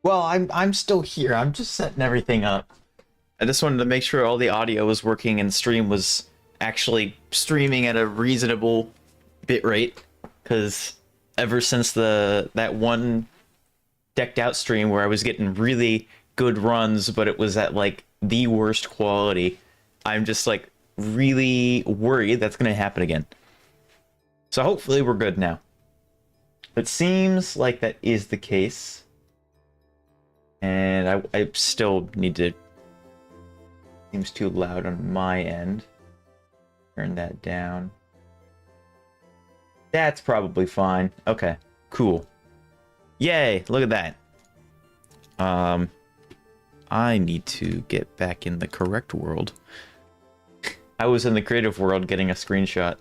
Well, I'm still here. I'm just setting everything up. I just wanted to make sure all the audio was working and the stream was actually streaming at a reasonable bit rate. Because ever since that one decked out stream where I was getting really good runs, but it was at like the worst quality, I'm just like really worried that's gonna happen again. So hopefully we're good now. It seems like that is the case. And I still need to... Seems too loud on my end. Turn that down. That's probably fine. Okay, cool. Yay, look at that. I need to get back in the correct world. I was in the creative world getting a screenshot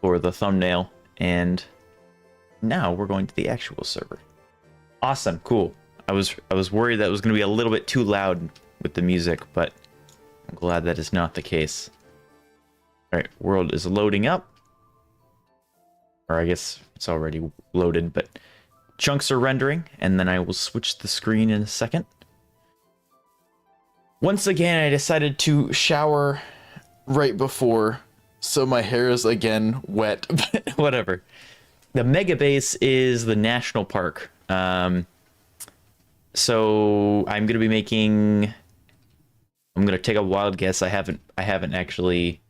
for the thumbnail, and now we're going to the actual server. Awesome, cool. I was worried that it was going to be a little bit too loud with the music, but I'm glad that is not the case. Alright, world is loading up. Or I guess it's already loaded, but chunks are rendering, and then I will switch the screen in a second. Once again, I decided to shower right before, so my hair is again wet, but whatever. The mega base is the national park. So I'm gonna be making... I'm gonna take a wild guess. I haven't actually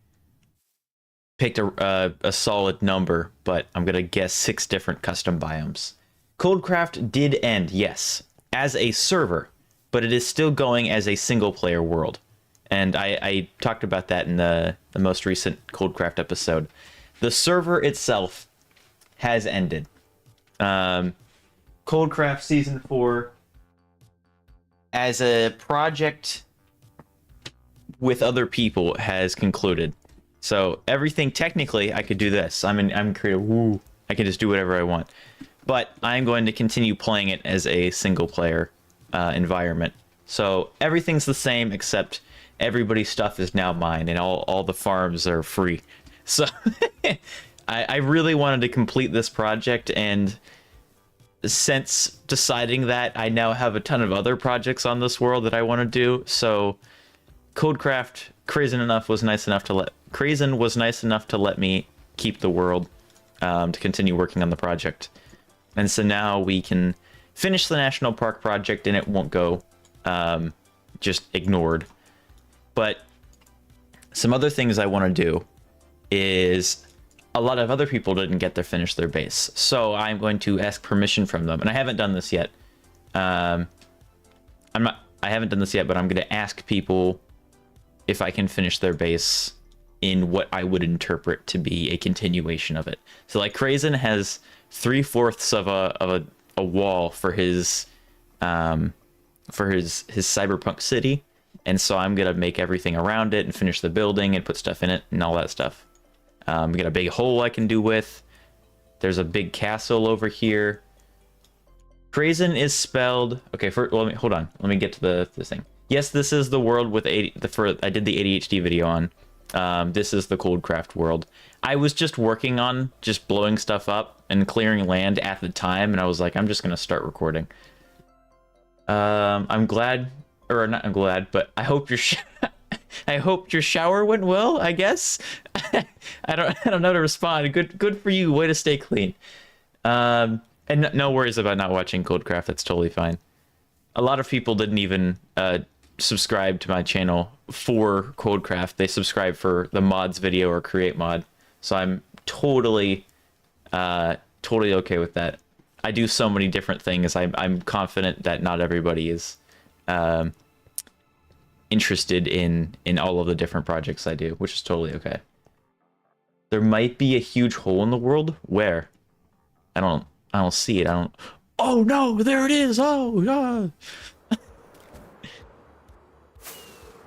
picked a solid number, but I'm gonna guess 6 different custom biomes. Coldcraft did end, yes, as a server, but it is still going as a single player world. And I talked about that in the most recent Coldcraft episode. The server itself has ended. Coldcraft Season 4, as a project with other people, has concluded. So everything, technically, I could do this. I'm creative. Woo. I can just do whatever I want. But I'm going to continue playing it as a single player environment. So everything's the same, except everybody's stuff is now mine, and all the farms are free. So I really wanted to complete this project, and since deciding that, I now have a ton of other projects on this world that I want to do. So Coldcraft, Crazen was nice enough to let me keep the world to continue working on the project. And so now we can finish the national park project, and it won't go just ignored. But some other things I want to do is, a lot of other people didn't get to finish their base, so I'm going to ask permission from them. And I haven't done this yet. I haven't done this yet, but I'm going to ask people if I can finish their base in what I would interpret to be a continuation of it. So like Crazen has 3/4 of a wall for his cyberpunk city, and so I'm gonna make everything around it and finish the building and put stuff in it and all that stuff. We got a big hole I can do with. There's a big castle over here. Crazen is spelled... Okay, hold on. Let me get to this thing. Yes, this is the world with I did the ADHD video on. This is the Coldcraft world. I was just working on just blowing stuff up and clearing land at the time, and I was like, I'm just gonna start recording. I'm glad, or not I'm glad, but I hope I hope your shower went well, I guess. I don't know how to respond. Good for you. Way to stay clean. And no worries about not watching Coldcraft. That's totally fine. A lot of people didn't even subscribe to my channel for Coldcraft. They subscribed for the mods video or create mod. So I'm totally okay with that. I do so many different things. I'm confident that not everybody is interested in all of the different projects I do, which is totally okay. There might be a huge hole in the world. Where? I don't see it. Oh no, there it is. Oh god.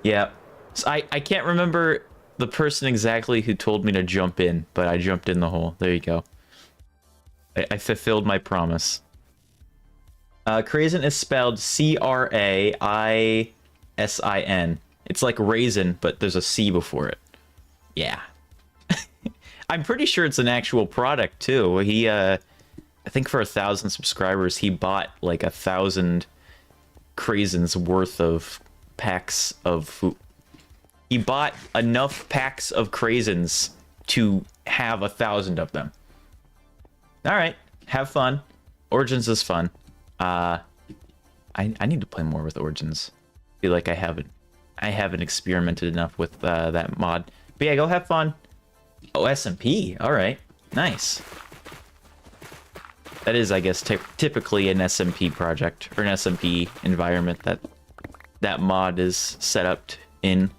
Yeah. So I can't remember the person exactly who told me to jump in, but I jumped in the hole. There you go. I fulfilled my promise. Crazen is spelled Craissin. It's like raisin, but there's a C before it. Yeah. I'm pretty sure it's an actual product too. He I think for 1,000 subscribers, he bought like 1,000 craisins worth of packs of food. He bought enough packs of craisins to have 1,000 of them. All right, have fun. Origins is fun. I need to play more with Origins. I feel like I haven't experimented enough with that mod. But yeah, go have fun. Oh, SMP. All right, nice. That is, I guess, typically an SMP project or an SMP environment that mod is set up in.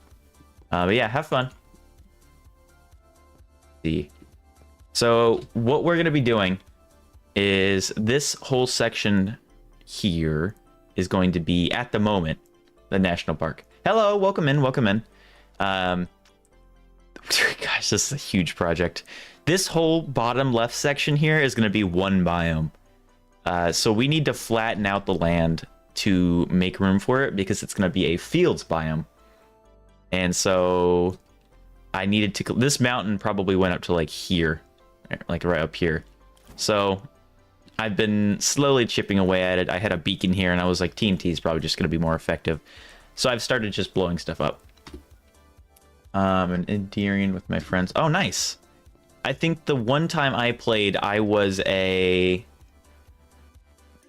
But yeah, have fun. See. So what we're gonna be doing is this whole section here is going to be, at the moment, the national park. Hello, welcome in, welcome in. Gosh, this is a huge project. This whole bottom left section here is going to be one biome. So we need to flatten out the land to make room for it because it's going to be a fields biome. And so I needed to... This mountain probably went up to like here, like right up here. So I've been slowly chipping away at it. I had a beacon here and I was like, TNT is probably just going to be more effective. So I've started just blowing stuff up. And endearing with my friends. Oh, nice. I think the one time I played, I wasn't a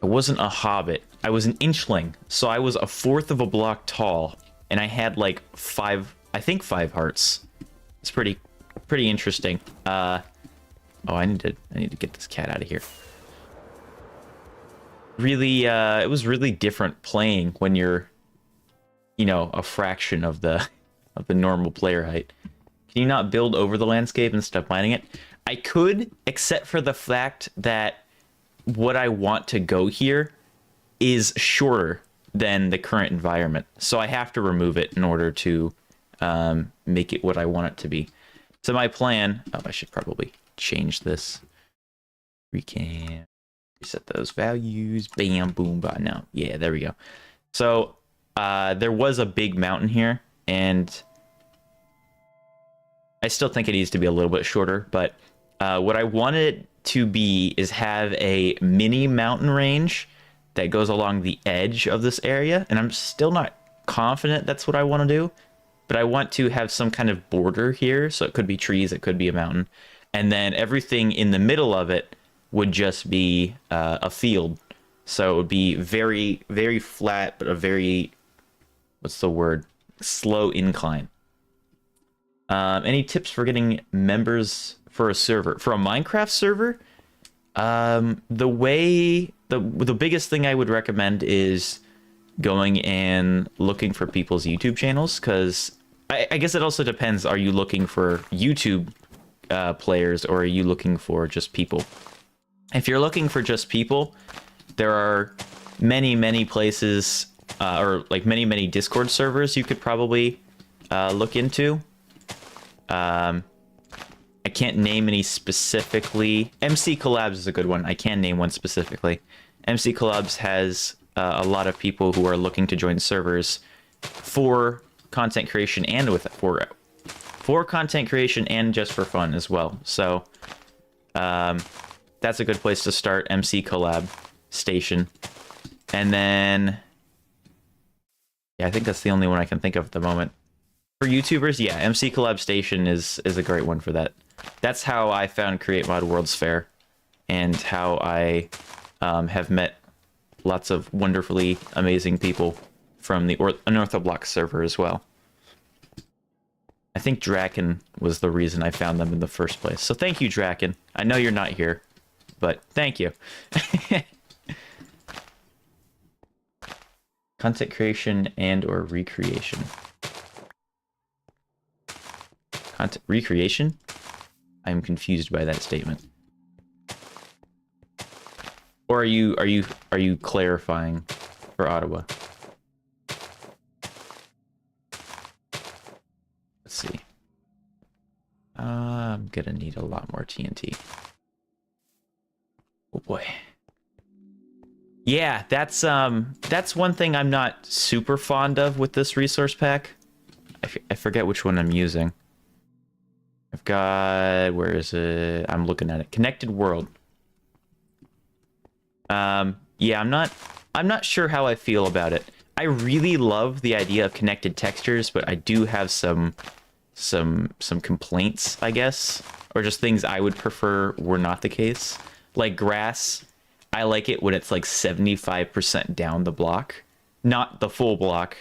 hobbit. I was an inchling. So I was a fourth of a block tall. And I had like five hearts. It's pretty interesting. Oh, I need to get this cat out of here. Really, it was really different playing when you're, you know, a fraction of the normal player height. Can you not build over the landscape and stop mining it? I could, except for the fact that what I want to go here is shorter than the current environment. So I have to remove it in order to make it what I want it to be. So my plan... Oh, I should probably change this. We can reset those values. Bam, boom, bam. No. Yeah, there we go. So there was a big mountain here, and I still think it needs to be a little bit shorter, but what I wanted it to be is have a mini mountain range that goes along the edge of this area, and I'm still not confident that's what I want to do, but I want to have some kind of border here, so it could be trees, it could be a mountain, and then everything in the middle of it would just be a field. So it would be very, very flat, but a very, what's the word? Slow incline. Any tips for getting members for a server? For a Minecraft server, the biggest thing I would recommend is going and looking for people's YouTube channels, because I guess it also depends. Are you looking for YouTube players, or are you looking for just people? If you're looking for just people, there are many places, or like many Discord servers you could probably look into. I can't name any specifically. MC Collabs is a good one. I can name one specifically. MC Collabs has a lot of people who are looking to join servers for content creation and for content creation and just for fun as well. So that's a good place to start. MC Collab Station. And then yeah, I think that's the only one I can think of at the moment. For YouTubers, yeah, MC Collab Station is a great one for that. That's how I found Create Mod Worlds Fair, and how I have met lots of wonderfully amazing people from the Unorthoblock server as well. I think Draken was the reason I found them in the first place. So thank you, Draken. I know you're not here, but thank you. Content creation and or recreation. Content recreation? I'm confused by that statement. Or are you clarifying for Ottawa? Let's see. I'm gonna need a lot more TNT. Oh boy. Yeah, that's one thing I'm not super fond of with this resource pack. I forget which one I'm using. I've got, where is it? I'm looking at it. Connected World. Yeah, I'm not sure how I feel about it. I really love the idea of connected textures, but I do have some complaints, I guess, or just things I would prefer were not the case. Like grass, I like it when it's like 75% down the block, not the full block,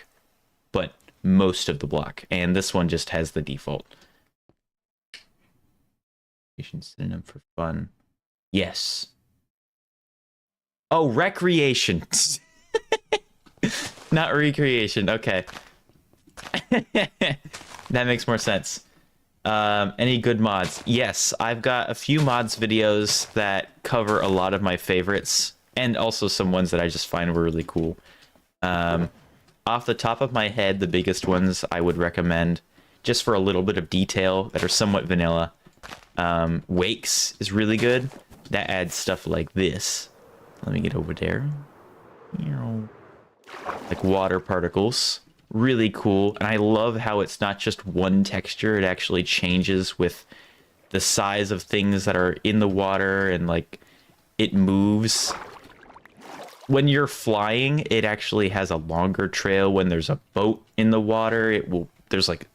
but most of the block. And this one just has the default. Synonym for fun. Yes. Oh, recreation. Not recreation. Okay. That makes more sense. Any good mods? Yes, I've got a few mods videos that cover a lot of my favorites, and also some ones that I just find were really cool. Off the top of my head, the biggest ones I would recommend, just for a little bit of detail that are somewhat vanilla. Wakes is really good. That adds stuff like this. Let me get over there. Like water particles. Really cool. And I love how it's not just one texture. It actually changes with the size of things that are in the water, and like it moves. When you're flying, it actually has a longer trail. When there's a boat in the water, there's like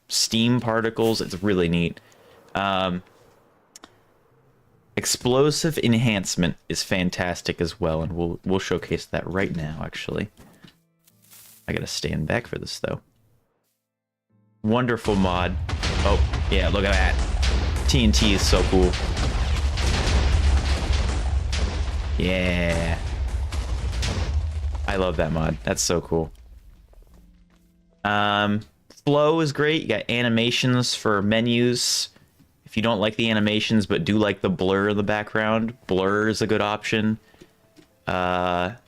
steam particles. It's really neat. Explosive enhancement is fantastic as well, and we'll showcase that right now, actually. I gotta stand back for this, though. Wonderful mod. Oh, yeah, look at that. TNT is so cool. Yeah. I love that mod. That's so cool. Flow is great. You got animations for menus. If you don't like the animations but do like the blur in the background, blur is a good option.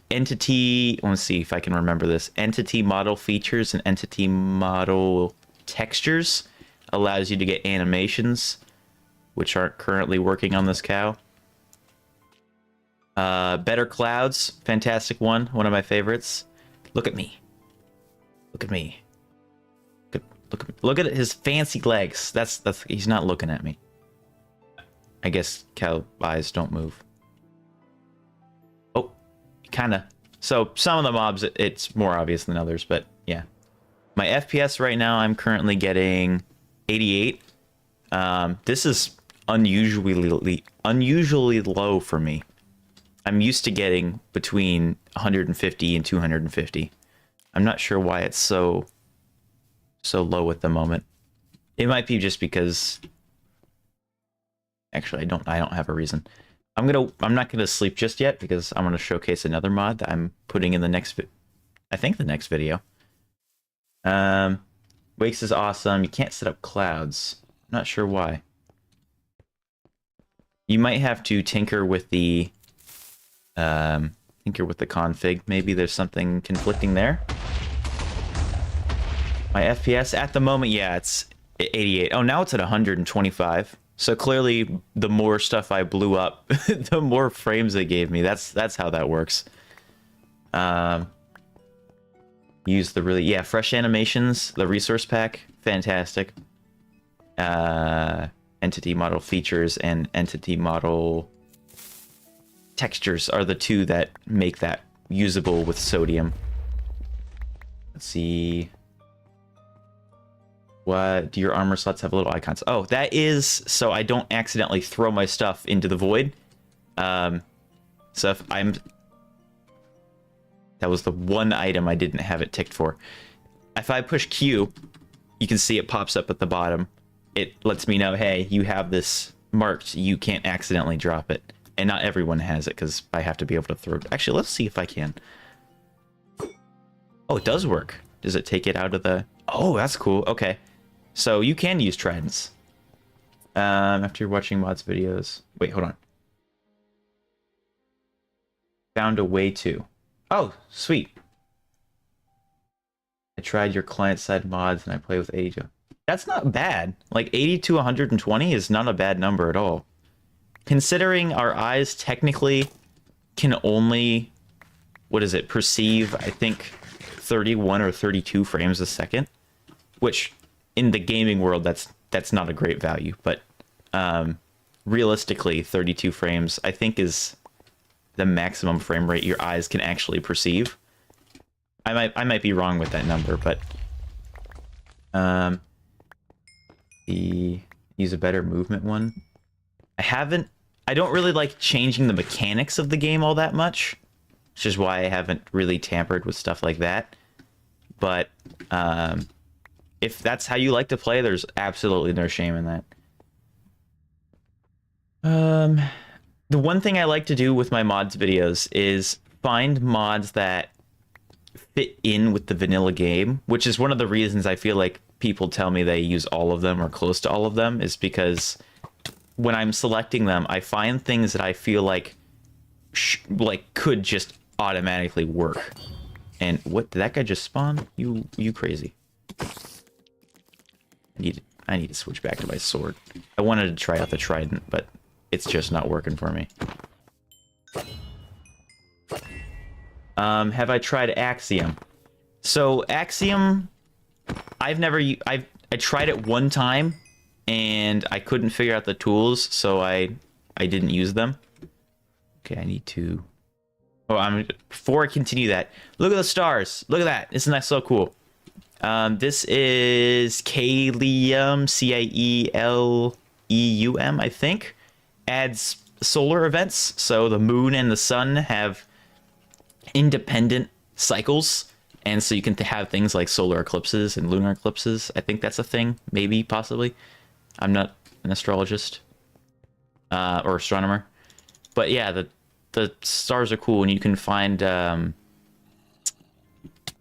Entity, let's see if I can remember this. Entity model features and entity model textures allows you to get animations, which aren't currently working on this cow. Better clouds, fantastic one of my favorites. Look at me. Look at me. Look at his fancy legs. That's he's not looking at me. I guess cow eyes don't move. Oh, kind of. So some of the mobs, it's more obvious than others, but yeah. My FPS right now, I'm currently getting 88. This is unusually low for me. I'm used to getting between 150 and 250. I'm not sure why it's so low at the moment. It might be just because actually I don't have a reason. I'm not gonna sleep just yet because I'm gonna showcase another mod that I'm putting in the next the next video. Wakes is awesome. You can't set up clouds. I'm not sure why. You might have to tinker with the config. Maybe there's something conflicting there. My FPS at the moment, yeah, it's 88. Oh, now it's at 125. So clearly, the more stuff I blew up, the more frames they gave me. That's how that works. Use the fresh animations, the resource pack, fantastic. Entity model features and entity model textures are the two that make that usable with sodium. Let's see. What do your armor slots have little icons? Oh, that is so I don't accidentally throw my stuff into the void. So if that was the one item I didn't have it ticked for. If I push Q, you can see it pops up at the bottom. It lets me know, hey, you have this marked. You can't accidentally drop it. And not everyone has it because I have to be able to throw it. Actually, let's see if I can. Oh, it does work. Does it take it out of the... Oh, that's cool. Okay. So you can use tridents. After you're watching mods videos. Wait, hold on. Found a way to. Oh, sweet. I tried your client-side mods and I play with 80. That's not bad. Like 80 to 120 is not a bad number at all. Considering our eyes technically can only, perceive, I think, 31 or 32 frames a second, which in the gaming world, that's not a great value, but realistically, 32 frames, I think, is the maximum frame rate your eyes can actually perceive. I might be wrong with that number, but use a better movement one. I don't really like changing the mechanics of the game all that much, which is why I haven't really tampered with stuff like that. But if that's how you like to play, there's absolutely no shame in that. The one thing I like to do with my mods videos is find mods that fit in with the vanilla game, which is one of the reasons I feel like people tell me they use all of them or close to all of them, is because when I'm selecting them, I find things that I feel like could just automatically work. And what did that guy just spawn? You crazy. I need to switch back to my sword. I wanted to try out the trident, but it's just not working for me. Have I tried Axiom? So Axiom, I tried it one time and I couldn't figure out the tools, so I didn't use them. Okay, I need to. Oh, before I continue that, look at the stars. Look at that. Isn't that so cool? This is Caelum, Caeleum, I think. Adds solar events, so the moon and the sun have independent cycles, and so you can have things like solar eclipses and lunar eclipses. I think that's a thing, maybe, possibly. I'm not an astrologist or astronomer, but yeah, the stars are cool, and you can find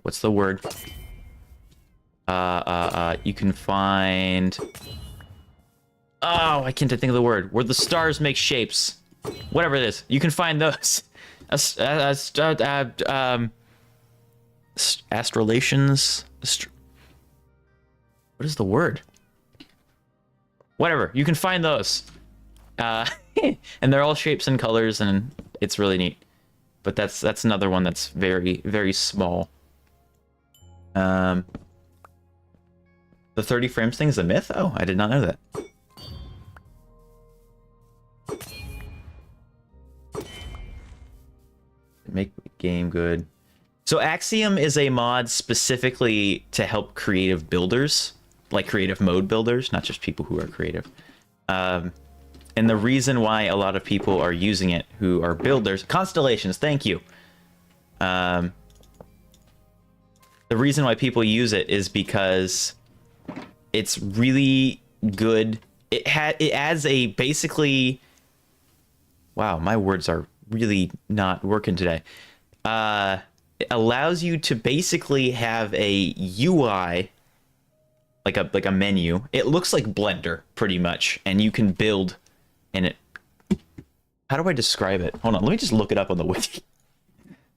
what's the word? You can find. Oh, I can't think of the word. Where the stars make shapes. Whatever it is. You can find those. Astrolations. What is the word? Whatever. You can find those. And they're all shapes and colors, and it's really neat. But that's another one that's very, very small. The 30 frames thing is a myth? Oh, I did not know that. Make the game good. So Axiom is a mod specifically to help creative builders, like creative mode builders, not just people who are creative. And the reason why a lot of people are using it who are builders, constellations, thank you. The reason why people use it is because it's really good. It adds a basically. Wow, my words are really not working today. It allows you to basically have a UI, like a menu. It looks like Blender pretty much, and you can build in it. How do I describe it? Hold on, let me just look it up on the wiki.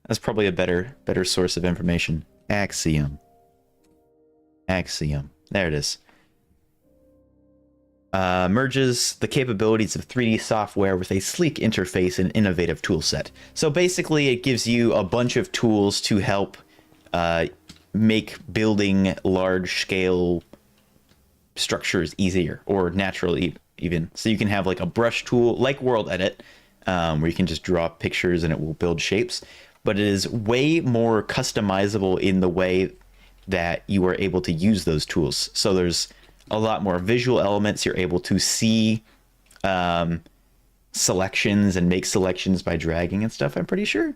That's probably a better source of information. Axiom. There it is. Merges the capabilities of 3D software with a sleek interface and innovative toolset. So basically, it gives you a bunch of tools to help make building large-scale structures easier, or naturally even. So you can have like a brush tool, like World Edit, where you can just draw pictures and it will build shapes. But it is way more customizable in the way that you are able to use those tools. So there's a lot more visual elements. You're able to see selections and make selections by dragging and stuff, I'm pretty sure.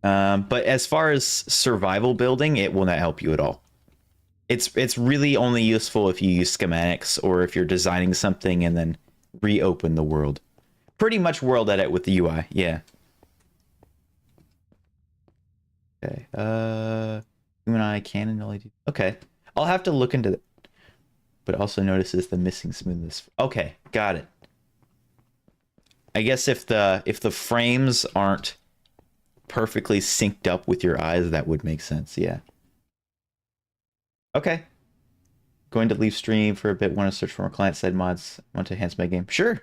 But as far as survival building, it will not help you at all. It's really only useful if you use schematics or if you're designing something and then reopen the world. Pretty much World Edit with the UI, yeah. Okay, you and I can only do. Okay, I'll have to look into that. But also notices the missing smoothness. Okay, got it. I guess if the frames aren't perfectly synced up with your eyes, that would make sense. Yeah. Okay. Going to leave stream for a bit. Want to search for more client-side mods. Want to enhance my game. Sure.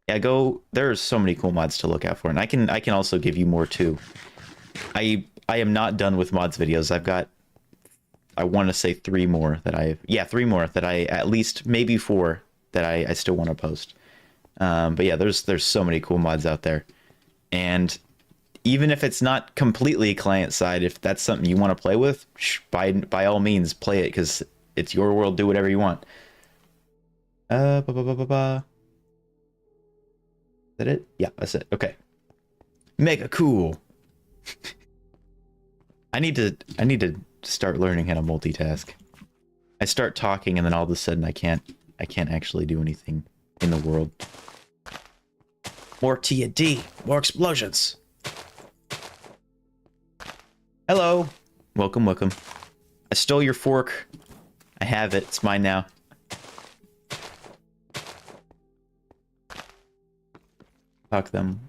Yeah, go. There's so many cool mods to look out for, and I can also give you more too. I am not done with mods videos. I've got, I want to say 3 more that three more that I, at least maybe 4 that I still want to post. But yeah, there's so many cool mods out there. And even if it's not completely client side, if that's something you want to play with, by all means play it, because it's your world. Do whatever you want. Ba, ba, ba, ba, ba. Is that it? Yeah, that's it. Okay. Mega cool. I need to start learning how to multitask. I start talking and then all of a sudden I can't actually do anything in the world. More TNT, more explosions. Hello. Welcome, welcome. I stole your fork. I have it. It's mine now. Talk them.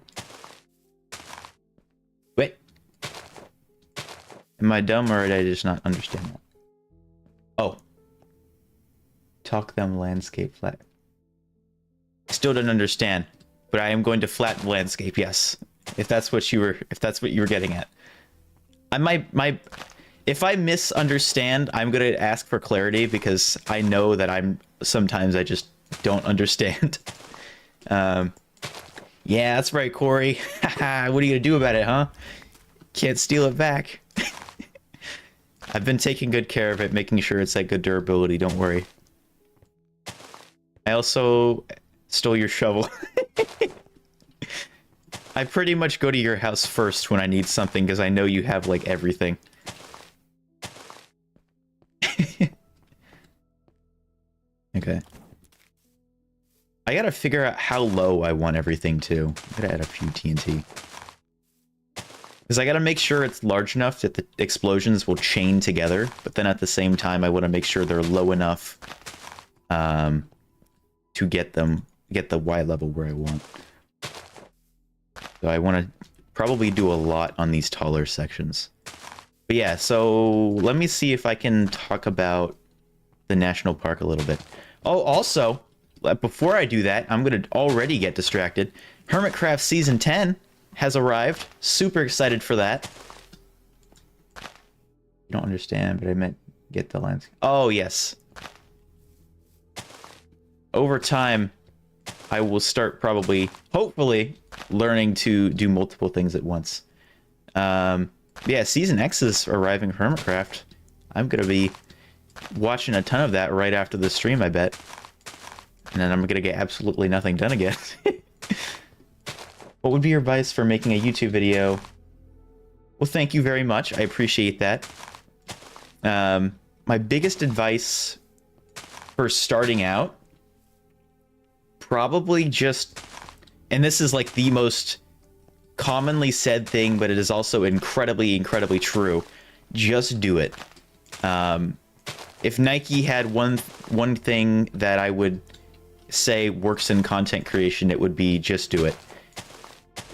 Wait. Am I dumb or did I just not understand that? Oh. Talk them landscape flat. Still don't understand, but I am going to flatten the landscape, yes. If that's what you were getting at. If I misunderstand, I'm gonna ask for clarity because I know that sometimes I just don't understand. Yeah, that's right, Corey. Haha, what are you gonna do about it, huh? Can't steal it back. I've been taking good care of it, making sure it's at good durability, don't worry. I also stole your shovel. I pretty much go to your house first when I need something because I know you have, like, everything. Okay. I gotta figure out how low I want everything, too. I gotta add a few TNT. Because I gotta make sure it's large enough that the explosions will chain together, but then at the same time, I want to make sure they're low enough to get the Y level where I want. So I want to probably do a lot on these taller sections. But yeah, so let me see if I can talk about the national park a little bit. Oh, also, before I do that, I'm going to already get distracted. Hermitcraft Season 10 has arrived. Super excited for that. You don't understand, but I meant get the landscape. Oh, yes. Over time, I will start probably, hopefully, learning to do multiple things at once. Yeah, Season X is arriving for Hermitcraft. I'm going to be watching a ton of that right after the stream, I bet. And then I'm going to get absolutely nothing done again. What would be your advice for making a YouTube video? Well, thank you very much. I appreciate that. My biggest advice for starting out, probably just, and this is like the most commonly said thing, but it is also incredibly, incredibly true. Just do it. If Nike had one thing that I would say works in content creation, it would be just do it.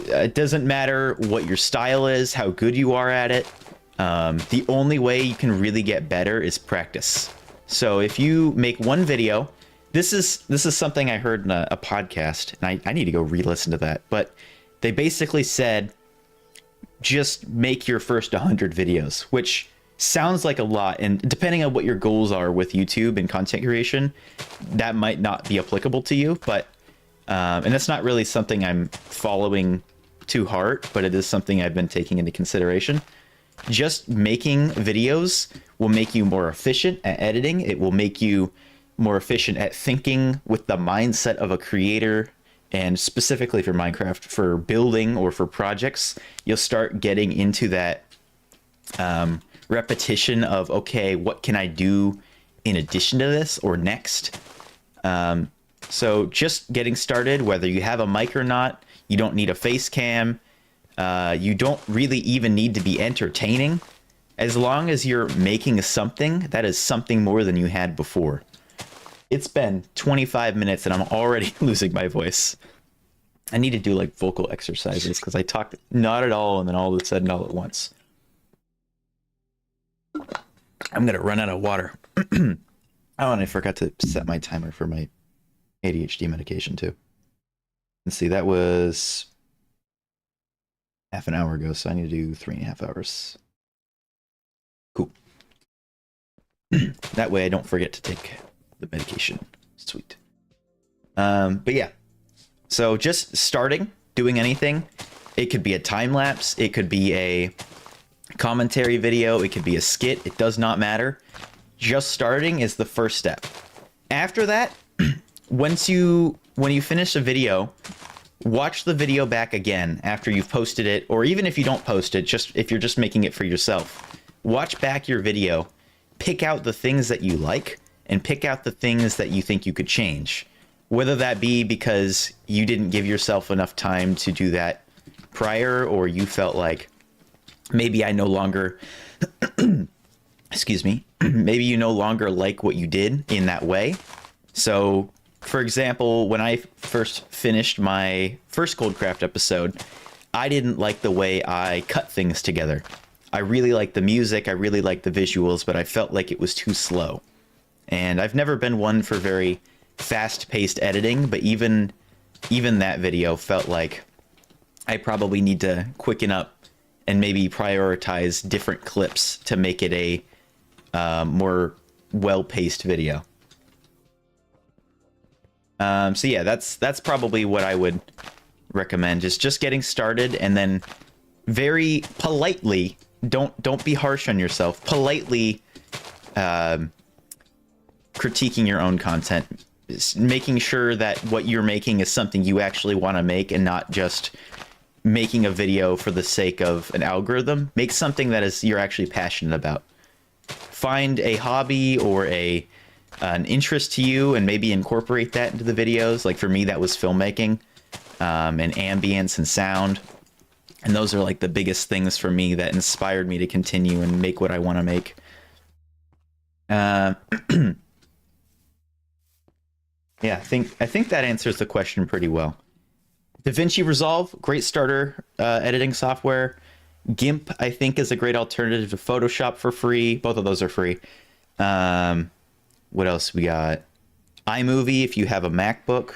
It doesn't matter what your style is, how good you are at it. The only way you can really get better is practice. So if you make one video, this is something I heard in a podcast, and I need to go re-listen to that. But they basically said, just make your first 100 videos, which sounds like a lot. And depending on what your goals are with YouTube and content creation, that might not be applicable to you. But and that's not really something I'm following to heart, but it is something I've been taking into consideration. Just making videos will make you more efficient at editing. It will make you more efficient at thinking with the mindset of a creator, and specifically for Minecraft, for building or for projects, you'll start getting into that repetition of, okay, what can I do in addition to this or next? So just getting started, whether you have a mic or not, you don't need a face cam. You don't really even need to be entertaining. As long as you're making something, that is something more than you had before. It's been 25 minutes and I'm already losing my voice. I need to do like vocal exercises because I talk not at all and then all of a sudden all at once. I'm gonna run out of water. Oh, and I forgot to set my timer for my ADHD medication too. Let's see, that was half an hour ago, so I need to do 3.5 hours. Cool. That way I don't forget to take the medication. Sweet. But yeah, so just starting, doing anything, It could be a time lapse. It could be a commentary video. It could be a skit. It does not matter. Just starting is the first step. After that, when you finish a video, watch the video back again after you've posted it, or even if you don't post it, just if you're just making it for yourself, watch back your video, pick out the things that you like, and pick out the things that you think you could change. Whether that be because you didn't give yourself enough time to do that prior, or you felt like maybe I no longer excuse me, maybe you no longer like what you did in that way. So, for example, when I first finished my first Coldcraft episode, I didn't like the way I cut things together. I really liked the music, I really liked the visuals, but I felt like it was too slow. And I've never been one for very fast-paced editing, but even that video felt like I probably need to quicken up and maybe prioritize different clips to make it a more well-paced video. So yeah, that's probably what I would recommend, is just getting started, and then very politely, don't be harsh on yourself, politely critiquing your own content, making sure that what you're making is something you actually want to make and not just making a video for the sake of an algorithm. Make something that you're actually passionate about. Find a hobby or an interest to you and maybe incorporate that into the videos. Like for me, that was filmmaking, and ambience and sound. And those are like the biggest things for me that inspired me to continue and make what I want to make. Yeah, I think that answers the question pretty well. DaVinci Resolve, great starter editing software. GIMP, I think, is a great alternative to Photoshop for free. Both of those are free. What else we got? iMovie, if you have a MacBook.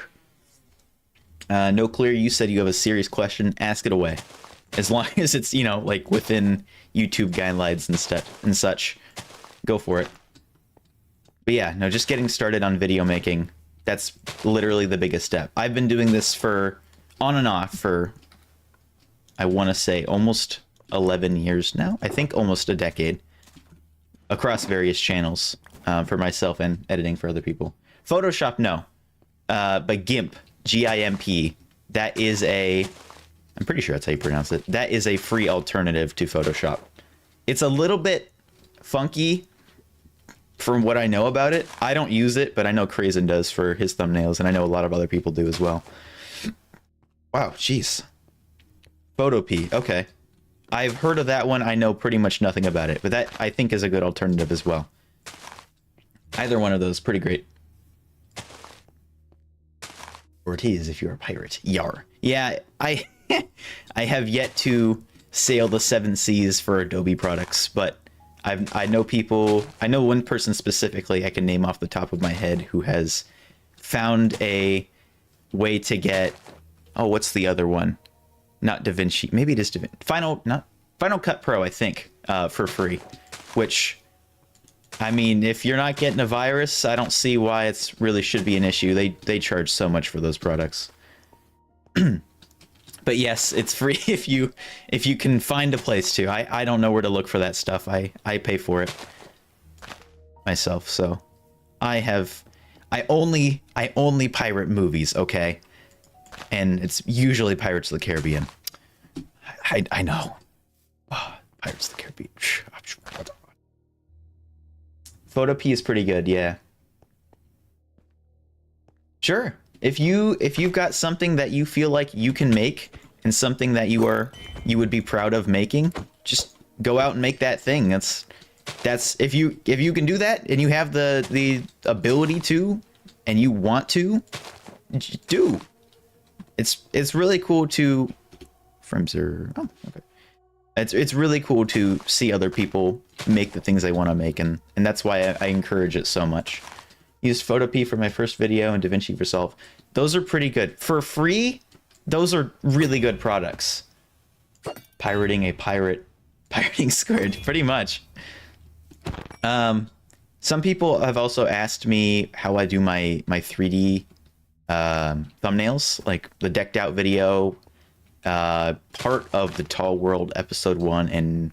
No Clear, you said you have a serious question. Ask it away. As long as it's, like within YouTube guidelines and such, go for it. But yeah, no, just getting started on video making. That's literally the biggest step. I've been doing this on and off for, I want to say, almost 11 years now. I think almost a decade. Across various channels, for myself and editing for other people. Photoshop, no. But GIMP, G-I-M-P, that is I'm pretty sure that's how you pronounce it. That is a free alternative to Photoshop. It's a little bit funky from what I know about it. I don't use it, but I know Crazen does for his thumbnails, and I know a lot of other people do as well. Wow, jeez. Photopea, okay. I've heard of that one. I know pretty much nothing about it, but that I think is a good alternative as well. Either one of those, pretty great. Ortiz, if you're a pirate. Yar. Yeah, I have yet to sail the 7 seas for Adobe products, but I know people, I know one person specifically I can name off the top of my head who has found a way to get, what's the other one? Not DaVinci, maybe it is DaVinci. Final Cut Pro, I think, for free, which, I mean, if you're not getting a virus, I don't see why it's really should be an issue. They charge so much for those products. But yes, it's free if you can find a place to. I don't know where to look for that stuff. I pay for it myself, so I only pirate movies, okay? And it's usually Pirates of the Caribbean. I know. Pirates of the Caribbean. Photopea is pretty good, yeah. Sure. If you've got something that you feel like you can make and something that you would be proud of making, just go out and make that thing. That's if you can do that and you have the ability to and you want to, do. It's really cool to frames are okay. It's really cool to see other people make the things they want to make, and that's why I encourage it so much. Used Photopea for my first video and DaVinci Resolve. Those are pretty good. For free, those are really good products. Pirating a pirate. Pirating squared, pretty much. Some people have also asked me how I do my 3D thumbnails, like the decked out video part of the Tall World episode 1 and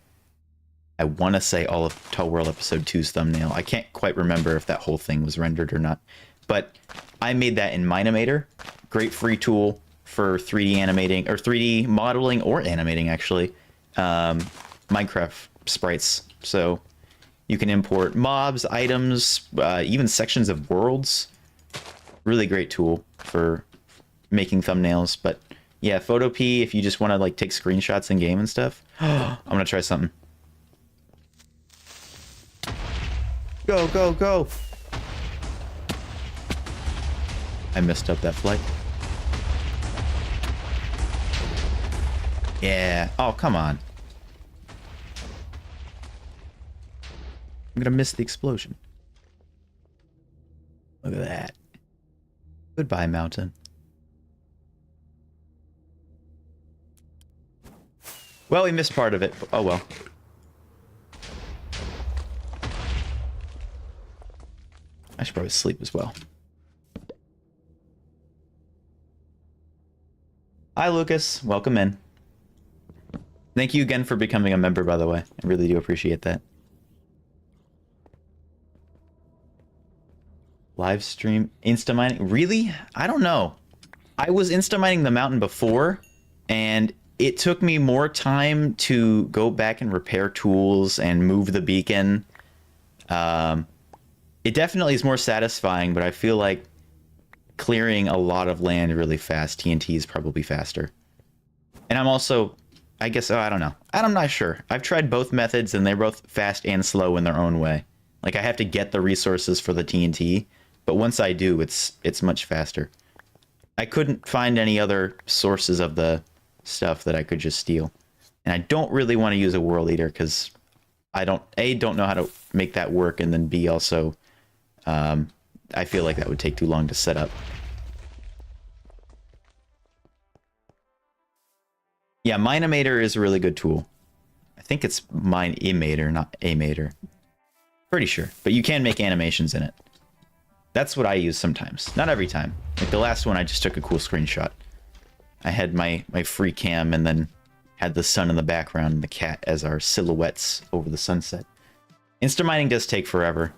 I want to say all of Tall World episode 2's thumbnail. I can't quite remember if that whole thing was rendered or not, but I made that in Minimator. Great free tool for 3D animating or 3D modeling or animating actually. Minecraft sprites. So you can import mobs, items, even sections of worlds. Really great tool for making thumbnails. But yeah, Photopea, if you just want to like take screenshots in game and stuff. I'm gonna try something. Go, go, go! I messed up that flight. Yeah. Oh, come on. I'm gonna miss the explosion. Look at that. Goodbye, mountain. Well, we missed part of it. Oh, well. I should probably sleep as well. Hi, Lucas. Welcome in. Thank you again for becoming a member, by the way. I really do appreciate that. Live stream insta-mining? Really? I don't know. I was insta-mining the mountain before, and it took me more time to go back and repair tools and move the beacon. It definitely is more satisfying, but I feel like clearing a lot of land really fast, TNT is probably faster. And I'm also, I guess, I don't know. I'm not sure. I've tried both methods, and they're both fast and slow in their own way. Like, I have to get the resources for the TNT, but once I do, it's much faster. I couldn't find any other sources of the stuff that I could just steal. And I don't really want to use a World Eater, because I don't know how to make that work, and then B, also, I feel like that would take too long to set up. Yeah, Minimator is a really good tool. I think it's Minimator, not Amator. Pretty sure, but you can make animations in it. That's what I use sometimes. Not every time. Like the last one, I just took a cool screenshot. I had my free cam and then had the sun in the background and the cat as our silhouettes over the sunset. Insta-mining does take forever.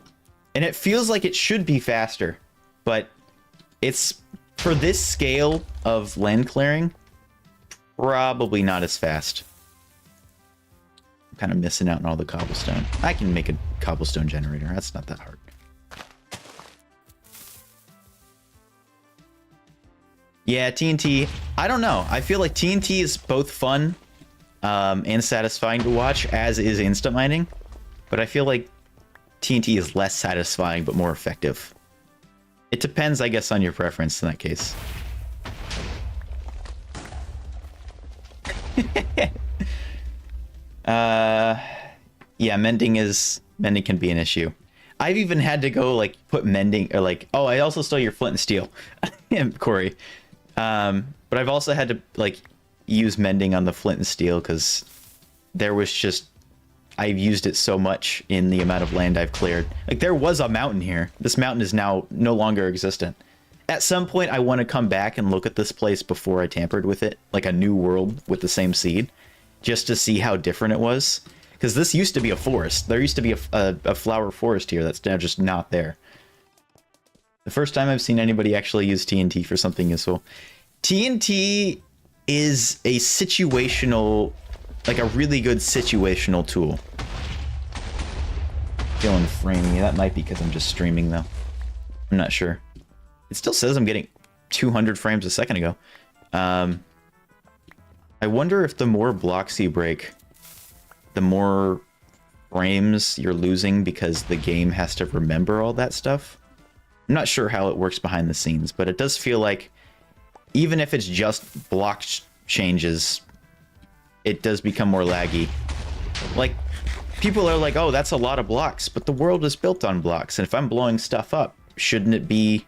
And it feels like it should be faster, but it's, for this scale of land clearing, probably not as fast. I'm kind of missing out on all the cobblestone. I can make a cobblestone generator. That's not that hard. Yeah, TNT. I don't know. I feel like TNT is both fun and satisfying to watch, as is instant mining. But I feel like TNT is less satisfying, but more effective. It depends, I guess, on your preference in that case. Yeah, mending can be an issue. I've even had to go like put mending or like, oh, I also stole your flint and steel, Corey. But I've also had to like use mending on the flint and steel because there was just, I've used it so much in the amount of land I've cleared. Like there was a mountain here. This mountain is now no longer existent. At some point, I want to come back and look at this place before I tampered with it, like a new world with the same seed, just to see how different it was. Because this used to be a forest. There used to be a flower forest here that's now just not there. The first time I've seen anybody actually use TNT for something useful. TNT is a situational, like a really good situational tool. Feeling framey. That might be because I'm just streaming though. I'm not sure. It still says I'm getting 200 frames a second ago. I wonder if the more blocks you break, the more frames you're losing because the game has to remember all that stuff. I'm not sure how it works behind the scenes, but it does feel like even if it's just block changes, it does become more laggy. Like, people are like, oh, that's a lot of blocks, but the world is built on blocks, and if I'm blowing stuff up, shouldn't it be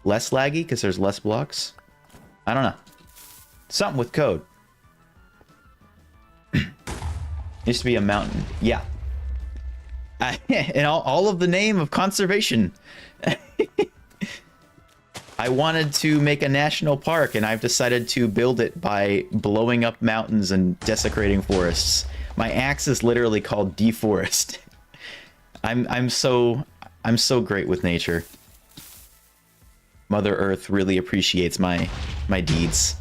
less laggy because there's less blocks? I don't know. Something with code. Used to be a mountain. Yeah. And all of the name of conservation. I wanted to make a national park, and I've decided to build it by blowing up mountains and desecrating forests. My axe is literally called deforest. I'm so great with nature. Mother Earth really appreciates my deeds.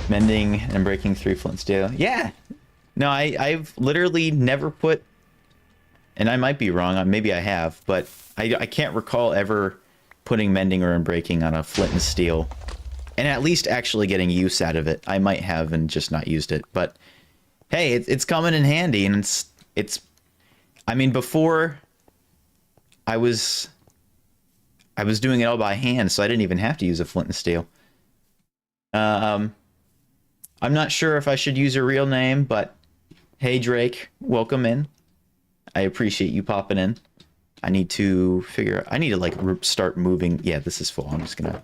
Mending and breaking 3 flint steel. Yeah. No, I've literally never put, and I might be wrong, maybe I have, but I can't recall ever putting mending or unbreaking on a flint and steel. And at least actually getting use out of it. I might have and just not used it, but hey, it's coming in handy, and it's I mean, before I was doing it all by hand, so I didn't even have to use a flint and steel. I'm not sure if I should use your real name, but hey, Drake, welcome in. I appreciate you popping in. I need to like start moving. Yeah, this is full. I'm just gonna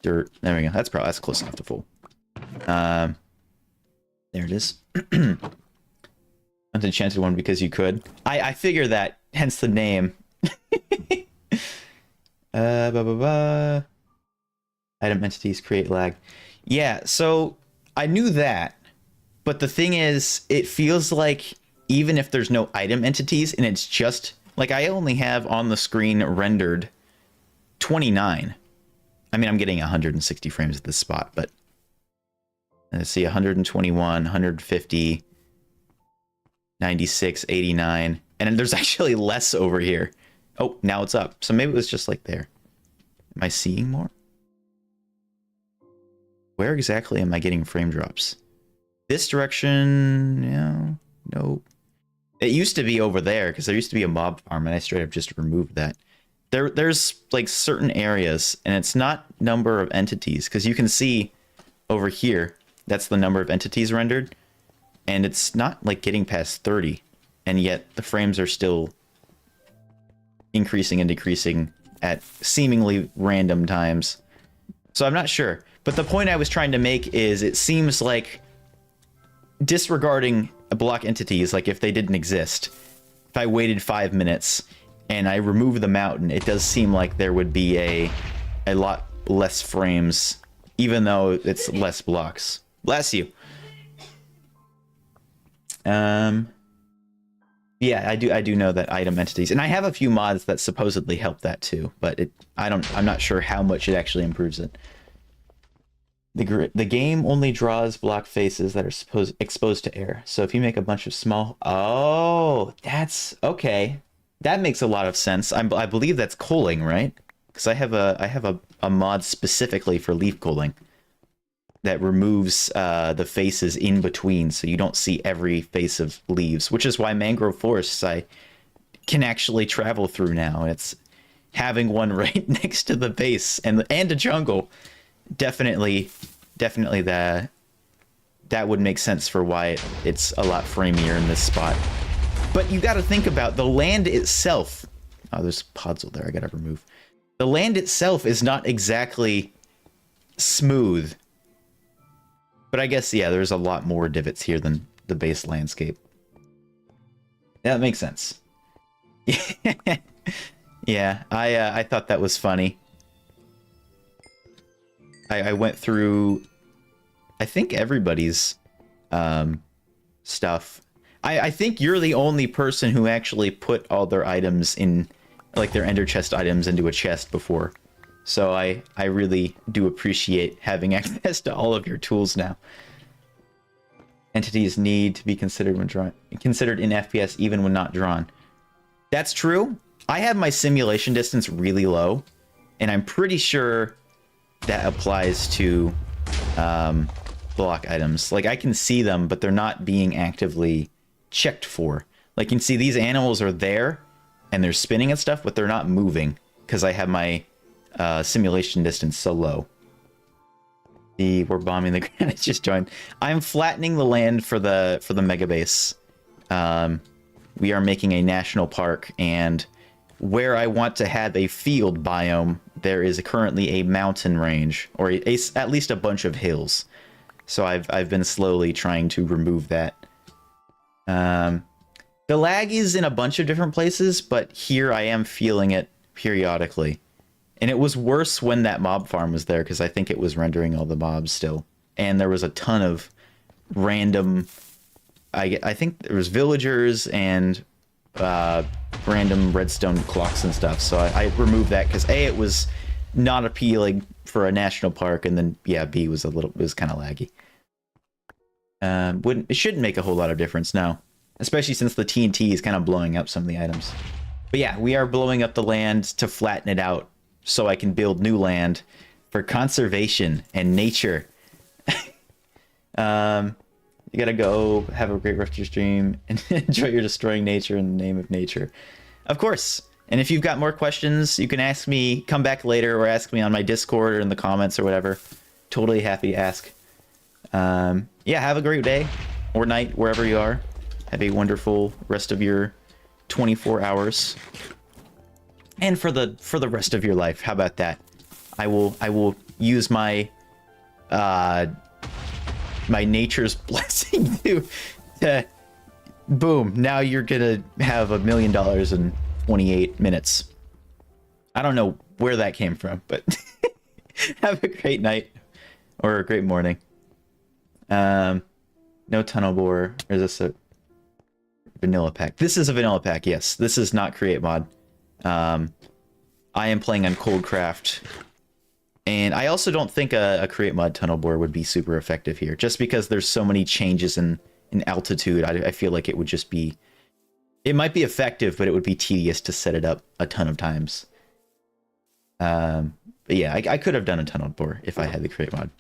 dirt. There we go. That's close enough to full. There it is. Enchanted one because you could. I figure that, hence the name. Item entities create lag. Yeah, so I knew that, but the thing is, it feels like even if there's no item entities and it's just like I only have on the screen rendered 29. I mean, I'm getting 160 frames at this spot, but let's see, 121, 150, 96, 89, and there's actually less over here. Oh, now it's up. So maybe it was just like there. Am I seeing more? Where exactly am I getting frame drops? This direction, yeah, no. It used to be over there because there used to be a mob farm, and I straight up just removed that. There's like certain areas, and it's not number of entities, because you can see over here, that's the number of entities rendered, and it's not like getting past 30, and yet the frames are still increasing and decreasing at seemingly random times. So I'm not sure. But the point I was trying to make is it seems like disregarding block entities, like if they didn't exist, if I waited 5 minutes and I remove the mountain, it does seem like there would be a lot less frames, even though it's less blocks. Bless you. Yeah, I do know that item entities, and I have a few mods that supposedly help that too, but I'm not sure how much it actually improves it. The game only draws block faces that are exposed to air. So if you make a bunch of small, oh, that's okay. That makes a lot of sense. I believe that's culling, right? Because I have a mod specifically for leaf culling that removes the faces in between, so you don't see every face of leaves, which is why mangrove forests I can actually travel through now. It's having one right next to the base and a jungle. Definitely that would make sense for why it's a lot framier in this spot. But you got to think about the land itself. Oh, there's podzol there I got to remove. The land itself is not exactly smooth. But I guess, yeah, there's a lot more divots here than the base landscape. Yeah, that makes sense. Yeah, I thought that was funny. I went through, I think, everybody's stuff. I think you're the only person who actually put all their items in, like their ender chest items into a chest before. So I really do appreciate having access to all of your tools now. Entities need to be considered when drawn, considered in FPS even when not drawn. That's true. I have my simulation distance really low, and I'm pretty sure that applies to block items. Like, I can see them, but they're not being actively checked for. Like, you can see these animals are there, and they're spinning and stuff, but they're not moving, because I have my simulation distance so low. We're bombing the ground. It's just joined. I'm flattening the land for the mega base. We are making a national park, and where I want to have a field biome, there is currently a mountain range, or at least a bunch of hills. So I've been slowly trying to remove that. The lag is in a bunch of different places, but here I am feeling it periodically. And it was worse when that mob farm was there, because I think it was rendering all the mobs still. And there was a ton of random... I think there was villagers and random redstone clocks and stuff. So I removed that because A, it was not appealing for a national park, and then yeah, B was it was kind of laggy. It shouldn't make a whole lot of difference now, especially since the TNT is kind of blowing up some of the items. But yeah, we are blowing up the land to flatten it out so I can build new land for conservation and nature. You gotta go have a great rest of your stream and enjoy your destroying nature in the name of nature. Of course. And if you've got more questions, you can ask me, come back later, or ask me on my Discord or in the comments or whatever. Totally happy to ask. Yeah, have a great day or night wherever you are. Have a wonderful rest of your 24 hours. And for the rest of your life. How about that? I will use my my nature's blessing to boom, now you're gonna have $1 million in 28 minutes. I don't know where that came from, but have a great night or a great morning. No tunnel bore. Or is this a vanilla pack? This is a vanilla pack, yes. This is not create mod. I am playing on Coldcraft. And I also don't think a create mod tunnel bore would be super effective here, just because there's so many changes in altitude. I feel like it would just be... It might be effective, but it would be tedious to set it up a ton of times. But yeah, I could have done a tunnel bore if I had the create mod.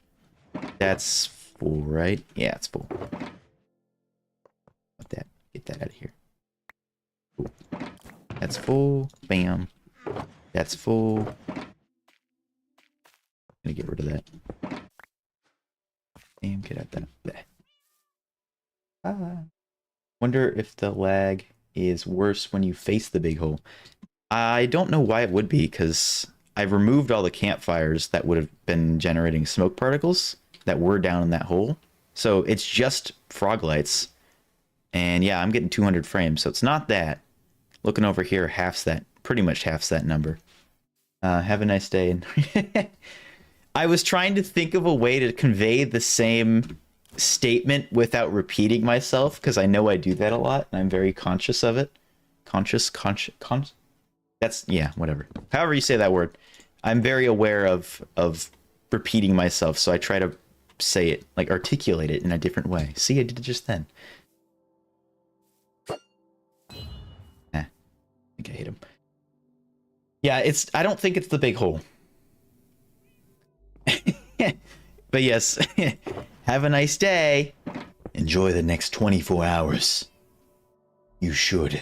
That's full, right? Yeah, it's full. Get that out of here. Cool. That's full. Bam. That's full. Gonna get rid of that. Damn, get out that. Wonder if the lag is worse when you face the big hole. I don't know why it would be, because I've removed all the campfires that would have been generating smoke particles that were down in that hole. So it's just frog lights. And yeah, I'm getting 200 frames, so it's not that. Looking over here, pretty much halves that number. Have a nice day. I was trying to think of a way to convey the same statement without repeating myself, because I know I do that a lot, and I'm very conscious of it. That's, yeah, whatever. However you say that word. I'm very aware of repeating myself, so I try to say it, like articulate it in a different way. See, I did it just then. I think I hit him. Yeah, I don't think it's the big hole. But yes, have a nice day. Enjoy the next 24 hours. You should.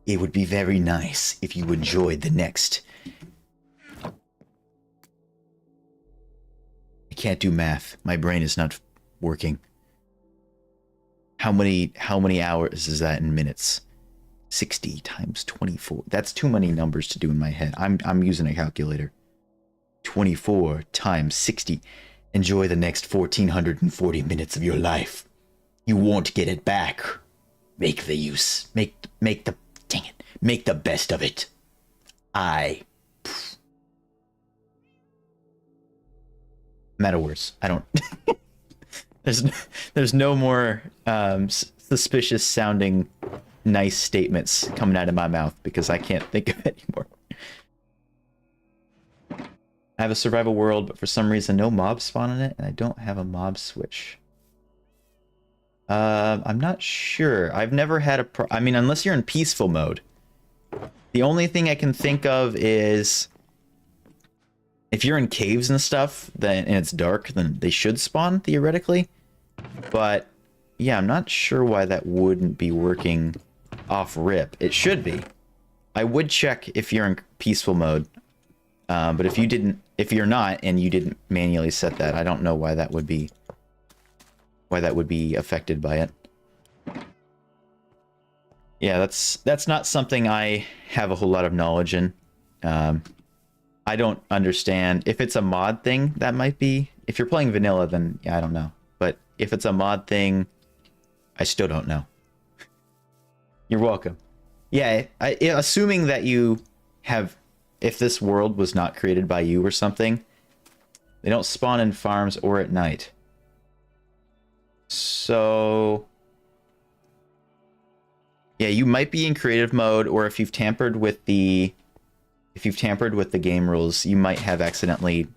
It would be very nice if you enjoyed the next... I can't do math. My brain is not working. How many hours is that in minutes? 60 times 24. That's too many numbers to do in my head. I'm using a calculator. 24 times 60. Enjoy the next 1440 minutes of your life. You won't get it back. Make the best of it. I'm out of words. I don't... there's no more suspicious sounding nice statements coming out of my mouth, because I can't think of it anymore. I have a survival world, but for some reason no mobs spawn in it, and I don't have a mob switch. I'm not sure. I've never had I mean, unless you're in peaceful mode. The only thing I can think of is if you're in caves and stuff, and it's dark, then they should spawn, theoretically. But yeah, I'm not sure why that wouldn't be working off rip. It should be. I would check if you're in peaceful mode. But if you're not and you didn't manually set that, I don't know why that would be affected by it. Yeah, that's not something I have a whole lot of knowledge in. I don't understand. If it's a mod thing, that might be. If you're playing vanilla, then yeah, I don't know. But if it's a mod thing, I still don't know. You're welcome. Yeah, assuming that you have, if this world was not created by you or something, they don't spawn in farms or at night. So, yeah, you might be in creative mode, or if you've tampered with the game rules, you might have accidentally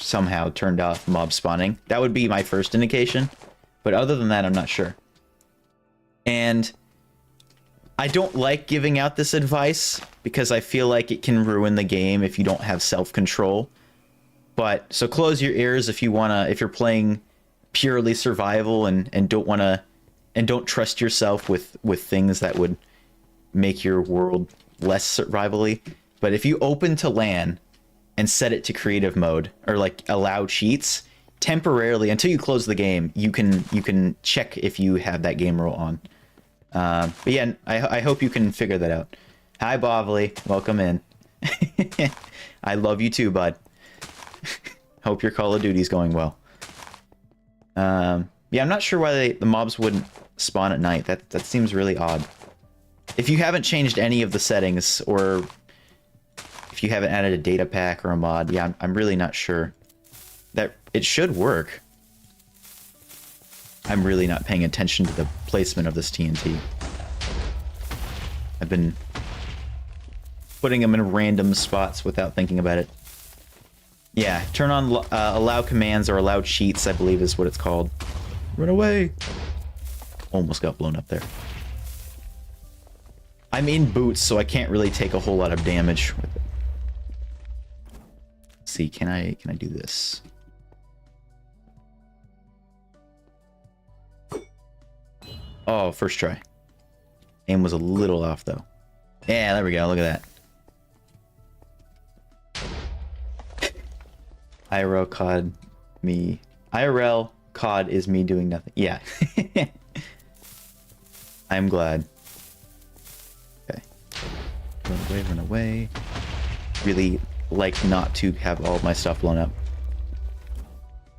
somehow turned off mob spawning. That would be my first indication, but other than that, I'm not sure. And I don't like giving out this advice because I feel like it can ruin the game if you don't have self-control. But so close your ears if you're playing purely survival and don't trust yourself with things that would make your world less survivally. But if you open to LAN and set it to creative mode, or like allow cheats temporarily until you close the game, you can check if you have that game rule on. But yeah, I hope you can figure that out. Hi, Bovley. Welcome in. I love you too, bud. Hope your Call of Duty's going well. Yeah, I'm not sure why the mobs wouldn't spawn at night. That seems really odd. If you haven't changed any of the settings, or if you haven't added a data pack or a mod, yeah, I'm really not sure. That it should work. I'm really not paying attention to the placement of this TNT. I've been putting them in random spots without thinking about it. Yeah, turn on allow commands or allow cheats, I believe is what it's called. Run away! Almost got blown up there. I'm in boots, so I can't really take a whole lot of damage with it. Let's see, can I do this? Oh, first try. Aim was a little off, though. Yeah, there we go. Look at that. IRL COD me. IRL COD is me doing nothing. Yeah. I'm glad. Okay. Run away, run away. Really like not to have all of my stuff blown up.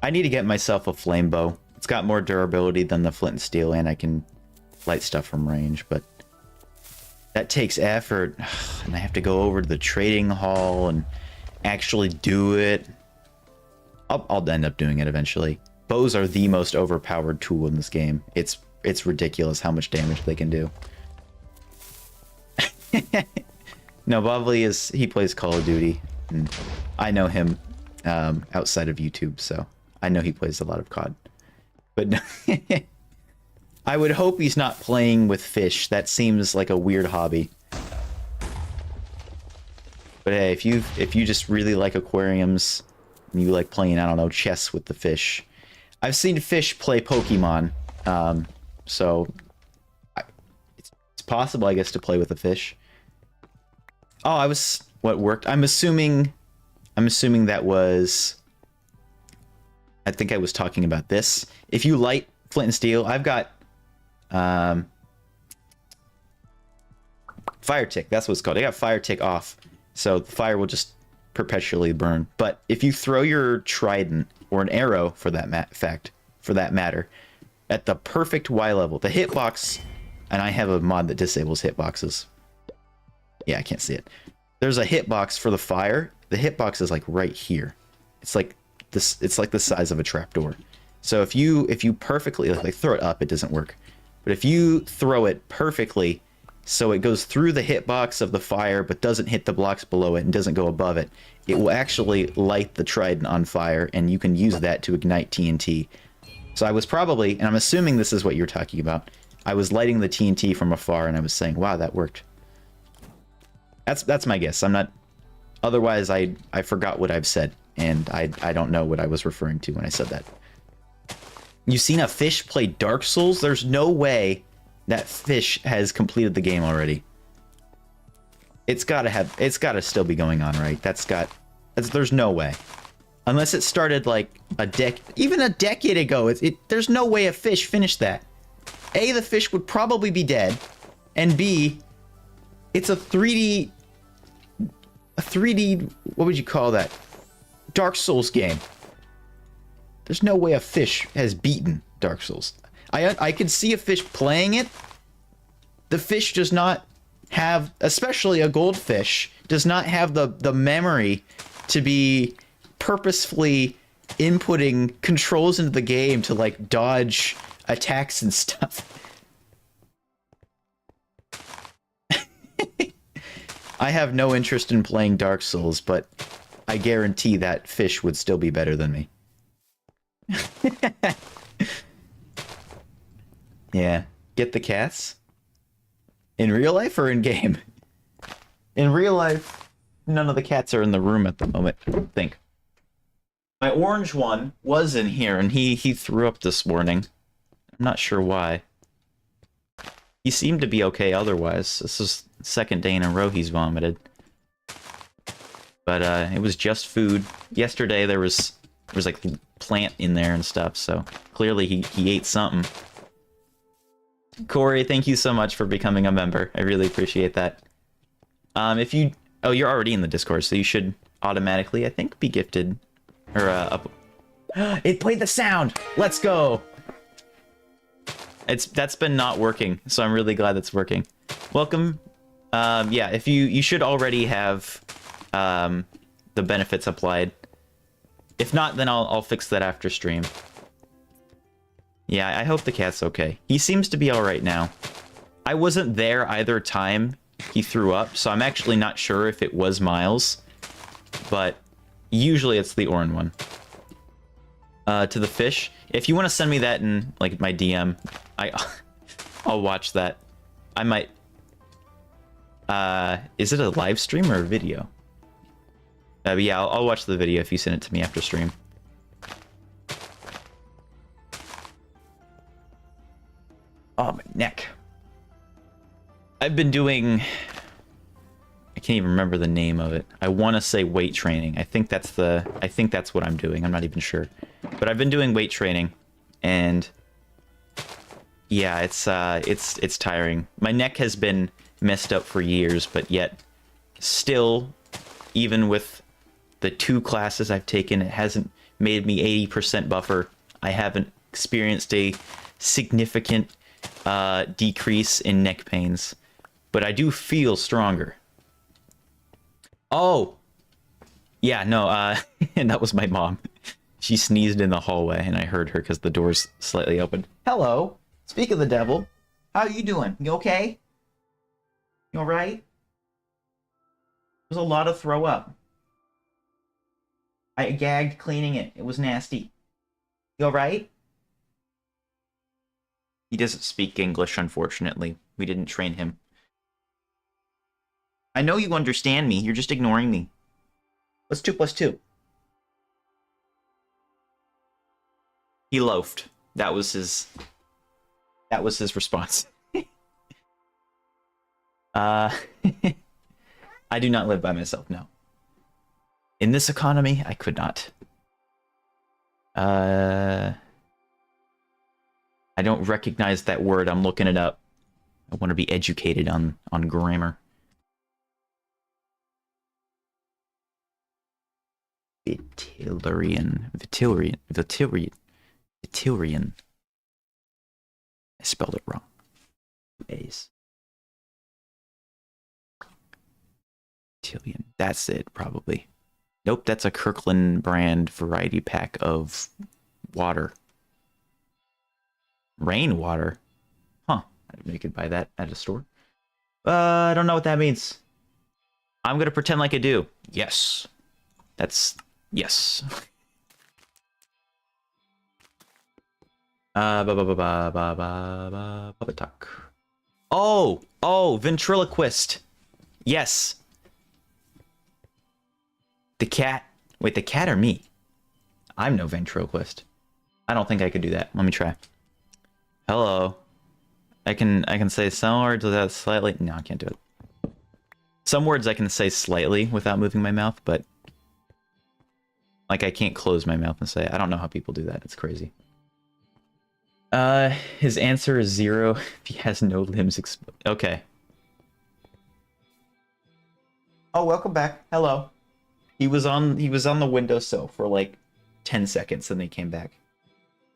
I need to get myself a flame bow. It's got more durability than the flint and steel, and I can light stuff from range, but that takes effort, and I have to go over to the trading hall and actually do it. I'll end up doing it eventually. Bows are the most overpowered tool in this game. It's ridiculous how much damage they can do. No, Bovley he plays Call of Duty, and I know him outside of YouTube, so I know he plays a lot of COD. But no, I would hope he's not playing with fish. That seems like a weird hobby. But hey, if you just really like aquariums and you like playing, I don't know, chess with the fish. I've seen fish play Pokemon, so it's possible, I guess, to play with a fish. Oh, what worked? I'm assuming that was. I think I was talking about this. If you light flint and steel, I've got fire tick. That's what it's called. I got fire tick off, so the fire will just perpetually burn. But if you throw your trident or an arrow, for that matter, at the perfect Y level, the hitbox, and I have a mod that disables hitboxes. Yeah, I can't see it. There's a hitbox for the fire. The hitbox is like right here. It's like this. It's like the size of a trapdoor. So if you perfectly like throw it up, it doesn't work. But if you throw it perfectly, so it goes through the hitbox of the fire, but doesn't hit the blocks below it and doesn't go above it, it will actually light the trident on fire, and you can use that to ignite TNT. So I was probably, and I'm assuming this is what you're talking about, I was lighting the TNT from afar, and I was saying, wow, that worked. That's my guess. I'm not. Otherwise, I forgot what I've said, and I don't know what I was referring to when I said that. You seen a fish play Dark Souls? There's no way that fish has completed the game already. It's gotta still be going on, right? There's no way. Unless it started like even a decade ago. There's no way a fish finished that. A, the fish would probably be dead, and B, it's a 3D, what would you call that? Dark Souls game. There's no way a fish has beaten Dark Souls. I could see a fish playing it, The fish does not have, especially a goldfish, does not have the memory to be purposefully inputting controls into the game to like dodge attacks and stuff. I have no interest in playing Dark Souls, but I guarantee that fish would still be better than me. Yeah. Get the cats? In real life or in game? In real life, none of the cats are in the room at the moment, I don't think. My orange one was in here, and he threw up this morning. I'm not sure why. He seemed to be okay otherwise. This is the second day in a row he's vomited. But it was just food. Yesterday there was like plant in there and stuff, so clearly he ate something. Corey, thank you so much for becoming a member. I really appreciate that. If you... Oh, you're already in the Discord, so you should automatically, I think, be gifted. Or, up... It played the sound! Let's go! That's been not working, so I'm really glad that's working. Welcome. Yeah, if you should already have the benefits applied. If not, then I'll fix that after stream. Yeah, I hope the cat's okay. He seems to be alright now. I wasn't there either time he threw up, so I'm actually not sure if it was Miles. But usually it's the orange one. To the fish. If you want to send me that in like my DM, I'll watch that. I might. Is it a live stream or a video? But yeah, I'll watch the video if you send it to me after stream. Oh, my neck. I've been doing... I can't even remember the name of it. I want to say weight training. I think that's what I'm doing. I'm not even sure. But I've been doing weight training, and yeah, it's tiring. My neck has been messed up for years, but yet still, even with the 2 classes I've taken, it hasn't made me 80% buffer. I haven't experienced a significant decrease in neck pains, but I do feel stronger. Oh, yeah, no, and that was my mom. She sneezed in the hallway, and I heard her because the door's slightly open. Hello, speak of the devil. How are you doing? You okay? You all right? There's a lot of throw up. I gagged cleaning it. It was nasty. You all right? He doesn't speak English, unfortunately. We didn't train him. I know you understand me. You're just ignoring me. What's 2 plus 2? He loafed. That was his response. I do not live by myself, no. In this economy, I could not. I don't recognize that word. I'm looking it up. I want to be educated on grammar. Vitilian. I spelled it wrong. A's. Vitilian. That's it, probably. Nope, that's a Kirkland brand variety pack of water. Rainwater? Huh. I didn't know you could buy that at a store. I don't know what that means. I'm gonna pretend like I do. Yes. That's... yes. Puppet talk. Oh, ventriloquist. Yes. The cat. Wait, the cat or me? I'm no ventriloquist. I don't think I could do that. Let me try. Hello. I can say some words without slightly... No, I can't do it. Some words I can say slightly without moving my mouth, but... like, I can't close my mouth and say it. I don't know how people do that. It's crazy. His answer is 0 if he has no limbs. Okay. Oh, welcome back. Hello. He was on the windowsill for like 10 seconds and then he came back.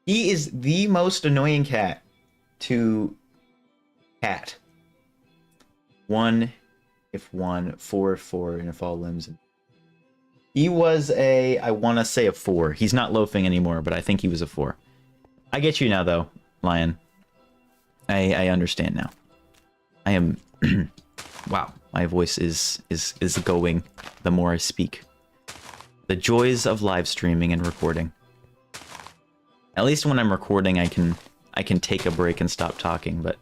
He is the most annoying cat to cat. 1 if 1, 4 if 4, and if all limbs. He was I want to say a 4. He's not loafing anymore, but I think he was a 4. I get you now, though, Lion. I understand now. I am... Wow, my voice is going the more I speak. The joys of live streaming and recording. At least when I'm recording, I can take a break and stop talking, but...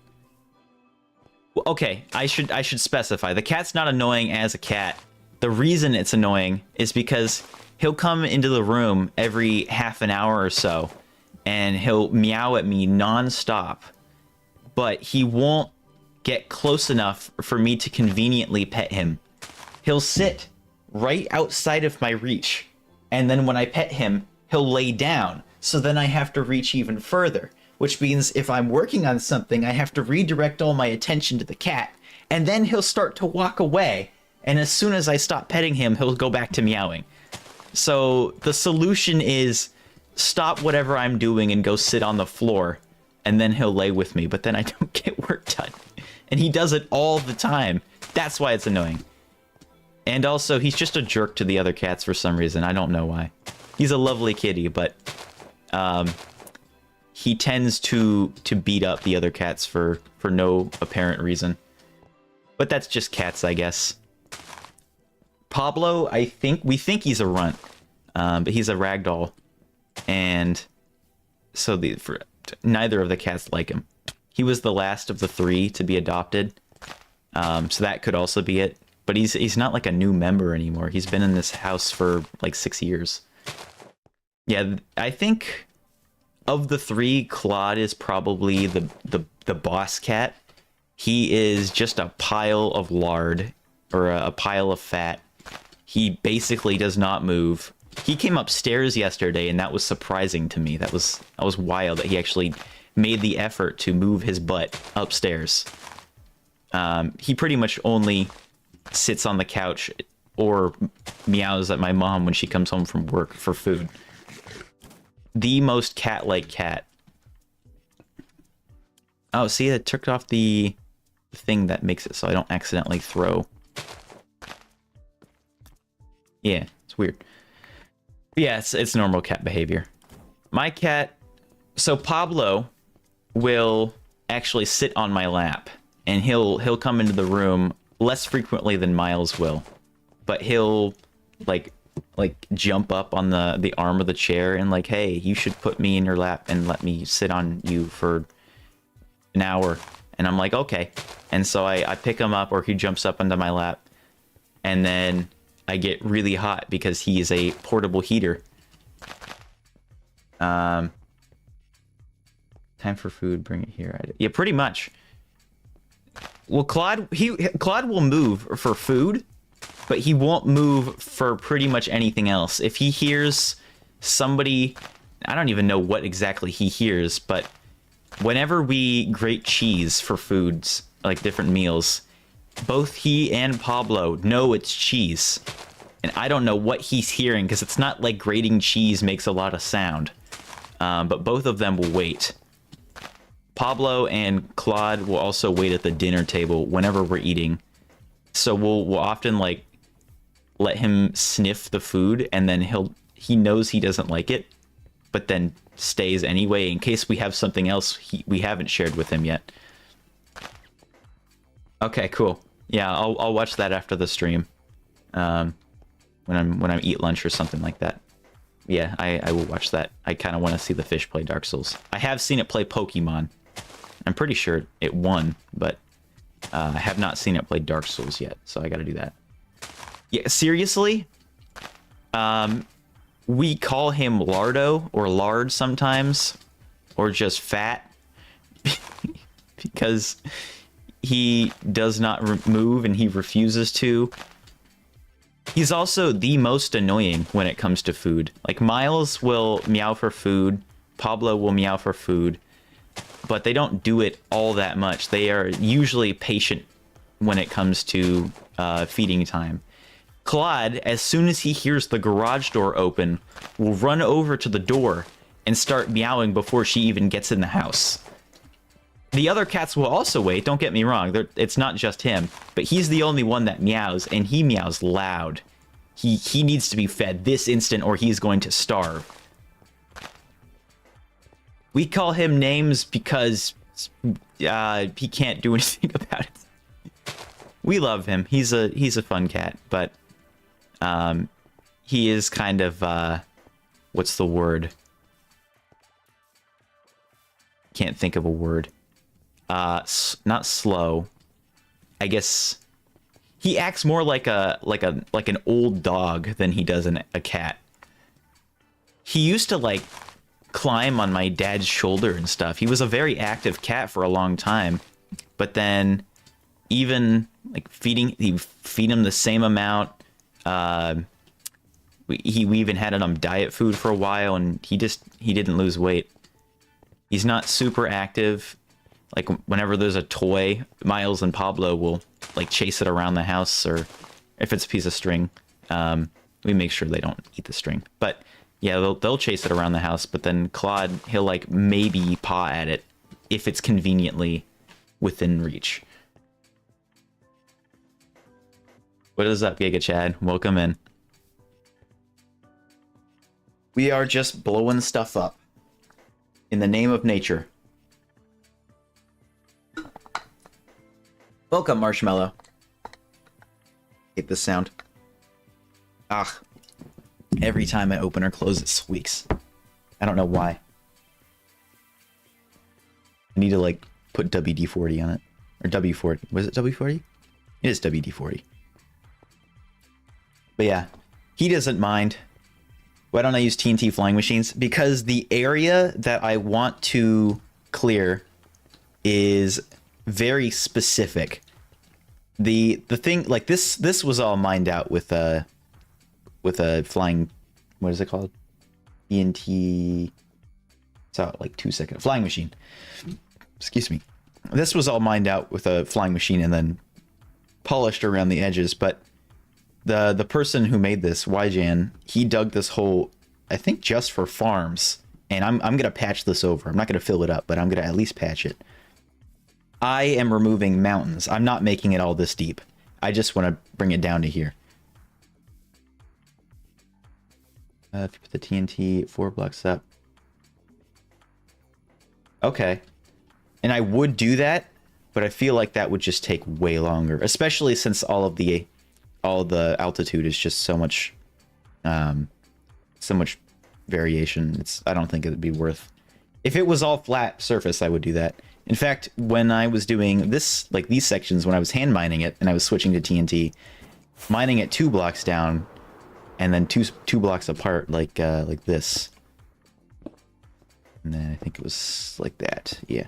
Okay, I should specify. The cat's not annoying as a cat. The reason it's annoying is because he'll come into the room every half an hour or so, and he'll meow at me non-stop, but he won't get close enough for me to conveniently pet him. He'll sit right outside of my reach, and then when I pet him, he'll lay down, so then I have to reach even further, which means if I'm working on something, I have to redirect all my attention to the cat, and then he'll start to walk away, and as soon as I stop petting him, he'll go back to meowing. So the solution is stop whatever I'm doing and go sit on the floor, and then he'll lay with me, but then I don't get work done. And he does it all the time. That's why it's annoying. And also, he's just a jerk to the other cats for some reason. I don't know why. He's a lovely kitty, but he tends to beat up the other cats for no apparent reason. But that's just cats, I guess. Pablo, we think he's a runt, but he's a ragdoll, and so neither of the cats like him. He was the last of the 3 to be adopted, so that could also be it. But he's not like a new member anymore. He's been in this house for like 6 years. Yeah, I think of the 3, Claude is probably the boss cat. He is just a pile of lard, or a pile of fat. He basically does not move. He came upstairs yesterday, and that was surprising to me. That was wild that he actually made the effort to move his butt upstairs. He pretty much only sits on the couch or meows at my mom when she comes home from work for food. The most cat-like cat. Oh, see, it took off the thing that makes it so I don't accidentally throw. Yeah, it's weird. But yeah, it's normal cat behavior. My cat... So Pablo will actually sit on my lap, and he'll come into the room less frequently than Miles will. But he'll, like jump up on the arm of the chair and like, hey, you should put me in your lap and let me sit on you for an hour. And I'm like, okay. And so I pick him up, or he jumps up onto my lap, and then I get really hot because he is a portable heater. Time for food, bring it here. Yeah, pretty much. Well, Claude will move for food, but he won't move for pretty much anything else. If he hears somebody, I don't even know what exactly he hears, but whenever we grate cheese for foods, like different meals, both he and Pablo know it's cheese. And I don't know what he's hearing, because it's not like grating cheese makes a lot of sound. But both of them will wait. Pablo and Claude will also wait at the dinner table whenever we're eating. So we'll often like let him sniff the food, and then he knows he doesn't like it, but then stays anyway in case we have something else we haven't shared with him yet. Okay, cool. Yeah, I'll watch that after the stream. When I eat lunch or something like that. Yeah, I will watch that. I kind of want to see the fish play Dark Souls. I have seen it play Pokemon. I'm pretty sure it won, but I have not seen it play Dark Souls yet, so I got to do that. Yeah, seriously? We call him Lardo or Lard sometimes, or just Fat, because he does not move and he refuses to. He's also the most annoying when it comes to food. Like, Miles will meow for food, Pablo will meow for food, but they don't do it all that much. They are usually patient when it comes to feeding time. Claude, as soon as he hears the garage door open, will run over to the door and start meowing before she even gets in the house. The other cats will also wait, don't get me wrong. It's not just him. But he's the only one that meows, and he meows loud. He needs to be fed this instant or he's going to starve. We call him names because he can't do anything about it. We love him. He's a fun cat, but he is kind of what's the word? Can't think of a word. Not slow. I guess he acts more like an old dog than he does a cat. He used to like climb on my dad's shoulder and stuff. He was a very active cat for a long time, but then even like feed him the same amount. We even had it on diet food for a while, and he didn't lose weight. He's not super active. Like whenever there's a toy, Miles and Pablo will like chase it around the house, or if it's a piece of string, we make sure they don't eat the string. But yeah, they'll chase it around the house. But then Claude, he'll like maybe paw at it if it's conveniently within reach. What is up, Giga Chad? Welcome in. We are just blowing stuff up in the name of nature. Welcome, Marshmallow. Hate this sound. Ah. Every time I open or close, it squeaks. I don't know why. I need to, like, put WD-40 on it. Or W40. Was it W40? It is WD-40. But yeah, he doesn't mind. Why don't I use TNT flying machines? Because the area that I want to clear is very specific. The thing, like this was all mined out with a flying, what is it called? TNT. So like 2 seconds. Flying machine. Excuse me. This was all mined out with a flying machine and then polished around the edges. But the person who made this, YJan, he dug this hole, I think just for farms. And I'm gonna patch this over. I'm not gonna fill it up, but I'm gonna at least patch it. I am removing mountains. I'm not making it all this deep. I just want to bring it down to here. If you put the TNT 4 blocks up. Okay. And I would do that, but I feel like that would just take way longer, especially since all of the altitude is just so much variation. I don't think it would be worth. If it was all flat surface, I would do that. In fact, when I was doing this, like these sections, when I was hand mining it and I was switching to TNT, mining it 2 blocks down and then two blocks apart, like this. And then I think it was like that. Yeah.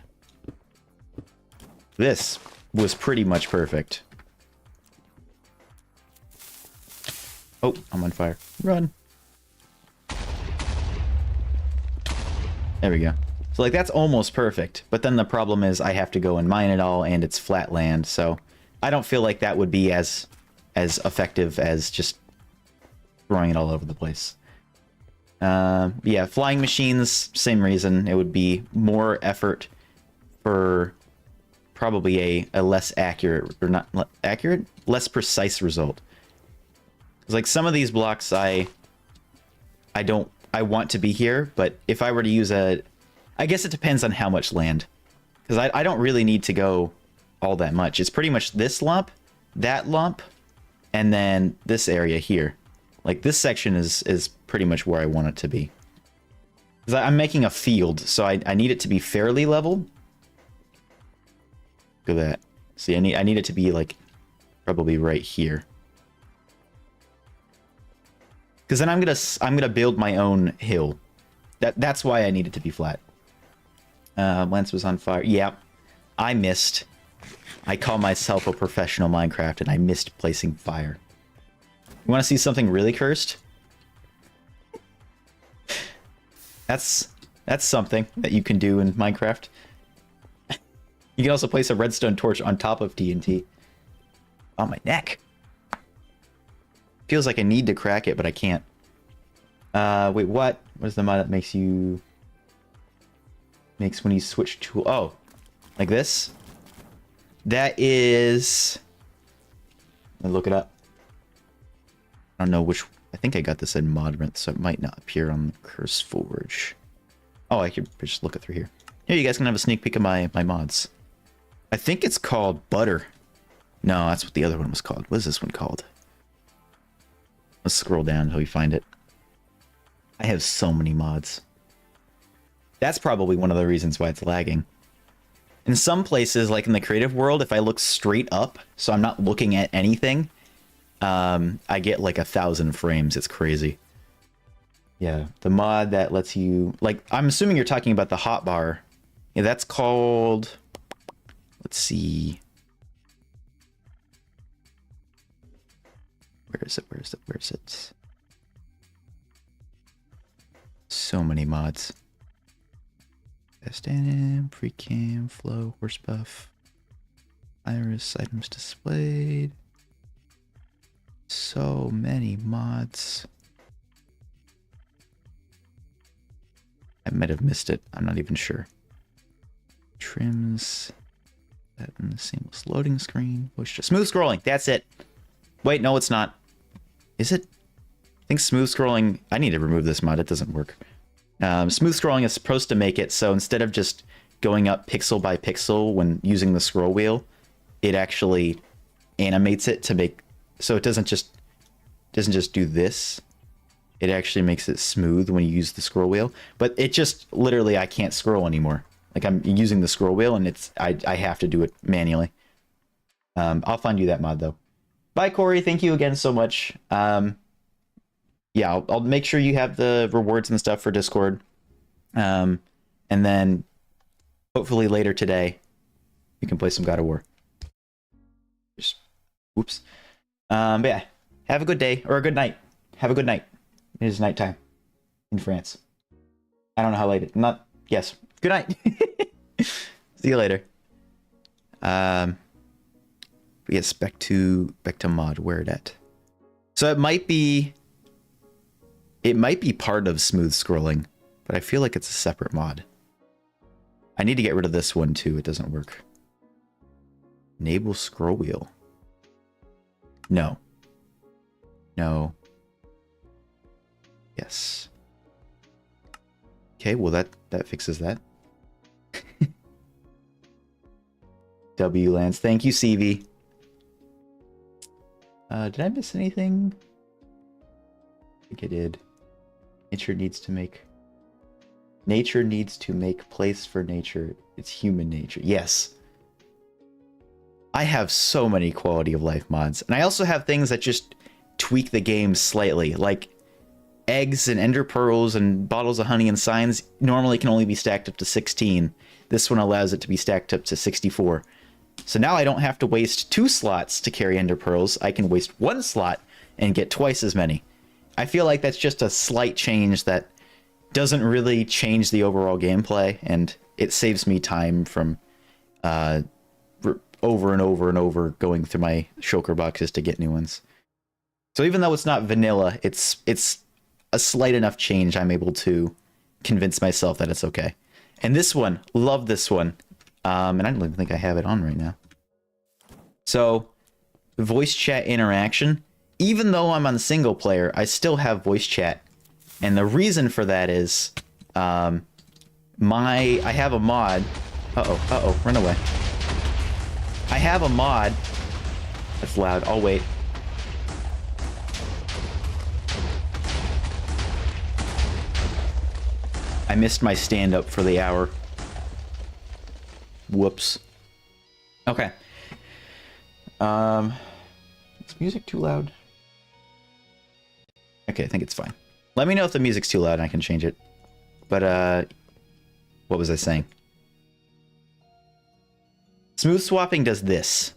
This was pretty much perfect. Oh, I'm on fire. Run. There we go. So like that's almost perfect, but then the problem is I have to go and mine it all and it's flat land, so I don't feel like that would be as effective as just throwing it all over the place. Yeah, flying machines, same reason. It would be more effort for probably a less accurate, or not accurate, less precise result. Because like some of these blocks I want to be here, but if I were to use I guess it depends on how much land. Because I don't really need to go all that much. It's pretty much this lump, that lump, and then this area here. Like this section is pretty much where I want it to be. Because I'm making a field, so I need it to be fairly level. Look at that. See, I need it to be like probably right here. Because then I'm gonna build my own hill. That's why I need it to be flat. Laynce was on fire. Yeah, I missed. I call myself a professional Minecraft, and I missed placing fire. You want to see something really cursed? That's something that you can do in Minecraft. You can also place a redstone torch on top of TNT. Oh, my neck. Feels like I need to crack it, but I can't. Wait, what? What is the mod that makes when you switch tool? Oh. like this. That is... Let me look it up. I don't know which... I think I got this in Modrinth, so it might not appear on the Curse Forge. Oh, I could just look it through here. Here, you guys can have a sneak peek of my mods. I think it's called Butter. No, that's what the other one was called. What is this one called? Let's scroll down until we find it. I have so many mods. That's probably one of the reasons why it's lagging. In some places, like in the creative world, if I look straight up, so I'm not looking at anything, I get like 1,000 frames. It's crazy. Yeah, the mod that lets you... Like, I'm assuming you're talking about the hotbar. Yeah, that's called... Let's see... Where is it? Where is it? Where is it? So many mods. Best anim, pre-cam, flow, horse buff, iris, items displayed. So many mods. I might have missed it. I'm not even sure. Trims. That in the seamless loading screen. Smooth scrolling. That's it. Wait, no, it's not. Is it? I think smooth scrolling... I need to remove this mod. It doesn't work. Smooth scrolling is supposed to make it so instead of just going up pixel by pixel when using the scroll wheel, it actually animates it to make... So it doesn't just do this. It actually makes it smooth when you use the scroll wheel. But it just... Literally, I can't scroll anymore. Like, I'm using the scroll wheel, and it's I have to do it manually. I'll find you that mod, though. Bye, Corey. Thank you again so much. Yeah, I'll make sure you have the rewards and stuff for Discord. And then hopefully later today, you can play some God of War. Just, whoops. But yeah, have a good day or a good night. Have a good night. It is nighttime in France. I don't know how late it. Not yes. Good night. See you later. Yes, back to mod. Where it at? So it might be part of smooth scrolling, but I feel like it's a separate mod. I need to get rid of this one too. It doesn't work. Enable scroll wheel. No. No. Yes. Okay, well that fixes that. W Laynce. Thank you, CV. Did I miss anything? I think I did. Nature needs to make place for nature. It's human nature. Yes. I have so many quality of life mods. And I also have things that just tweak the game slightly. Like eggs and ender pearls and bottles of honey and signs normally can only be stacked up to 16. This one allows it to be stacked up to 64. So now I don't have to waste 2 slots to carry ender pearls. I can waste 1 slot and get twice as many. I feel like that's just a slight change that doesn't really change the overall gameplay, and it saves me time from over and over and over going through my shulker boxes to get new ones. So even though it's not vanilla, it's a slight enough change I'm able to convince myself that it's okay. And this one, love this one. And I don't even think I have it on right now. So, voice chat interaction. Even though I'm on single player, I still have voice chat. And the reason for that is, I have a mod. Uh-oh, run away. I have a mod. That's loud. I'll wait. I missed my stand-up for the hour. Whoops. Okay. Is music too loud? Okay, I think it's fine. Let me know if the music's too loud and I can change it. But, what was I saying? Smooth swapping does this.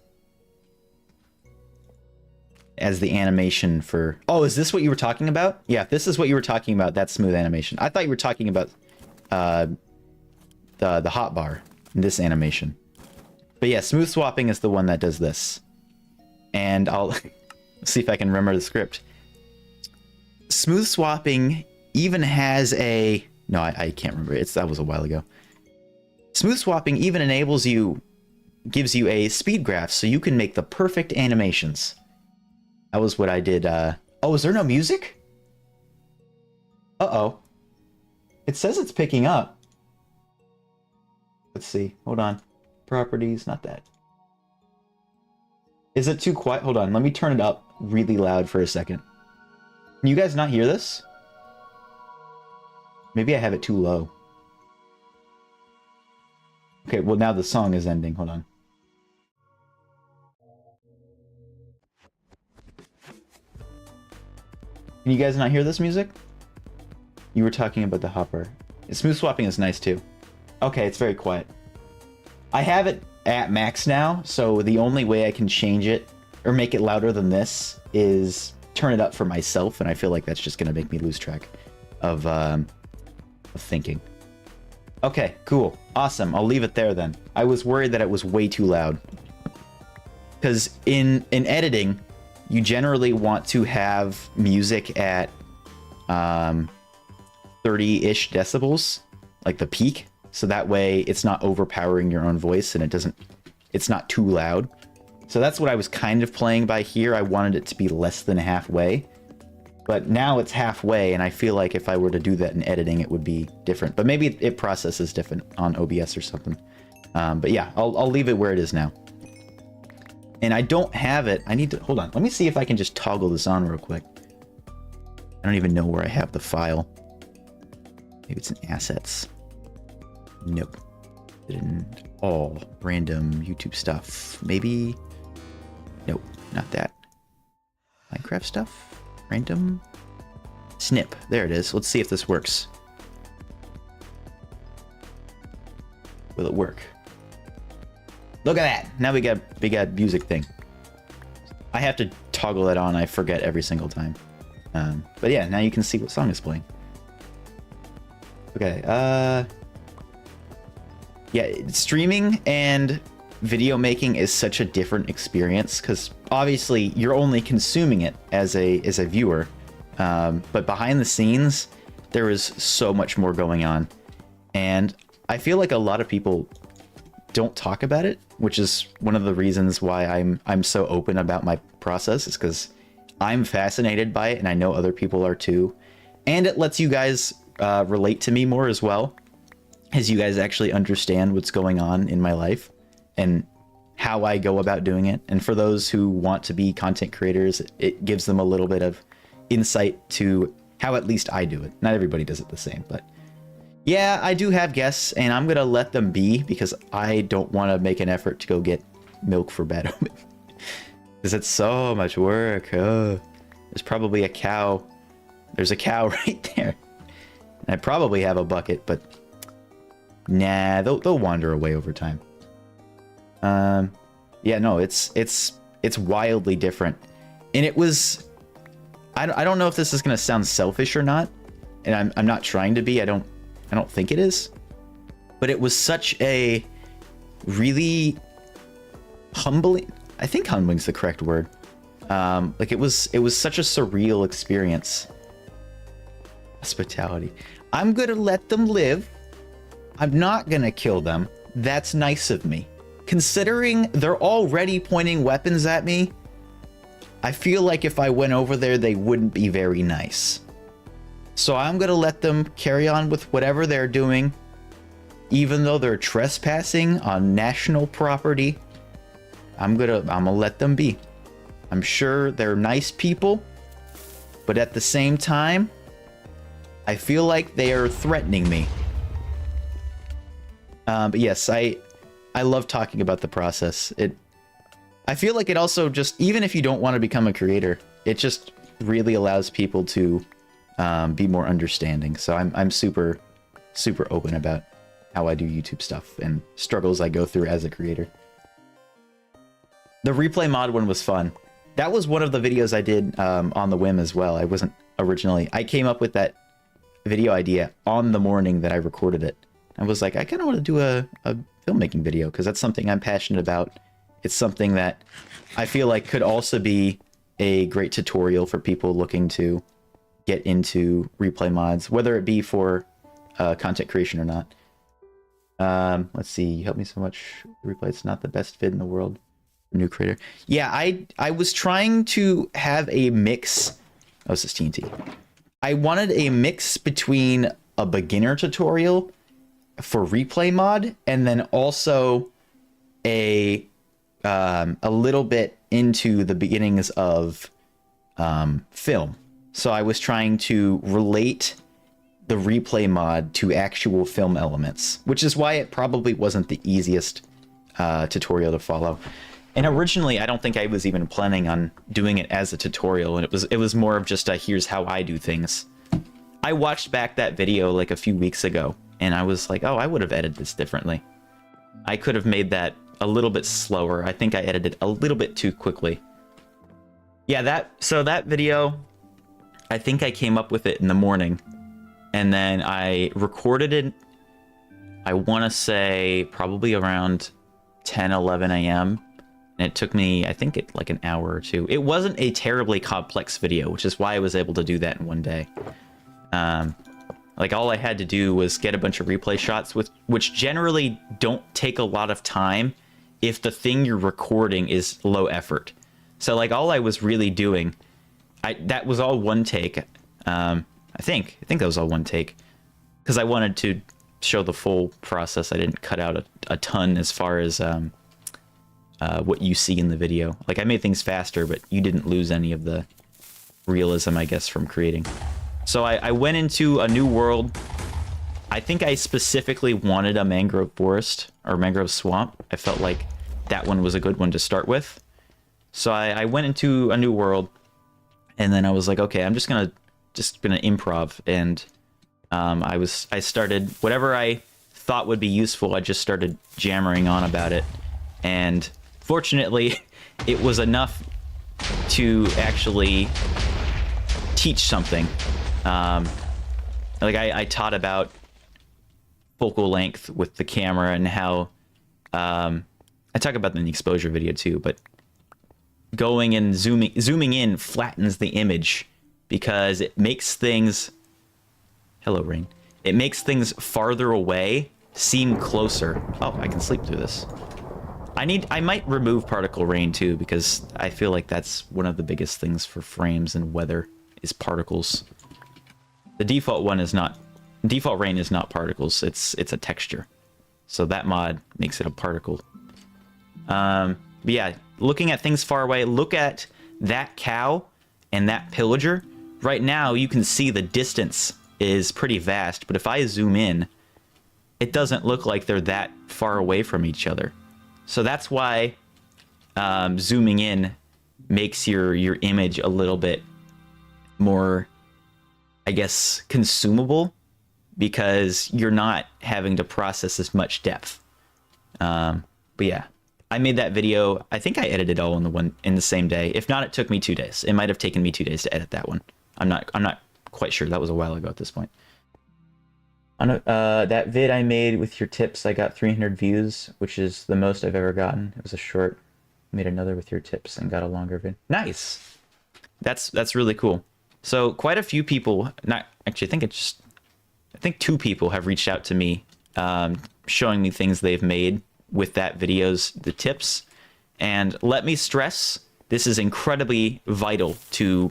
As the animation for... Oh, is this what you were talking about? Yeah, if this is what you were talking about, that's smooth animation. I thought you were talking about the hotbar in this animation. But yeah, smooth swapping is the one that does this. And I'll see if I can remember the script. Smooth swapping even has a... No, I can't remember. That was a while ago. Smooth swapping even gives you a speed graph so you can make the perfect animations. That was what I did. Oh, is there no music? Uh-oh. It says it's picking up. Let's see. Hold on. Properties, not that. Is it too quiet? Hold on. Let me turn it up really loud for a second. Can you guys not hear this? Maybe I have it too low. Okay, well now the song is ending. Hold on. Can you guys not hear this music? You were talking about the hopper. Smooth swapping is nice too. Okay, it's very quiet. I have it at max now, so the only way I can change it or make it louder than this is turn it up for myself, and I feel like that's just gonna make me lose track of thinking. Okay, cool. Awesome. I'll leave it there then. I was worried that it was way too loud. Because in editing, you generally want to have music at 30-ish decibels, like the peak, so that way it's not overpowering your own voice and it's not too loud. So that's what I was kind of playing by here. I wanted it to be less than halfway, but now it's halfway, and I feel like if I were to do that in editing, it would be different. But maybe it processes different on OBS or something. But yeah, I'll leave it where it is now. And I don't have it. I need to, hold on. Let me see if I can just toggle this on real quick. I don't even know where I have the file. Maybe it's in assets. Nope. Didn't. All random YouTube stuff. Maybe. Nope, not that. Minecraft stuff. Random. Snip. There it is. Let's see if this works. Will it work? Look at that! Now we got music thing. I have to toggle it on. I forget every single time. But yeah, now you can see what song is playing. Okay. Yeah, streaming and video making is such a different experience because obviously you're only consuming it as a viewer, but behind the scenes there is so much more going on, and I feel like a lot of people don't talk about it, which is one of the reasons why I'm so open about my process, is because I'm fascinated by it and I know other people are too, and it lets you guys relate to me more as well, as you guys actually understand what's going on in my life and how I go about doing it. And for those who want to be content creators, it gives them a little bit of insight to how at least I do it. Not everybody does it the same, but yeah, I do have guests, and I'm gonna let them be because I don't want to make an effort to go get milk for Bad Omen. Because it's so much work. There's probably a cow. There's a cow right there. And I probably have a bucket, but nah, they'll wander away over time. Yeah, no, it's wildly different, and it was. I don't know if this is gonna sound selfish or not, and I'm not trying to be. I don't think it is, but it was such a really humbling. I think humbling's the correct word. Like it was such a surreal experience. Hospitality. I'm gonna let them live. I'm not gonna kill them. That's nice of me. Considering they're already pointing weapons at me, I feel like if I went over there, they wouldn't be very nice. So I'm gonna let them carry on with whatever they're doing, even though they're trespassing on national property. I'm gonna let them be. I'm sure they're nice people, but at the same time, I feel like they are threatening me. But yes, I love talking about the process. I feel like it also just, even if you don't want to become a creator, it just really allows people to be more understanding. So I'm super open about how I do YouTube stuff and struggles I go through as a creator. The replay mod one was fun. That was one of the videos I did on the whim as well. I came up with that video idea on the morning that I recorded it. I was like, I kind of want to do a filmmaking video because that's something I'm passionate about. It's something that I feel like could also be a great tutorial for people looking to get into replay mods, whether it be for content creation or not. Let's see. You helped me so much. Replay. It's not the best vid in the world. New creator. Yeah, I was trying to have a mix. Oh, this is TNT. I wanted a mix between a beginner tutorial for replay mod and then also a little bit into the beginnings of film. So I was trying to relate the replay mod to actual film elements, which is why it probably wasn't the easiest tutorial to follow. And originally, I don't think I was even planning on doing it as a tutorial, and it was more of just a here's how I do things. I watched back that video like a few weeks ago, and I was like, oh, I would have edited this differently. I could have made that a little bit slower. I think I edited a little bit too quickly. Yeah, that video, I think I came up with it in the morning, and then I recorded it, I want to say probably around 10, 11 a.m., and it took me, I think, like an hour or two. It wasn't a terribly complex video, which is why I was able to do that in one day. Like, all I had to do was get a bunch of replay shots, which generally don't take a lot of time if the thing you're recording is low effort. So, like, all I was really doing, that was all one take. I think that was all one take, because I wanted to show the full process. I didn't cut out a ton as far as what you see in the video. Like, I made things faster, but you didn't lose any of the realism, I guess, from creating. So I went into a new world. I think I specifically wanted a mangrove forest or mangrove swamp. I felt like that one was a good one to start with. So I went into a new world, and then I was like, okay, I'm just gonna improv, and I started whatever I thought would be useful. I just started jammering on about it, and fortunately, it was enough to actually teach something. Like I taught about focal length with the camera and how I talk about that in the exposure video too, but going and zooming in flattens the image because it makes things, hello rain, it makes things farther away seem closer. Oh, I can sleep through this. I might remove particle rain too, because I feel like that's one of the biggest things for frames and weather is particles. The default rain is not particles, it's a texture. So that mod makes it a particle. But yeah, looking at things far away, look at that cow and that pillager. Right now you can see the distance is pretty vast, but if I zoom in, it doesn't look like they're that far away from each other. So that's why zooming in makes your image a little bit more, I guess, consumable, because you're not having to process as much depth. But yeah, I made that video. I think I edited all in the same day. If not, it took me 2 days. It might have taken me 2 days to edit that one. I'm not quite sure. That was a while ago at this point. That vid I made with your tips, I got 300 views, which is the most I've ever gotten. It was a short. Made another with your tips and got a longer vid. Nice. That's really cool. So quite a few people, not actually, I think 2 people have reached out to me, showing me things they've made with that the tips. And let me stress, this is incredibly vital to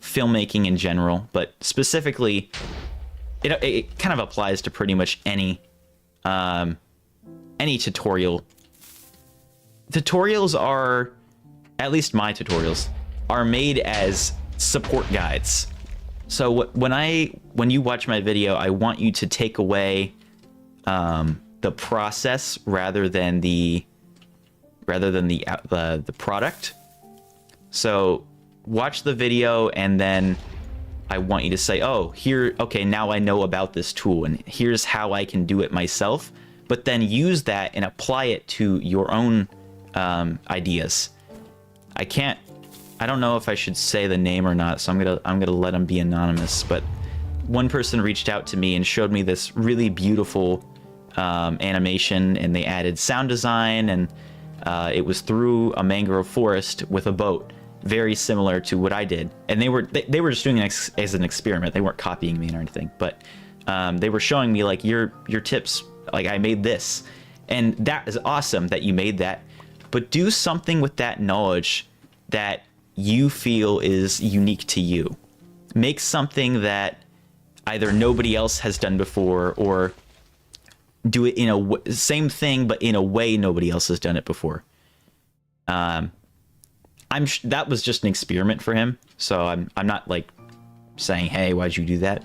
filmmaking in general, but specifically, it kind of applies to pretty much any tutorial. Tutorials are, at least my tutorials, are made as support guides. So when you watch my video, I want you to take away the process rather than the product. So watch the video, and then I want you to say, oh, okay, now I know about this tool, and here's how I can do it myself. But then use that and apply it to your own ideas. I don't know if I should say the name or not, so I'm gonna let them be anonymous. But one person reached out to me and showed me this really beautiful animation, and they added sound design, and it was through a mangrove forest with a boat, very similar to what I did. And they were just doing it as an experiment. They weren't copying me or anything, but they were showing me like your tips Like, I made this. And that is awesome that you made that. But do something with that knowledge that you feel is unique to you. Make something that either nobody else has done before, or do it in a same thing, but in a way nobody else has done it before. That was just an experiment for him. So I'm not like saying, hey, why'd you do that?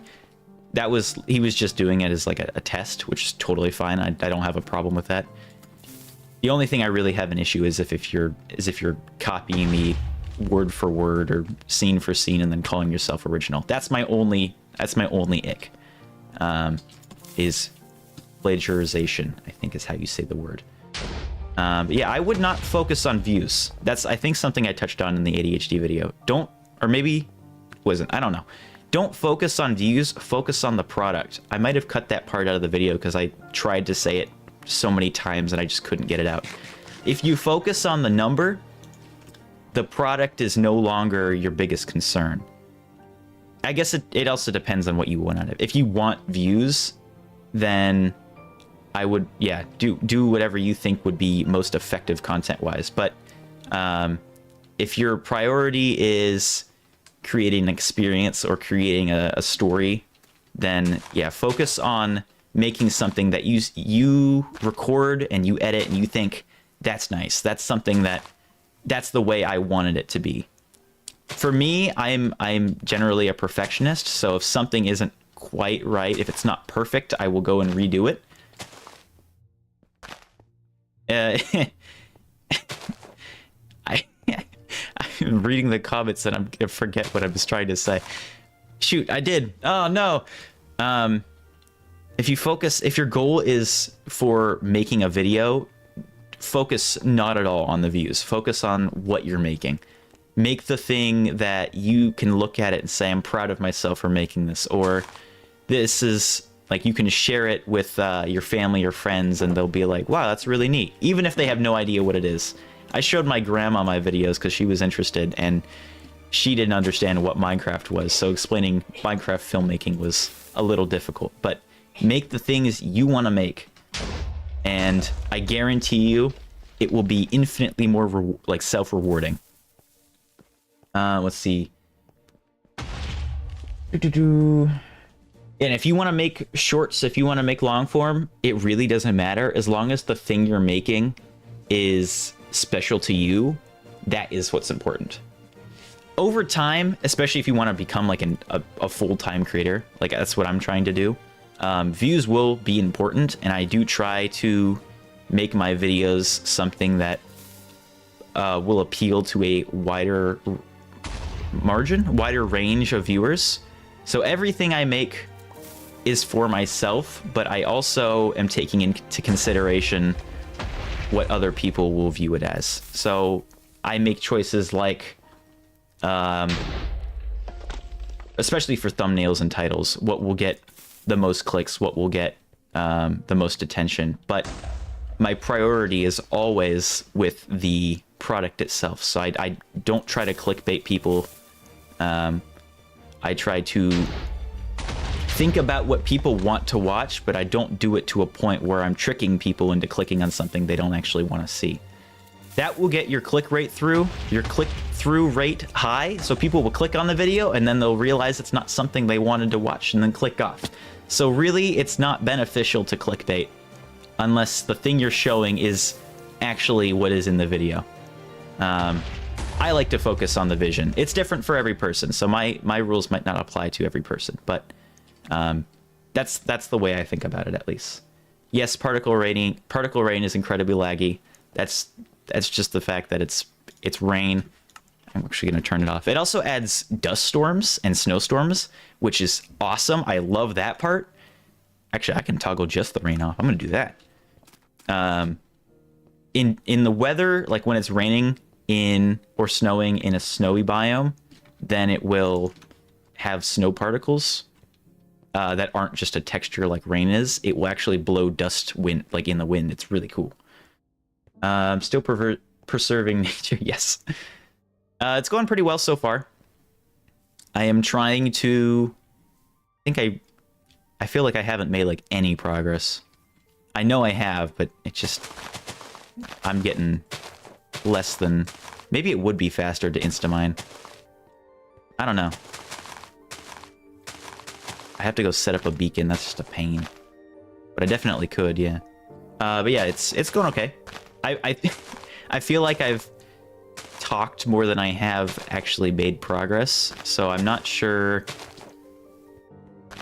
He was just doing it as like a test, which is totally fine. I don't have a problem with that. The only thing I really have an issue is if you're copying me word for word or scene for scene and then calling yourself original. That's my only ick. Is plagiarization, I think is how you say the word. But yeah, I would not focus on views. That's, I think, something I touched on in the ADHD video. Or maybe wasn't, I don't know. Don't focus on views, focus on the product. I might have cut that part out of the video because I tried to say it so many times and I just couldn't get it out. If you focus on the number, the product is no longer your biggest concern. I guess it also depends on what you want out of it. If you want views, then I would, yeah, do whatever you think would be most effective content-wise. But if your priority is creating an experience or creating a story, then yeah, focus on making something that you record and you edit and you think, that's nice. That's something that's the way I wanted it to be. For me, I'm generally a perfectionist, so if something isn't quite right, if it's not perfect, I will go and redo it. I'm reading the comments and I'm gonna forget what I was trying to say. Shoot, I did. Oh no. If your goal is for making a video, focus not at all on the views. Focus on what you're making. Make the thing that you can look at it and say, I'm proud of myself for making this, or this is like, you can share it with your family or friends and they'll be like, wow, that's really neat, even if they have no idea what it is. I showed my grandma my videos because she was interested and she didn't understand what Minecraft was, so explaining Minecraft filmmaking was a little difficult. But make the things you want to make, and I guarantee you it will be infinitely more like self-rewarding. Let's see. And if you want to make shorts, if you want to make long form, it really doesn't matter. As long as the thing you're making is special to you, that is what's important. Over time, especially if you want to become like a full-time creator, like that's what I'm trying to do, views will be important, and I do try to make my videos something that will appeal to a wider range of viewers. So everything I make is for myself, but I also am taking into consideration what other people will view it as. So I make choices like, especially for thumbnails and titles, what will get the most clicks, what will get the most attention. But my priority is always with the product itself. So I don't try to clickbait people. I try to think about what people want to watch, but I don't do it to a point where I'm tricking people into clicking on something they don't actually want to see. That will get your click-through rate high, so people will click on the video and then they'll realize it's not something they wanted to watch and then click off. So really, it's not beneficial to clickbait unless the thing you're showing is actually what is in the video. I like to focus on the vision. It's different for every person, so my rules might not apply to every person, but that's the way I think about it, at least. Yes, particle rain is incredibly laggy. That's just the fact that it's rain. I'm actually going to turn it off. It also adds dust storms and snowstorms, which is awesome. I love that part. Actually, I can toggle just the rain off. I'm going to do that. In the weather, like when it's raining or snowing in a snowy biome, then it will have snow particles that aren't just a texture like rain is. It will actually blow dust wind, like in the wind. It's really cool. Still preserving nature. Yes. It's going pretty well so far. I am trying to... I feel like I haven't made like any progress. I know I have, but it just... I'm getting less than... Maybe it would be faster to Instamine. I don't know. I have to go set up a beacon. That's just a pain. But I definitely could, yeah. But yeah, it's going okay. I feel like I've talked more than I have actually made progress, so I'm not sure.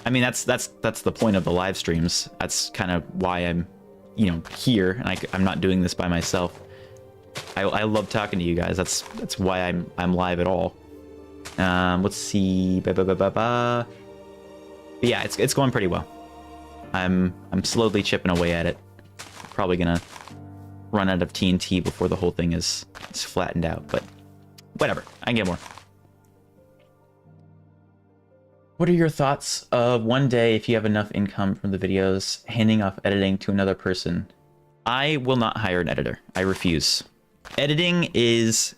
I mean, that's the point of the live streams. That's kind of why I'm, you know, here, and I'm not doing this by myself. I love talking to you guys. That's why I'm live at all. Let's see. But yeah, it's going pretty well. I'm slowly chipping away at it. Probably gonna run out of TNT before the whole thing is flattened out, but whatever. I can get more. What are your thoughts of one day, if you have enough income from the videos, handing off editing to another person? I will not hire an editor. I refuse. Editing is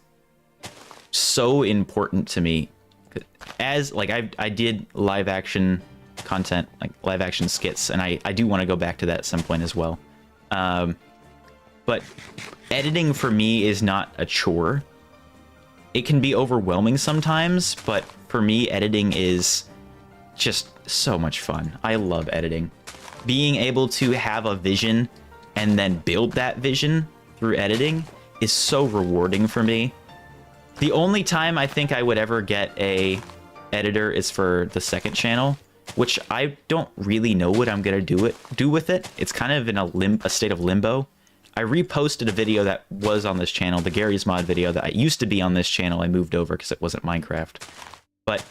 so important to me. As like I did live action content, like live action skits, and I do want to go back to that at some point as well. But editing for me is not a chore. It can be overwhelming sometimes, but for me, editing is just so much fun. I love editing. Being able to have a vision and then build that vision through editing is so rewarding for me. The only time I think I would ever get a editor is for the second channel, which I don't really know what I'm gonna do with it. It's kind of in a state of limbo. I reposted a video that was on this channel, the Gary's Mod video that I used to be on this channel. I moved over because it wasn't Minecraft. But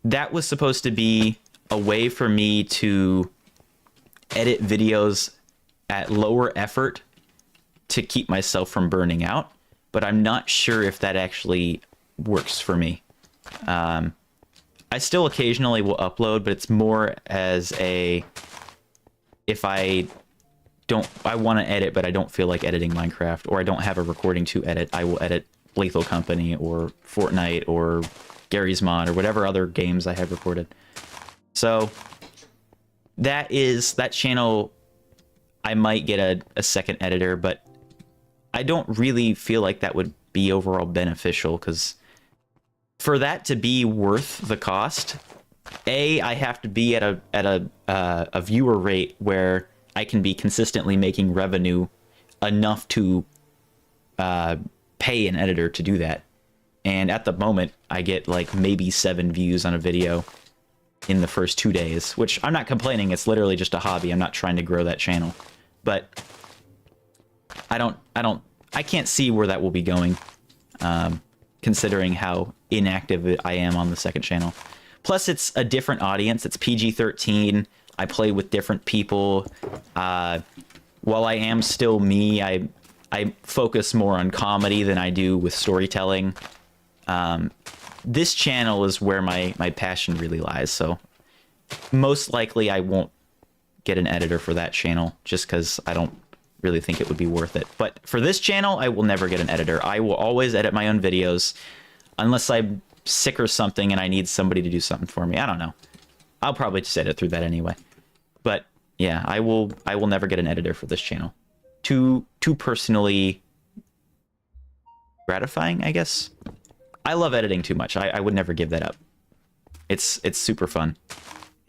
that was supposed to be a way for me to edit videos at lower effort to keep myself from burning out. But I'm not sure if that actually works for me. I still occasionally will upload, but it's more as a... If I want to edit, but I don't feel like editing Minecraft, or I don't have a recording to edit, I will edit Lethal Company, or Fortnite, or Gary's Mod, or whatever other games I have recorded. So, that channel, I might get a second editor, but I don't really feel like that would be overall beneficial, because for that to be worth the cost, I have to be at a viewer rate where I can be consistently making revenue enough to pay an editor to do that. And at the moment, I get like maybe 7 views on a video in the first 2 days, which I'm not complaining. It's literally just a hobby. I'm not trying to grow that channel, but I can't see where that will be going, considering how inactive I am on the second channel. Plus, it's a different audience. It's PG-13. I play with different people. While I am still me, I focus more on comedy than I do with storytelling. This channel is where my passion really lies, so most likely I won't get an editor for that channel, just because I don't really think it would be worth it. But for this channel, I will never get an editor. I will always edit my own videos, unless I'm sick or something and I need somebody to do something for me. I don't know. I'll probably just edit through that anyway. But yeah, I will never get an editor for this channel. Too personally gratifying, I guess. I love editing too much. I would never give that up. It's super fun.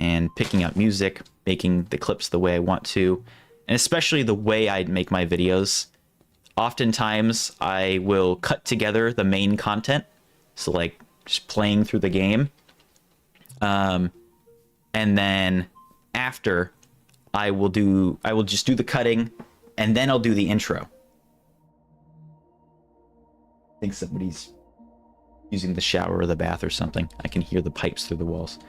And picking out music, making the clips the way I want to, and especially the way I make my videos. Oftentimes, I will cut together the main content. So like just playing through the game. And then after, I will just do the cutting, and then I'll do the intro. I think somebody's using the shower or the bath or something. I can hear the pipes through the walls.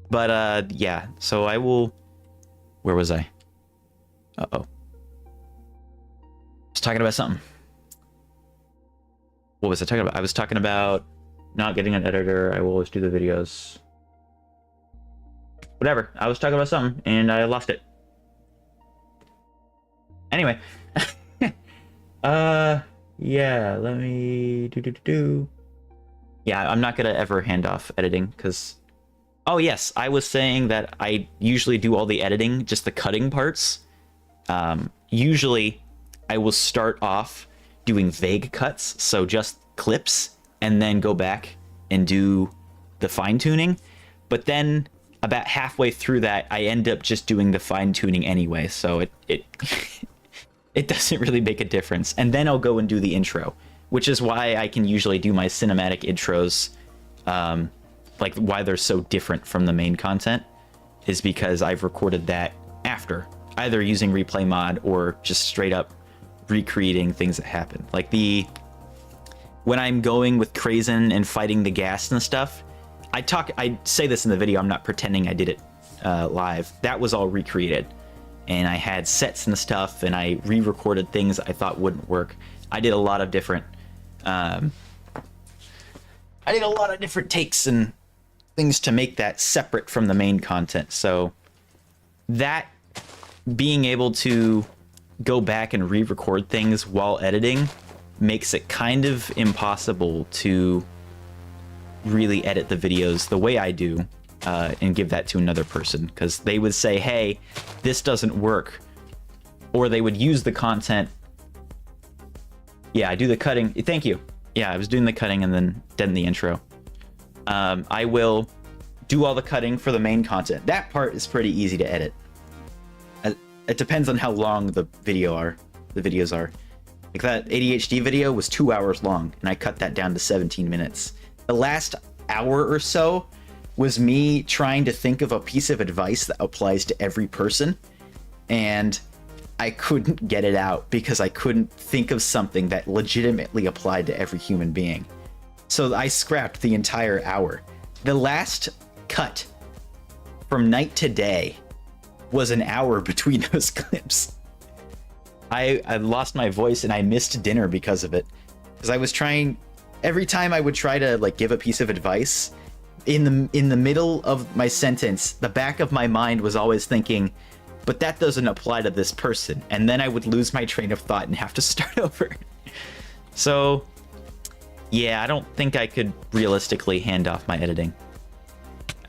But yeah, so I will... Where was I? Uh-oh. I was talking about something. What was I talking about? I was talking about not getting an editor. I will always do the videos. Whatever. I was talking about something, and I lost it. Anyway. Yeah, let me... Yeah, I'm not gonna ever hand off editing, because... Oh, yes, I was saying that I usually do all the editing, just the cutting parts. Usually I will start off doing vague cuts, so just clips, and then go back and do the fine tuning. But then about halfway through that, I end up just doing the fine tuning anyway, so it it doesn't really make a difference. And then I'll go and do the intro, which is why I can usually do my cinematic intros, like why they're so different from the main content, is because I've recorded that after, either using replay mod or just straight up recreating things that happen. Like when I'm going with Krazen and fighting the gas and stuff, I say this in the video, I'm not pretending I did it live. That was all recreated. And I had sets and stuff, and I re-recorded things I thought wouldn't work. I did a lot of different takes and things to make that separate from the main content. So that being able to go back and re-record things while editing makes it kind of impossible to really edit the videos the way I do and give that to another person, because they would say, hey, this doesn't work, or they would use the content. Yeah, I do the cutting. Thank you. Yeah, I was doing the cutting and then the intro. I will do all the cutting for the main content. That part is pretty easy to edit. It depends on how long the videos are. Like that ADHD video was 2 hours long, and I cut that down to 17 minutes. The last hour or so was me trying to think of a piece of advice that applies to every person, and I couldn't get it out because I couldn't think of something that legitimately applied to every human being. So I scrapped the entire hour. The last cut from night to day was an hour between those clips. I lost my voice and I missed dinner because of it. Because I was trying, every time I would try to like give a piece of advice, in the middle of my sentence, the back of my mind was always thinking, but that doesn't apply to this person. And then I would lose my train of thought and have to start over. So yeah, I don't think I could realistically hand off my editing.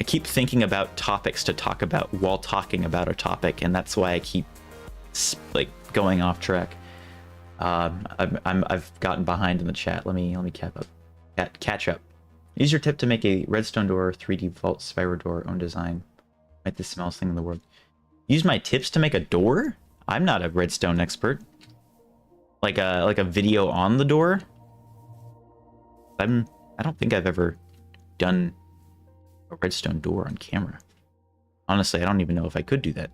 I keep thinking about topics to talk about while talking about a topic, and that's why I keep like going off track. I've gotten behind in the chat. Let me catch up. Use your tip to make a redstone door, 3D vault, spiral door, own design. Might the smallest thing in the world. Use my tips to make a door? I'm not a redstone expert. Like a video on the door? I don't think I've ever done a redstone door on camera. Honestly, I don't even know if I could do that.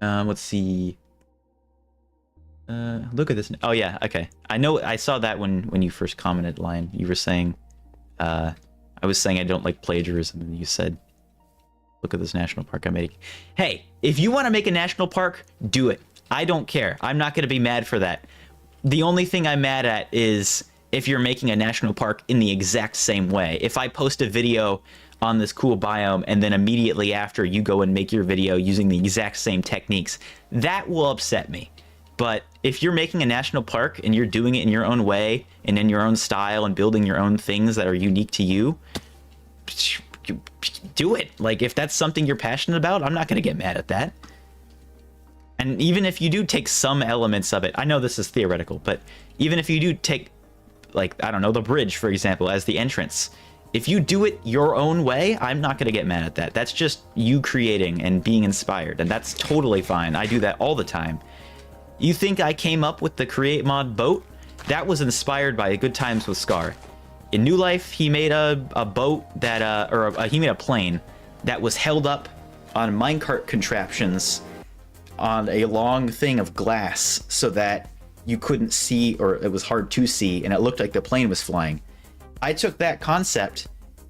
Let's see. Look at this. Oh yeah, okay. I know. I saw that when you first commented, Lion. You were saying, I was saying I don't like plagiarism, and you said, "Look at this national park I make." Hey, if you want to make a national park, do it. I don't care. I'm not going to be mad for that. The only thing I'm mad at is if you're making a national park in the exact same way. If I post a video on this cool biome and then immediately after you go and make your video using the exact same techniques, that will upset me. But if you're making a national park and you're doing it in your own way and in your own style and building your own things that are unique to you, do it. Like, if that's something you're passionate about, I'm not going to get mad at that. And even if you do take some elements of it, I know this is theoretical, but even if you do take, like, I don't know, the bridge, for example, as the entrance, if you do it your own way, I'm not going to get mad at that. That's just you creating and being inspired, and that's totally fine. I do that all the time. You think I came up with the create mod boat? That was inspired by Good Times with Scar. In New Life, he made a boat that, he made a plane that was held up on minecart contraptions on a long thing of glass so that you couldn't see, or it was hard to see, and it looked like the plane was flying. I took that concept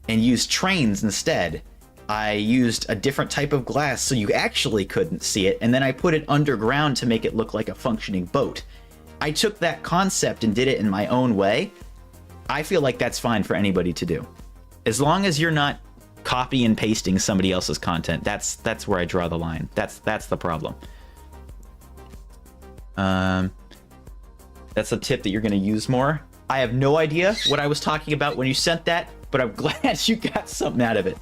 and used trains instead. I used a different type of glass so you actually couldn't see it, and then I put it underground to make it look like a functioning boat. I took that concept and did it in my own way. I feel like that's fine for anybody to do. As long as you're not copy and pasting somebody else's content, that's where I draw the line. That's the problem. That's a tip that you're going to use more. I have no idea what I was talking about when you sent that, but I'm glad you got something out of it.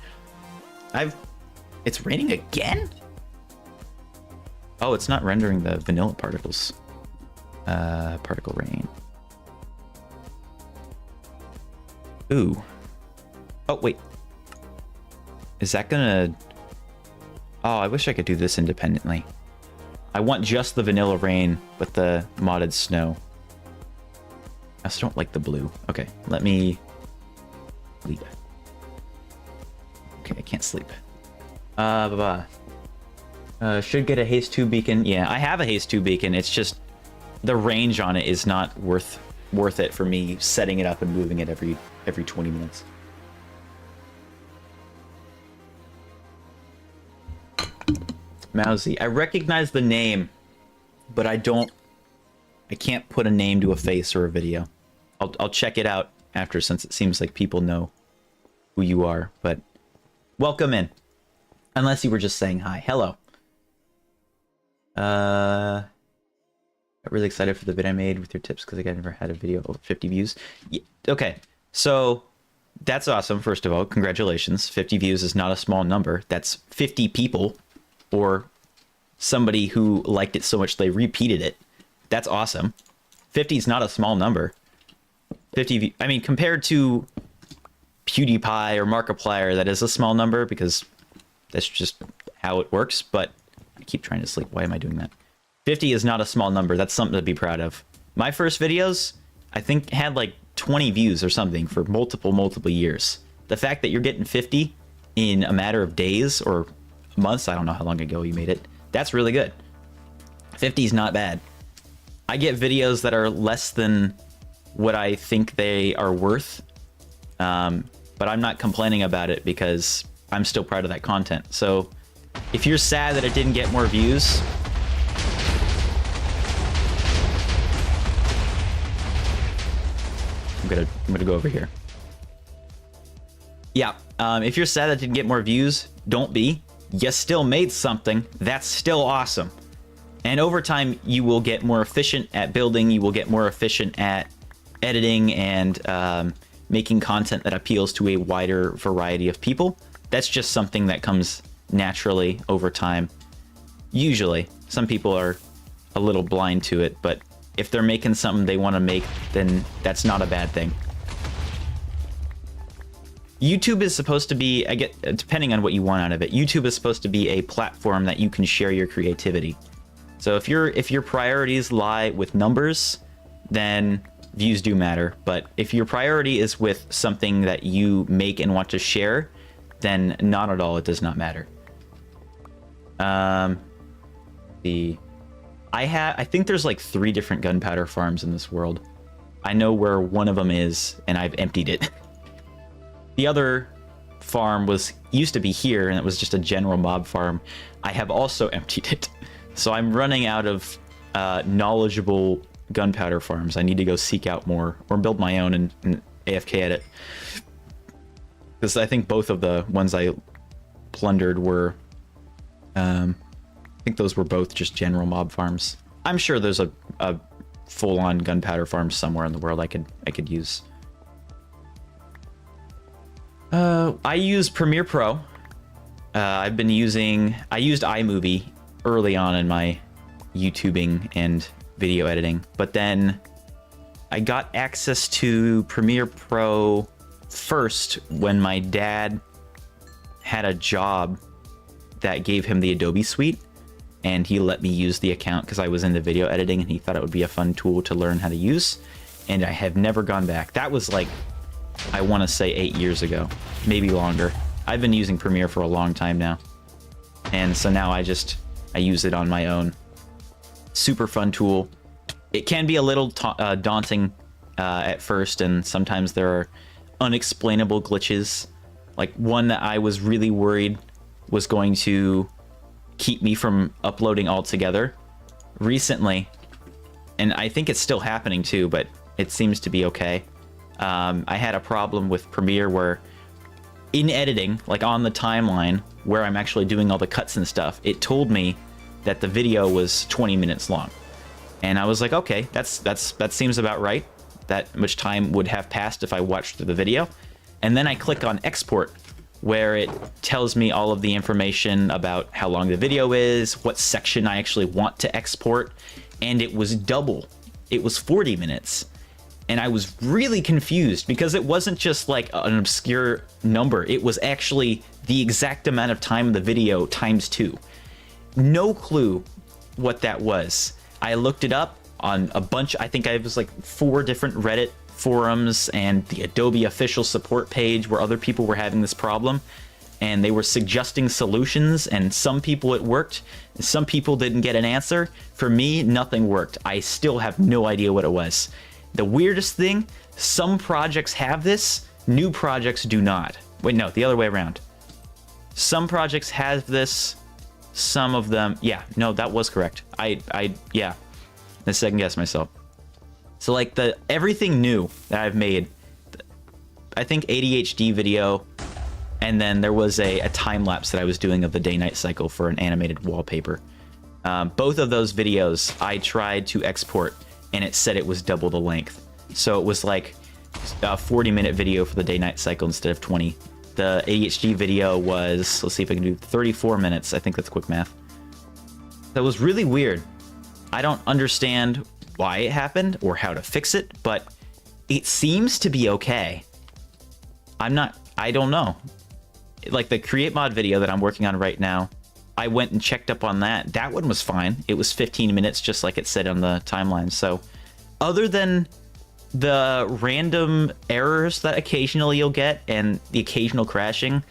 It's raining again? Oh, it's not rendering the vanilla particles. Particle rain. Ooh. Oh, wait. Is that gonna... Oh, I wish I could do this independently. I want just the vanilla rain, but the modded snow. I still don't like the blue. Okay, let me... sleep. Okay, I can't sleep. Should get a haste 2 beacon. Yeah, I have a haste 2 beacon. It's just the range on it is not worth it for me setting it up and moving it every 20 minutes. Mousy. I recognize the name, but I can't put a name to a face or a video. I'll check it out after, since it seems like people know who you are, but welcome in. Unless you were just saying hi. Hello. I'm really excited for the vid I made with your tips because I never had a video over 50 views. Yeah, okay, so that's awesome. First of all, congratulations. 50 views is not a small number. That's 50 people, or somebody who liked it so much they repeated it. That's awesome. 50 is not a small number. 50, I mean, compared to PewDiePie or Markiplier, that is a small number because that's just how it works. But I keep trying to sleep. Why am I doing that? 50 is not a small number. That's something to be proud of. My first videos, I think, had like 20 views or something for multiple years. The fact that you're getting 50 in a matter of days or months, I don't know how long ago you made it, that's really good. 50 is not bad. I get videos that are less than what I think they are worth, but I'm not complaining about it because I'm still proud of that content. So if you're sad that it didn't get more views, I'm gonna go over here. Yeah, if you're sad that it didn't get more views, don't be. You still made something. That's still awesome. And over time, you will get more efficient at building. You will get more efficient at editing and making content that appeals to a wider variety of people. That's just something that comes naturally over time. Usually, some people are a little blind to it, but if they're making something they want to make, then that's not a bad thing. YouTube is supposed to be, depending on what you want out of it, YouTube is supposed to be a platform that you can share your creativity. So if your priorities lie with numbers, then views do matter. But if your priority is with something that you make and want to share, then not at all, it does not matter. I think there's like 3 different gunpowder farms in this world. I know where one of them is, and I've emptied it. The other farm used to be here, and it was just a general mob farm. I have also emptied it. So I'm running out of knowledgeable gunpowder farms. I need to go seek out more, or build my own and AFK at it. Because I think both of the ones I plundered were... I think those were both just general mob farms. I'm sure there's a full-on gunpowder farm somewhere in the world I could use. I use Premiere Pro. I used iMovie early on in my YouTubing and video editing, but then I got access to Premiere Pro first when my dad had a job that gave him the Adobe suite, and he let me use the account because I was into video editing and he thought it would be a fun tool to learn how to use, and I have never gone back. That was like, I want to say 8 years ago, maybe longer. I've been using Premiere for a long time now, and so now I use it on my own. Super fun tool. It can be a little daunting at first, and sometimes there are unexplainable glitches. Like one that I was really worried was going to keep me from uploading altogether recently, and I think it's still happening too, but it seems to be okay. I had a problem with Premiere where in editing, like on the timeline where I'm actually doing all the cuts and stuff, it told me that the video was 20 minutes long. And I was like, okay, that seems about right. That much time would have passed if I watched the video. And then I click on export where it tells me all of the information about how long the video is, what section I actually want to export, and it was double. It was 40 minutes. And I was really confused because it wasn't just like an obscure number. It was actually the exact amount of time of the video times 2. No clue what that was. I looked it up on a bunch, I think I was like 4 different Reddit forums and the Adobe official support page where other people were having this problem, and they were suggesting solutions, and some people it worked, and some people didn't get an answer. For me, nothing worked. I still have no idea what it was. The weirdest thing, some projects have this, new projects do not. Wait, no, the other way around. Some projects have this, some of them, yeah, no, that was correct. Yeah, I second guess myself. So like everything new that I've made, I think ADHD video, and then there was a time lapse that I was doing of the day-night cycle for an animated wallpaper. Both of those videos I tried to export, and it said it was double the length. So it was like a 40-minute video for the day-night cycle instead of 20. The ADHD video was, let's see if I can do 34 minutes. I think that's quick math. That was really weird. I don't understand why it happened or how to fix it, but it seems to be okay. I don't know. Like the create mod video that I'm working on right now, I went and checked up on that. That one was fine. It was 15 minutes, just like it said on the timeline. So other than the random errors that occasionally you'll get and the occasional crashing,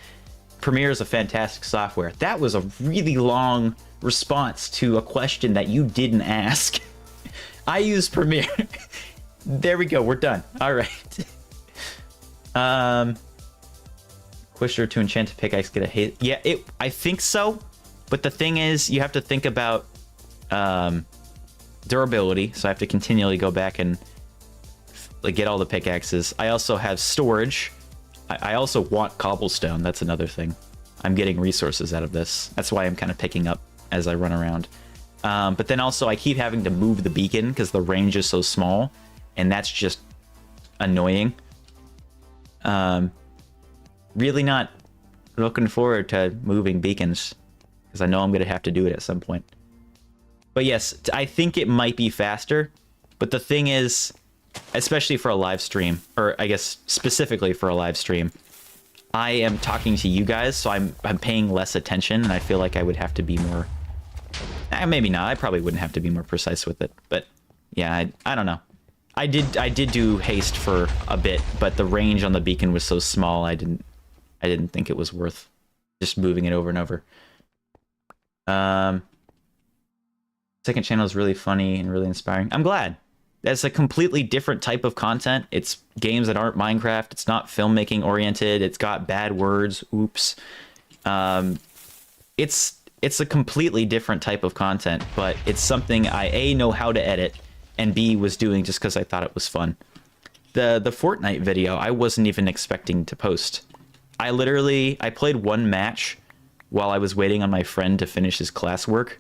Premiere is a fantastic software. That was a really long response to a question that you didn't ask. I use Premiere. There we go. We're done. All right. Quisher to enchant a pickaxe, get a hit. Yeah, I think so. But the thing is, you have to think about durability. So I have to continually go back and like get all the pickaxes. I also have storage. I also want cobblestone. That's another thing. I'm getting resources out of this. That's why I'm kind of picking up as I run around. But then also I keep having to move the beacon because the range is so small, and that's just annoying. Really not looking forward to moving beacons because I know I'm going to have to do it at some point. But yes, I think it might be faster. But the thing is, especially for a live stream, or I guess specifically for a live stream, I am talking to you guys, so I'm paying less attention, and I feel like I would have to be more... maybe not. I probably wouldn't have to be more precise with it. But yeah, I don't know. I did do haste for a bit, but the range on the beacon was so small, I didn't think it was worth just moving it over and over. Second channel is really funny and really inspiring. I'm glad. That's a completely different type of content. It's games that aren't Minecraft. It's not filmmaking oriented. It's got bad words. Oops. It's a completely different type of content, but it's something I A, know how to edit, and B, was doing just because I thought it was fun. The Fortnite video, I wasn't even expecting to post. I played one match while I was waiting on my friend to finish his classwork,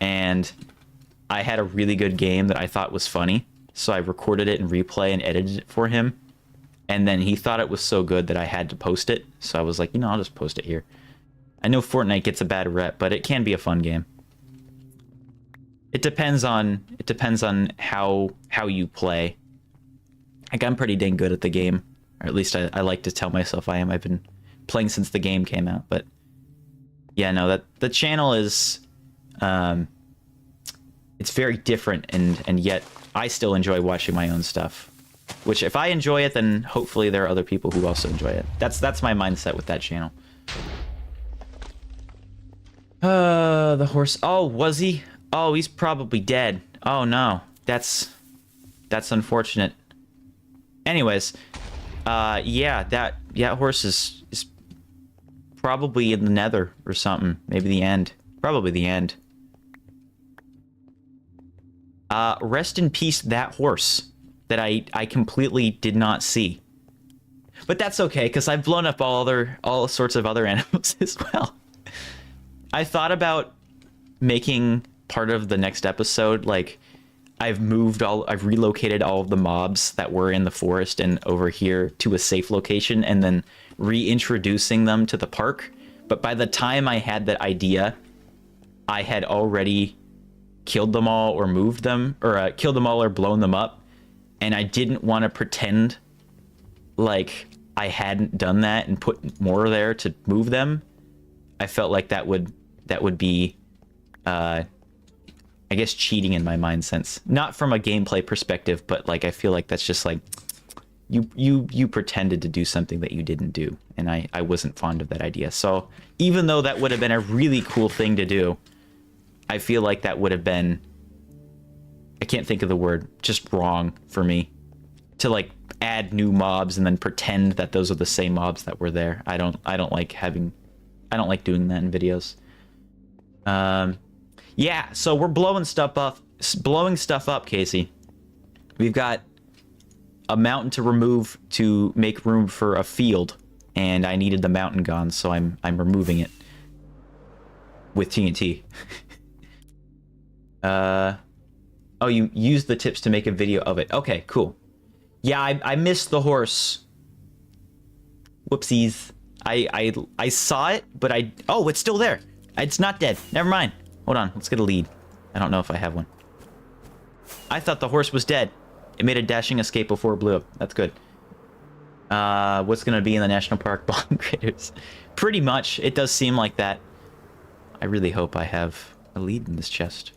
and I had a really good game that I thought was funny, so I recorded it in replay and edited it for him, and then he thought it was so good that I had to post it, so I was like, I'll just post it here. I know Fortnite gets a bad rep, but it can be a fun game. It depends on how you play. Like, I'm pretty dang good at the game, or at least I like to tell myself I am. I've been playing since the game came out, but yeah, no, that the channel is it's very different, and yet I still enjoy watching my own stuff. Which, if I enjoy it, then hopefully there are other people who also enjoy it. That's my mindset with that channel. The horse. Oh, was he? Oh, he's probably dead. Oh no, that's unfortunate. Anyways, yeah, that horse is probably in the nether or something. Maybe the end. Probably the end. Rest in peace, that horse that I completely did not see. But that's okay, because I've blown up all sorts of other animals as well. I thought about making part of the next episode, like, I've relocated all of the mobs that were in the forest and over here to a safe location, and then reintroducing them to the park. But by the time I had that idea, I had already killed them all or moved them, or killed them all or blown them up, and I didn't want to pretend like I hadn't done that and put more there to move them. I felt like that would be I guess cheating in my mind sense. Not from a gameplay perspective, but like I feel like that's just like you pretended to do something that you didn't do, and I wasn't fond of that idea. So even though that would have been a really cool thing to do, I feel like that would have been, I can't think of the word, just wrong for me to like add new mobs and then pretend that those are the same mobs that were there. I don't like doing that in videos. Yeah, so we're blowing stuff up, Casey. We've got a mountain to remove to make room for a field, and I needed the mountain gone, so I'm removing it with TNT. Oh, you used the tips to make a video of it. Okay, cool. Yeah, I missed the horse. Whoopsies. I saw it, but oh, it's still there. It's not dead. Never mind. Hold on, let's get a lead. I don't know if I have one. I thought the horse was dead. It made a dashing escape before it blew up. That's good. What's gonna be in the national park bomb craters? Pretty much. It does seem like that. I really hope I have a lead in this chest.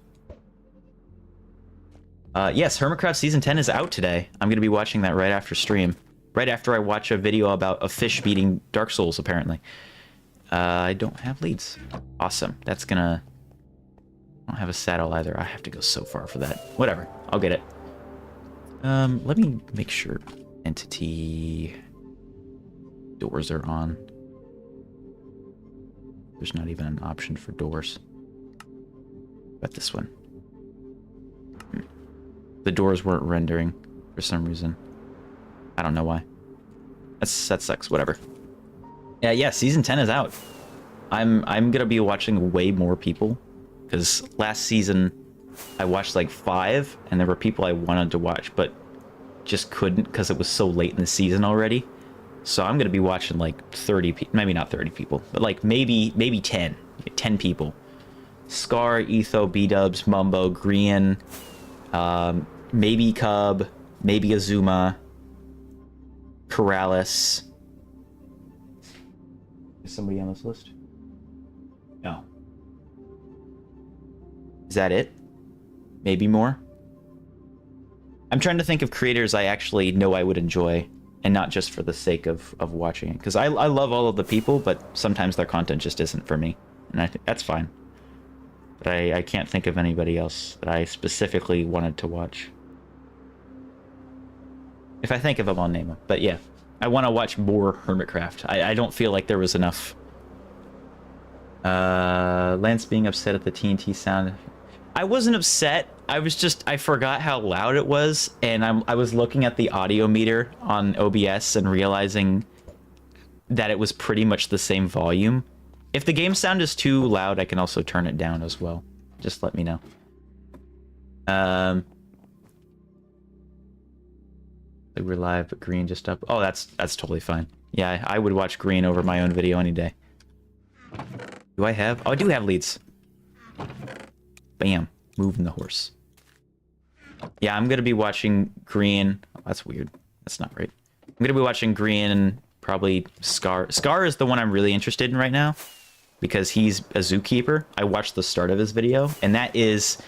Yes, Hermitcraft Season 10 is out today. I'm gonna be watching that right after stream. Right after I watch a video about a fish beating Dark Souls, apparently. I don't have leads. Awesome. That's gonna... I don't have a saddle either. I have to go so far for that. Whatever. I'll get it. Let me make sure entity doors are on. There's not even an option for doors. But this one. The doors weren't rendering for some reason. I don't know why. That sucks. Whatever. Yeah, Season 10 is out. I'm gonna be watching way more people, because last season I watched like 5, and there were people I wanted to watch, but just couldn't because it was so late in the season already. So I'm gonna be watching like 30 people, maybe not 30 people, but like maybe 10 people. Scar, Etho, B-Dubs, Mumbo, Green, maybe Cub, maybe Azuma, Corrales. Is somebody on this list? No. Is that it? Maybe more? I'm trying to think of creators I actually know I would enjoy, and not just for the sake of watching it. Because I love all of the people, but sometimes their content just isn't for me. And I think that's fine. But I can't think of anybody else that I specifically wanted to watch. If I think of them, I'll name them. But yeah, I want to watch more Hermitcraft. I don't feel like there was enough. Laynce being upset at the TNT sound. I wasn't upset. I forgot how loud it was, and I was looking at the audio meter on OBS and realizing that it was pretty much the same volume. If the game sound is too loud, I can also turn it down as well. Just let me know. We're live, but Green just up. Oh, that's totally fine. Yeah, I would watch Green over my own video any day. Do I have? Oh, I do have leads. Bam. Moving the horse. Yeah, I'm going to be watching Green. Oh, that's weird. That's not right. I'm going to be watching Green and probably Scar. Scar is the one I'm really interested in right now because he's a zookeeper. I watched the start of his video, and that is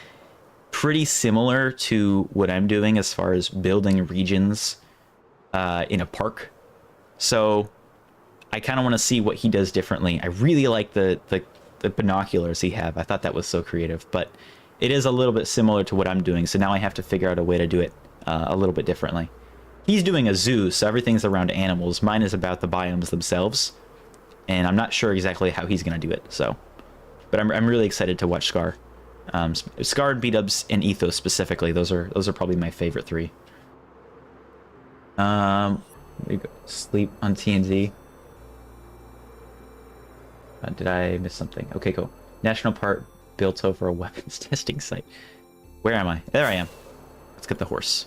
pretty similar to what I'm doing as far as building regions in a park. So I kind of want to see what he does differently. I really like the binoculars he have. I thought that was so creative, but it is a little bit similar to what I'm doing. So now I have to figure out a way to do it a little bit differently. He's doing a zoo, so everything's around animals. Mine is about the biomes themselves, and I'm not sure exactly how he's going to do it. So, but I'm really excited to watch Scar. Scar, B-Dubs, and Ethos specifically. Those are probably my favorite 3. Sleep on TNT. Did I miss something? Okay, cool. National park built over a weapons testing site. Where am I? There I am. Let's get the horse.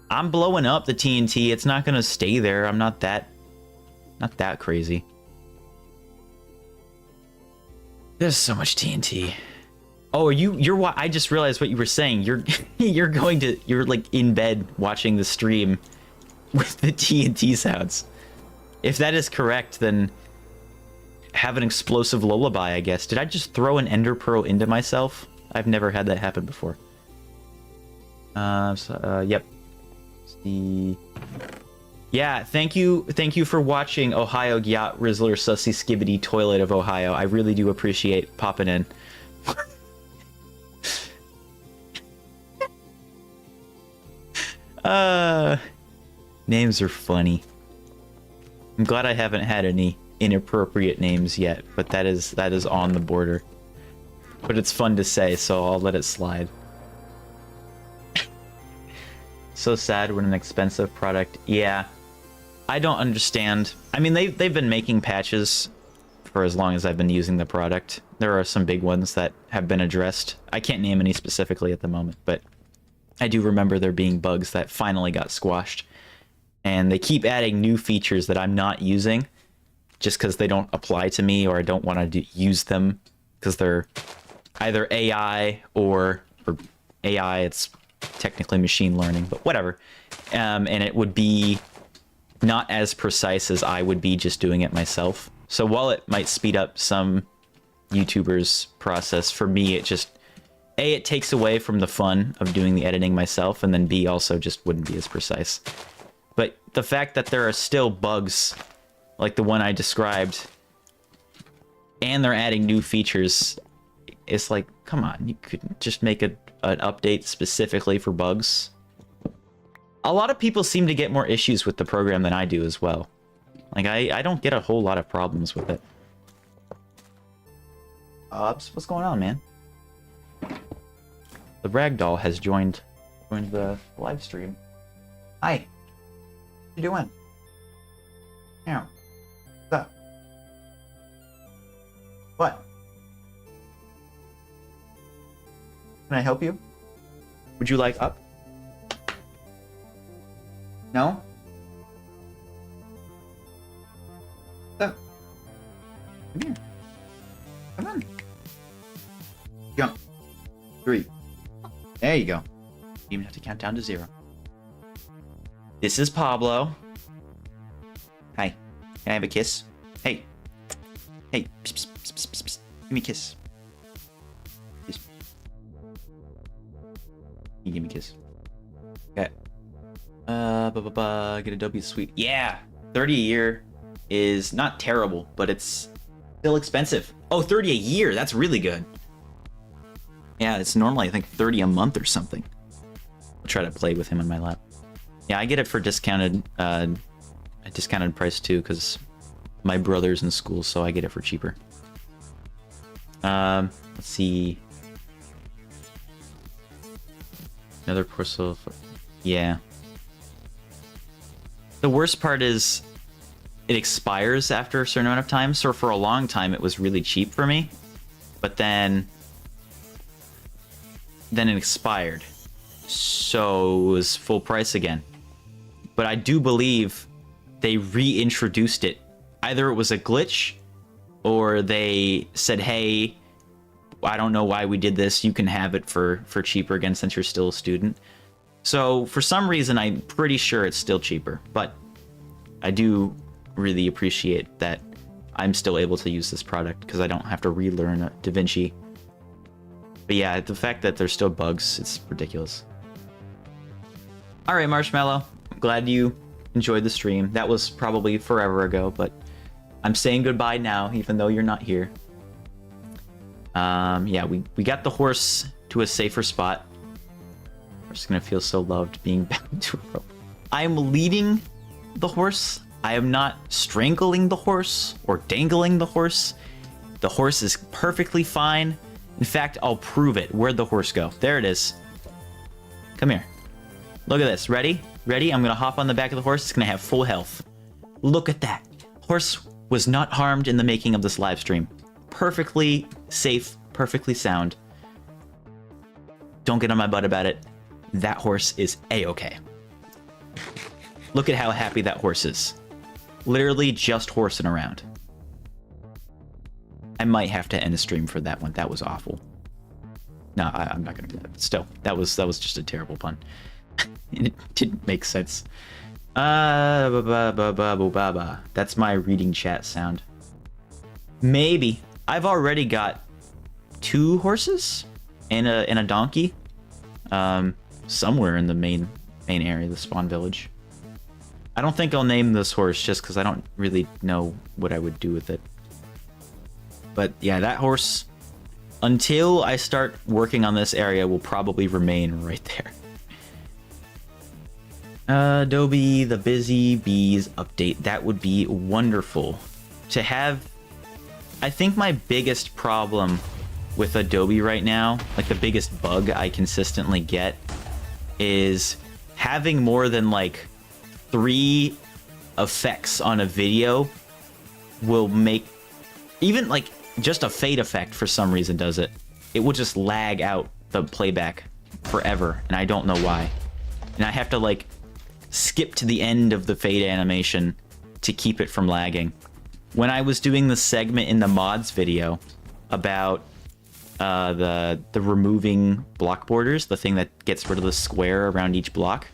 I'm blowing up the TNT. It's not gonna stay there. I'm not that crazy. There's so much TNT. Oh, you're I just realized what you were saying. You're you're like in bed watching the stream with the TNT sounds. If that is correct, then have an explosive lullaby, I guess. Did I just throw an ender pearl into myself? I've never had that happen before. Yep. Yeah, thank you for watching Ohio Yacht Rizzler Sussy Skibbity Toilet of Ohio. I really do appreciate popping in. Names are funny. I'm glad I haven't had any inappropriate names yet, but that is on the border. But it's fun to say, so I'll let it slide. So sad when an expensive product. Yeah, I don't understand. I mean, they've been making patches for as long as I've been using the product. There are some big ones that have been addressed. I can't name any specifically at the moment, but I do remember there being bugs that finally got squashed. And they keep adding new features that I'm not using just because they don't apply to me, or I don't want to use them because they're either AI or AI, it's technically machine learning, but whatever. And it would be not as precise as I would be just doing it myself. So while it might speed up some YouTubers' process, for me it just, A, it takes away from the fun of doing the editing myself, and then B, also just wouldn't be as precise. But the fact that there are still bugs like the one I described, and they're adding new features, it's like, come on, you could just make an update specifically for bugs. A lot of people seem to get more issues with the program than I do as well. Like, I don't get a whole lot of problems with it. What's going on, man? The ragdoll has joined the live stream. Hi. What you doing? Yeah. What's up? What? Can I help you? Would you like up? No? What's up? Come here. Come on. Jump. 3. There you go. You even have to count down to 0. This is Pablo. Hi. Can I have a kiss? Hey. Hey. Psst, psst, psst, psst, psst. Give me a kiss. Kiss. You give me a kiss. Okay. Get a W sweet. Yeah. 30 a year is not terrible, but it's still expensive. Oh, 30 a year. That's really good. Yeah, it's normally, I think, 30 a month or something. I'll try to play with him in my lap. Yeah, I get it for discounted, a discounted price too, because my brother's in school, so I get it for cheaper. Let's see. Another parcel. Yeah. The worst part is it expires after a certain amount of time. So for a long time, it was really cheap for me, but then it expired. So it was full price again. But I do believe they reintroduced it. Either it was a glitch, or they said, hey, I don't know why we did this. You can have it for cheaper again since you're still a student. So for some reason, I'm pretty sure it's still cheaper. But I do really appreciate that I'm still able to use this product because I don't have to relearn DaVinci. But yeah, the fact that there's still bugs, it's ridiculous. All right, Marshmallow. I'm glad you enjoyed the stream. That was probably forever ago, but I'm saying goodbye now, even though you're not here. Yeah, we got the horse to a safer spot. We're just gonna feel so loved being bound to a rope. I am leading the horse. I am not strangling the horse or dangling the horse. The horse is perfectly fine. In fact, I'll prove it. Where'd the horse go? There it is. Come here. Look at this. Ready? Ready? I'm gonna hop on the back of the horse. It's gonna have full health. Look at that. Horse was not harmed in the making of this live stream. Perfectly safe, perfectly sound. Don't get on my butt about it. That horse is a-okay. Look at how happy that horse is. Literally just horsing around. I might have to end the stream for that one. That was awful. No, I'm not gonna do that. Still, that was just a terrible pun. It didn't make sense. That's my reading chat sound. Maybe. I've already got 2 horses and a donkey. Somewhere in the main area, the spawn village. I don't think I'll name this horse just because I don't really know what I would do with it. But yeah, that horse, until I start working on this area, will probably remain right there. Adobe, the Busy Bees update. That would be wonderful to have. I think my biggest problem with Adobe right now, like the biggest bug I consistently get, is having more than like 3 effects on a video will make, even like just a fade effect for some reason does it. It will just lag out the playback forever, and I don't know why. And I have to like skip to the end of the fade animation to keep it from lagging. When I was doing the segment in the mods video about the removing block borders, the thing that gets rid of the square around each block,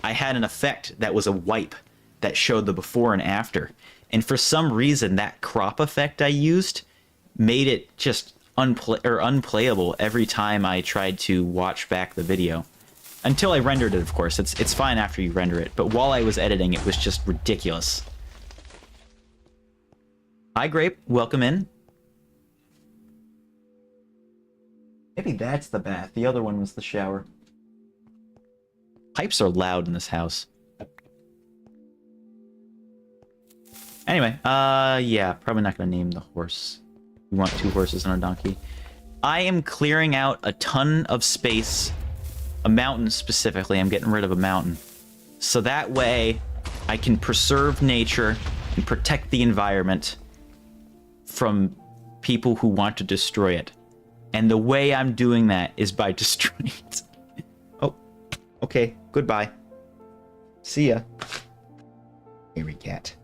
I had an effect that was a wipe that showed the before and after. And for some reason, that crop effect I used made it just unplayable every time I tried to watch back the video. Until I rendered it, of course. It's fine after you render it, but while I was editing, it was just ridiculous. Hi, Grape. Welcome in. Maybe that's the bath. The other one was the shower. Pipes are loud in this house. Anyway, yeah, probably not gonna name the horse. We want 2 horses and a donkey. I am clearing out a ton of space, a mountain specifically. I'm getting rid of a mountain. So that way, I can preserve nature and protect the environment from people who want to destroy it. And the way I'm doing that is by destroying it. Oh, okay, goodbye. See ya. Hairy cat.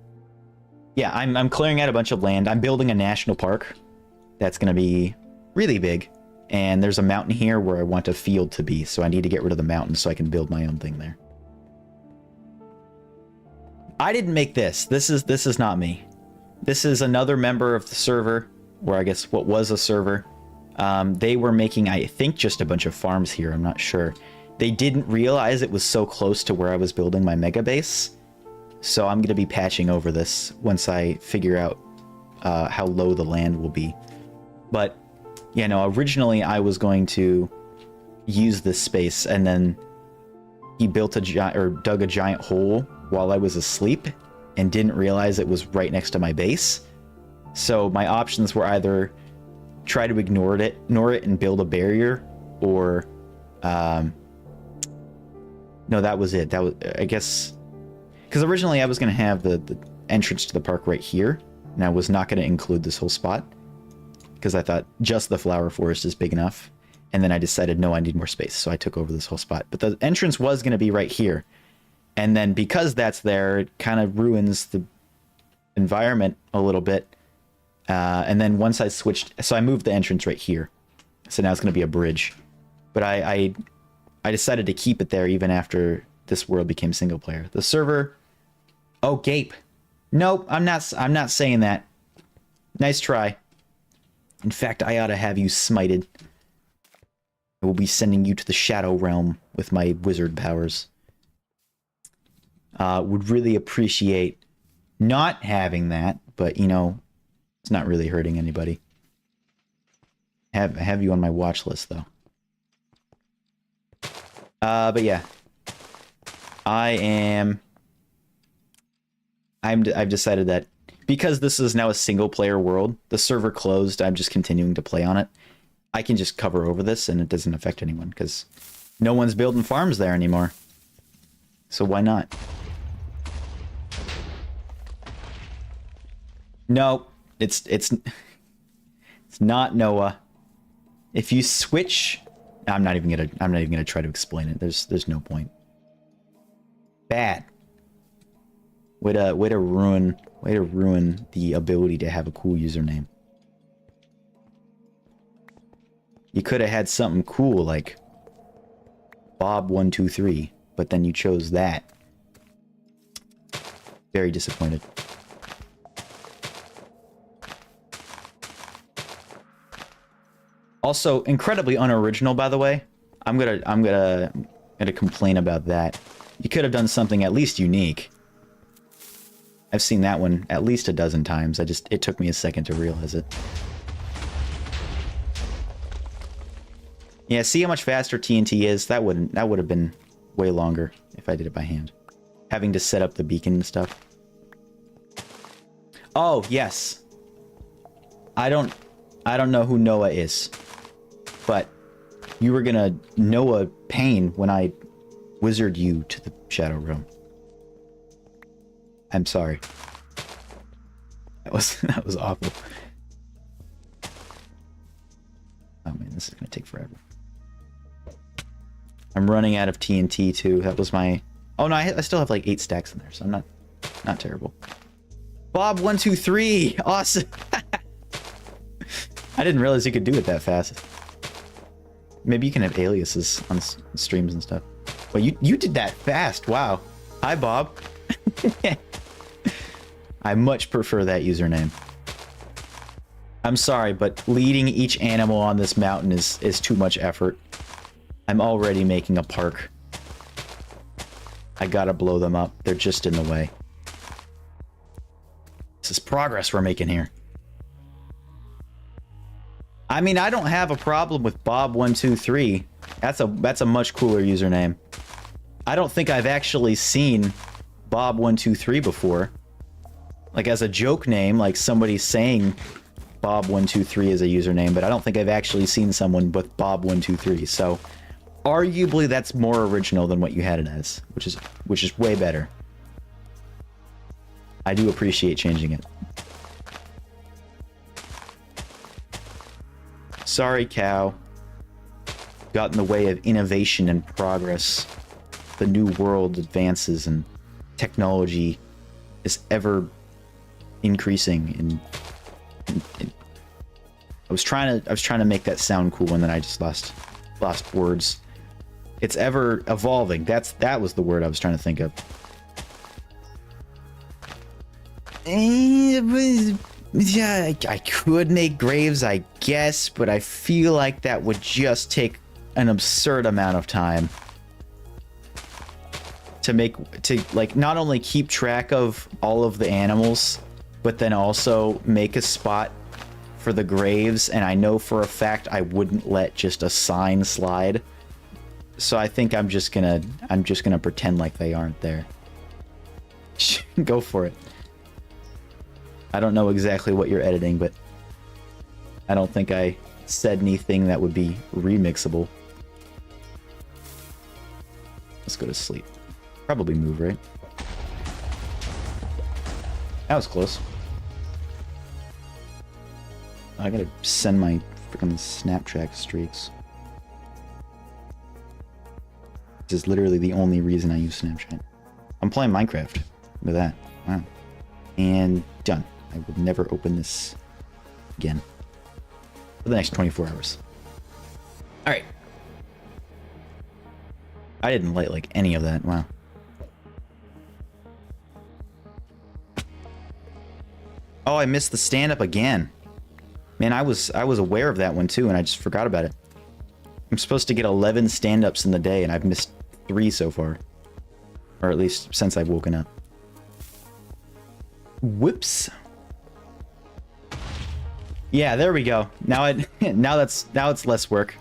Yeah, I'm clearing out a bunch of land. I'm building a national park that's gonna be really big. And there's a mountain here where I want a field to be, so I need to get rid of the mountain so I can build my own thing there. I didn't make this. This is not me. This is another member of the server, or I guess what was a server. They were making, I think, just a bunch of farms here. I'm not sure. They didn't realize it was so close to where I was building my mega base. So I'm going to be patching over this once I figure out how low the land will be. But, you know, originally I was going to use this space, and then he built a giant, or dug a giant hole while I was asleep and didn't realize it was right next to my base. So my options were either try to ignore it and build a barrier, or no, that was it. That was, I guess, because originally I was going to have the entrance to the park right here, and I was not going to include this whole spot because I thought just the flower forest is big enough. And then I decided, no, I need more space, so I took over this whole spot. But the entrance was going to be right here. And then because that's there, it kind of ruins the environment a little bit. And then once I switched, so I moved the entrance right here. So now it's going to be a bridge. But I decided to keep it there even after this world became single player. The server, oh, Gape. Nope, I'm not saying that. Nice try. In fact, I ought to have you smited. I will be sending you to the Shadow Realm with my wizard powers. Would really appreciate not having that, but, you know, it's not really hurting anybody. Have you on my watch list, though. But yeah. I've decided that because this is now a single player world, the server closed, I'm just continuing to play on it. I can just cover over this and it doesn't affect anyone because no one's building farms there anymore. So why not? No, it's not Noah. If you switch I'm not even gonna try to explain it. There's no point. Bad. Way to ruin the ability to have a cool username. You could have had something cool like Bob123, but then you chose that. Very disappointed. Also, incredibly unoriginal, by the way. I'm gonna complain about that. You could have done something at least unique. I've seen that one at least a dozen times. It took me a second to realize it. Yeah, see how much faster TNT is? That would have been way longer if I did it by hand. Having to set up the beacon and stuff. Oh, yes. I don't know who Noah is. But you were gonna Noah Payne when I wizard you to the Shadow Realm. I'm sorry. That was awful. Oh man, this is gonna take forever. I'm running out of TNT too. That was my... Oh no, I still have like 8 stacks in there, so I'm not terrible. Bob123! Awesome! I didn't realize you could do it that fast. Maybe you can have aliases on streams and stuff. Well, you did that fast. Wow. Hi, Bob. I much prefer that username. I'm sorry, but leading each animal on this mountain is too much effort. I'm already making a park. I gotta blow them up. They're just in the way. This is progress we're making here. I mean, I don't have a problem with Bob123. That's a much cooler username. I don't think I've actually seen Bob123 before. Like as a joke name, like somebody saying Bob123 is a username, but I don't think I've actually seen someone with Bob123. So arguably that's more original than what you had it as, which is way better. I do appreciate changing it. Sorry, cow. Got in the way of innovation and progress. The new world advances and technology is ever increasing. I was trying to make that sound cool, and then I just lost words. It's ever evolving. That was the word I was trying to think of. Yeah, I could make graves, I guess, but I feel like that would just take an absurd amount of time to like not only keep track of all of the animals, but then also make a spot for the graves. And I know for a fact I wouldn't let just a sign slide, so I think I'm just gonna pretend like they aren't there. Go for it. I don't know exactly what you're editing, but I don't think I said anything that would be remixable. Let's go to sleep. Probably move, right? That was close. I gotta send my freaking Snapchat streaks. This is literally the only reason I use Snapchat. I'm playing Minecraft with that. Wow. And done. I would never open this again for the next 24 hours. All right. I didn't light like any of that. Wow. Oh, I missed the stand-up again. Man, I was aware of that one too, and I just forgot about it. I'm supposed to get 11 stand-ups in the day, and I've missed 3 so far. Or at least since I've woken up. Whoops. Yeah, there we go. Now it's less work.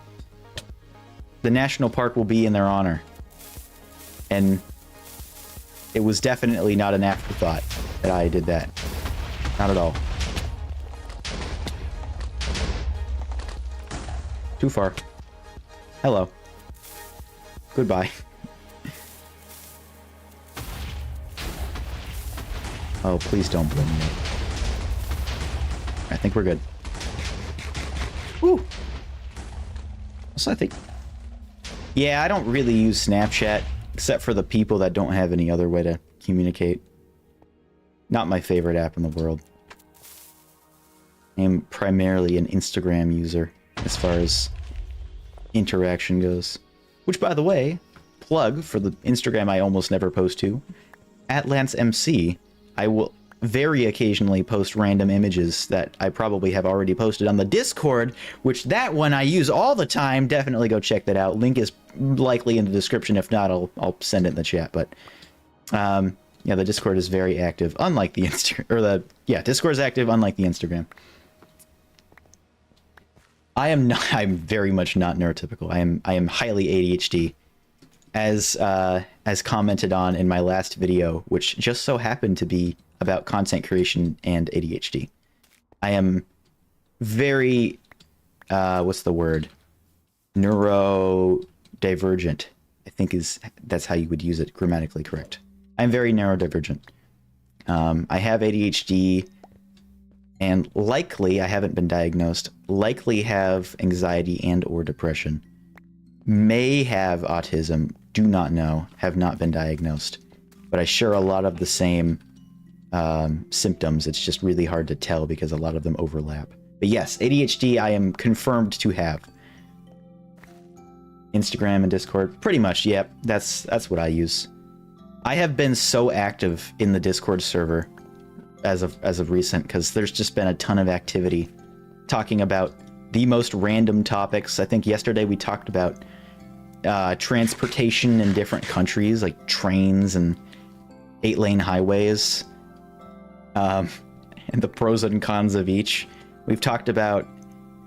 The national park will be in their honor. And it was definitely not an afterthought that I did that. Not at all. Too far. Hello. Goodbye. Oh, please don't blow me up. I think we're good. Woo! So I think Yeah, I don't really use Snapchat, except for the people that don't have any other way to communicate. Not my favorite app in the world. I'm primarily an Instagram user, as far as interaction goes. Which, by the way, plug for the Instagram I almost never post to, at LanceMC, I will very occasionally post random images that I probably have already posted on the Discord, which that one I use all the time. Definitely go check that out. Link is likely in the description. If not, I'll send it in the chat. But yeah, the Discord is very active, unlike the Discord is active, unlike the Instagram. I'm very much not neurotypical. I am highly ADHD, as commented on in my last video, which just so happened to be about content creation and ADHD. I am very, what's the word? Neurodivergent, I think that's how you would use it, grammatically correct. I'm very neurodivergent. I have ADHD, and likely, I haven't been diagnosed, likely have anxiety and or depression. May have autism, do not know, have not been diagnosed. But I share a lot of the same symptoms. It's just really hard to tell because a lot of them overlap. But yes, ADHD I am confirmed to have. Instagram and Discord, pretty much, yep, that's what I use. I have been so active in the Discord server as of recent, because there's just been a ton of activity talking about the most random topics. I think yesterday we talked about transportation in different countries, like trains and 8-lane highways, and the pros and cons of each. We've talked about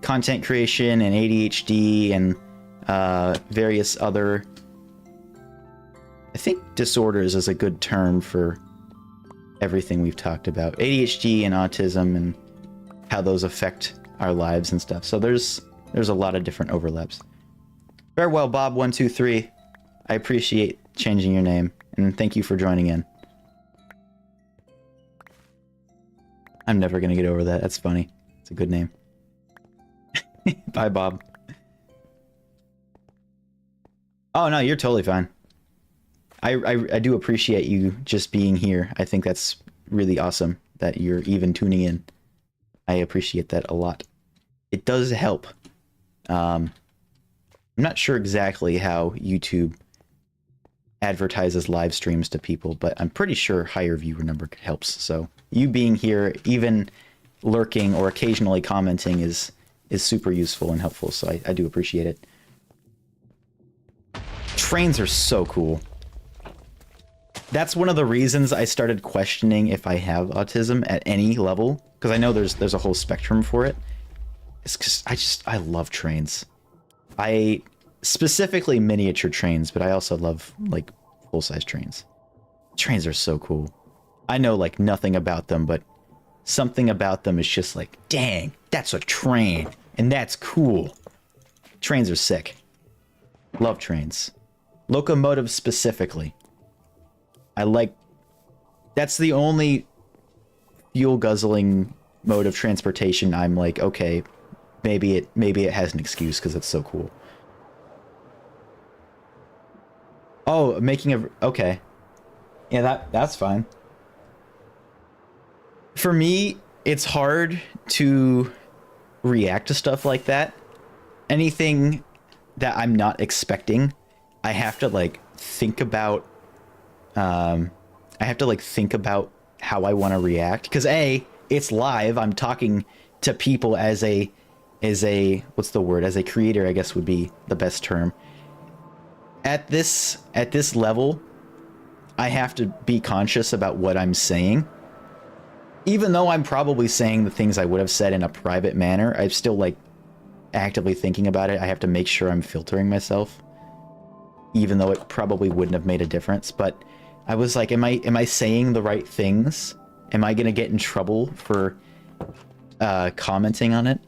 content creation and ADHD and various other, I think disorders is a good term for everything we've talked about. ADHD and autism and how those affect our lives and stuff. So there's a lot of different overlaps. Farewell, Bob123. I appreciate changing your name, and thank you for joining in. I'm never gonna get over that. That's funny. It's a good name. Bye, Bob. Oh, no, you're totally fine. I do appreciate you just being here. I think that's really awesome that you're even tuning in. I appreciate that a lot. It does help. I'm not sure exactly how YouTube advertises live streams to people, but I'm pretty sure higher viewer number helps. So you being here, even lurking or occasionally commenting is super useful and helpful. So I do appreciate it. Trains are so cool. That's one of the reasons I started questioning if I have autism at any level, because I know there's a whole spectrum for it. It's because I love trains. I specifically miniature trains, but I also love like full-size trains. Trains are so cool. I know like nothing about them, but something about them is just like, dang, that's a train, and that's cool. Trains are sick. Love trains. Locomotives specifically. That's the only fuel guzzling mode of transportation I'm like, okay, maybe it has an excuse because it's so cool. Oh, okay. Yeah, that's fine. For me, it's hard to react to stuff like that. Anything that I'm not expecting, I have to like think about how I want to react, because it's live. I'm talking to people as a what's the word? As a creator, I guess would be the best term. At this level, I have to be conscious about what I'm saying. Even though I'm probably saying the things I would have said in a private manner, I'm still like actively thinking about it. I have to make sure I'm filtering myself, even though it probably wouldn't have made a difference. But I was like, am I saying the right things? Am I gonna get in trouble for commenting on it?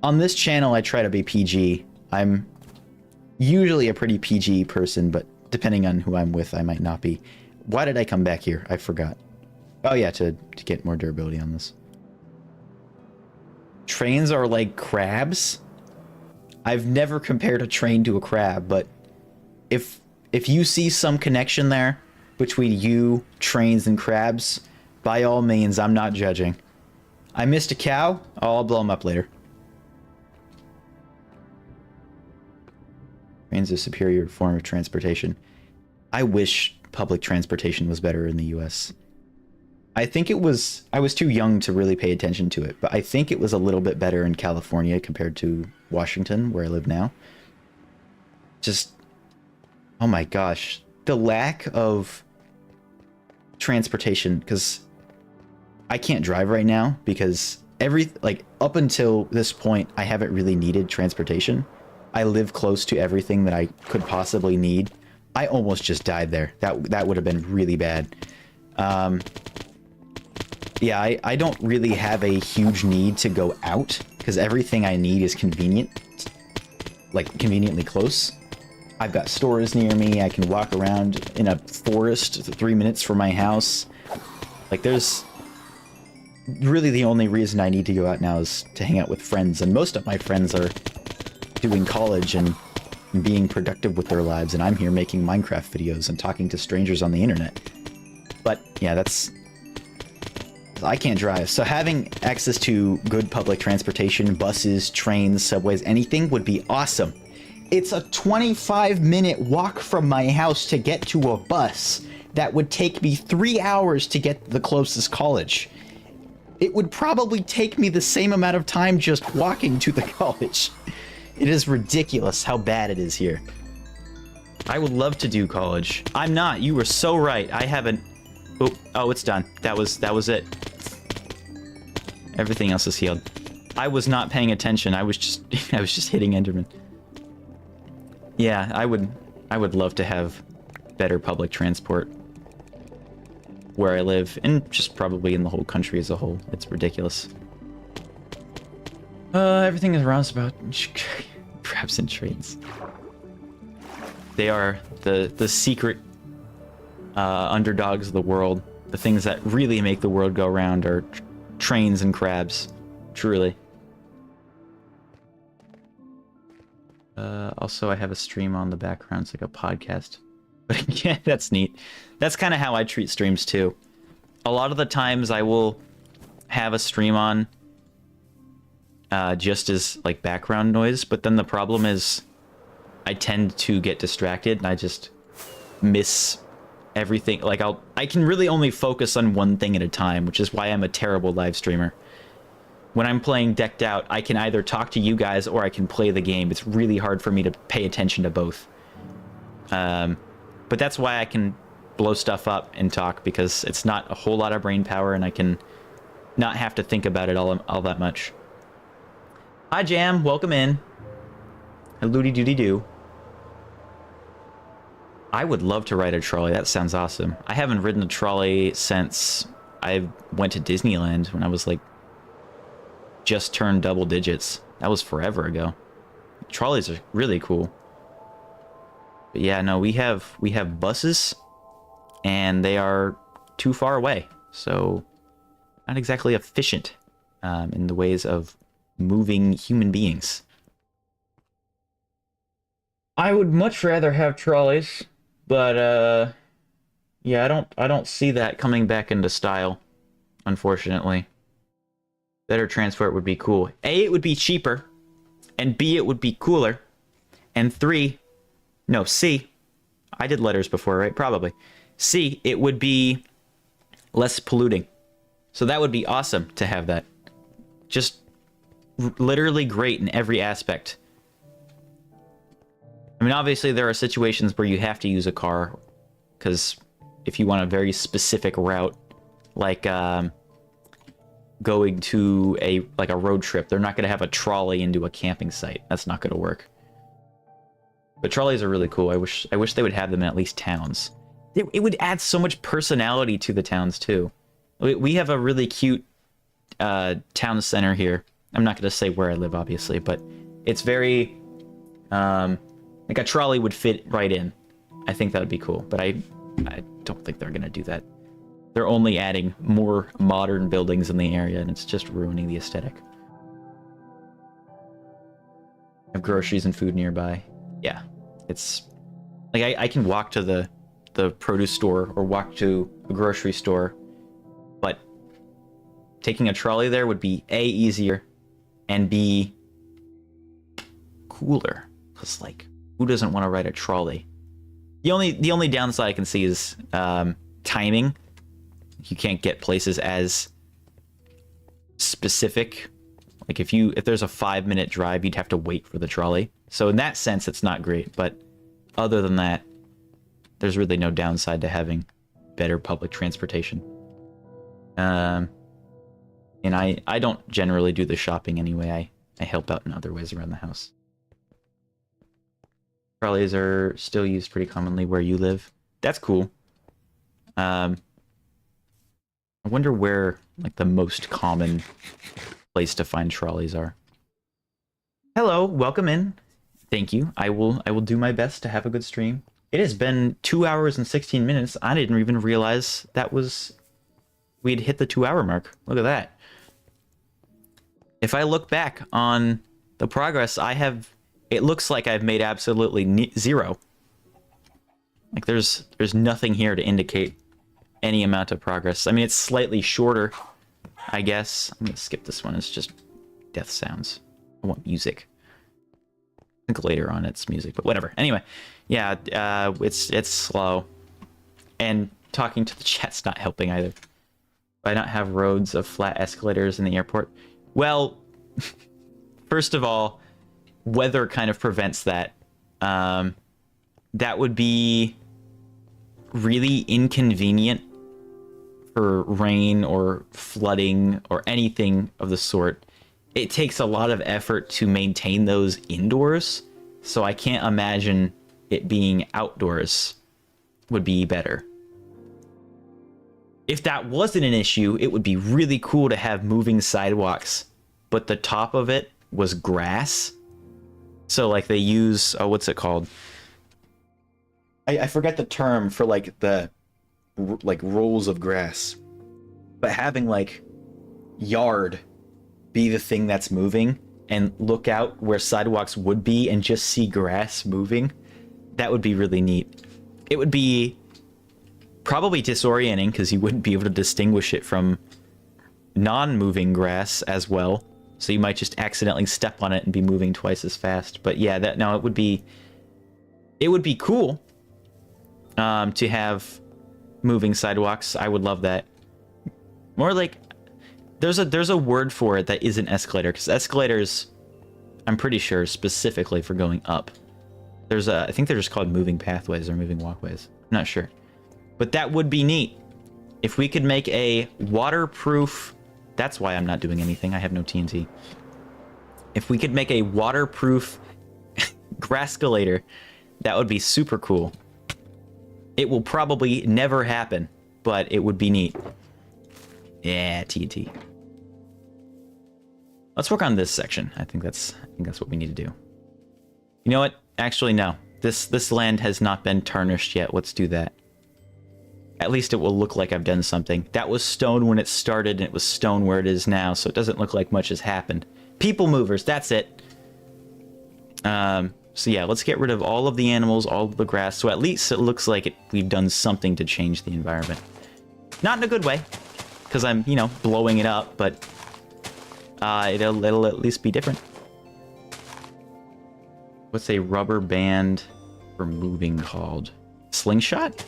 On this channel, I try to be PG. I'm usually a pretty PG person, but depending on who I'm with, I might not be. Why did I come back here? I forgot. Oh yeah, to get more durability on this. Trains are like crabs? I've never compared a train to a crab, but if you see some connection there between you, trains, and crabs, by all means, I'm not judging. I missed a cow. Oh, I'll blow him up later. Trains are a superior form of transportation. I wish public transportation was better in the US. I think it was... I was too young to really pay attention to it, but I think it was a little bit better in California compared to Washington, where I live now. Just... oh my gosh. The lack of transportation, because I can't drive right now, because up until this point, I haven't really needed transportation. I live close to everything that I could possibly need. I almost just died there. That would have been really bad. Yeah, I don't really have a huge need to go out, because everything I need is convenient. Like, conveniently close. I've got stores near me, I can walk around in a forest 3 minutes from my house. Like, there's... really the only reason I need to go out now is to hang out with friends, and most of my friends are doing college and being productive with their lives, and I'm here making Minecraft videos and talking to strangers on the internet. But, yeah, that's... I can't drive, so having access to good public transportation, buses, trains, subways, anything would be awesome. It's a 25-minute walk from my house to get to a bus that would take me 3 hours to get to the closest college. It would probably take me the same amount of time just walking to the college. It is ridiculous how bad it is here. I would love to do college. I'm not. You were so right. I haven't... Oh, it's done. That was it. Everything else is healed. I was not paying attention. I was just hitting Enderman. Yeah, I would love to have better public transport where I live, and just probably in the whole country as a whole. It's ridiculous. Everything is around about crabs and trains. They are the secret underdogs of the world. The things that really make the world go round are trains and crabs. Truly. Also, I have a stream on the background. It's like a podcast. But yeah, that's neat. That's kind of how I treat streams too. A lot of the times I will have a stream on just as like background noise, but then the problem is I tend to get distracted and I just miss everything. Like I can really only focus on one thing at a time, which is why I'm a terrible live streamer. When I'm playing Decked Out, I can either talk to you guys or I can play the game. It's really hard for me to pay attention to both. But that's why I can blow stuff up and talk, because it's not a whole lot of brain power and I can not have to think about it all that much. Hi, Jam. Welcome in. Hello-de doody doo. I would love to ride a trolley. That sounds awesome. I haven't ridden a trolley since I went to Disneyland when I was like just turned double digits. That was forever ago. Trolleys are really cool. But yeah, no, we have buses, and they are too far away, so not exactly efficient in the ways of moving human beings. I would much rather have trolleys, but yeah, I don't see that coming back into style, unfortunately. Better transport would be cool. A, it would be cheaper, and B, it would be cooler, and C, I did letters before, right? Probably. C, it would be less polluting. So that would be awesome to have that. Just literally great in every aspect. I mean, obviously there are situations where you have to use a car, because if you want a very specific route, like going to a road trip, they're not going to have a trolley into a camping site. That's not going to work. But trolleys are really cool. I wish they would have them in at least towns. It would add so much personality to the towns too. We have a really cute town center here. I'm not going to say where I live, obviously, but it's very like a trolley would fit right in. I think that would be cool, but I don't think they're going to do that. They're only adding more modern buildings in the area, and it's just ruining the aesthetic. have groceries and food nearby. Yeah, it's like I can walk to the produce store or walk to a grocery store, but taking a trolley there would be A, easier, and B, cooler. Because, like, who doesn't want to ride a trolley? The only downside I can see is timing. You can't get places as specific. Like, if there's a 5-minute drive, you'd have to wait for the trolley. So in that sense, it's not great. But other than that, there's really no downside to having better public transportation. And I don't generally do the shopping anyway. I help out in other ways around the house. Trolleys are still used pretty commonly where you live. That's cool. I wonder where, like, the most common place to find trolleys are. Hello, welcome in. Thank you. I will do my best to have a good stream. It has been 2 hours and 16 minutes. I didn't even realize we'd hit the 2-hour mark. Look at that. If I look back on the progress it looks like I've made absolutely zero. Like there's nothing here to indicate any amount of progress. I mean, it's slightly shorter, I guess. I'm gonna skip this one. It's just death sounds. I want music. I think later on it's music, but whatever. Anyway, yeah, it's slow, and talking to the chat's not helping either. I don't have roads of flat escalators in the airport. Well, first of all, weather kind of prevents that. That would be really inconvenient for rain or flooding or anything of the sort. It takes a lot of effort to maintain those indoors, so I can't imagine it being outdoors would be better. If that wasn't an issue, it would be really cool to have moving sidewalks, but the top of it was grass. So, like, they use, what's it called? I forget the term for, like, the, like, rolls of grass. But having, like, yard be the thing that's moving and look out where sidewalks would be and just see grass moving, that would be really neat. It would be probably disorienting because you wouldn't be able to distinguish it from non-moving grass as well. So you might just accidentally step on it and be moving twice as fast. But yeah, it would be cool to have moving sidewalks. I would love that. More like there's a word for it that isn't escalator, because escalators, I'm pretty sure, specifically for going up. I think they're just called moving pathways or moving walkways. I'm not sure. But that would be neat. If we could make a waterproof... That's why I'm not doing anything. I have no TNT. If we could make a waterproof grasscalator, that would be super cool. It will probably never happen, but it would be neat. Yeah, TNT. Let's work on this section. I think that's what we need to do. You know what? Actually, no. This land has not been tarnished yet. Let's do that. At least it will look like I've done something. That was stone when it started, and it was stone where it is now, so it doesn't look like much has happened. People movers, that's it. So yeah, let's get rid of all of the animals, all of the grass, so at least it looks like we've done something to change the environment. Not in a good way, because I'm, blowing it up, but it'll at least be different. What's a rubber band for moving called? Slingshot?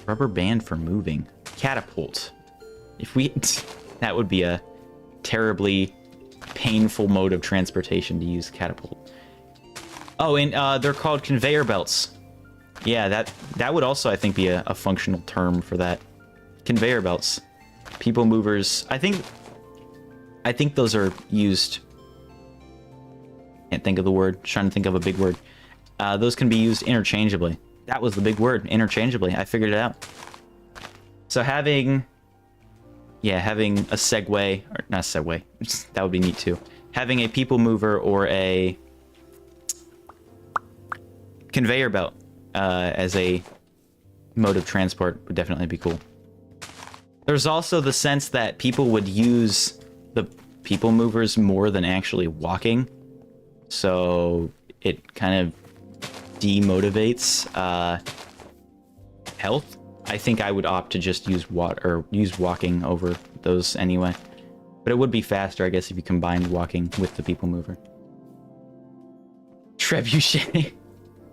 Rubber band for moving. Catapult. That would be a terribly painful mode of transportation to use catapult. Oh, and they're called conveyor belts. Yeah, that would also, I think, be a functional term for that. Conveyor belts. People movers. I think those are used. Can't think of the word. Trying to think of a big word. Those can be used interchangeably. That was the big word, interchangeably. I figured it out. So having a Segway, or not a Segway, that would be neat too. Having a people mover or a conveyor belt as a mode of transport would definitely be cool. There's also the sense that people would use the people movers more than actually walking. so it kind of demotivates health. I think I would opt to just use use walking over those anyway. But it would be faster, I guess, if you combined walking with the people mover. Trebuchet.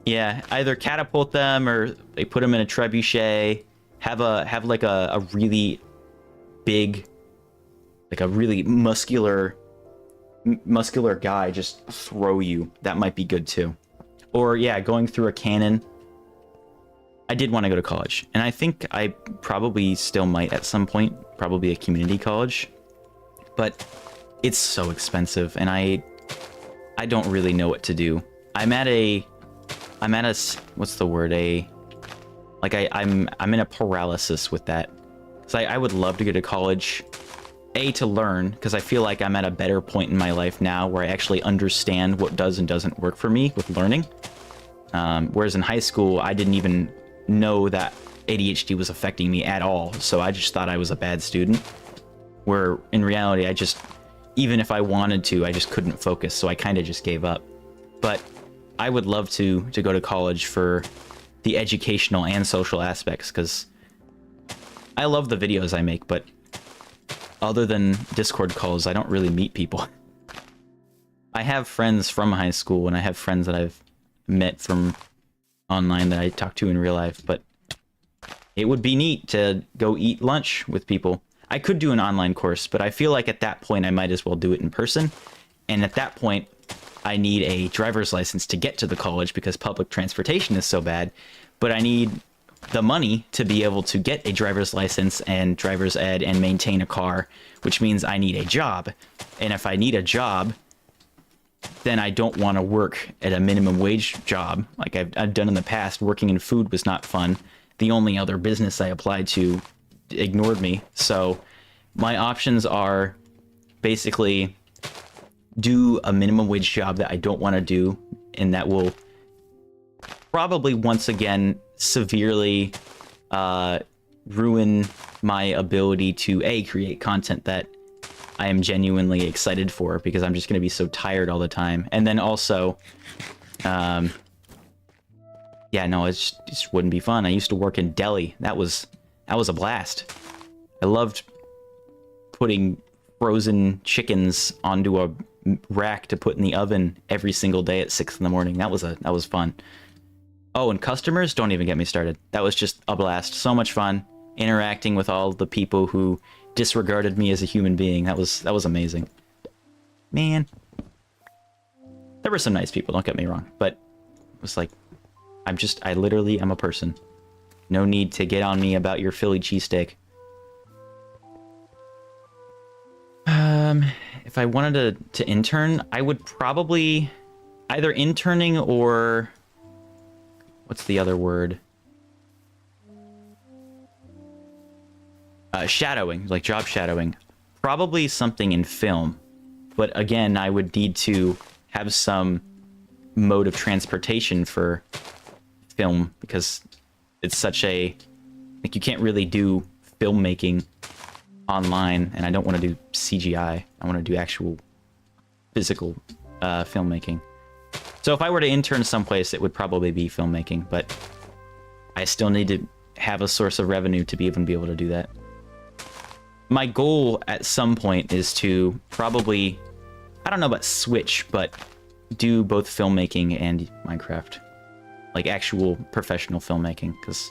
Yeah, either catapult them or they put them in a trebuchet. Have like a really big, like a really muscular guy just throw you. That might be good too. Or yeah, going through a cannon. I did want to go to college, and I think I probably still might at some point, probably a community college, but it's so expensive, and I don't really know what to do. I'm at a what's the word? I'm in a paralysis with that. So I would love to go to college, to learn, because I feel like I'm at a better point in my life now where I actually understand what does and doesn't work for me with learning. Whereas in high school, I didn't even know that ADHD was affecting me at all, so I just thought I was a bad student, where in reality even if I wanted to, I just couldn't focus, so I kind of just gave up. But I would love to go to college for the educational and social aspects, because I love the videos I make, but other than Discord calls, I don't really meet people. I have friends from high school, and I have friends that I've met from online that I talk to in real life, but it would be neat to go eat lunch with people. I could do an online course, but I feel like at that point I might as well do it in person. And at that point, I need a driver's license to get to the college because public transportation is so bad, but I need the money to be able to get a driver's license and driver's ed and maintain a car, which means I need a job. And if I need a job, then I don't want to work at a minimum wage job like I've done in the past. Working in food was not fun. The only other business I applied to ignored me. So my options are basically do a minimum wage job that I don't want to do, and that will probably once again severely ruin my ability to create content that I am genuinely excited for, because I'm just going to be so tired all the time. And then also, yeah, no, it just wouldn't be fun. I used to work in deli. That was a blast. I loved putting frozen chickens onto a rack to put in the oven every single day at 6 in the morning. That was fun. Oh, and customers, don't even get me started. That was just a blast. So much fun interacting with all the people who disregarded me as a human being. That was amazing. Man. There were some nice people, don't get me wrong, but it was like, I literally am a person. No need to get on me about your Philly cheesesteak. If I wanted to intern, I would probably either interning or what's the other word? Shadowing, like job shadowing. Probably something in film. But again, I would need to have some mode of transportation for film, because it's such a... like, you can't really do filmmaking online, and I don't want to do CGI. I want to do actual physical filmmaking. So if I were to intern someplace, it would probably be filmmaking, but I still need to have a source of revenue to even be able to do that. My goal at some point is to probably, I don't know about switch, but do both filmmaking and Minecraft. Like actual professional filmmaking, because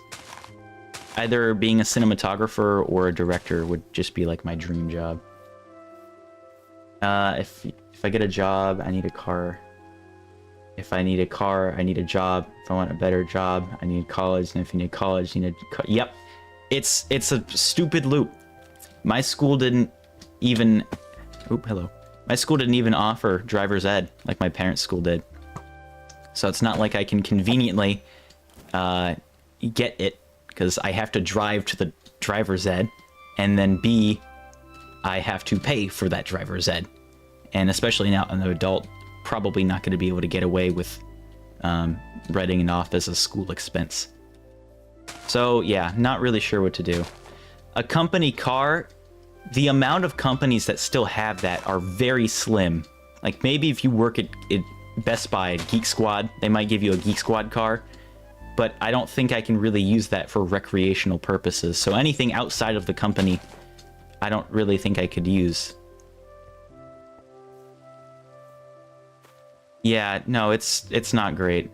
either being a cinematographer or a director would just be like my dream job. If I get a job, I need a car. If I need a car, I need a job. If I want a better job, I need college. And if you need college, you need yep. It's a stupid loop. My school didn't even... Oop, hello. My school didn't even offer driver's ed like my parents' school did. So it's not like I can conveniently get it, because I have to drive to the driver's ed, and then B, I have to pay for that driver's ed. And especially now I'm an adult, probably not going to be able to get away with writing it off as a school expense. So yeah, not really sure what to do. A company car, the amount of companies that still have that are very slim. Like maybe if you work at Best Buy, Geek Squad, they might give you a Geek Squad car, but I don't think I can really use that for recreational purposes. So anything outside of the company, I don't really think I could use. Yeah, no, it's not great.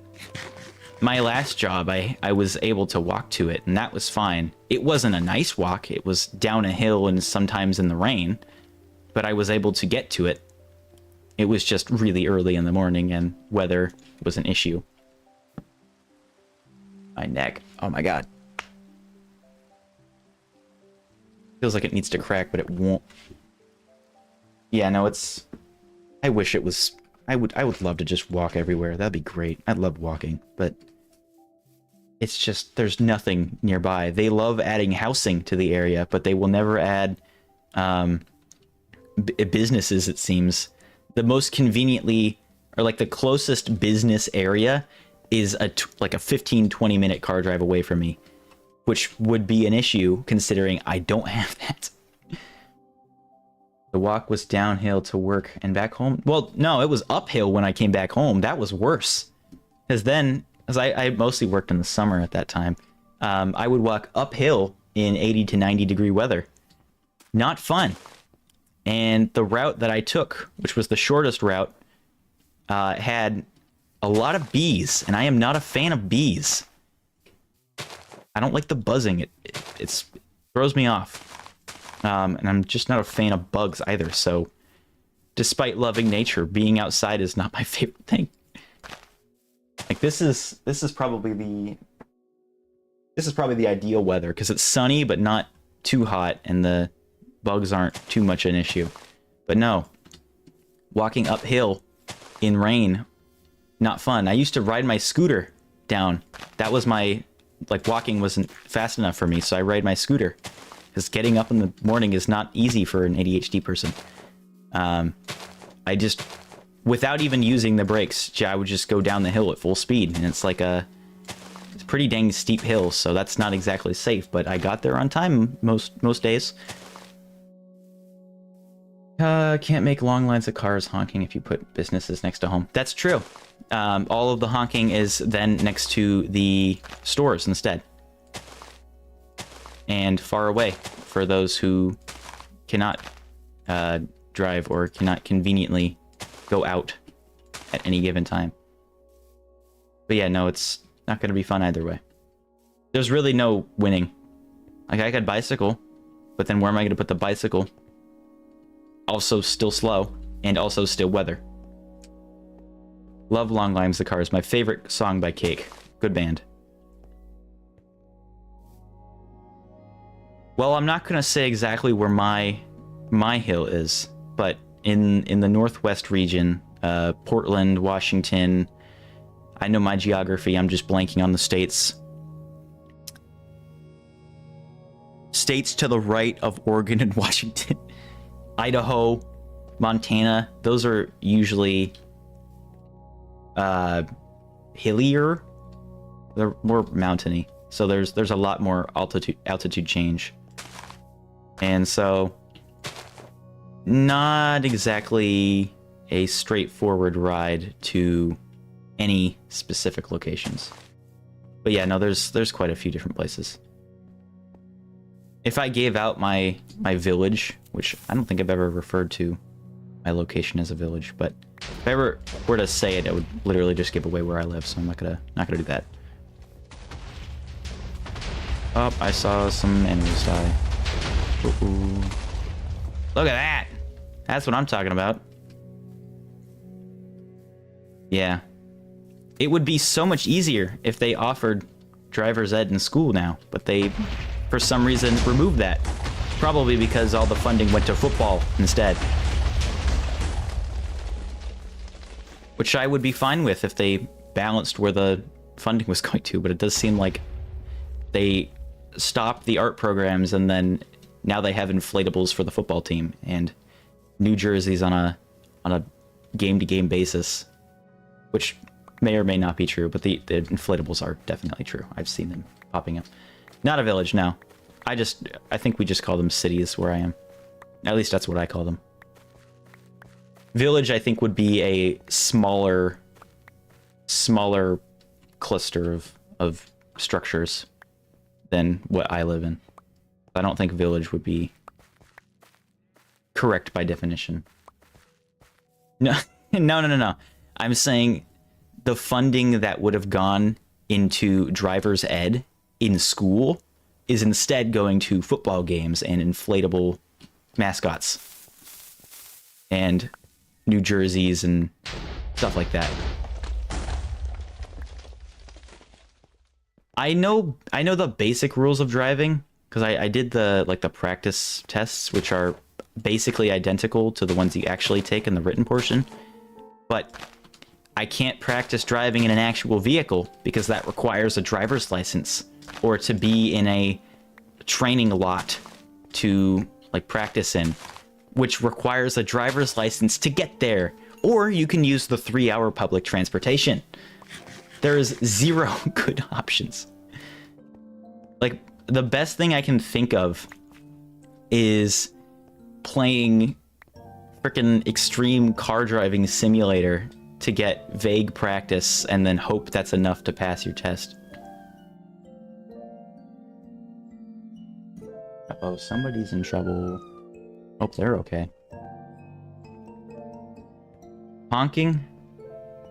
My last job, I was able to walk to it, and that was fine. It wasn't a nice walk. It was down a hill and sometimes in the rain, but I was able to get to it. It was just really early in the morning, and weather was an issue. My neck. Oh my god. Feels like it needs to crack, but it won't. Yeah, no, it's... I wish it was... I would love to just walk everywhere. That'd be great. I love walking, but it's just there's nothing nearby. They love adding housing to the area, but they will never add businesses, it seems. The most conveniently, or like the closest business area is like a 15-20 minute car drive away from me, which would be an issue considering I don't have that. The walk was downhill to work and back home. Well, no, it was uphill when I came back home. That was worse. Because then, as I mostly worked in the summer at that time, I would walk uphill in 80 to 90 degree weather. Not fun. And the route that I took, which was the shortest route, had a lot of bees, and I am not a fan of bees. I don't like the buzzing. It throws me off. And I'm just not a fan of bugs either, so despite loving nature, being outside is not my favorite thing. Like this is probably the ideal weather because it's sunny but not too hot and the bugs aren't too much an issue. But no, walking uphill in rain, not fun. I used to ride my scooter down. That was my, like, walking wasn't fast enough for me, so I ride my scooter. Because getting up in the morning is not easy for an ADHD person. I just, without even using the brakes, I would just go down the hill at full speed. And it's like it's a pretty dang steep hill, so that's not exactly safe. But I got there on time most days. Can't make long lines of cars honking if you put businesses next to home. That's true. All of the honking is then next to the stores instead. And far away for those who cannot drive or cannot conveniently go out at any given time. But yeah, no, it's not going to be fun either way. There's really no winning. Like, I could bicycle, but then where am I going to put the bicycle? Also still slow, and also still weather. Love Long Limes the Cars, my favorite song by Cake. Good band. Well, I'm not going to say exactly where my hill is, but in the northwest region, Portland, Washington. I know my geography. I'm just blanking on the states. States to the right of Oregon and Washington. Idaho, Montana. Those are usually hillier. They're more mountainy. So there's a lot more altitude change. And so, not exactly a straightforward ride to any specific locations. But yeah, no, there's quite a few different places. If I gave out my village, which I don't think I've ever referred to my location as a village, but if I ever were to say it, I would literally just give away where I live, so I'm not gonna do that. Oh, I saw some animals die. Ooh. Look at that! That's what I'm talking about. Yeah. It would be so much easier if they offered driver's ed in school now, but they, for some reason, removed that. Probably because all the funding went to football instead. Which I would be fine with if they balanced where the funding was going to, but it does seem like they stopped the art programs and then now they have inflatables for the football team and new jerseys on a game-to-game basis, which may or may not be true, but the inflatables are definitely true. I've seen them popping up. Not a village, no. I think we just call them cities where I am. At least that's what I call them. Village, I think, would be a smaller smaller cluster of structures than what I live in. I don't think village would be correct by definition. No, no. I'm saying the funding that would have gone into driver's ed in school is instead going to football games and inflatable mascots and New Jerseys and stuff like that. I know the basic rules of driving because I did the practice tests, which are basically identical to the ones you actually take in the written portion, but I can't practice driving in an actual vehicle because that requires a driver's license or to be in a training lot to like practice in, which requires a driver's license to get there. Or you can use the 3-hour public transportation. There's 0 good options. Like, the best thing I can think of is playing freaking extreme car driving simulator to get vague practice and then hope that's enough to pass your test. Uh-oh, somebody's in trouble. Hope they're okay. Honking?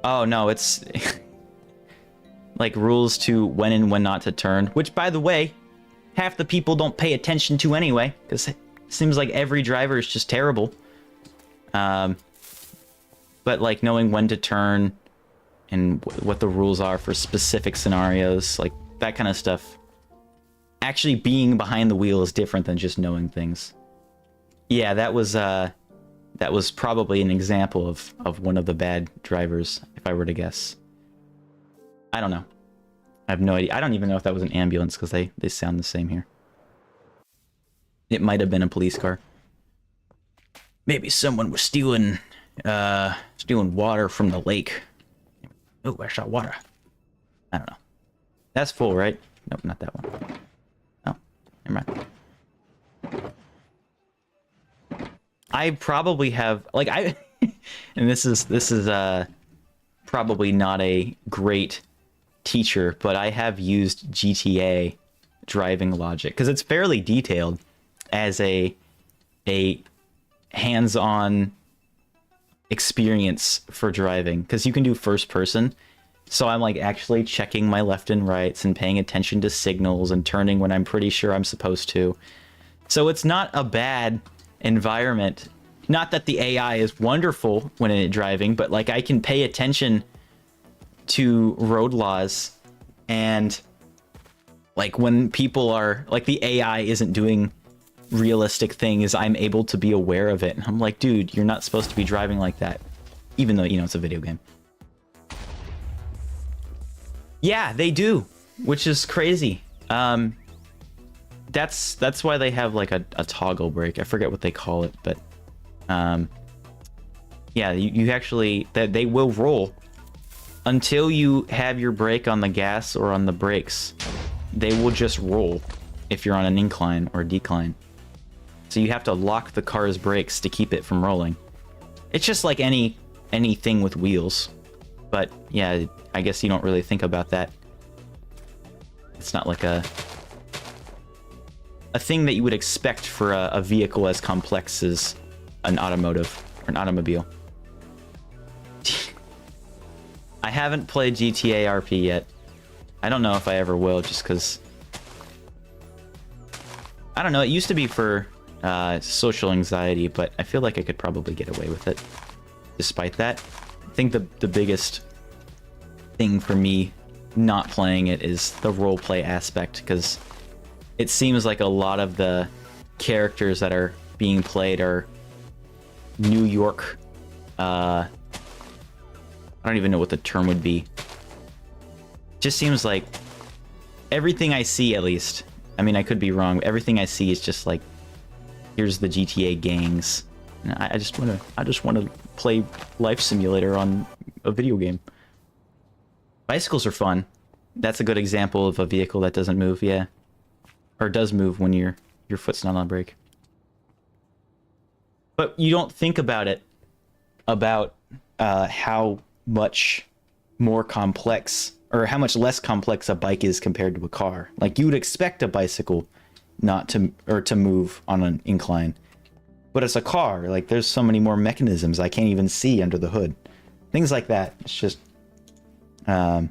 Oh, no, it's like rules to when and when not to turn, which, by the way, half the people don't pay attention to anyway, because it seems like every driver is just terrible. But, like, knowing when to turn and what the rules are for specific scenarios, like, that kind of stuff. Actually being behind the wheel is different than just knowing things. Yeah, that was probably an example of one of the bad drivers, if I were to guess. I don't know. I have no idea. I don't even know if that was an ambulance, because they sound the same here. It might have been a police car. Maybe someone was stealing water from the lake. Oh, I saw water. I don't know. That's full, right? Nope, not that one. Oh, never mind. I probably have, like, and this is probably not a great teacher, but I have used GTA driving logic because it's fairly detailed as a hands-on experience for driving, because you can do first person. So I'm like actually checking my left and rights and paying attention to signals and turning when I'm pretty sure I'm supposed to. So it's not a bad environment. Not that the AI is wonderful when it's driving, but like I can pay attention to road laws, and like when people are like, the AI isn't doing realistic things, I'm able to be aware of it. And I'm like, dude, you're not supposed to be driving like that, even though, you know, it's a video game. Yeah, they do, which is crazy. That's why they have like a toggle brake. I forget what they call it, but yeah, you actually, they will roll until you have your brake on the gas or on the brakes. They will just roll if you're on an incline or a decline. So you have to lock the car's brakes to keep it from rolling. It's just like anything with wheels. But yeah, I guess you don't really think about that. It's not like a thing that you would expect for a vehicle as complex as an automotive or an automobile. I haven't played GTA RP yet. I don't know if I ever will, just because I don't know, it used to be for social anxiety, but I feel like I could probably get away with it despite that. I think the biggest thing for me not playing it is the roleplay aspect, because it seems like a lot of the characters that are being played are New York, I don't even know what the term would be. Just seems like everything I see, at least, I mean, I could be wrong, but everything I see is just like, here's the GTA gangs. And I just want to play Life Simulator on a video game. Bicycles are fun. That's a good example of a vehicle that doesn't move, yeah. Or does move when your foot's not on brake. But you don't think about it, about how much more complex, or how much less complex a bike is compared to a car. Like, you would expect a bicycle not to, or to move on an incline, but it's a car. Like, there's so many more mechanisms I can't even see under the hood. Things like that. It's just, I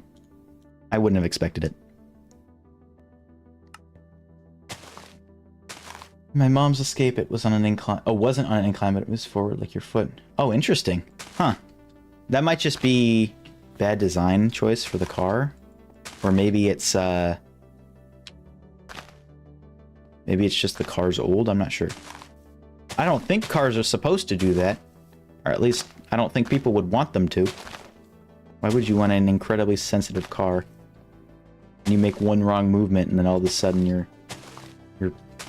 wouldn't have expected it. My mom's Escape, it was on an incline. Oh, wasn't on an incline, but it was forward like your foot. Oh, interesting. Huh. That might just be bad design choice for the car. Or maybe it's just the car's old. I'm not sure. I don't think cars are supposed to do that. Or at least, I don't think people would want them to. Why would you want an incredibly sensitive car? And you make one wrong movement and then all of a sudden you're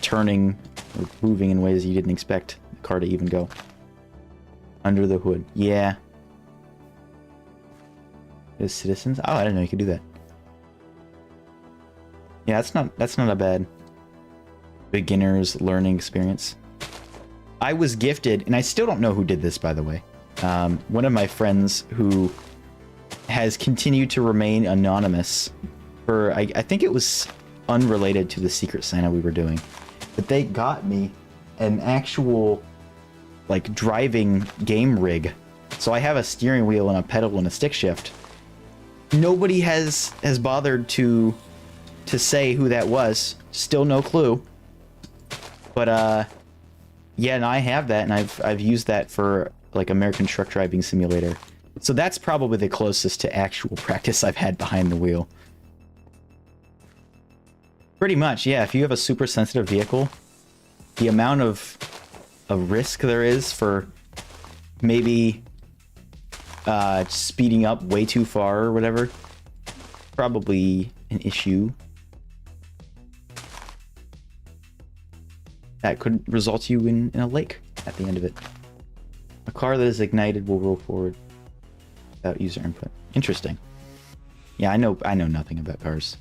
turning or moving in ways you didn't expect the car to even go. Under the hood. Yeah. As citizens? Oh, I didn't know you could do that. Yeah, that's not a bad beginner's learning experience. I was gifted, and I still don't know who did this, by the way. One of my friends who has continued to remain anonymous for, I think it was unrelated to the Secret Santa we were doing, but they got me an actual, like, driving game rig. So I have a steering wheel and a pedal and a stick shift. Nobody has bothered to say who that was. Still no clue. But yeah, and I have that, and I've used that for like American Truck Driving Simulator. So that's probably the closest to actual practice I've had behind the wheel. Pretty much, yeah. If you have a super sensitive vehicle, the amount of risk there is for maybe speeding up way too far or whatever, probably an issue. That could result you in a lake at the end of it. A car that is ignited will roll forward without user input. Interesting. Yeah, I know nothing about cars.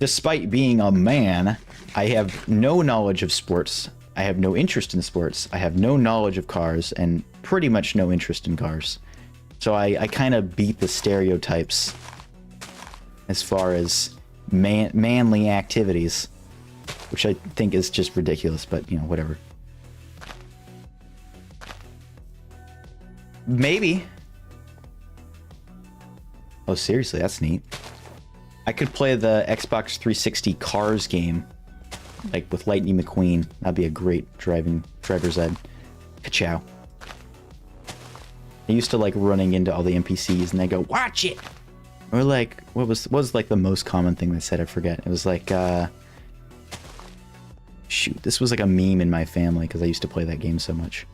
Despite being a man, I have no knowledge of sports. I have no interest in sports. I have no knowledge of cars and pretty much no interest in cars. So I kind of beat the stereotypes as far as manly activities, which I think is just ridiculous, but, you know, whatever. Maybe. Oh, seriously, that's neat. I could play the Xbox 360 Cars game, like with Lightning McQueen. That'd be a great driver's ed. Ka-chow. I used to like running into all the NPCs and they go, "Watch it!" Or like, what was like the most common thing they said? I forget. It was like, shoot, this was like a meme in my family because I used to play that game so much.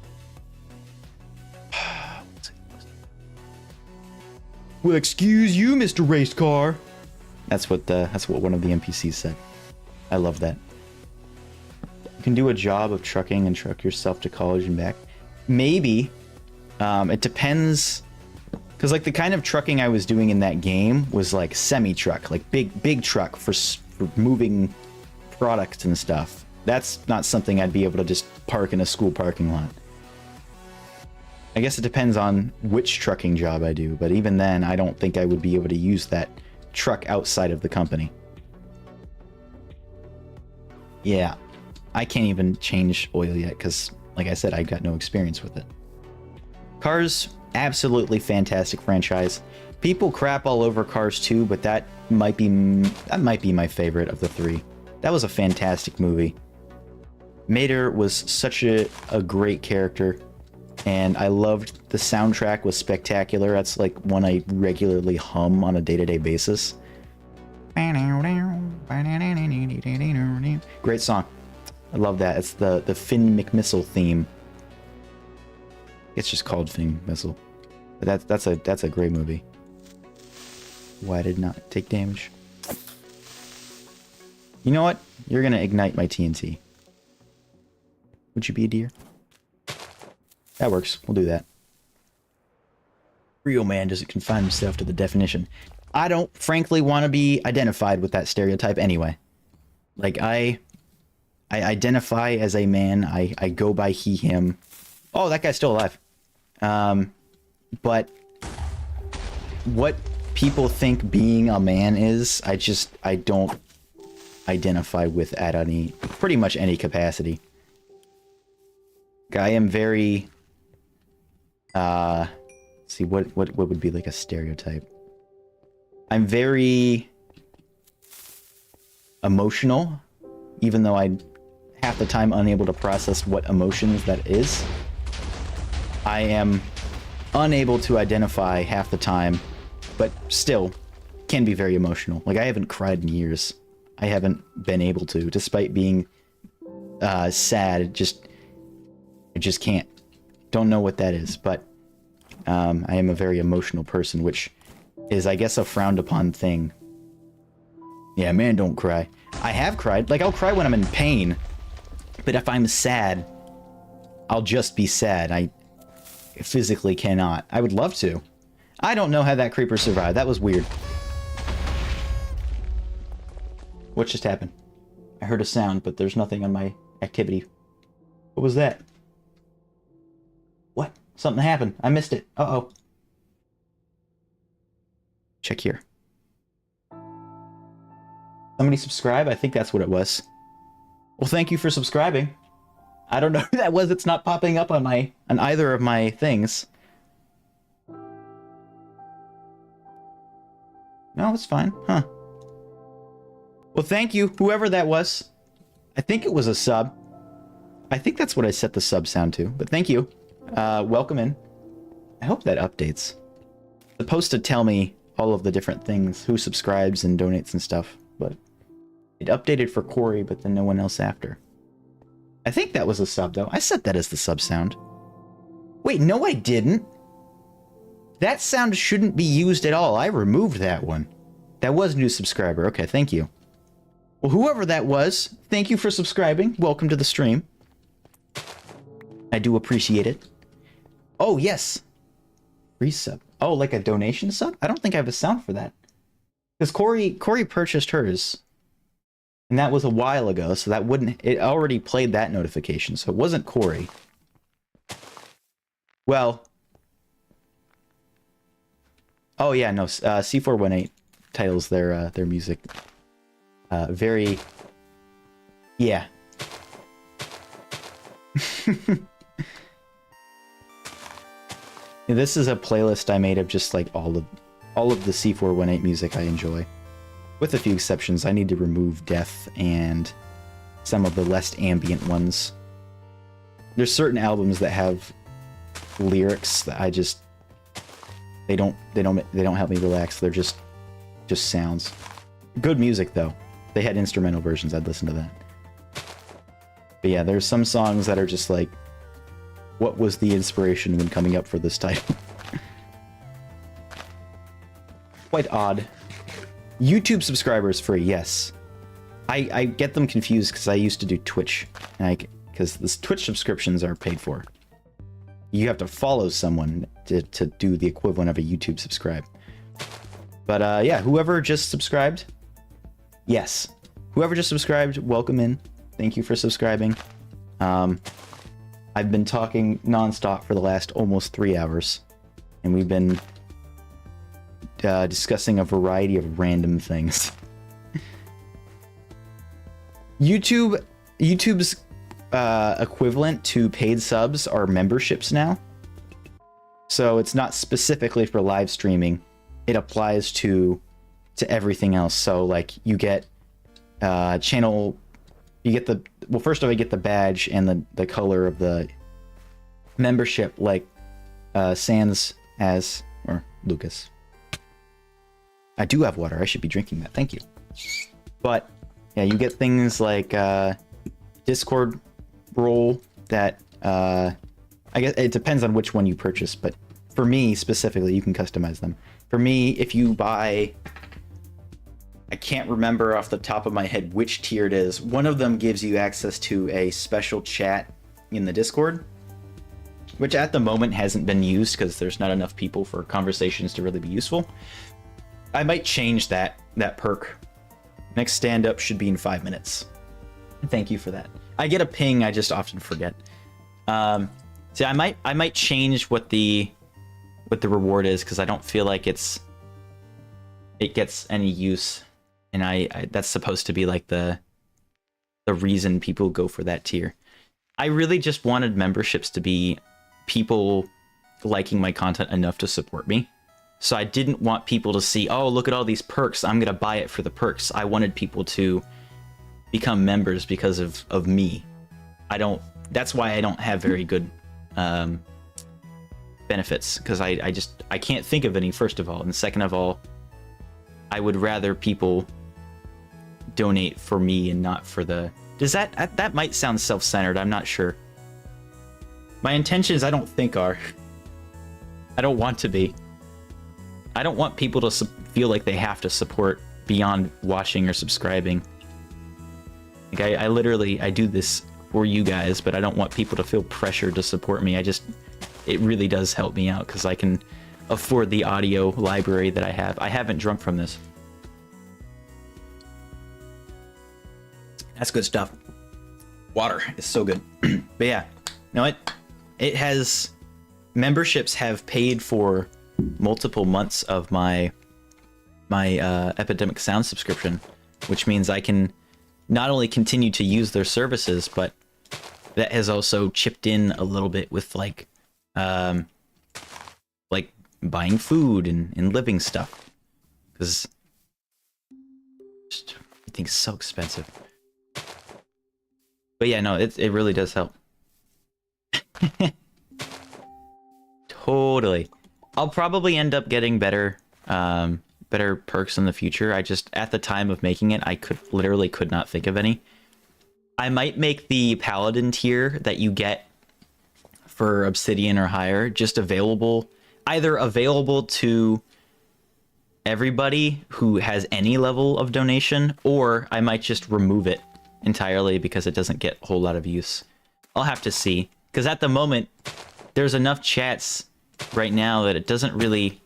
Well, excuse you, Mr. Race Car. That's what one of the NPCs said. I love that. You can do a job of trucking and truck yourself to college and back. Maybe. It depends. Because like the kind of trucking I was doing in that game was like semi-truck, like big truck for moving products and stuff. That's not something I'd be able to just park in a school parking lot. I guess it depends on which trucking job I do, but even then, I don't think I would be able to use that truck outside of the company. Yeah, I can't even change oil yet because, like I said, I got no experience with it. Cars, absolutely fantastic franchise. People crap all over Cars 2, but that might be my favorite of the three. That was a fantastic movie. Mater was such a great character. And I loved the soundtrack, was spectacular. That's like one I regularly hum on a day-to-day basis. Great song. I love that. It's the Finn McMissile theme. It's just called Finn McMissile. But that's a great movie. Why did not take damage? You know what? You're gonna ignite my TNT. Would you be a deer? That works. We'll do that. Real man doesn't confine himself to the definition. I don't, frankly, want to be identified with that stereotype anyway. Like, I identify as a man. I go by he, him. Oh, that guy's still alive. But what people think being a man is, I don't identify with at any, pretty much any capacity. I am very, see, what would be like a stereotype? I'm very emotional, even though I half the time unable to process what emotions that is. I am unable to identify half the time, but still can be very emotional. Like, I haven't cried in years. I haven't been able to, despite being sad. I just can't. Don't know what that is, but I am a very emotional person, which is, I guess, a frowned upon thing. Yeah, man, don't cry. I have cried. Like, I'll cry when I'm in pain, but if I'm sad, I'll just be sad. I physically cannot. I would love to. I don't know how that creeper survived. That was weird. What just happened? I heard a sound, but there's nothing on my activity. What was that? What? Something happened. I missed it. Uh-oh. Check here. Somebody subscribe? I think that's what it was. Well, thank you for subscribing. I don't know who that was. It's not popping up on either of my things. No, it's fine. Huh. Well, thank you, whoever that was. I think it was a sub. I think that's what I set the sub sound to, but thank you. Welcome in. I hope that updates. It's supposed to tell me all of the different things, who subscribes and donates and stuff, but it updated for Corey, but then no one else after. I think that was a sub, though. I set that as the sub sound. Wait, no, I didn't. That sound shouldn't be used at all. I removed that one. That was new subscriber. Okay, thank you. Well, whoever that was, thank you for subscribing. Welcome to the stream. I do appreciate it. Oh, yes. Free sub. Oh, like a donation sub? I don't think I have a sound for that. Because Corey purchased hers. And that was a while ago, so that wouldn't... It already played that notification, so it wasn't Corey. Well... Oh, yeah, no. C418 titles their music. Very... Yeah. This is a playlist I made of just like all of the C418 music I enjoy. With a few exceptions. I need to remove Death and some of the less ambient ones. There's certain albums that have lyrics that I just they don't help me relax. They're just sounds. Good music though. They had instrumental versions. I'd listen to that. But yeah, there's some songs that are just like, what was the inspiration when coming up for this title? Quite odd. YouTube subscribers free, yes. I get them confused because I used to do Twitch, because the Twitch subscriptions are paid for. You have to follow someone to do the equivalent of a YouTube subscribe. But yeah, whoever just subscribed, yes. Whoever just subscribed, welcome in. Thank you for subscribing. I've been talking nonstop for the last almost 3 hours, and we've been discussing a variety of random things. YouTube's equivalent to paid subs are memberships now. So it's not specifically for live streaming. It applies to everything else. So like you get channel, you get the, well, first of all, you get the badge and the color of the membership, like Sans has, or Lucas. I do have water. I should be drinking that. Thank you. But yeah, you get things like Discord role that I guess it depends on which one you purchase, but for me specifically, you can customize them. For me, if you buy, I can't remember off the top of my head which tier it is. One of them gives you access to a special chat in the Discord, which at the moment hasn't been used because there's not enough people for conversations to really be useful. I might change that perk. Next stand-up should be in 5 minutes. Thank you for that. I get a ping, I just often forget. See, I might change what the reward is, because I don't feel like it's it gets any use, and I that's supposed to be like the reason people go for that tier. I really just wanted memberships to be people liking my content enough to support me. So I didn't want people to see, oh, look at all these perks, I'm gonna buy it for the perks. I wanted people to become members because of me. That's why I don't have very good benefits, because I can't think of any, first of all, and second of all, I would rather people donate for me and not for the... Does that might sound self-centered, I'm not sure. My intentions I don't think are. I don't want to be. I don't want people to feel like they have to support beyond watching or subscribing. Like I literally do this for you guys, but I don't want people to feel pressured to support me. It really does help me out because I can afford the audio library that I have. I haven't drunk from this. That's good stuff. Water is so good. But yeah, no, it has... Memberships have paid for multiple months of my Epidemic Sound subscription, which means I can not only continue to use their services, but that has also chipped in a little bit with like buying food and living stuff, because everything's so expensive. But yeah, no, it really does help. Totally. I'll probably end up getting better perks in the future. I just, at the time of making it, I literally could not think of any. I might make the Paladin tier that you get for Obsidian or higher just either available to everybody who has any level of donation, or I might just remove it entirely because it doesn't get a whole lot of use. I'll have to see, because at the moment there's enough chats right now that it doesn't really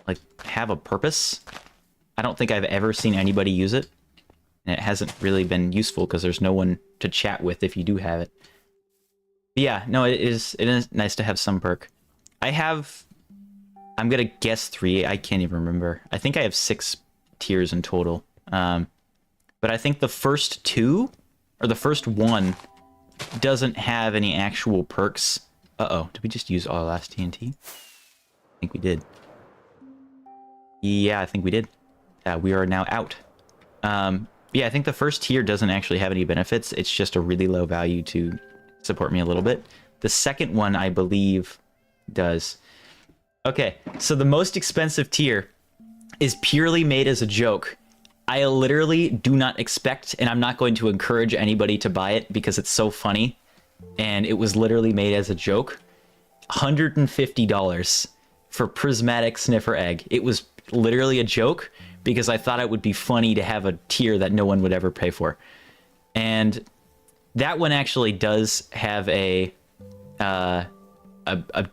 like have a purpose. I don't think I've ever seen anybody use it, and it hasn't really been useful because there's no one to chat with if you do have it. But yeah, no, it is nice to have some perk. I'm gonna guess 3. I can't even remember. I think I have 6 tiers in total. But I think the first 2 or the first 1 doesn't have any actual perks. Uh-oh, did we just use all last TNT? I think we did. Yeah, I think we did. We are now out. Yeah, I think the first tier doesn't actually have any benefits. It's just a really low value to support me a little bit. The second one, I believe, does. Okay, so the most expensive tier is purely made as a joke. I literally do not expect, and I'm not going to encourage anybody to buy it because it's so funny, and it was literally made as a joke. $150 for Prismatic Sniffer Egg. It was literally a joke because I thought it would be funny to have a tier that no one would ever pay for. And that one actually does have a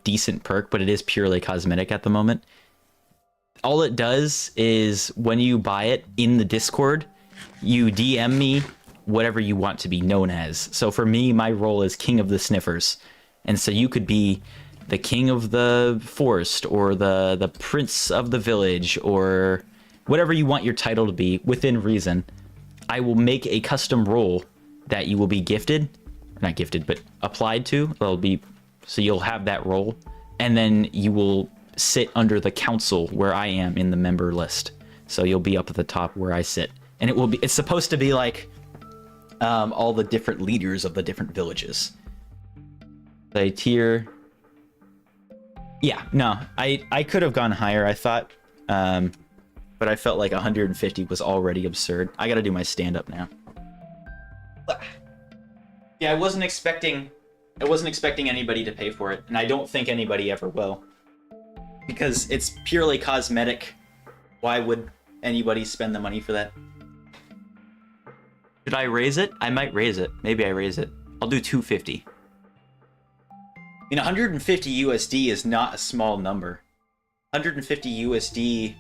decent perk, but it is purely cosmetic at the moment. All it does is when you buy it in the Discord, you DM me whatever you want to be known as. So for me, my role is King of the Sniffers. And so you could be the King of the Forest, or the Prince of the Village, or whatever you want your title to be within reason. I will make a custom role that you will be gifted, not gifted, but applied to. So you'll have that role, and then you will sit under the council where I am in the member list. So you'll be up at the top where I sit, and it's supposed to be like all the different leaders of the different villages. The tier, yeah, no, I could have gone higher, I thought, but I felt like 150 was already absurd. I gotta do my stand-up now. Yeah, I wasn't expecting anybody to pay for it, and I don't think anybody ever will, because it's purely cosmetic. Why would anybody spend the money for that? Should I raise it? I might raise it. Maybe I raise it. I'll do 250. I mean, 150 USD is not a small number. 150 USD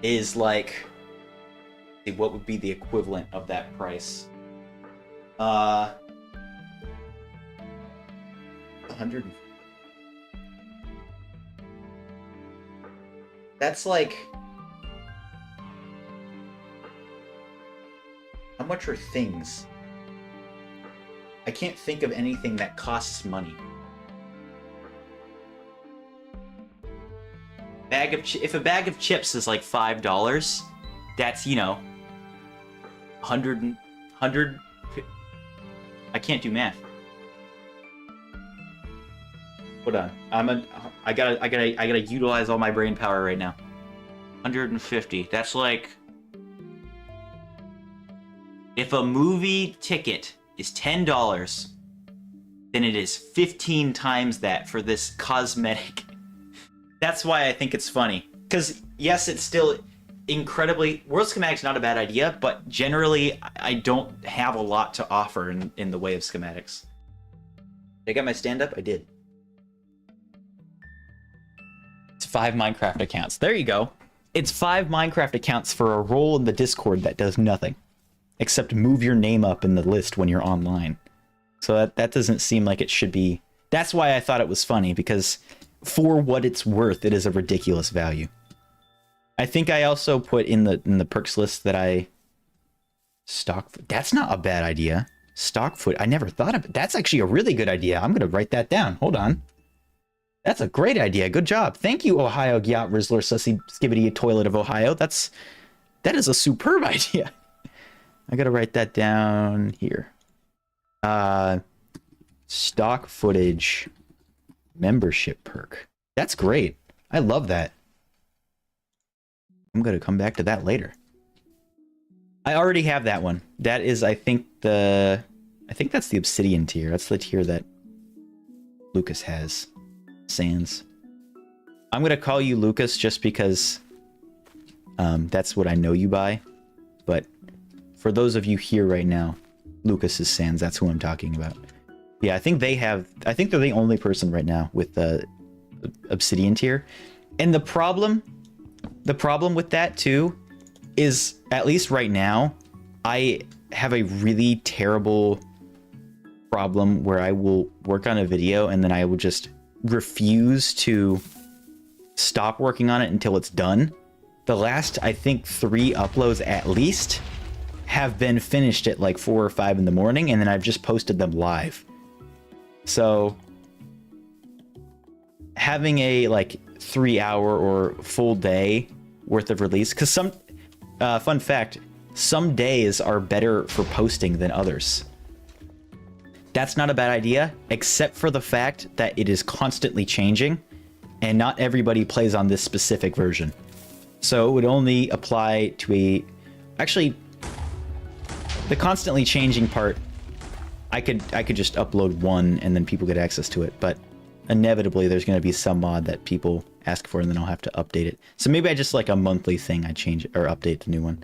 is like, what would be the equivalent of that price? 100. That's like much are things? I can't think of anything that costs money. If a bag of chips is like $5, that's, you know, 100. I can't do math. Hold on. I gotta utilize all my brain power right now. 150. That's like, if a movie ticket is $10, then it is 15 times that for this cosmetic. That's why I think it's funny. Because, yes, it's still incredibly... World Schematic's not a bad idea, but generally, I don't have a lot to offer in the way of schematics. Did I get my stand-up? I did. It's 5 Minecraft accounts. There you go. It's 5 Minecraft accounts for a role in the Discord that does nothing. Except move your name up in the list when you're online. So that doesn't seem like it should be... That's why I thought it was funny, because for what it's worth, it is a ridiculous value. I think I also put in the perks list that I... That's not a bad idea. Stock foot. I never thought of it. That's actually a really good idea. I'm going to write that down. Hold on. That's a great idea. Good job. Thank you, Ohio Gyat Rizzler Sussy Skibbity Toilet of Ohio. That is a superb idea. I gotta write that down here. Stock footage membership perk. That's great. I love that. I'm gonna come back to that later. I already have that one. That is, I think that's the Obsidian tier. That's the tier that Lucas has. Sans. I'm gonna call you Lucas just because that's what I know you by. But for those of you here right now, Lucas is Sans. That's who I'm talking about. Yeah, I think they're the only person right now with the Obsidian tier. And the problem with that too is, at least right now, I have a really terrible problem where I will work on a video and then I will just refuse to stop working on it until it's done. The last, I think, 3 uploads at least have been finished at like 4 or 5 in the morning, and then I've just posted them live. So having a like 3-hour or full day worth of release, because some fun fact, some days are better for posting than others. That's not a bad idea, except for the fact that it is constantly changing, and not everybody plays on this specific version. So it would only apply to actually, the constantly changing part, I could just upload one and then people get access to it, but inevitably there's going to be some mod that people ask for and then I'll have to update it. So maybe I just like a monthly thing, I change it or update the new one.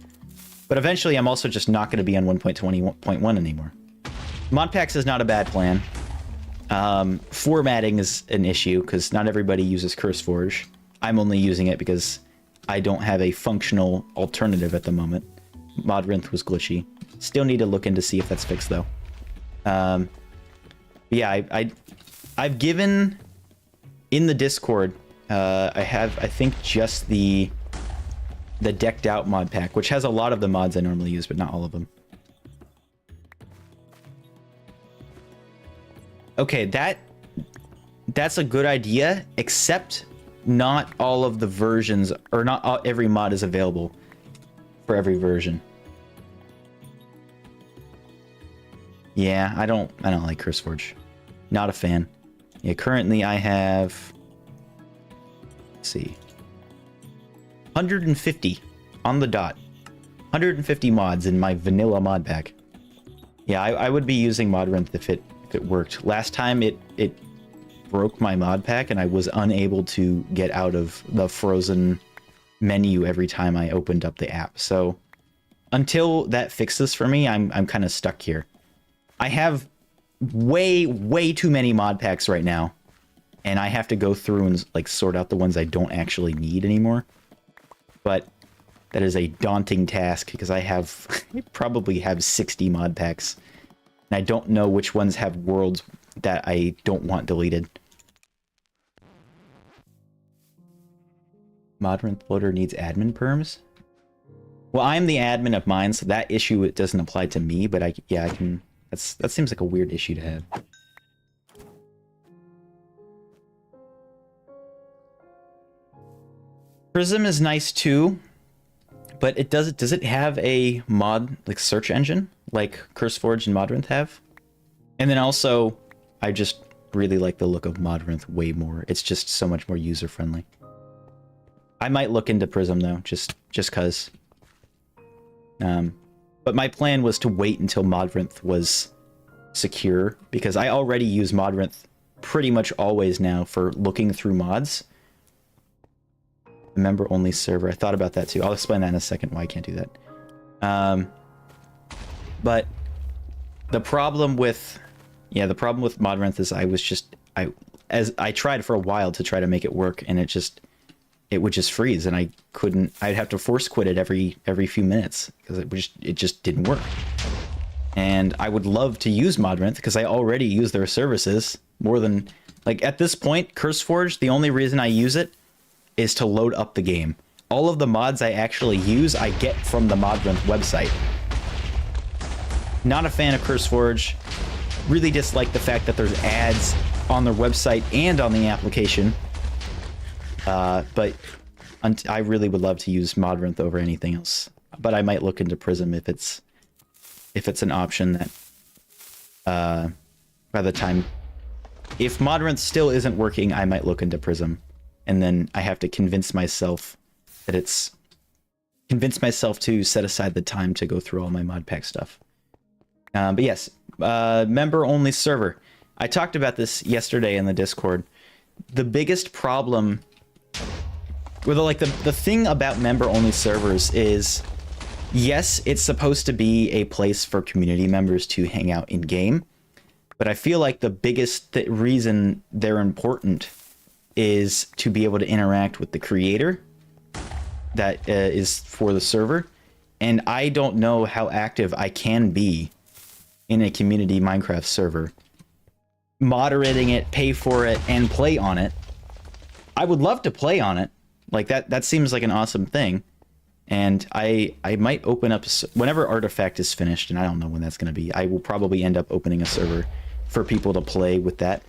But eventually I'm also just not going to be on 1.20.1 anymore. Modpacks is not a bad plan. Formatting is an issue because not everybody uses CurseForge. I'm only using it because I don't have a functional alternative at the moment. Modrinth was glitchy. Still need to look in to see if that's fixed though. Yeah, I've given in the Discord. I think just the decked out mod pack, which has a lot of the mods I normally use, but not all of them. Okay, that's a good idea, except not all of the versions, or not every mod is available for every version. Yeah, I don't like CurseForge. Not a fan. Yeah, currently I have, let's see, 150 on the dot. 150 mods in my vanilla mod pack. Yeah, I would be using Modrinth if it worked. Last time it broke my mod pack and I was unable to get out of the frozen menu every time I opened up the app. So until that fixes for me, I'm kind of stuck here. I have way too many mod packs right now, and I have to go through and like sort out the ones I don't actually need anymore. But that is a daunting task because I probably have 60 mod packs, and I don't know which ones have worlds that I don't want deleted. Modrinth Loader needs admin perms? Well, I'm the admin of mine, so that issue, it doesn't apply to me, but I can... That seems like a weird issue to have. Prism is nice too, but does it have a mod, like, search engine, like CurseForge and Modrinth have? And then also, I just really like the look of Modrinth way more. It's just so much more user-friendly. I might look into Prism, though, just cause. But my plan was to wait until Modrinth was secure, because I already use Modrinth pretty much always now for looking through mods. Member-only server. I thought about that too. I'll explain that in a second why I can't do that. But the problem with Modrinth is I tried for a while to try to make it work, and it would just freeze, and I'd have to force quit it every few minutes because it just didn't work. And I would love to use Modrinth because I already use their services more than, like, at this point, CurseForge, the only reason I use it is to load up the game. All of the mods I actually use, I get from the Modrinth website. Not a fan of CurseForge. Really dislike the fact that there's ads on their website and on the application. But I really would love to use Modrinth over anything else. But I might look into Prism if it's an option that by the time, if Modrinth still isn't working, I might look into Prism. And then I have to convince myself to set aside the time to go through all my mod pack stuff. But yes, member only server. I talked about this yesterday in the Discord. The biggest problem with the thing about member only servers is, yes, it's supposed to be a place for community members to hang out in game, but I feel like the biggest reason they're important is to be able to interact with the creator that is for the server. And I don't know how active I can be in a community Minecraft server, moderating it, pay for it, and play on it. I would love to play on it. Like, that seems like an awesome thing. And I might open up, whenever Artifact is finished, and I don't know when that's going to be, I will probably end up opening a server for people to play with that.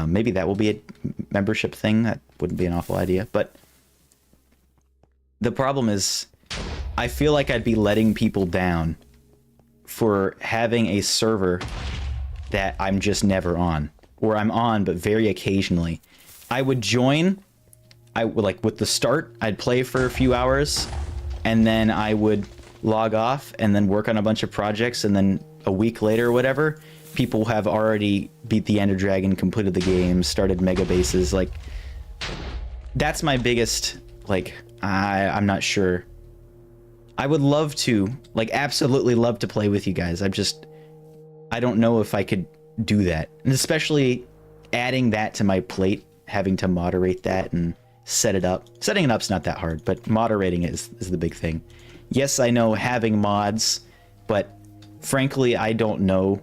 Maybe that will be a membership thing. That wouldn't be an awful idea. But the problem is, I feel like I'd be letting people down for having a server that I'm just never on. Or I'm on, but very occasionally. I would join, with the start, I'd play for a few hours, and then I would log off and then work on a bunch of projects, and then a week later or whatever, people have already beat the Ender Dragon, completed the game, started mega bases. Like, that's my biggest, I'm not sure. I would love to, absolutely love to play with you guys. I don't know if I could do that. And especially adding that to my plate, having to moderate that and set it up. Setting it up's not that hard, but moderating it is the big thing. Yes, I know having mods, but frankly, I don't know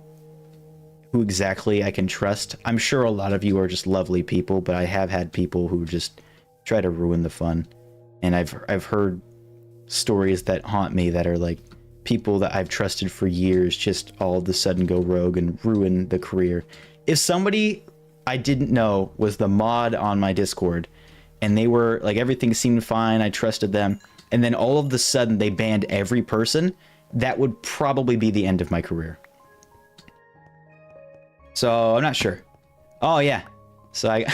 who exactly I can trust. I'm sure a lot of you are just lovely people, but I have had people who just try to ruin the fun. And I've heard stories that haunt me that are like people that I've trusted for years just all of a sudden go rogue and ruin the career. If somebody I didn't know was the mod on my Discord and they were like, everything seemed fine, I trusted them, and then all of a sudden they banned every person, that would probably be the end of my career. So I'm not sure. Oh yeah, so I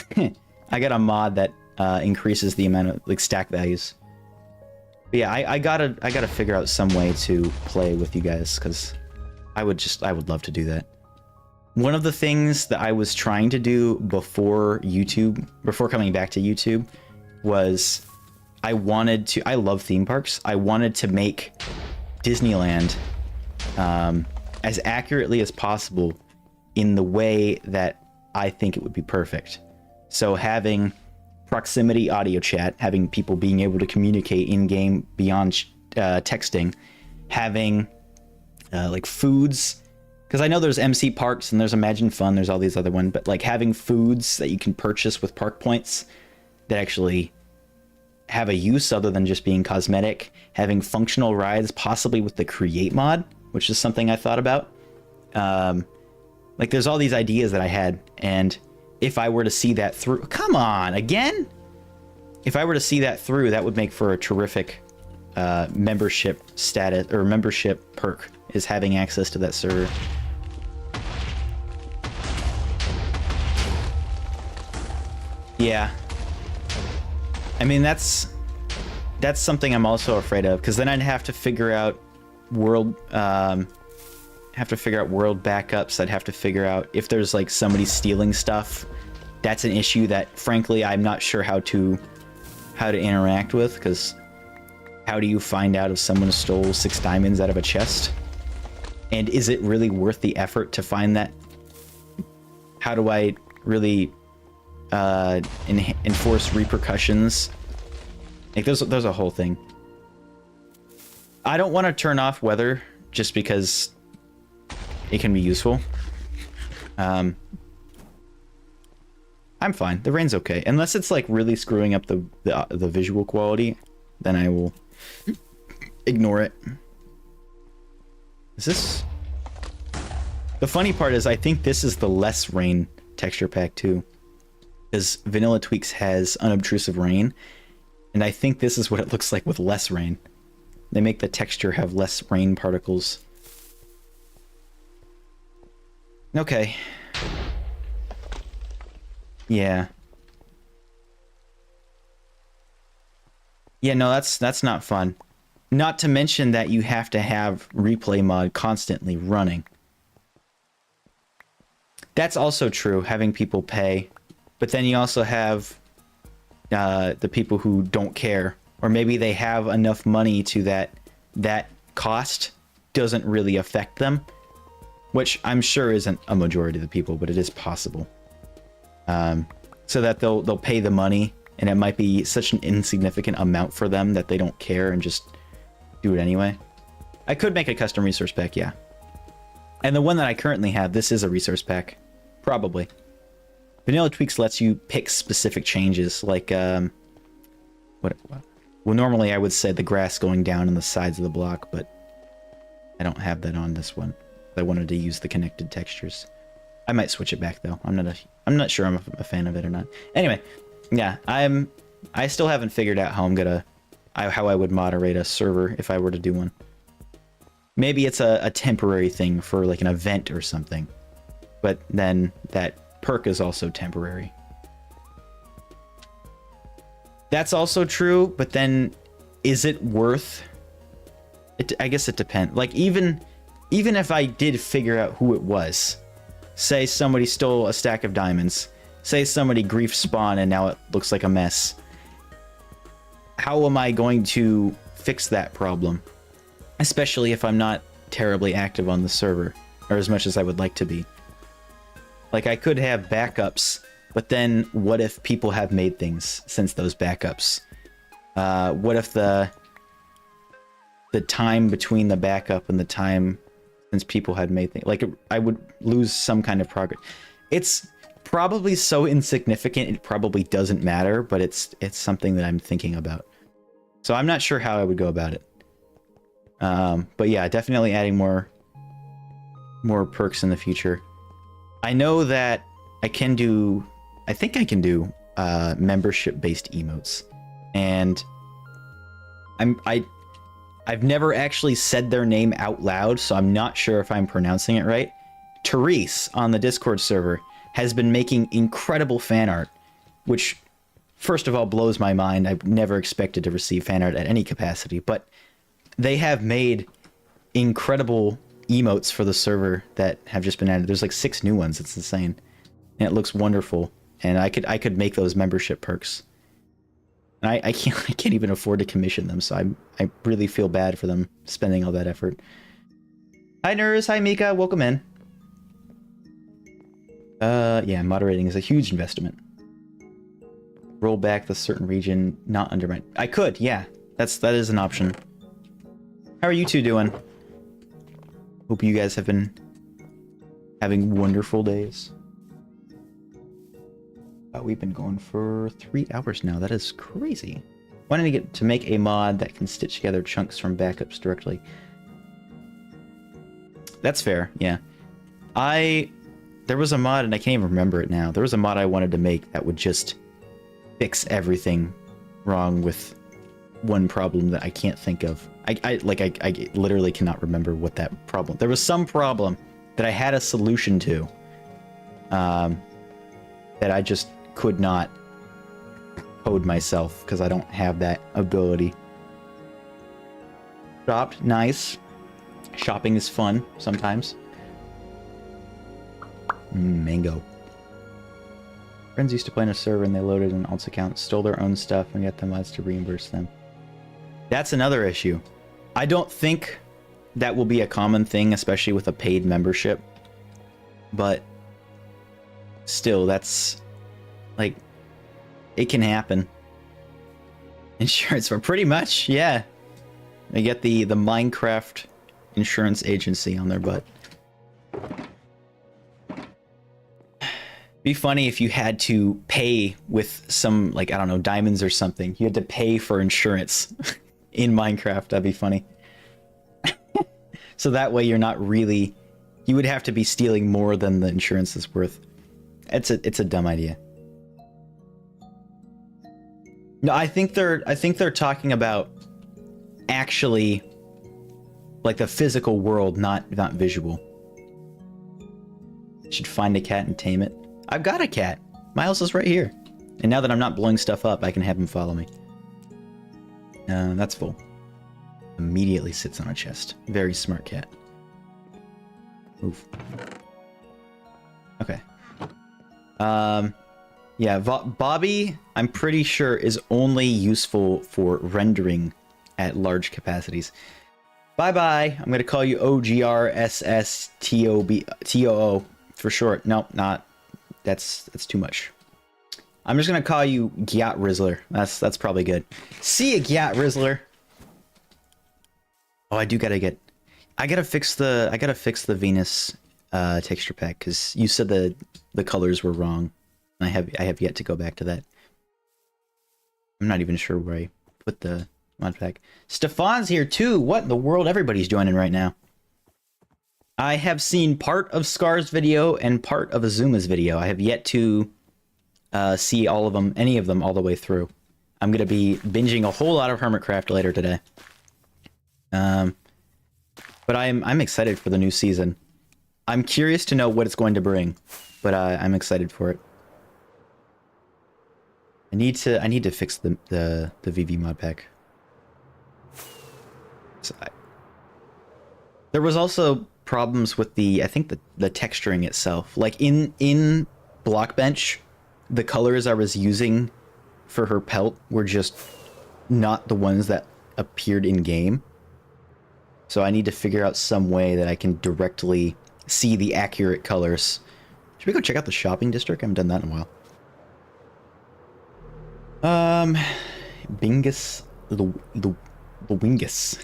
I got a mod that increases the amount of stack values. But yeah, I gotta figure out some way to play with you guys, because I would love to do that. One of the things that I was trying to do before coming back to YouTube, was I love theme parks. I wanted to make Disneyland as accurately as possible in the way that I think it would be perfect. So having proximity audio chat, having people being able to communicate in-game beyond texting, having foods, because I know there's MC Parks and there's Imagine Fun, there's all these other ones, but having foods that you can purchase with park points that actually have a use other than just being cosmetic, having functional rides, possibly with the create mod, which is something I thought about. Like there's all these ideas that I had, and if I were to see that through, come on, again? If I were to see that through, that would make for a terrific membership status, or membership perk, is having access to that server. Yeah. I mean, that's something I'm also afraid of, because then I'd have to figure out world backups. I'd have to figure out if there's like somebody stealing stuff. That's an issue that frankly I'm not sure how to interact with, because how do you find out if someone stole 6 diamonds out of a chest? And is it really worth the effort to find that? How do I really enforce repercussions? Like there's a whole thing. I don't want to turn off weather just because it can be useful. I'm fine. The rain's okay, unless it's like really screwing up the visual quality. Then I will ignore it. Is this? The funny part is I think this is the less rain texture pack too, because Vanilla Tweaks has unobtrusive rain, and I think this is what it looks like with less rain. They make the texture have less rain particles. Okay. Yeah. Yeah, no, that's not fun. Not to mention that you have to have replay mod constantly running. That's also true, having people pay. But then you also have the people who don't care, or maybe they have enough money to that cost doesn't really affect them, which I'm sure isn't a majority of the people, but it is possible. So that they'll pay the money, and it might be such an insignificant amount for them that they don't care and just do it anyway. I could make a custom resource pack, yeah. And the one that I currently have, this is a resource pack, probably. Vanilla Tweaks lets you pick specific changes, like well, normally I would say the grass going down on the sides of the block, but I don't have that on this one. I wanted to use the connected textures. I might switch it back though. I'm not sure I'm a fan of it or not. Anyway, yeah, I still haven't figured out how how I would moderate a server if I were to do one. Maybe it's a temporary thing for like an event or something, but then that perk is also temporary. That's also true, but then is it worth it? I guess it depends. Like even if I did figure out who it was, say somebody stole a stack of diamonds, say somebody grief spawn and now it looks like a mess, how am I going to fix that problem? Especially if I'm not terribly active on the server, or as much as I would like to be. Like I could have backups, but then what if people have made things since those backups? What if the time between the backup and the time since people had made things, like I would lose some kind of progress. It's probably so insignificant it probably doesn't matter, but it's something that I'm thinking about. So I'm not sure how I would go about it. But yeah, definitely adding more perks in the future. I know that I think I can do membership based emotes, and I've never actually said their name out loud, so I'm not sure if I'm pronouncing it right. Therese on the Discord server has been making incredible fan art, which first of all blows my mind. I've never expected to receive fan art at any capacity, but they have made incredible emotes for the server that have just been added. There's like 6 new ones. It's insane. And it looks wonderful. And I could make those membership perks. And I can't even afford to commission them, so I really feel bad for them spending all that effort. Hi Nurs, hi Mika, welcome in. Yeah, moderating is a huge investment. Roll back the certain region not under my... I could, yeah. That is an option. How are you two doing? Hope you guys have been having wonderful days. We've been going for 3 hours now. That is crazy. Wanting to get to make a mod that can stitch together chunks from backups directly. That's fair, yeah. There was a mod, and I can't even remember it now. There was a mod I wanted to make that would just fix everything wrong with one problem that I can't think of. I literally cannot remember what that problem. There was some problem that I had a solution to, that I just could not code myself because I don't have that ability. Shopped, nice. Shopping is fun sometimes. Mango. Friends used to play on a server and they loaded an alt's account, stole their own stuff, and got the mods to reimburse them. That's another issue. I don't think that will be a common thing, especially with a paid membership. But still, that's like, it can happen. Insurance for pretty much, yeah. They get the Minecraft insurance agency on their butt. Be funny if you had to pay with some, like, I don't know, diamonds or something. You had to pay for insurance in Minecraft. That'd be funny. So that way you're not really... You would have to be stealing more than the insurance is worth. It's a dumb idea. No, I think they're talking about actually like the physical world, not visual. Should find a cat and tame it. I've got a cat. Miles is right here. And now that I'm not blowing stuff up, I can have him follow me. That's full. Immediately sits on a chest. Very smart cat. Move. Okay. Yeah, Bobby, I'm pretty sure, is only useful for rendering at large capacities. Bye-bye. I'm going to call you OGRSSTOO for short. Nope, not. That's too much. I'm just gonna call you Gyat Rizzler. That's probably good. See ya, Gyat Rizzler. Oh, I gotta fix the Venus texture pack because you said the colors were wrong. And I have yet to go back to that. I'm not even sure where I put the mod pack. Stefan's here too. What in the world? Everybody's joining right now. I have seen part of Scar's video and part of Azuma's video. I have yet to see all of them, any of them, all the way through. I'm going to be binging a whole lot of Hermitcraft later today. But I'm excited for the new season. I'm curious to know what it's going to bring, but I'm excited for it. I need to fix the VV mod pack. So there was also problems with I think the texturing itself. Like in Blockbench, the colors I was using for her pelt were just not the ones that appeared in game. So I need to figure out some way that I can directly see the accurate colors. Should we go check out the shopping district? I haven't done that in a while. Bingus, the Wingus.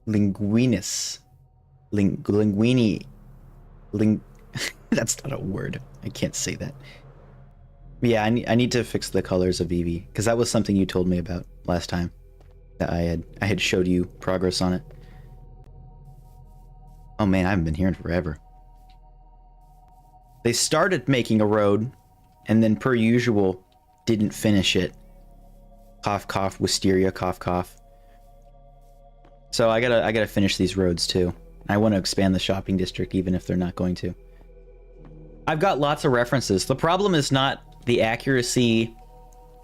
Linguinus. Linguini. That's not a word. I can't say that. But yeah, I need to fix the colors of Eevee, because that was something you told me about last time. That I had showed you progress on it. Oh man, I haven't been here in forever. They started making a road, and then per usual, didn't finish it. Cough, cough, wisteria, cough, cough. So I gotta finish these roads too. I want to expand the shopping district even if they're not going to. I've got lots of references. The problem is not the accuracy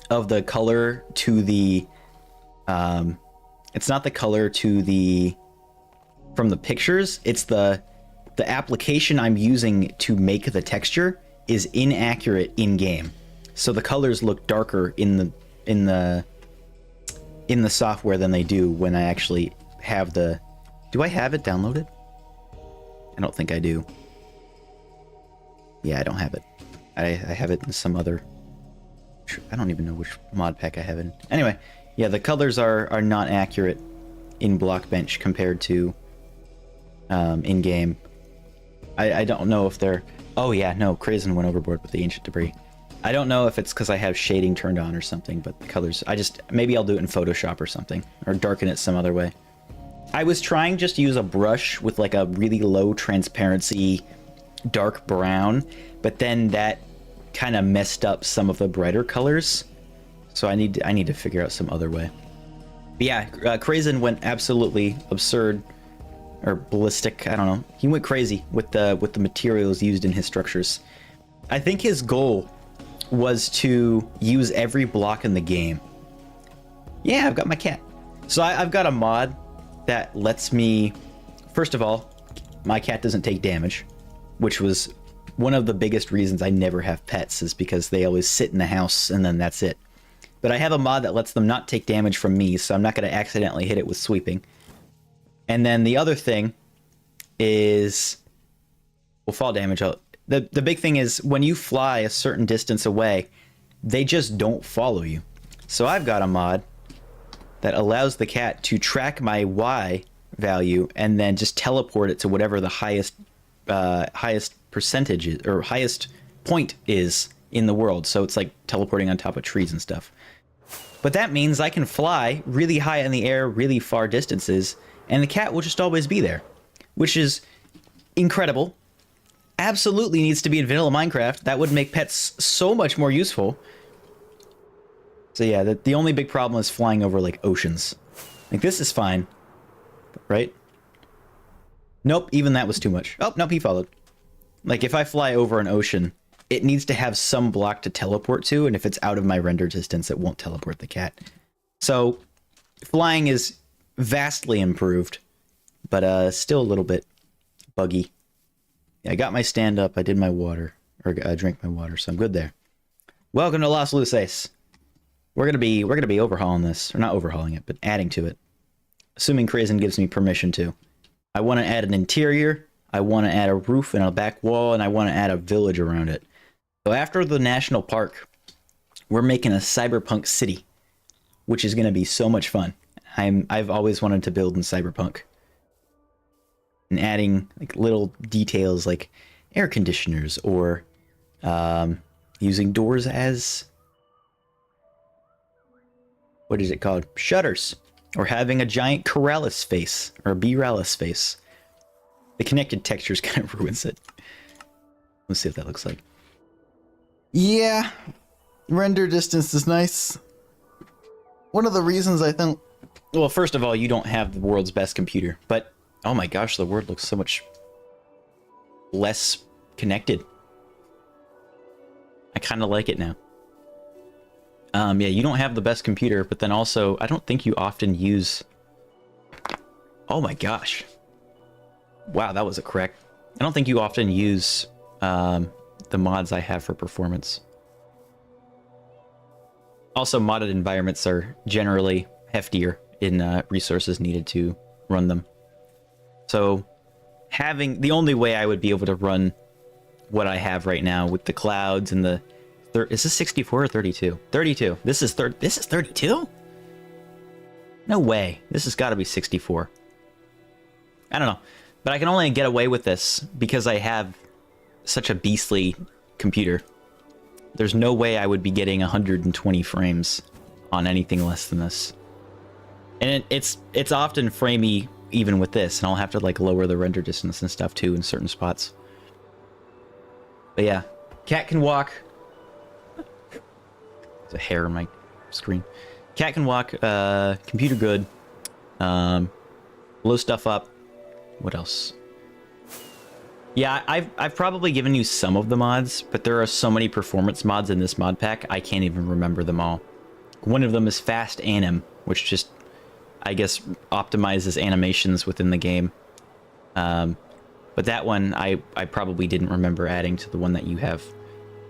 of the color to the it's not the color to the from the pictures, it's the application I'm using to make the texture is inaccurate in game. So the colors look darker in the software than they do when I actually have the... Do I have it downloaded? I don't think I do. Yeah, I don't have it. I have it in some other... I don't even know which mod pack I have it in. Anyway, yeah, the colors are not accurate in Blockbench compared to in-game. I don't know if they're... Oh yeah, no, Krazen went overboard with the ancient debris. I don't know if it's because I have shading turned on or something, but the colors, maybe I'll do it in Photoshop or something, or darken it some other way. I was trying just to use a brush with like a really low transparency dark brown, but then that kind of messed up some of the brighter colors. So I need to figure out some other way. But yeah, Krazen went absolutely absurd or ballistic. I don't know. He went crazy with the materials used in his structures. I think his goal was to use every block in the game. Yeah, I've got my cat. So I've got a mod that lets me, first of all, my cat doesn't take damage, which was one of the biggest reasons I never have pets, is because they always sit in the house and then that's it. But I have a mod that lets them not take damage from me, so I'm not going to accidentally hit it with sweeping. And then the other thing is, well, fall damage. The big thing is when you fly a certain distance away, they just don't follow you. So I've got a mod that allows the cat to track my Y value and then just teleport it to whatever the highest percentage is, or highest point is in the world. So it's like teleporting on top of trees and stuff. But that means I can fly really high in the air, really far distances, and the cat will just always be there, which is incredible. Absolutely needs to be in vanilla Minecraft. That would make pets so much more useful. So yeah, the only big problem is flying over like oceans. Like this is fine, right? Nope, even that was too much. Oh, nope, he followed. Like if I fly over an ocean, it needs to have some block to teleport to, and if it's out of my render distance, it won't teleport the cat. So flying is vastly improved, but still a little bit buggy. Yeah, I got my stand up, I did my water, or drank my water, so I'm good there. Welcome to Las Luces. We're gonna be overhauling this, or not overhauling it, but adding to it. Assuming Krazen gives me permission to. I want to add an interior, I want to add a roof and a back wall, and I want to add a village around it. So after the national park, we're making a cyberpunk city, which is going to be so much fun. I've always wanted to build in cyberpunk. And adding like little details like air conditioners, or using doors as, what is it called? Shutters. Or having a giant Corellis face, or a B-Rallis face. The connected textures kind of ruins it. Let's see what that looks like. Yeah, render distance is nice. One of the reasons I think... Well, first of all, you don't have the world's best computer, but oh my gosh, the world looks so much less connected. I kind of like it now. Yeah, you don't have the best computer, but then also, I don't think you often use... Oh my gosh. Wow, that was a correct. I don't think you often use the mods I have for performance. Also, modded environments are generally heftier in resources needed to run them. So, the only way I would be able to run what I have right now with the clouds and the... Is this 64 or 32? 32. This is 32? No way. This has got to be 64. I don't know. But I can only get away with this because I have such a beastly computer. There's no way I would be getting 120 frames on anything less than this. And it's often framey even with this, and I'll have to like lower the render distance and stuff too in certain spots. But yeah, cat can walk. There's a hair on my screen. Cat can walk, computer good. Blow stuff up. What else? Yeah, I've probably given you some of the mods, but there are so many performance mods in this mod pack, I can't even remember them all. One of them is Fast Anim, which just, I guess, optimizes animations within the game. But that one, I probably didn't remember adding to the one that you have.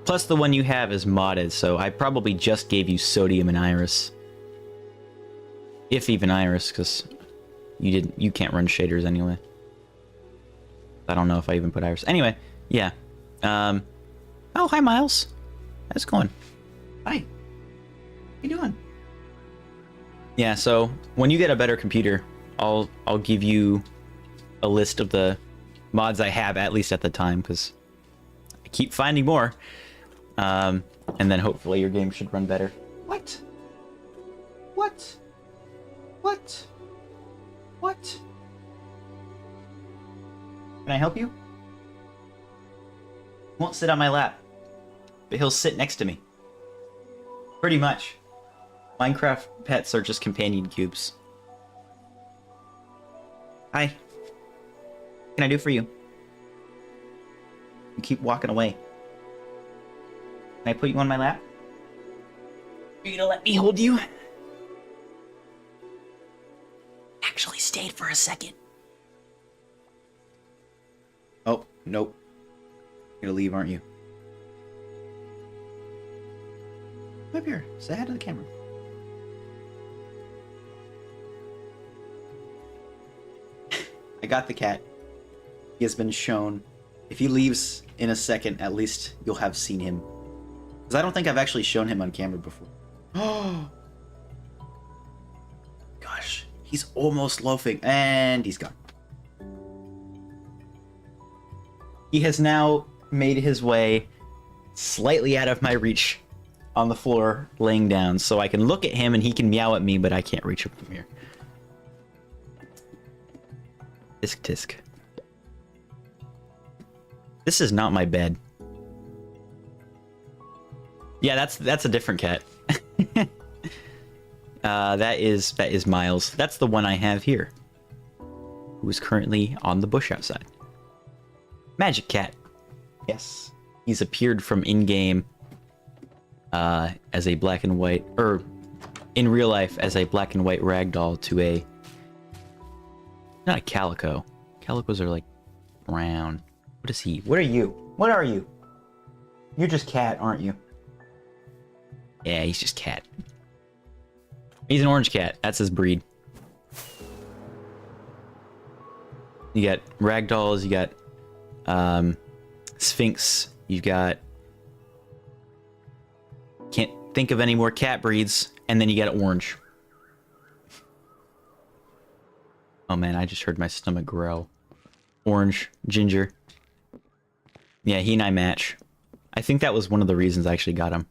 Plus, the one you have is modded, so I probably just gave you Sodium and Iris. If even Iris, because you can't run shaders anyway. I don't know if I even put Iris. Anyway, yeah. Oh, hi, Miles. How's it going? Hi. How you doing? Yeah, so when you get a better computer, I'll give you a list of the mods I have, at least at the time, because I keep finding more. And then hopefully your game should run better. What? What? What? What? Can I help you? He won't sit on my lap, but he'll sit next to me. Pretty much. Minecraft pets are just companion cubes. Hi. What can I do for you? You keep walking away. Can I put you on my lap? Are you gonna let me hold you? Actually stayed for a second. Oh, nope. You're gonna leave, aren't you? Come up here. Say hi to the camera. I got the cat. He has been shown. If he leaves in a second, at least you'll have seen him. Because I don't think I've actually shown him on camera before. Oh! Gosh, he's almost loafing, and he's gone. He has now made his way slightly out of my reach on the floor, laying down, so I can look at him and he can meow at me, but I can't reach him from here. Tisk tisk. This is not my bed. Yeah, that's a different cat. That is Miles. That's the one I have here, who is currently on the bush outside. Magic cat. Yes, he's appeared from in-game as a black and white, or in real life as a black and white ragdoll to a, not a calico. Calicos are like brown. What is he? What are you? What are you? You're just cat, aren't you? Yeah, he's just cat. He's an orange cat. That's his breed. You got ragdolls, you got Sphinx, you've got, can't think of any more cat breeds, and then you got orange. Oh man, I just heard my stomach growl. Orange, ginger. Yeah, he and I match. I think that was one of the reasons I actually got him.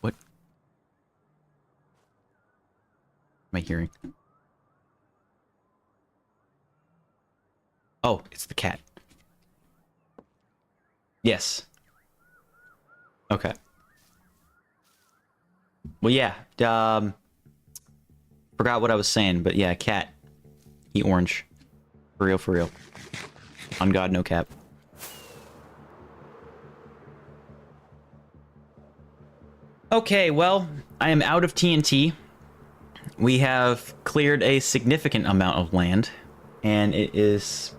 What? Am I hearing? Oh, it's the cat. Yes. Okay. Well, yeah. Forgot what I was saying, but yeah, cat. He orange. For real, for real. On God, no cap. Okay, well, I am out of TNT. We have cleared a significant amount of land, and it is...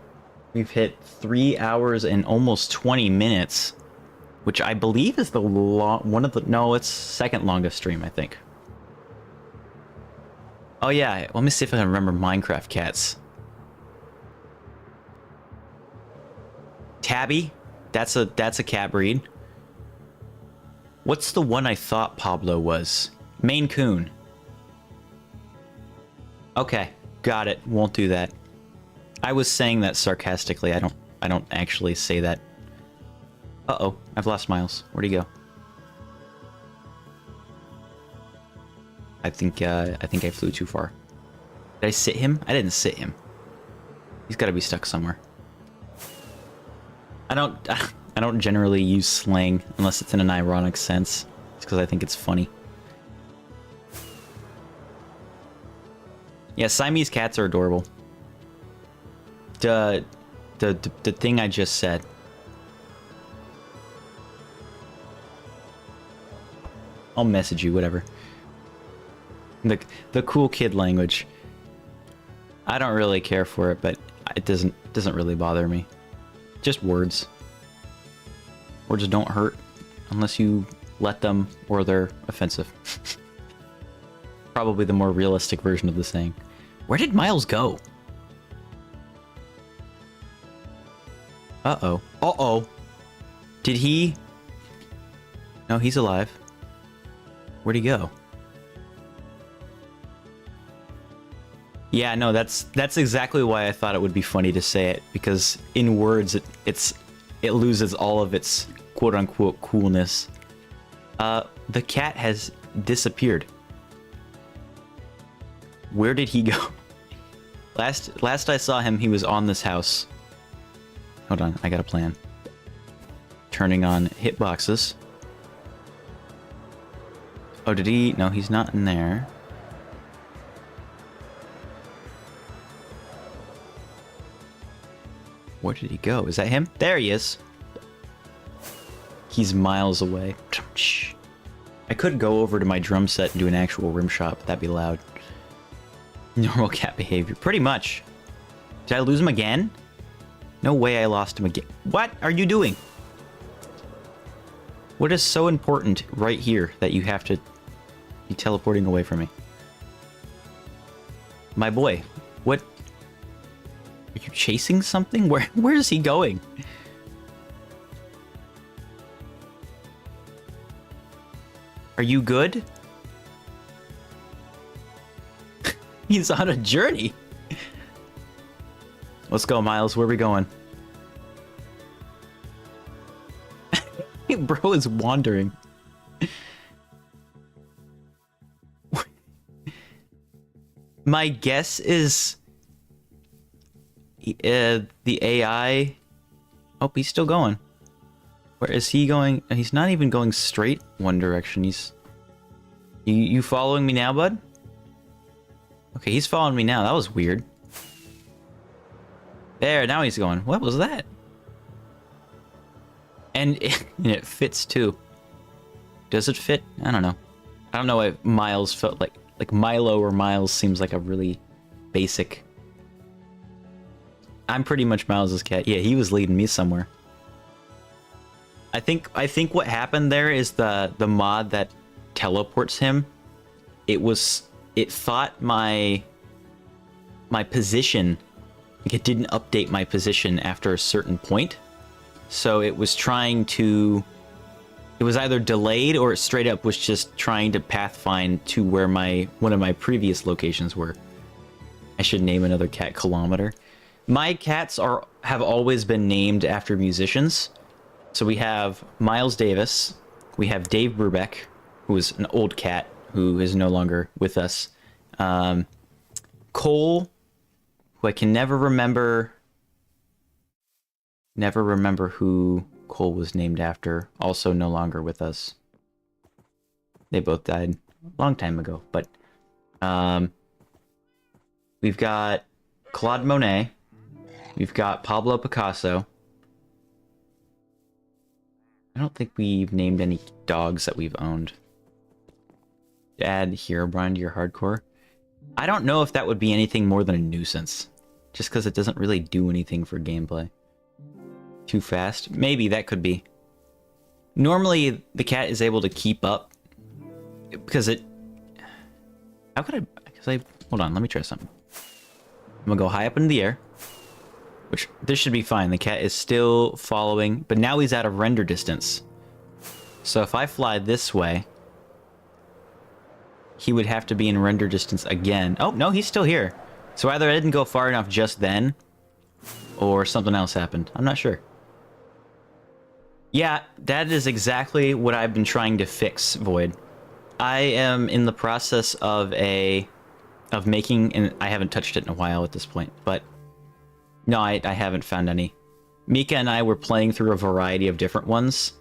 We've hit 3 hours and almost 20 minutes, which I believe is the one of the... No, it's second longest stream, I think. Oh yeah, let me see if I can remember Minecraft cats. Tabby, that's a cat breed. What's the one I thought Pablo was? Maine Coon. Okay, got it. Won't do that. I was saying that sarcastically. I don't actually say that. Uh-oh, I've lost Miles. Where'd he go? I think I flew too far. Did I sit him? I didn't sit him. He's got to be stuck somewhere. I don't generally use slang unless it's in an ironic sense. It's because I think it's funny. Yeah, Siamese cats are adorable. The thing I just said. I'll message you, whatever. The cool kid language. I don't really care for it, but it doesn't really bother me. Just words. Words don't hurt unless you let them, or they're offensive. Probably the more realistic version of the saying. Where did Miles go? Uh-oh. Uh-oh. Did he... No, he's alive. Where'd he go? Yeah, no, that's exactly why I thought it would be funny to say it, because in words it loses all of its quote-unquote coolness. The cat has disappeared. Where did he go? Last I saw him, he was on this house. Hold on, I got a plan. Turning on hitboxes. Oh, did he? No, he's not in there. Where did he go? Is that him? There he is. He's miles away. I could go over to my drum set and do an actual rim shot, but that'd be loud. Normal cat behavior. Pretty much. Did I lose him again? No way I lost him again. What are you doing? What is so important right here that you have to be teleporting away from me? My boy, what? Are you chasing something? Where is he going? Are you good? He's on a journey. Let's go, Miles. Where are we going? Bro is wandering. My guess is the AI. Oh, he's still going. Where is he going? He's not even going straight one direction. You following me now, bud? Okay, he's following me now. That was weird. There, now he's going. What was that? And it fits too. Does it fit? I don't know. I don't know what Miles felt like. Like Milo or Miles seems like a really basic. I'm pretty much Miles's cat. Yeah, he was leading me somewhere. I think what happened there is the mod that teleports him. It thought my position, like it didn't update my position after a certain point. So it was trying to, it was either delayed or it straight up was just trying to pathfind to where one of my previous locations were. I should name another cat Kilometer. My cats have always been named after musicians. So we have Miles Davis, we have Dave Brubeck, who is an old cat who is no longer with us. Cole, who I can never remember who Cole was named after, also no longer with us. They both died a long time ago, but we've got Claude Monet, we've got Pablo Picasso. I don't think we've named any dogs that we've owned. Add Herobrine to your hardcore. I don't know if that would be anything more than a nuisance, just because it doesn't really do anything for gameplay. Too fast? Maybe that could be. Normally, the cat is able to keep up because it. How could I? Because I. Hold on, let me try something. I'm gonna go high up into the air, which this should be fine. The cat is still following, but now he's out of render distance. So if I fly this way, he would have to be in render distance again. Oh, no, he's still here. So either I didn't go far enough just then, or something else happened. I'm not sure. Yeah, that is exactly what I've been trying to fix, Void. I am in the process of making, and I haven't touched it in a while at this point, but no, I haven't found any. Mika and I were playing through a variety of different ones,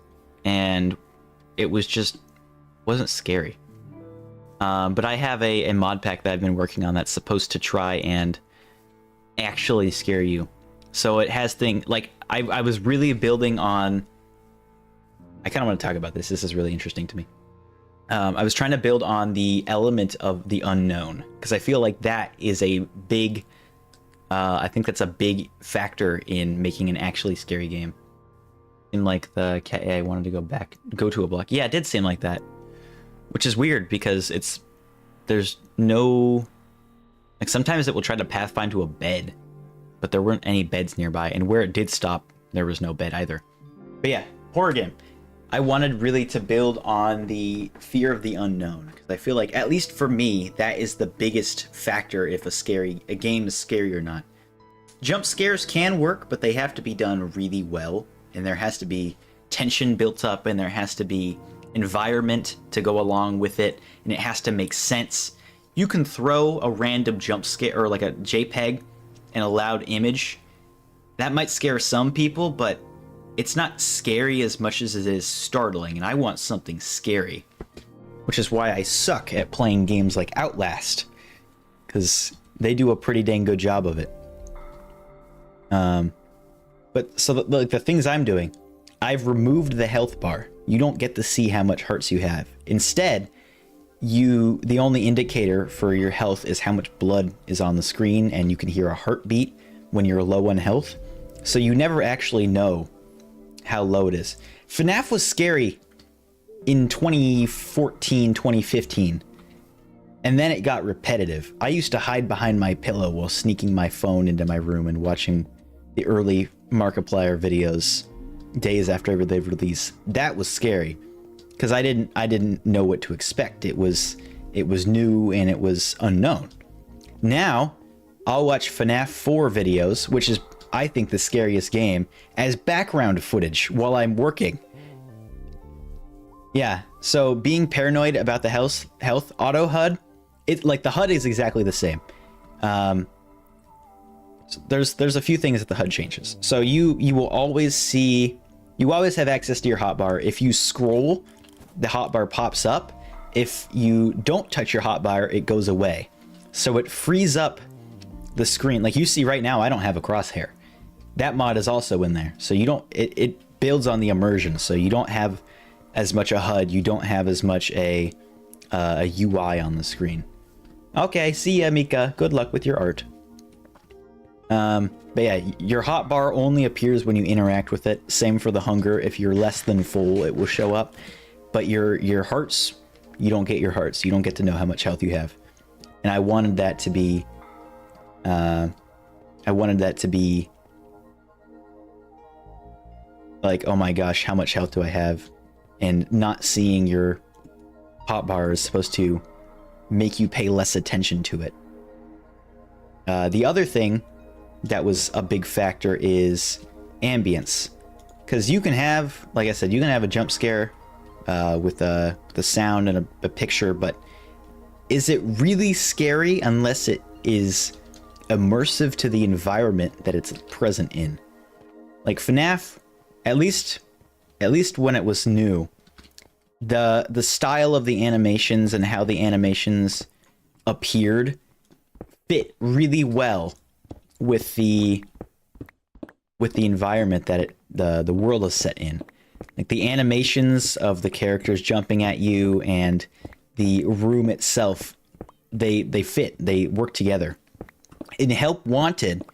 and it wasn't scary. But I have a mod pack that I've been working on that's supposed to try and actually scare you. So it has things like I was really building on. I kind of want to talk about this. This is really interesting to me. I was trying to build on the element of the unknown because I feel like that is a big. I think that's a big factor in making an actually scary game. In like the cat, I wanted to go to a block. Yeah, it did seem like that. Which is weird because there's no, like sometimes it will try to pathfind to a bed, but there weren't any beds nearby, and where it did stop, there was no bed either. But yeah, horror game. I wanted really to build on the fear of the unknown, because I feel like, at least for me, that is the biggest factor if a game is scary or not. Jump scares can work, but they have to be done really well, and there has to be tension built up, and there has to be environment to go along with it, and it has to make sense. You can throw a random jump scare or like a JPEG and a loud image. That might scare some people, but it's not scary as much as it is startling, and I want something scary. Which is why I suck at playing games like Outlast, because they do a pretty dang good job of it. But so the things I'm doing, I've removed the health bar. You don't get to see how much hearts you have. Instead, the only indicator for your health is how much blood is on the screen, and you can hear a heartbeat when you're low on health. So you never actually know how low it is. FNAF was scary in 2014, 2015. And then it got repetitive. I used to hide behind my pillow while sneaking my phone into my room and watching the early Markiplier videos days after they've released. That was scary because I didn't know what to expect. It was new and it was unknown. Now I'll watch FNAF 4 videos, which is I think the scariest game, as background footage while I'm working. Yeah, so being paranoid about the health auto HUD, the HUD is exactly the same. So there's a few things that the HUD changes. So you will always have access to your hotbar. If you scroll, the hotbar pops up. If you don't touch your hotbar, it goes away. So it frees up the screen. Like you see right now, I don't have a crosshair. That mod is also in there. So you don't. It builds on the immersion. So you don't have as much a HUD. You don't have as much a UI on the screen. Okay, see ya, Mika. Good luck with your art. But yeah, your hotbar only appears when you interact with it. Same for the hunger. If you're less than full, it will show up. But your hearts, you don't get your hearts. You don't get to know how much health you have. And I wanted that to be... like, oh my gosh, how much health do I have? And not seeing your hotbar is supposed to make you pay less attention to it. The other thing that was a big factor is ambience. Because you can have, like I said, you can have a jump scare with the sound and a picture, but is it really scary unless it is immersive to the environment that it's present in? Like FNAF, at least when it was new, the style of the animations and how the animations appeared fit really well with the environment that the world is set in. Like the animations of the characters jumping at you and the room itself, they fit, they work together. In Help Wanted,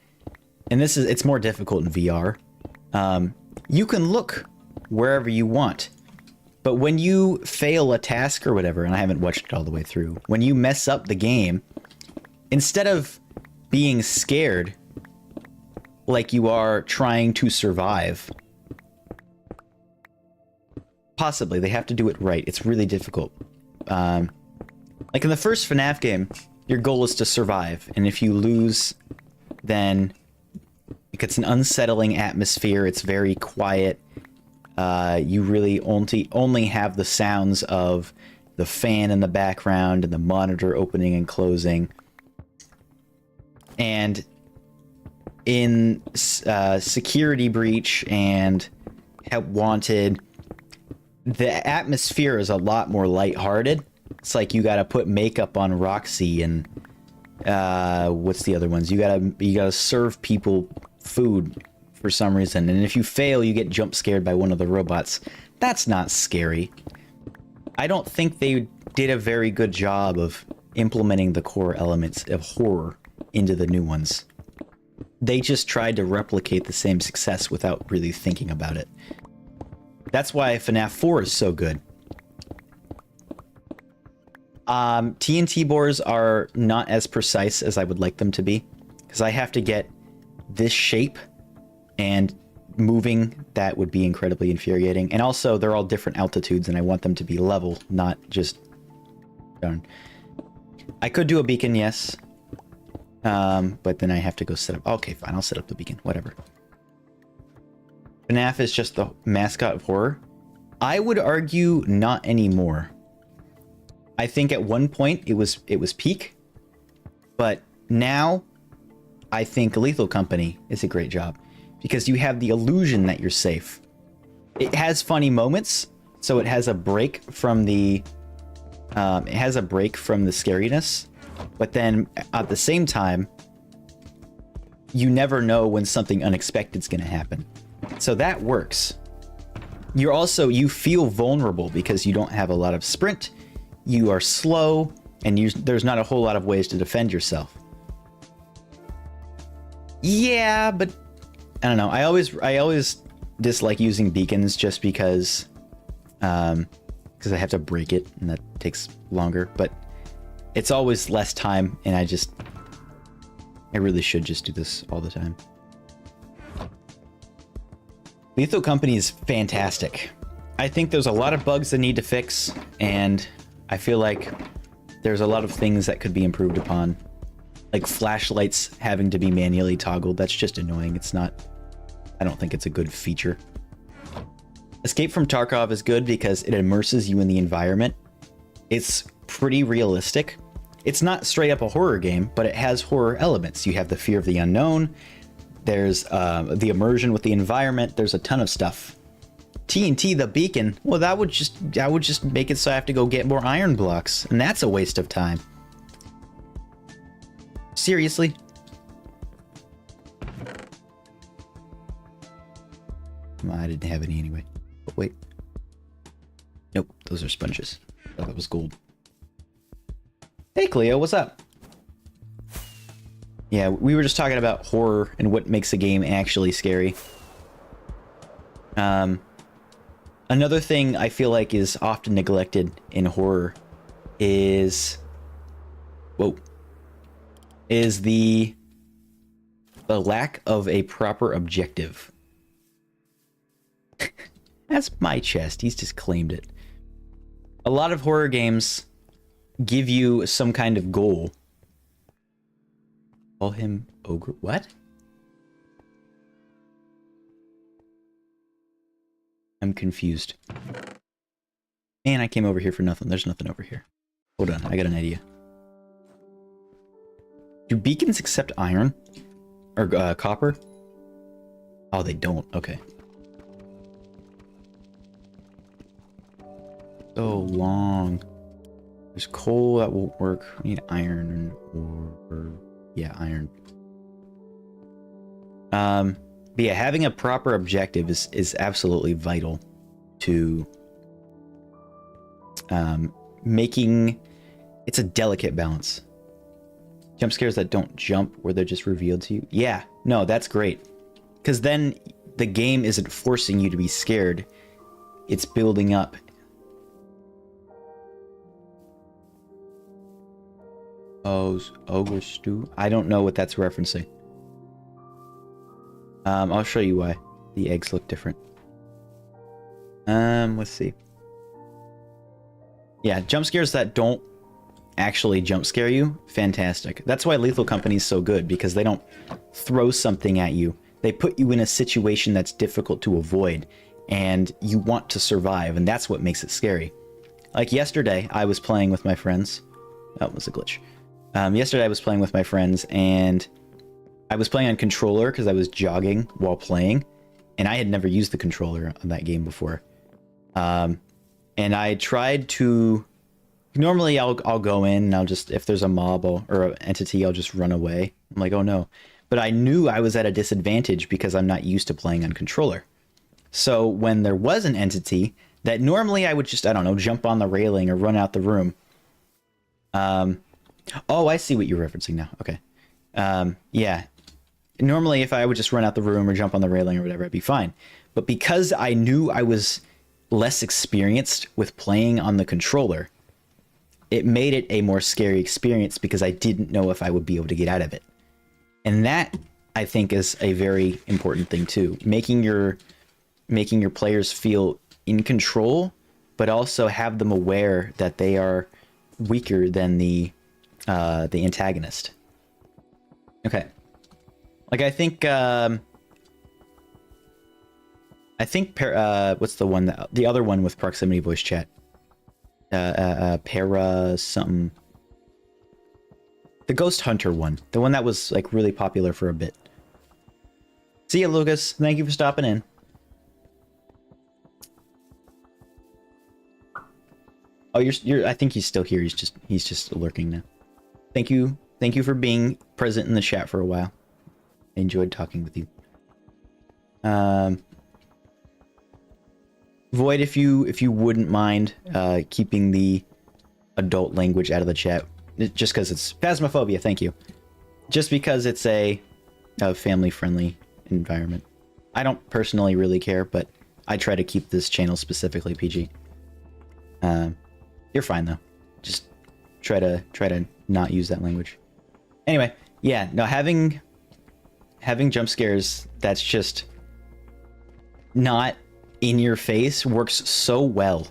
and it's more difficult in VR, you can look wherever you want. But when you fail a task or whatever, and I haven't watched it all the way through, when you mess up the game, instead of being scared like you are trying to survive, possibly, they have to do it right. It's really difficult. Like in the first FNAF game, your goal is to survive, and if you lose, then it's an unsettling atmosphere. It's very quiet. You really only have the sounds of the fan in the background and the monitor opening and closing. And in Security Breach and Help Wanted, the atmosphere is a lot more lighthearted. It's like you gotta put makeup on Roxy and what's the other ones? You gotta serve people food for some reason, and if you fail, you get jump scared by one of the robots. That's not scary. I don't think they did a very good job of implementing the core elements of horror into the new ones. They just tried to replicate the same success without really thinking about it. That's why FNAF 4 is so good. TNT bores are not as precise as I would like them to be, because I have to get this shape, and moving that would be incredibly infuriating. And also, they're all different altitudes, and I want them to be level, not just... Darn. I could do a beacon, yes. But then I have to go set up... Okay, fine, I'll set up the beacon, whatever. FNAF is just the mascot of horror. I would argue not anymore. I think at one point it was peak, but now I think Lethal Company is a great job because you have the illusion that you're safe. It has funny moments, so it has a break from the scariness, but then at the same time, you never know when something unexpected is going to happen. So that works. You feel vulnerable because you don't have a lot of sprint, you are slow, and there's not a whole lot of ways to defend yourself. Yeah, but I don't know. I always dislike using beacons just because I have to break it and that takes longer, but it's always less time, and I really should just do this all the time. Lethal Company is fantastic. I think there's a lot of bugs that need to fix, and I feel like there's a lot of things that could be improved upon. Like flashlights having to be manually toggled. That's just annoying. I don't think it's a good feature. Escape from Tarkov is good because it immerses you in the environment. It's pretty realistic. It's not straight up a horror game, but it has horror elements. You have the fear of the unknown. There's the immersion with the environment. There's a ton of stuff. TNT, the beacon, well, that would just make it so I have to go get more iron blocks, and that's a waste of time. Seriously? Well, I didn't have any anyway. But wait. Nope, those are sponges. I thought that was gold. Hey, Cleo, what's up? Yeah, we were just talking about horror and what makes a game actually scary. Another thing I feel like is often neglected in horror is the lack of a proper objective. That's my chest. He's just claimed it. A lot of horror games give you some kind of goal. Call him ogre. What? I'm confused. Man, I came over here for nothing. There's nothing over here. Hold on, I got an idea. Do beacons accept iron? Or copper? Oh, they don't. Okay. So long. There's coal that won't work. We need iron or yeah, iron. But yeah, having a proper objective is absolutely vital to making. It's a delicate balance. Jump scares that don't jump, where they're just revealed to you. Yeah, no, that's great. Because then the game isn't forcing you to be scared. It's building up. Oh, ogre stew? I don't know what that's referencing. I'll show you why. The eggs look different. Let's see. Yeah, jump scares that don't actually jump scare you, fantastic. That's why Lethal Company is so good, because they don't throw something at you. They put you in a situation that's difficult to avoid, and you want to survive, and that's what makes it scary. Like yesterday, I was playing with my friends. That was a glitch. Yesterday, I was playing with my friends, and I was playing on controller because I was jogging while playing, and I had never used the controller on that game before. And I tried to... Normally, I'll go in, and I'll just... If there's a mob or an entity, I'll just run away. I'm like, oh no. But I knew I was at a disadvantage because I'm not used to playing on controller. So when there was an entity that normally I would just, I don't know, jump on the railing or run out the room. Oh, I see what you're referencing now. Okay. Yeah. Normally, if I would just run out the room or jump on the railing or whatever, I'd be fine. But because I knew I was less experienced with playing on the controller, it made it a more scary experience because I didn't know if I would be able to get out of it. And that, I think, is a very important thing too. Making your players feel in control, but also have them aware that they are weaker than the antagonist. Okay. Like, I think I think what's the one that the other one with proximity voice chat? Para something. The Ghost Hunter one, the one that was like really popular for a bit. See ya, Lucas. Thank you for stopping in. Oh, you're. I think he's still here. He's just lurking now. Thank you for being present in the chat for a while. I enjoyed talking with you. Void, if you wouldn't mind keeping the adult language out of the chat, just because it's Phasmophobia. Thank you. Just because it's a family-friendly environment. I don't personally really care, but I try to keep this channel specifically PG. You're fine though. Just try to not use that language. Anyway, yeah, no, having jump scares that's just not in your face works so well.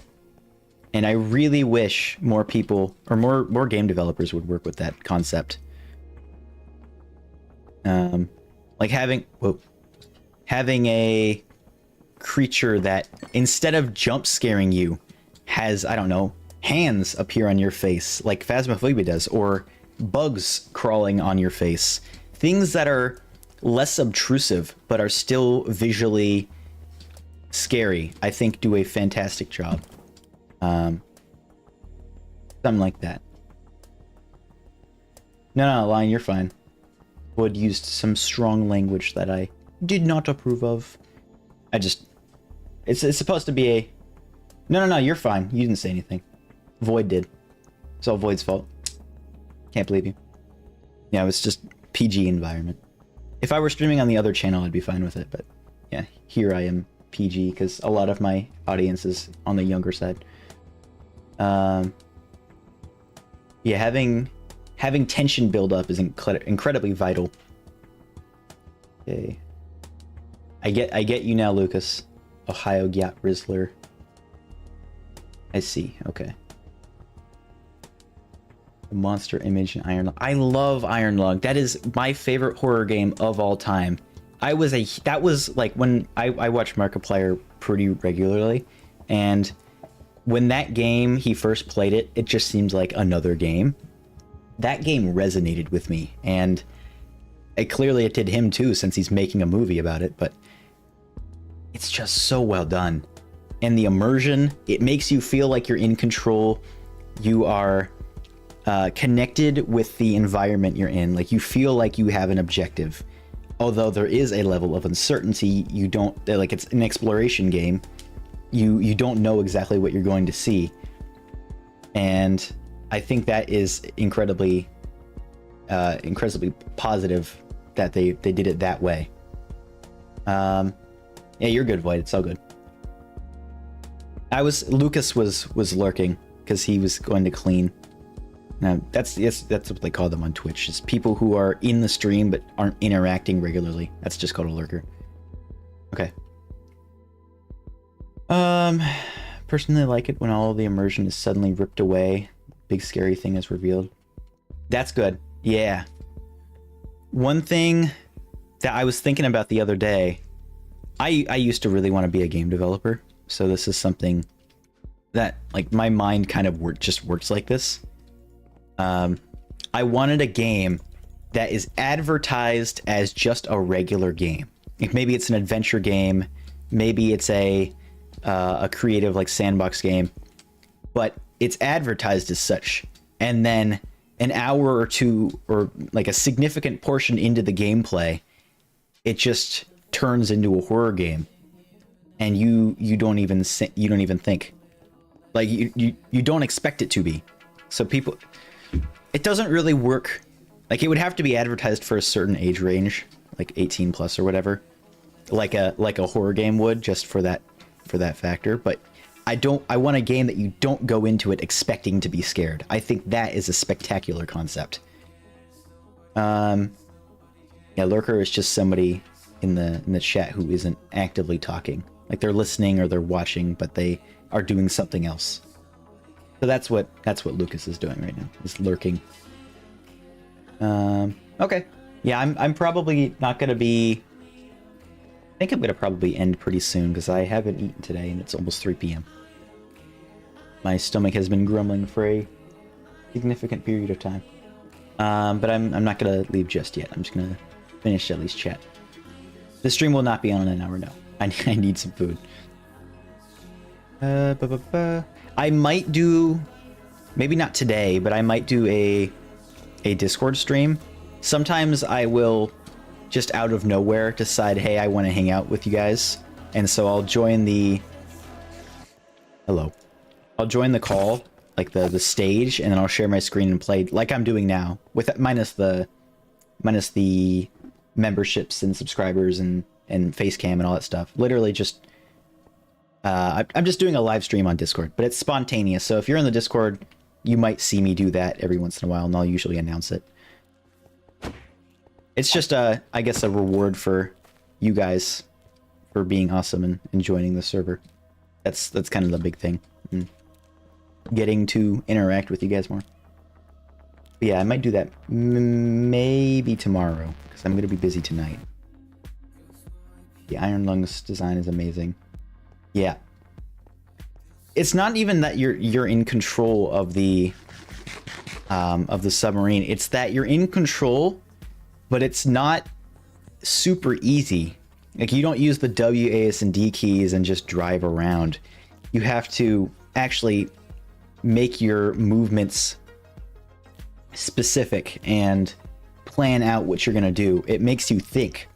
And I really wish more people or more game developers would work with that concept. Like having a creature that instead of jump scaring you has, I don't know, hands appear on your face like Phasmophobia does, or bugs crawling on your face. Things that are less obtrusive but are still visually scary, I think do a fantastic job. Something like that. No, Lion, you're fine. Wood used some strong language that I did not approve of. It's supposed to be a... No, you're fine. You didn't say anything. Void did. It's all Void's fault. Can't believe you. Yeah, it was just PG environment. If I were streaming on the other channel, I'd be fine with it, but yeah, here I am PG because a lot of my audience is on the younger side. Yeah, having tension build up is incredibly vital. Okay. I get you now, Lucas. Ohio Gyat Rizzler. I see. Okay. The monster image in Iron Lung. I love Iron Lung. That is my favorite horror game of all time. That was like when I watch Markiplier pretty regularly, and when that game he first played it, it just seems like another game. That game resonated with me, and it did him too, since he's making a movie about it, but it's just so well done. And the immersion, it makes you feel like you're in control. You are connected with the environment you're in. Like, you feel like you have an objective. Although there is a level of uncertainty, you don't, like, it's an exploration game. You don't know exactly what you're going to see. And I think that is incredibly positive that they did it that way. Yeah, you're good, Void. It's all good. Lucas was lurking because he was going to clean. Now that's what they call them on Twitch. It's people who are in the stream but aren't interacting regularly. That's just called a lurker. Okay. Personally, I like it when all of the immersion is suddenly ripped away. Big scary thing is revealed. That's good. Yeah. One thing that I was thinking about the other day, I used to really want to be a game developer. So this is something that, like, my mind kind of just works like this. I wanted a game that is advertised as just a regular game. Maybe it's an adventure game, maybe it's a creative, like, sandbox game, but it's advertised as such. And then an hour or two, or like a significant portion into the gameplay, it just turns into a horror game, and you don't even think, like, you don't expect it to be. So people, it doesn't really work. Like, it would have to be advertised for a certain age range, like 18 plus or whatever, like a horror game would, just for that factor. But I want a game that you don't go into it expecting to be scared. I think that is a spectacular concept. Yeah, lurker is just somebody in the chat who isn't actively talking. Like, they're listening or they're watching, but they are doing something else. So that's what Lucas is doing right now. Is lurking. Okay. Yeah, I'm probably not gonna be think I'm gonna probably end pretty soon because I haven't eaten today and it's almost 3 p.m. My stomach has been grumbling for a significant period of time. But I'm not gonna leave just yet. I'm just gonna finish at least chat. The stream will not be on in an hour, no. I need some food. I might do, maybe not today, but I might do a Discord stream. Sometimes I will just out of nowhere decide, hey, I want to hang out with you guys. And so I'll join the, hello. I'll join the call, like the stage, and then I'll share my screen and play like I'm doing now, with minus the memberships and subscribers and face cam and all that stuff. Literally just I'm just doing a live stream on Discord, but it's spontaneous. So if you're in the Discord, you might see me do that every once in a while, and I'll usually announce it. It's just I guess a reward for you guys for being awesome and joining the server. That's kind of the big thing. Getting to interact with you guys more. But yeah, I might do that maybe tomorrow because I'm gonna be busy tonight. The Iron Lungs design is amazing. Yeah. It's not even that you're in control of the submarine. It's that you're in control, but it's not super easy. Like, you don't use the W, A, S, and D keys and just drive around. You have to actually make your movements specific and plan out what you're gonna do. It makes you think.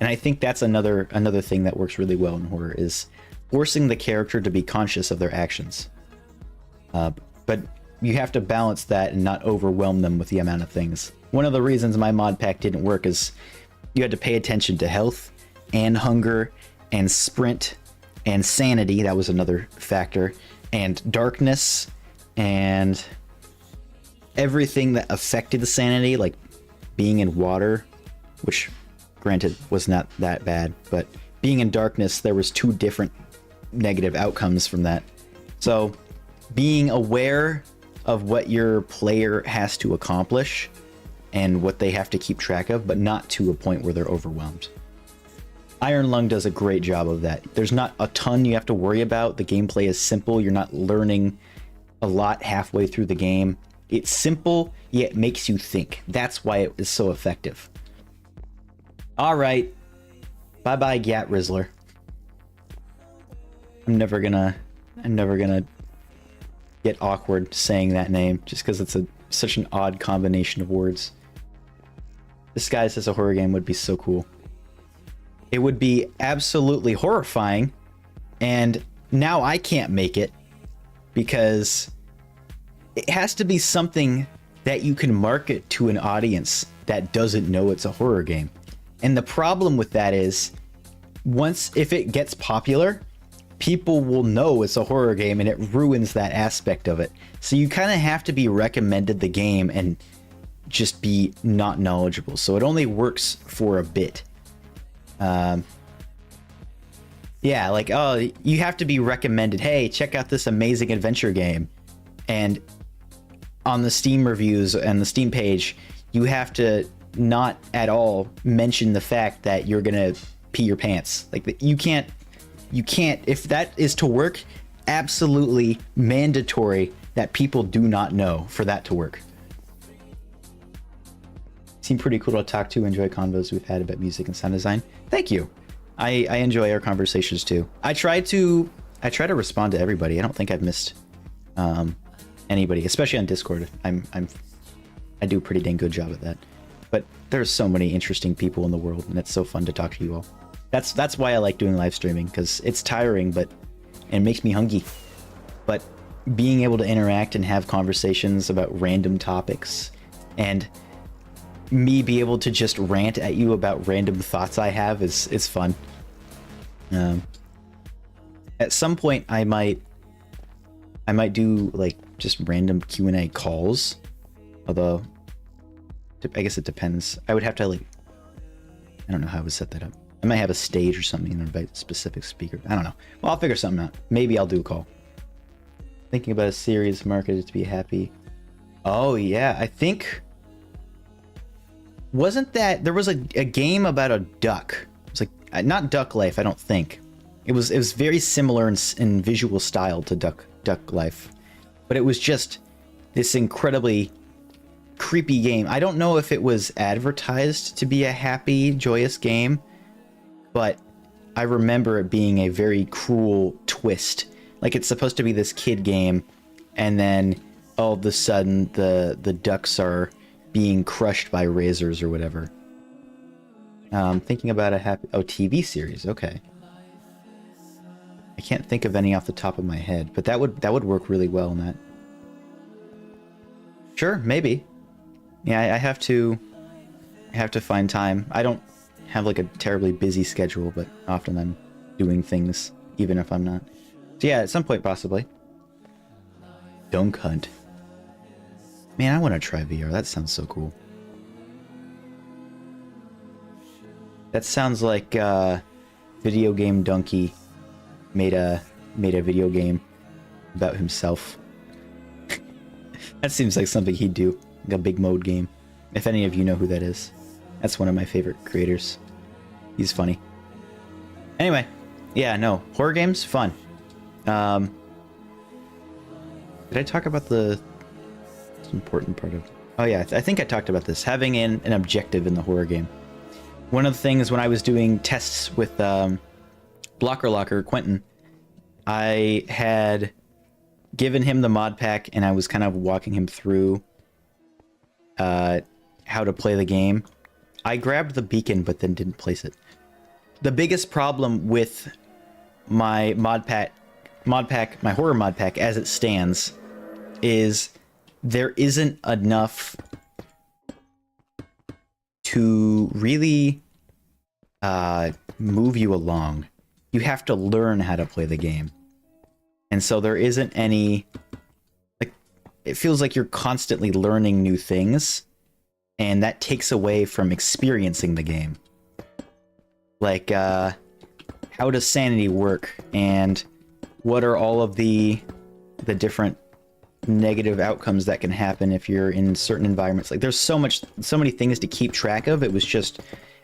And I think that's another thing that works really well in horror, is forcing the character to be conscious of their actions. But you have to balance that and not overwhelm them with the amount of things. One of the reasons my mod pack didn't work is you had to pay attention to health and hunger and sprint and sanity. That was another factor. And darkness and everything that affected the sanity, like being in water, which granted was not that bad, but being in darkness, there was 2 different negative outcomes from that. So being aware of what your player has to accomplish and what they have to keep track of, but not to a point where they're overwhelmed. Iron Lung does a great job of that. There's not a ton you have to worry about. The gameplay is simple. You're not learning a lot halfway through the game. It's simple, yet it makes you think. That's why it is so effective. All right. Bye-bye, Gat Rizzler. I'm never gonna get awkward saying that name just because it's such an odd combination of words. Disguised as a horror game would be so cool. It would be absolutely horrifying, and now I can't make it because it has to be something that you can market to an audience that doesn't know it's a horror game. And the problem with that is, if it gets popular, people will know it's a horror game and it ruins that aspect of it. So you kind of have to be recommended the game and just be not knowledgeable. So it only works for a bit. Yeah, like, oh, you have to be recommended, hey, check out this amazing adventure game. And on the Steam reviews and the Steam page, you have to not at all mention the fact that you're gonna pee your pants. Like, you can't, if that is to work, absolutely mandatory that people do not know for that to work. Seem pretty cool to talk to. Enjoy convos we've had about music and sound design. Thank you. I enjoy our conversations too. I try to respond to everybody. I don't think I've missed anybody, especially on Discord. I do a pretty dang good job at that. But there's so many interesting people in the world, and it's so fun to talk to you all. That's why I like doing live streaming, because it's tiring, but it makes me hungry. But being able to interact and have conversations about random topics, and me be able to just rant at you about random thoughts I have is fun. At some point, I might do like just random Q&A calls, although I guess it depends. I would have to, like, I don't know how I would set that up. I might have a stage or something and invite a specific speaker. I don't know. Well, I'll figure something out. Maybe I'll do a call. Thinking about a series marketed to be happy. Oh yeah, I think, wasn't that there was a game about a duck? It was like, not Duck Life, I don't think. It was very similar in visual style to Duck Life, but it was just this incredibly creepy game. I don't know if it was advertised to be a happy, joyous game, but I remember it being a very cruel twist. Like, it's supposed to be this kid game, and then all of a sudden the ducks are being crushed by razors or whatever. Thinking about a happy... Oh, TV series. Okay. I can't think of any off the top of my head, but that would work really well in that. Sure, maybe. Yeah, I have to find time. I don't have like a terribly busy schedule, but often I'm doing things even if I'm not. So yeah, at some point possibly. Dunk Hunt. Man, I want to try VR. That sounds so cool. That sounds like Video Game Donkey made a video game about himself. That seems like something he'd do, like a big mode game. If any of you know who that is, that's one of my favorite creators. He's funny. Anyway, yeah, no, horror games, fun. Did I talk about the important part of... Oh yeah, I think I talked about this, having an objective in the horror game. One of the things when I was doing tests with Blocker Locker, Quentin, I had given him the mod pack and I was kind of walking him through how to play the game. I grabbed the beacon but then didn't place it. The biggest problem with my my horror mod pack as it stands is there isn't enough to really move you along. You have to learn how to play the game. And so there isn't any... Like, it feels like you're constantly learning new things, and that takes away from experiencing the game. Like, how does sanity work, and what are all of the different negative outcomes that can happen if you're in certain environments? Like, there's so many things to keep track of. It was just,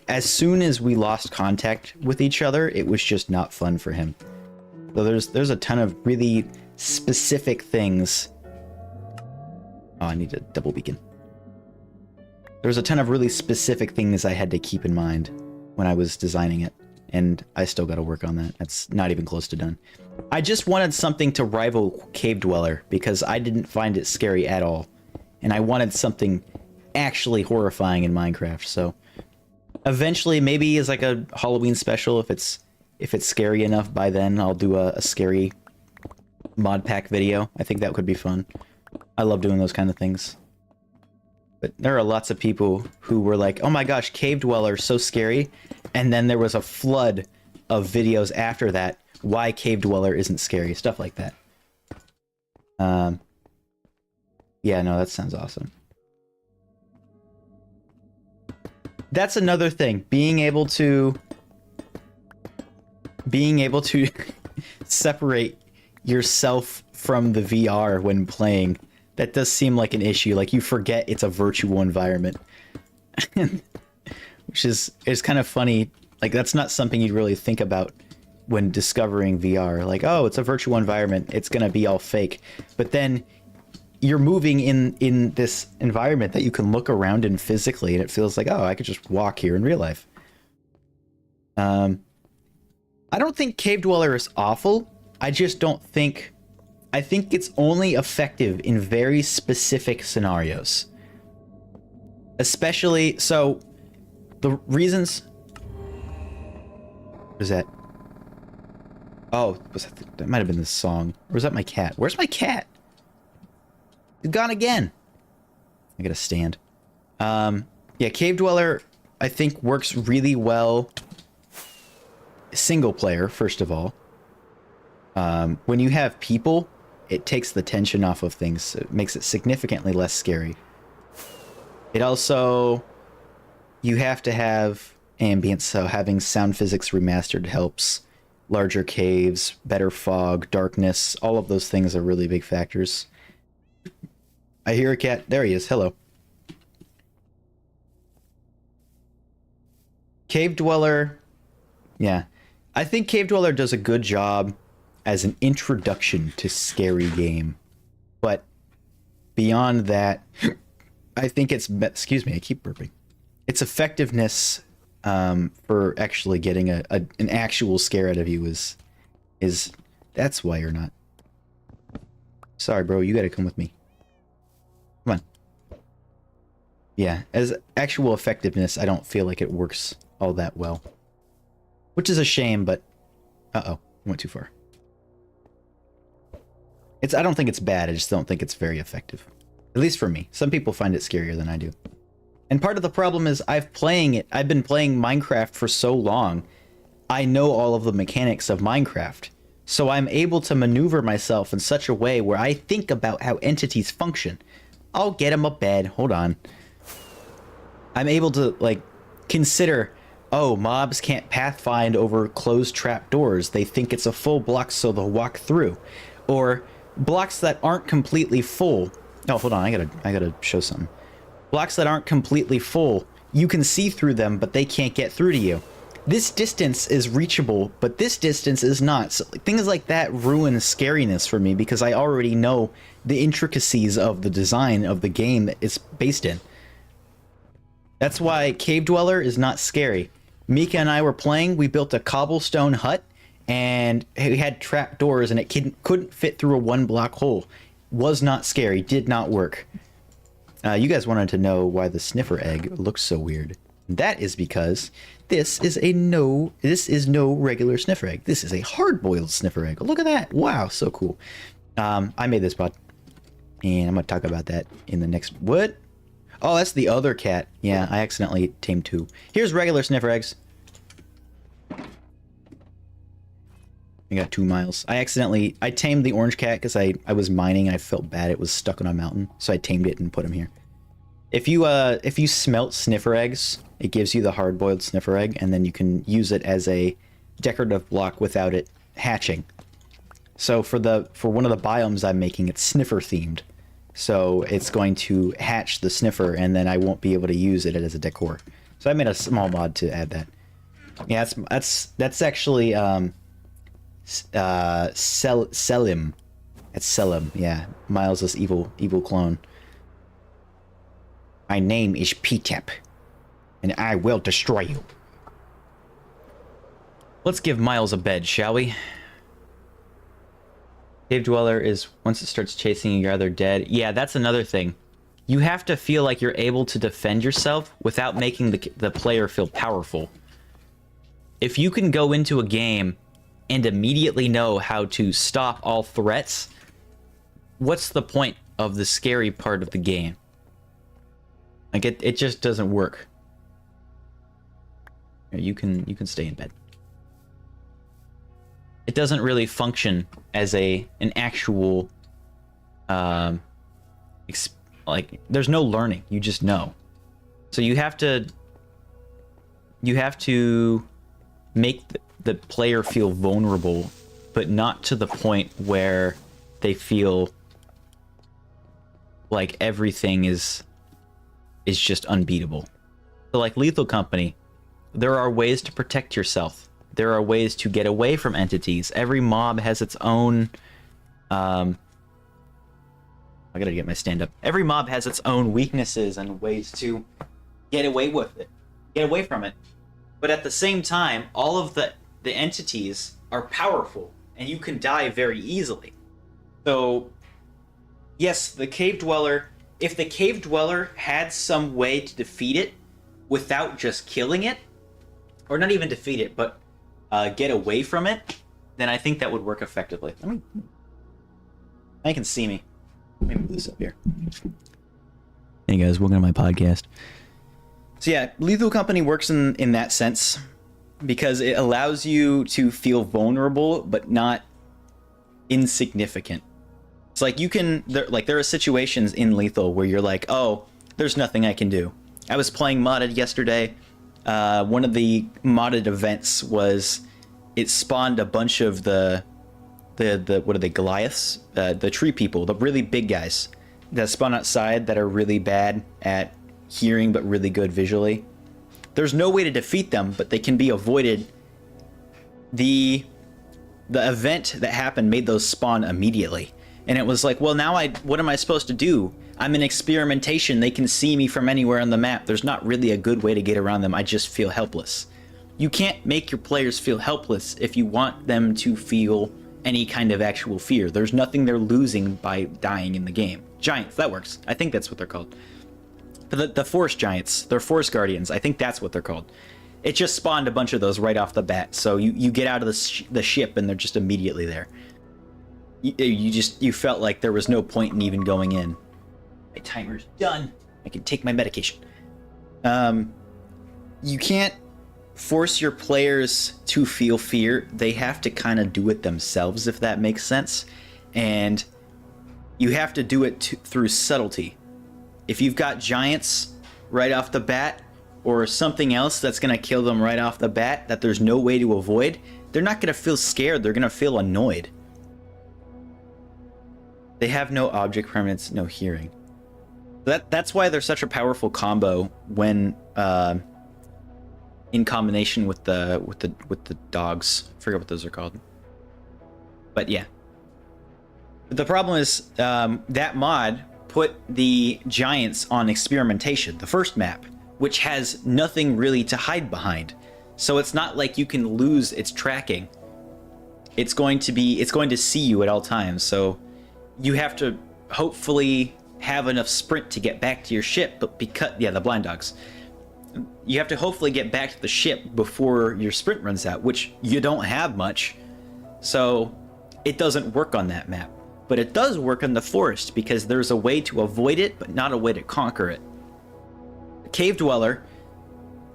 as soon as we lost contact with each other, it was just not fun for him. So there's a ton of really specific things. Oh, I need a double beacon. There's a ton of really specific things I had to keep in mind when I was designing it, and I still got to work on that. That's not even close to done. I just wanted something to rival Cave Dweller because I didn't find it scary at all, and I wanted something actually horrifying in Minecraft. So eventually, maybe as like a Halloween special, if it's scary enough by then, I'll do a scary mod pack video. I think that could be fun. I love doing those kind of things. But there are lots of people who were like, oh my gosh, Cave Dweller, so scary. And then there was a flood of videos after that, why Cave Dweller isn't scary, stuff like that. Yeah, no, that sounds awesome. That's another thing, being able to separate yourself from the VR when playing. That does seem like an issue. Like, you forget it's a virtual environment. Which is kind of funny. Like, that's not something you'd really think about when discovering VR. Like, oh, it's a virtual environment, it's gonna be all fake. But then you're moving in this environment that you can look around in physically, and it feels like, oh, I could just walk here in real life. I don't think Cave Dweller is awful. I just don't think... I think it's only effective in very specific scenarios. Especially, so, the reasons... What is that? Oh, that might have been the song. Or was that my cat? Where's my cat? It's gone again. I gotta stand. Yeah, Cave Dweller, I think, works really well single player, first of all. When you have people, it takes the tension off of things. It makes it significantly less scary. It also... You have to have ambience, so having sound physics remastered helps. Larger caves, better fog, darkness, all of those things are really big factors. I hear a cat. There he is. Hello. Cave Dweller Yeah. I think Cave Dweller does a good job as an introduction to scary game. But beyond that, I think it's... Excuse me, I keep burping. Its effectiveness for actually getting an actual scare out of you is... That's why you're not. Sorry, bro, you gotta come with me. Come on. Yeah, as actual effectiveness, I don't feel like it works all that well. Which is a shame, but... Uh-oh, went too far. I don't think it's bad, I just don't think it's very effective. At least for me. Some people find it scarier than I do. And part of the problem is I've been playing Minecraft for so long, I know all of the mechanics of Minecraft. So I'm able to maneuver myself in such a way where I think about how entities function. I'll get them a bed. Hold on. I'm able to, like, consider, oh, mobs can't pathfind over closed trapdoors. They think it's a full block, so they'll walk through. Or blocks that aren't completely full. Oh, hold on. I gotta show something. Blocks that aren't completely full. You can see through them, but they can't get through to you. This distance is reachable, but this distance is not. So things like that ruin scariness for me because I already know the intricacies of the design of the game that it's based in. That's why Cave Dweller is not scary. Mika and I were playing, we built a cobblestone hut, and we had trap doors, and it couldn't fit through a one-block hole. Was not scary, did not work. You guys wanted to know why the sniffer egg looks so weird. That is because this is no regular sniffer egg. This is a hard-boiled sniffer egg. Look at that. Wow, so cool. I made this pod. And I'm going to talk about that in the next... What? Oh, that's the other cat. Yeah, I accidentally tamed two. Here's regular sniffer eggs. I got 2 miles. I tamed the orange cat because I was mining and I felt bad it was stuck on a mountain. So I tamed it and put him here. If you smelt sniffer eggs, it gives you the hard-boiled sniffer egg, and then you can use it as a decorative block without it hatching. So for one of the biomes I'm making, it's sniffer themed. So it's going to hatch the sniffer, and then I won't be able to use it as a decor. So I made a small mod to add that. Yeah, that's actually Selim. That's Selim. Yeah, Miles' evil clone. My name is P-Tep, and I will destroy you. Let's give Miles a bed, shall we? Cave Dweller is, once it starts chasing you, you're either dead. Yeah, that's another thing. You have to feel like you're able to defend yourself without making the player feel powerful. If you can go into a game and immediately know how to stop all threats, what's the point of the scary part of the game? Like, it just doesn't work. Here, you can stay in bed. It doesn't really function as an actual like, there's no learning, you just know. So you have to make the player feel vulnerable, but not to the point where they feel like everything is just unbeatable. So like Lethal Company, there are ways to protect yourself. There are ways to get away from entities. Every mob has its own... I gotta get my stand-up. Every mob has its own weaknesses and ways to get away with it. Get away from it. But at the same time, all of the entities are powerful, and you can die very easily. So, yes, the Cave Dweller... If the Cave Dweller had some way to defeat it without just killing it, or not even defeat it, but get away from it, then I think that would work effectively. I can see me. Let me move this up here. Hey guys, welcome to my podcast. So yeah, Lethal Company works in that sense because it allows you to feel vulnerable but not insignificant. It's like there are situations in Lethal where you're like, oh, there's nothing I can do. I was playing modded yesterday. One of the modded events was it spawned a bunch of the what are they, Goliaths? The tree people, the really big guys that spawn outside that are really bad at hearing but really good visually. There's no way to defeat them, but they can be avoided the event that happened made those spawn immediately. And it was like, well, now what am I supposed to do? I'm in experimentation. They can see me from anywhere on the map. There's not really a good way to get around them. I just feel helpless. You can't make your players feel helpless if you want them to feel any kind of actual fear. There's nothing they're losing by dying in the game. Giants, that works. I think that's what they're called. The Forest Giants, they're Forest Guardians. I think that's what they're called. It just spawned a bunch of those right off the bat. So you get out of the ship and they're just immediately there. You felt like there was no point in even going in. My timer's done. I can take my medication. You can't force your players to feel fear. They have to kind of do it themselves, if that makes sense. And you have to do it through subtlety. If you've got giants right off the bat, or something else that's going to kill them right off the bat that there's no way to avoid, they're not going to feel scared. They're going to feel annoyed. They have no object permanence, no hearing. That's why they're such a powerful combo when in combination with the dogs. I forget what those are called. But yeah. But the problem is that mod put the giants on experimentation, the first map, which has nothing really to hide behind. So it's not like you can lose its tracking. It's going to see you at all times. So you have to hopefully have enough sprint to get back to your ship, but because the blind dogs. You have to hopefully get back to the ship before your sprint runs out, which you don't have much. So it doesn't work on that map. But it does work on the forest because there's a way to avoid it, but not a way to conquer it. Cave Dweller,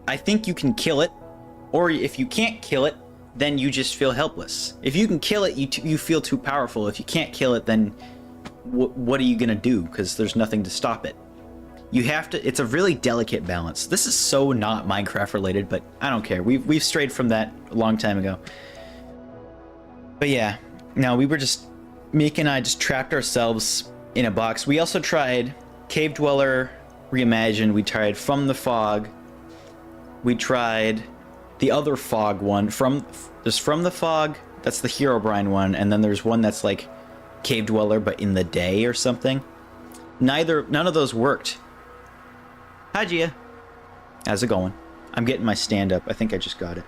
I think you can kill it, or if you can't kill it, then you just feel helpless. If you can kill it, you feel too powerful. If you can't kill it, then what are you gonna do? Because there's nothing to stop it. You have to. It's a really delicate balance. This is so not Minecraft related, but I don't care. We've strayed from that a long time ago. But yeah, no, Meek and I just trapped ourselves in a box. We also tried Cave Dweller Reimagined. We tried From the Fog. We tried the other fog one. There's From the Fog. That's the Herobrine one, and then there's one that's like Cave Dweller but in the day or something. None of those worked. Hi, Gia. How's it going? I'm getting my stand up. I think I just got it.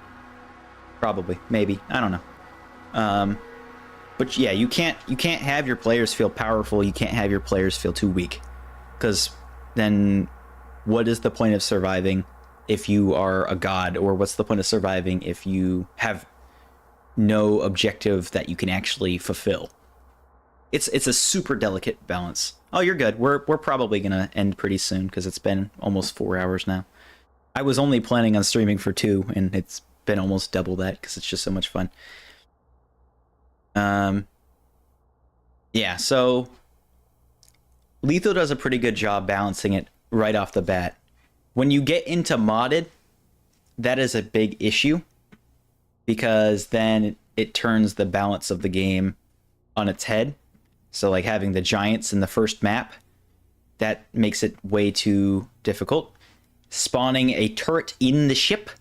Probably, maybe. I don't know. But yeah, you can't have your players feel powerful. You can't have your players feel too weak, because then what is the point of surviving if you are a god, or what's the point of surviving if you have no objective that you can actually fulfill? It's a super delicate balance. Oh, you're good. We're probably gonna end pretty soon because it's been almost 4 hours now. I was only planning on streaming for 2, and it's been almost double that because it's just so much fun. Yeah, so Lethal does a pretty good job balancing it right off the bat. When you get into modded, that is a big issue, because then it turns the balance of the game on its head. So like having the giants in the first map, that makes it way too difficult. Spawning a turret in the ship,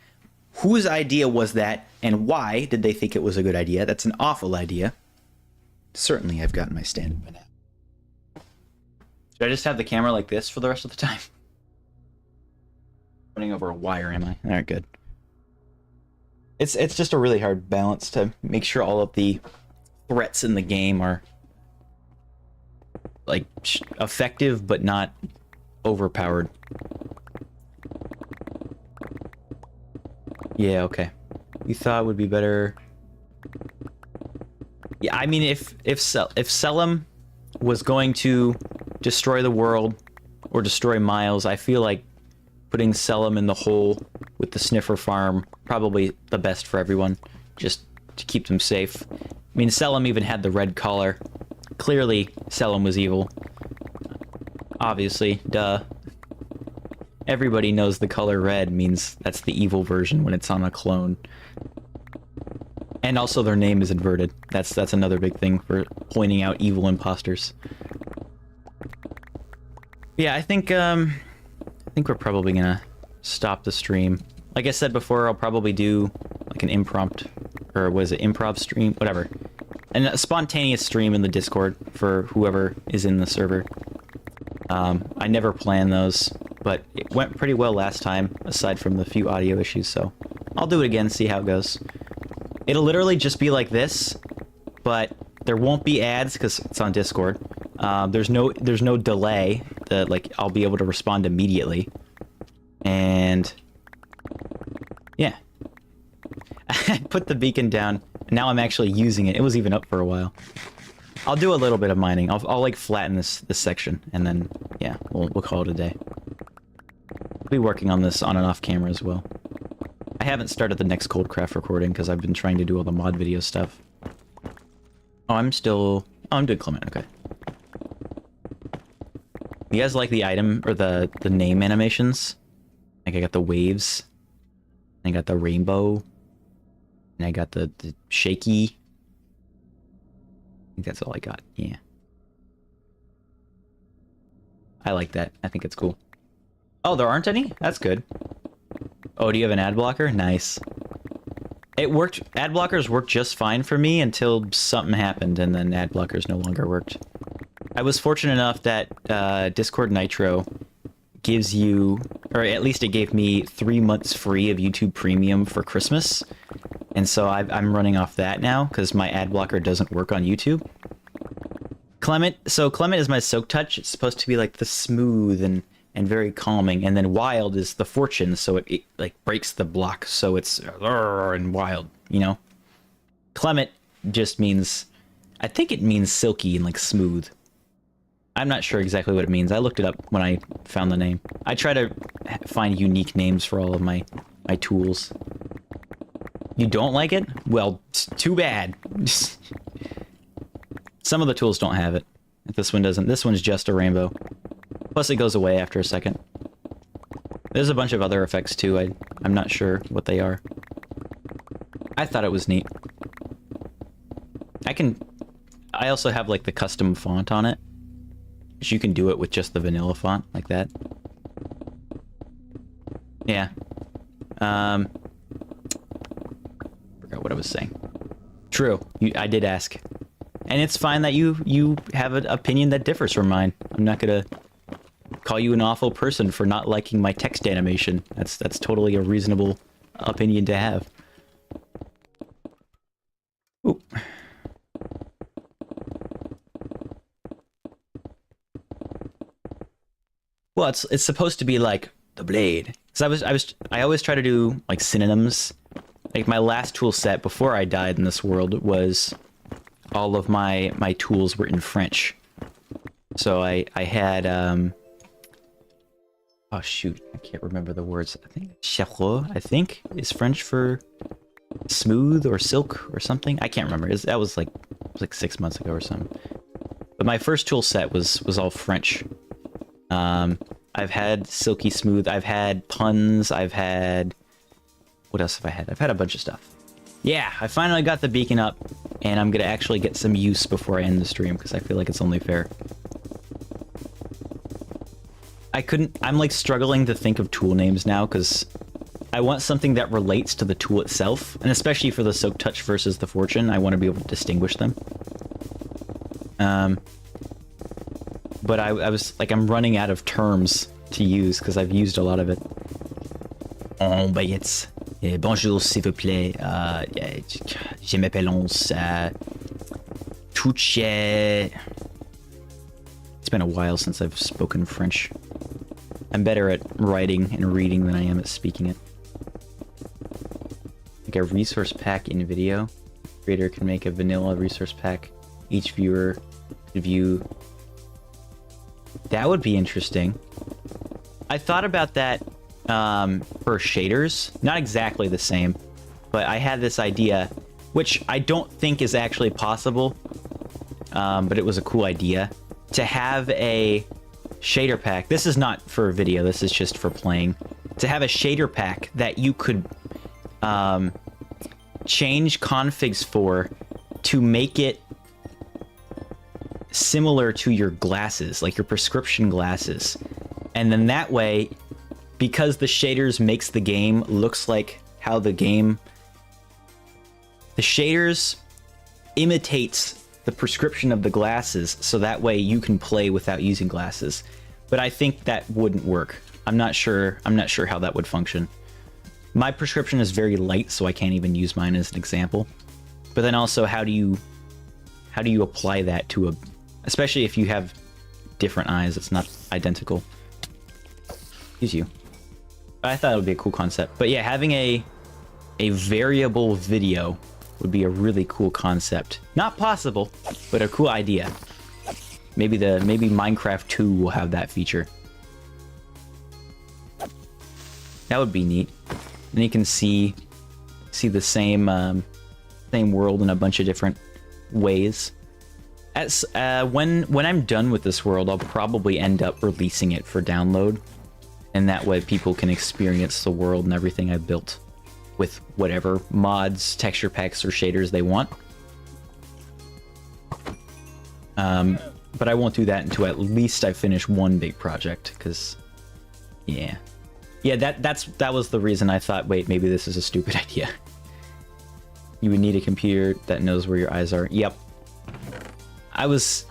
whose idea was that, and why did they think it was a good idea? That's an awful idea. Certainly I've gotten my stand-up by now. Should I just have the camera like this for the rest of the time? Running over a wire, am I? Alright, good. It's just a really hard balance to make sure all of the threats in the game are like effective but not overpowered. Yeah, okay. You thought it would be better. Yeah, I mean, if Selim was going to destroy the world or destroy Miles, I feel like putting Selim in the hole with the Sniffer farm probably the best for everyone, just to keep them safe. I mean, Selim even had the red collar. Clearly, Selim was evil. Obviously, duh. Everybody knows the color red means that's the evil version when it's on a clone. And also their name is inverted. That's another big thing for pointing out evil imposters. Yeah, I think we're probably gonna stop the stream. Like I said before, I'll probably do like an impromptu or was it improv stream, whatever, and a spontaneous stream in the Discord for whoever is in the server. I never plan those, but it went pretty well last time, aside from the few audio issues, so I'll do it again, see how it goes. It'll literally just be like this, but there won't be ads because it's on Discord. There's no delay. Like, I'll be able to respond immediately. And yeah. I put the beacon down, and now I'm actually using it. It was even up for a while. I'll do a little bit of mining. I'll like flatten this section, and then yeah, we'll call it a day. I'll be working on this on and off camera as well. I haven't started the next Coldcraft recording because I've been trying to do all the mod video stuff. Oh, I'm doing Clement, okay. You guys like the item, or the name animations? Like, I got the waves, I got the rainbow, and I got the shaky. I think that's all I got, yeah. I like that, I think it's cool. Oh, there aren't any? That's good. Oh, do you have an ad blocker? Nice. It worked. Ad blockers worked just fine for me until something happened, and then ad blockers no longer worked. I was fortunate enough that Discord Nitro gives you, or at least it gave me 3 months free of YouTube Premium for Christmas, and so I'm running off that now because my ad blocker doesn't work on YouTube. Clement is my Soak Touch. It's supposed to be like the smooth and very calming, and then Wild is the Fortune, so it like breaks the block, so it's and wild, you know. Clement just means, I think it means silky and like smooth. I'm not sure exactly what it means. I looked it up when I found the name. I try to find unique names for all of my tools. You don't like it? Well, too bad. Some of the tools don't have it. This one doesn't. This one's just a rainbow. Plus it goes away after a second. There's a bunch of other effects too. I'm not sure what they are. I thought it was neat. I also have like the custom font on it. So you can do it with just the vanilla font, like that. Yeah. Forgot what I was saying. True. I did ask. And it's fine that you have an opinion that differs from mine. I'm not gonna call you an awful person for not liking my text animation. That's totally a reasonable opinion to have. Ooh. Well, it's supposed to be like the blade. So I always try to do like synonyms. Like my last tool set before I died in this world was all of my tools were in French. So I had oh shoot, I can't remember the words. I think charreau, I think, is French for smooth or silk or something. I can't remember. That was like 6 months ago or something. But my first tool set was all French. I've had silky smooth, I've had puns, I've had... What else have I had? I've had a bunch of stuff. Yeah, I finally got the beacon up, and I'm gonna actually get some use before I end the stream, because I feel like it's only fair. I'm like struggling to think of tool names now, because I want something that relates to the tool itself, and especially for the Soak Touch versus the Fortune, I want to be able to distinguish them. But I was like, I'm running out of terms to use because I've used a lot of it. En baguette. Bonjour, s'il vous plaît. Je m'appelle Laynce. Touche. It's been a while since I've spoken French. I'm better at writing and reading than I am at speaking it. Like a resource pack in video. Creator can make a vanilla resource pack. Each viewer could view. That would be interesting. I thought about that for shaders. Not exactly the same, but I had this idea, which I don't think is actually possible, but it was a cool idea, to have a shader pack. This is not for video, this is just for playing. To have a shader pack that you could change configs for to make it similar to your glasses, like your prescription glasses. And then that way, because the shaders makes the game looks like how the game The shaders imitates the prescription of the glasses, so that way you can play without using glasses. But I think that wouldn't work. I'm not sure how that would function. My prescription is very light, so I can't even use mine as an example. But then also, how do you apply that to especially if you have different eyes, it's not identical. Excuse you. I thought it would be a cool concept. But yeah, having a variable video would be a really cool concept. Not possible, but a cool idea. Maybe Minecraft 2 will have that feature. That would be neat. And you can see the same world in a bunch of different ways. When I'm done with this world, I'll probably end up releasing it for download, and that way people can experience the world and everything I've built with whatever mods, texture packs, or shaders they want. But I won't do that until at least I finish one big project, because yeah, that was the reason I thought, wait, maybe this is a stupid idea. You would need a computer that knows where your eyes are. Yep. I was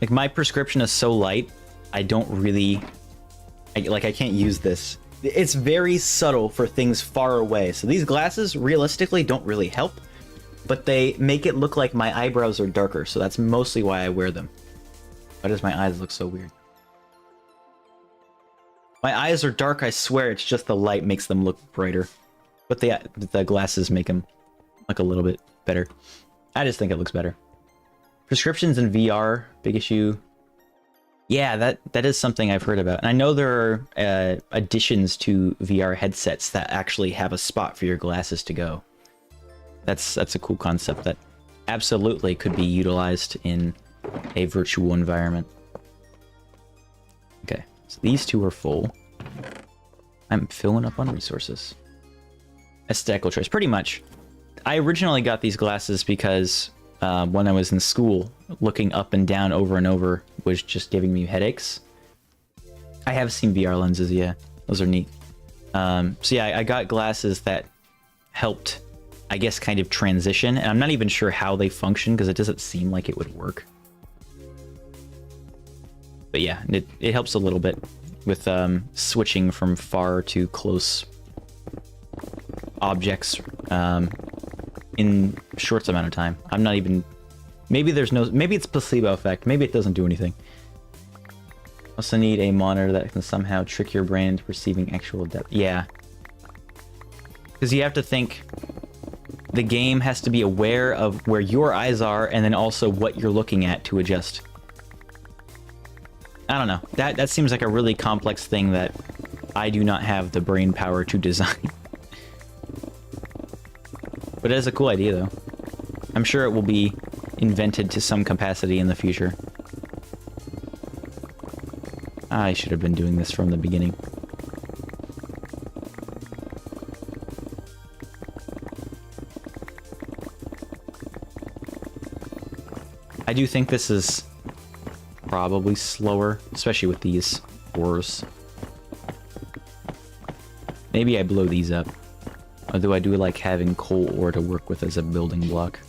like, my prescription is so light, I don't really I can't use this. It's very subtle for things far away. So these glasses realistically don't really help, but they make it look like my eyebrows are darker. So that's mostly why I wear them. Why does my eyes look so weird? My eyes are dark, I swear. It's just the light makes them look brighter. But the glasses make them look a little bit better. I just think it looks better. Prescriptions in VR, big issue. Yeah, that is something I've heard about. And I know there are additions to VR headsets that actually have a spot for your glasses to go. That's a cool concept that absolutely could be utilized in a virtual environment. Okay, so these two are full. I'm filling up on resources. Aesthetical choice, pretty much. I originally got these glasses because when I was in school, looking up and down over and over was just giving me headaches. I have seen VR lenses, yeah. Those are neat. So yeah, I got glasses that helped, I guess, kind of transition. And I'm not even sure how they function because it doesn't seem like it would work. But yeah, it helps a little bit with switching from far to close objects in short amount of time. I'm not even... Maybe it's placebo effect. Maybe it doesn't do anything. Also need a monitor that can somehow trick your brain into perceiving actual depth. Yeah. Because you have to think... The game has to be aware of where your eyes are and then also what you're looking at to adjust. I don't know. That seems like a really complex thing that I do not have the brain power to design. But it is a cool idea, though. I'm sure it will be invented to some capacity in the future. I should have been doing this from the beginning. I do think this is probably slower, especially with these ores. Maybe I blow these up. Although I do like having coal ore to work with as a building block.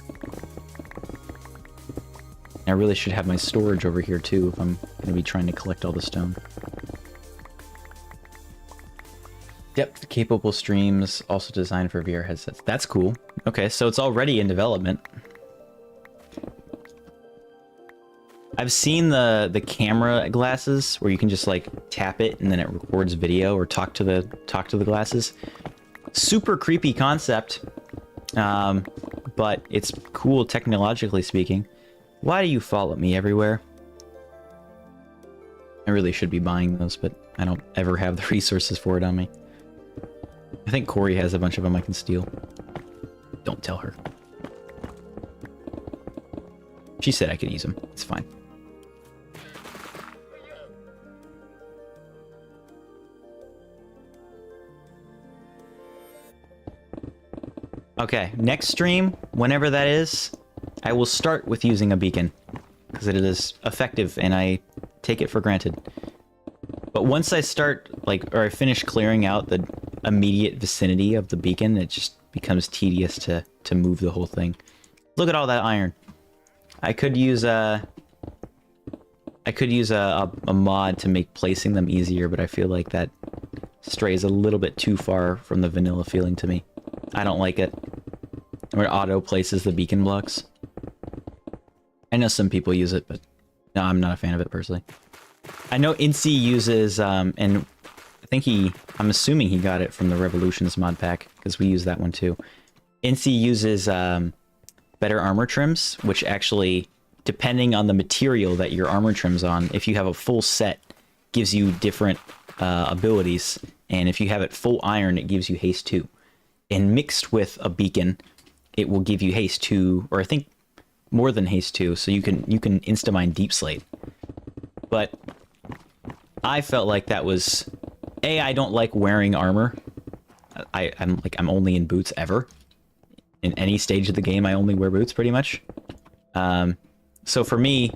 I really should have my storage over here too if I'm going to be trying to collect all the stone. Depth capable streams, also designed for VR headsets. That's cool. Okay, so it's already in development. I've seen the camera glasses where you can just like tap it and then it records video or talk to the glasses. Super creepy concept, but it's cool technologically speaking. Why do you follow me everywhere? I really should be buying those, but I don't ever have the resources for it on me. I think Corey has a bunch of them I can steal. Don't tell her. She said I could use them. It's fine. Okay, next stream, whenever that is, I will start with using a beacon, because it is effective and I take it for granted. But once I start, like, or I finish clearing out the immediate vicinity of the beacon, it just becomes tedious to to move the whole thing. Look at all that iron. I could use a mod to make placing them easier, but I feel like that strays a little bit too far from the vanilla feeling to me. I don't like it. Where it auto places the beacon blocks. I know some people use it, but no, I'm not a fan of it personally. I know Incy uses, and I think I'm assuming he got it from the Revolutions mod pack, because we use that one too. Incy uses better armor trims, which actually, depending on the material that your armor trim's on, if you have a full set, gives you different abilities, and if you have it full iron, it gives you haste 2. And mixed with a beacon, it will give you haste 2, or I think more than haste 2, so you can insta-mine Deep Slate. But I felt like that was... I don't like wearing armor. I'm only in boots ever. In any stage of the game, I only wear boots, pretty much. So for me,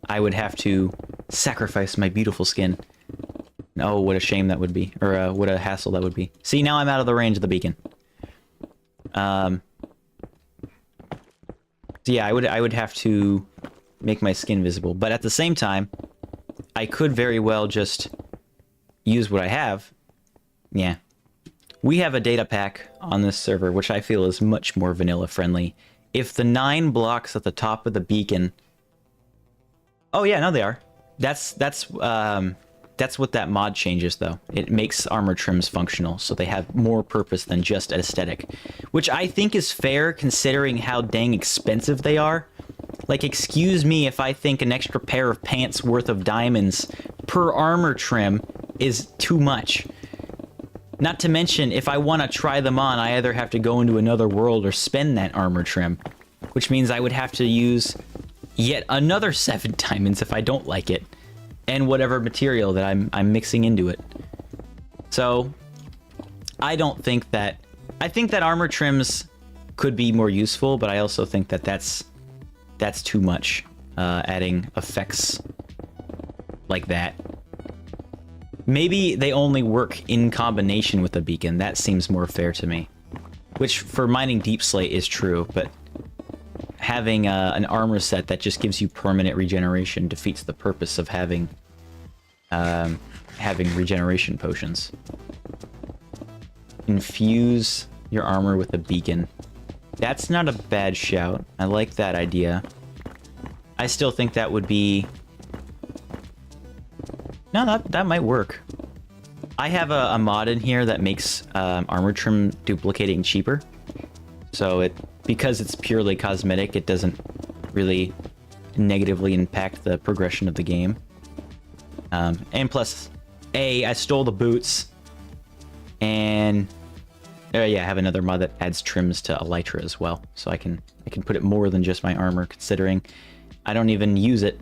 I would have to sacrifice my beautiful skin. Oh, what a shame that would be. Or what a hassle that would be. See, now I'm out of the range of the beacon. So yeah, I would have to make my skin visible. But at the same time, I could very well just use what I have. Yeah. We have a data pack on this server, which I feel is much more vanilla friendly. If the 9 blocks at the top of the beacon... Oh yeah, no they are. That's what that mod changes though. It makes armor trims functional, so they have more purpose than just aesthetic. Which I think is fair considering how dang expensive they are. Like, excuse me if I think an extra pair of pants worth of diamonds per armor trim is too much. Not to mention, if I want to try them on, I either have to go into another world or spend that armor trim. Which means I would have to use yet another 7 diamonds if I don't like it. And whatever material that I'm mixing into it. So, I don't think that... I think that armor trims could be more useful, but I also think that that's too much, adding effects like that. Maybe they only work in combination with the beacon. That seems more fair to me. Which, for mining Deep Slate, is true, but having an armor set that just gives you permanent regeneration defeats the purpose of having regeneration potions. Infuse your armor with a beacon. That's not a bad shout. I like that idea. I still think that would be... No, that might work. I have a mod in here that makes armor trim duplicating cheaper. So because it's purely cosmetic, it doesn't really negatively impact the progression of the game. And plus, I stole the boots. And... yeah, I have another mod that adds trims to Elytra as well. So I can put it more than just my armor, considering I don't even use it.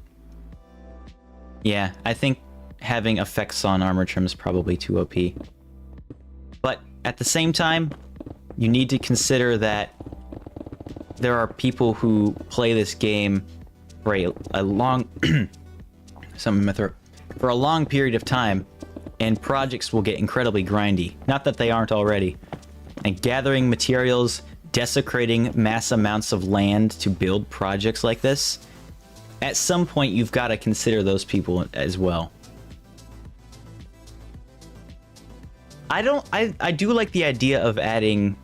Yeah, I think having effects on armor trim is probably too OP. But at the same time, you need to consider that there are people who play this game for a long... something in my throat. For a long period of time, and projects will get incredibly grindy. Not that they aren't already. And gathering materials, desecrating mass amounts of land to build projects like this, at some point you've got to consider those people as well. I do like the idea of adding,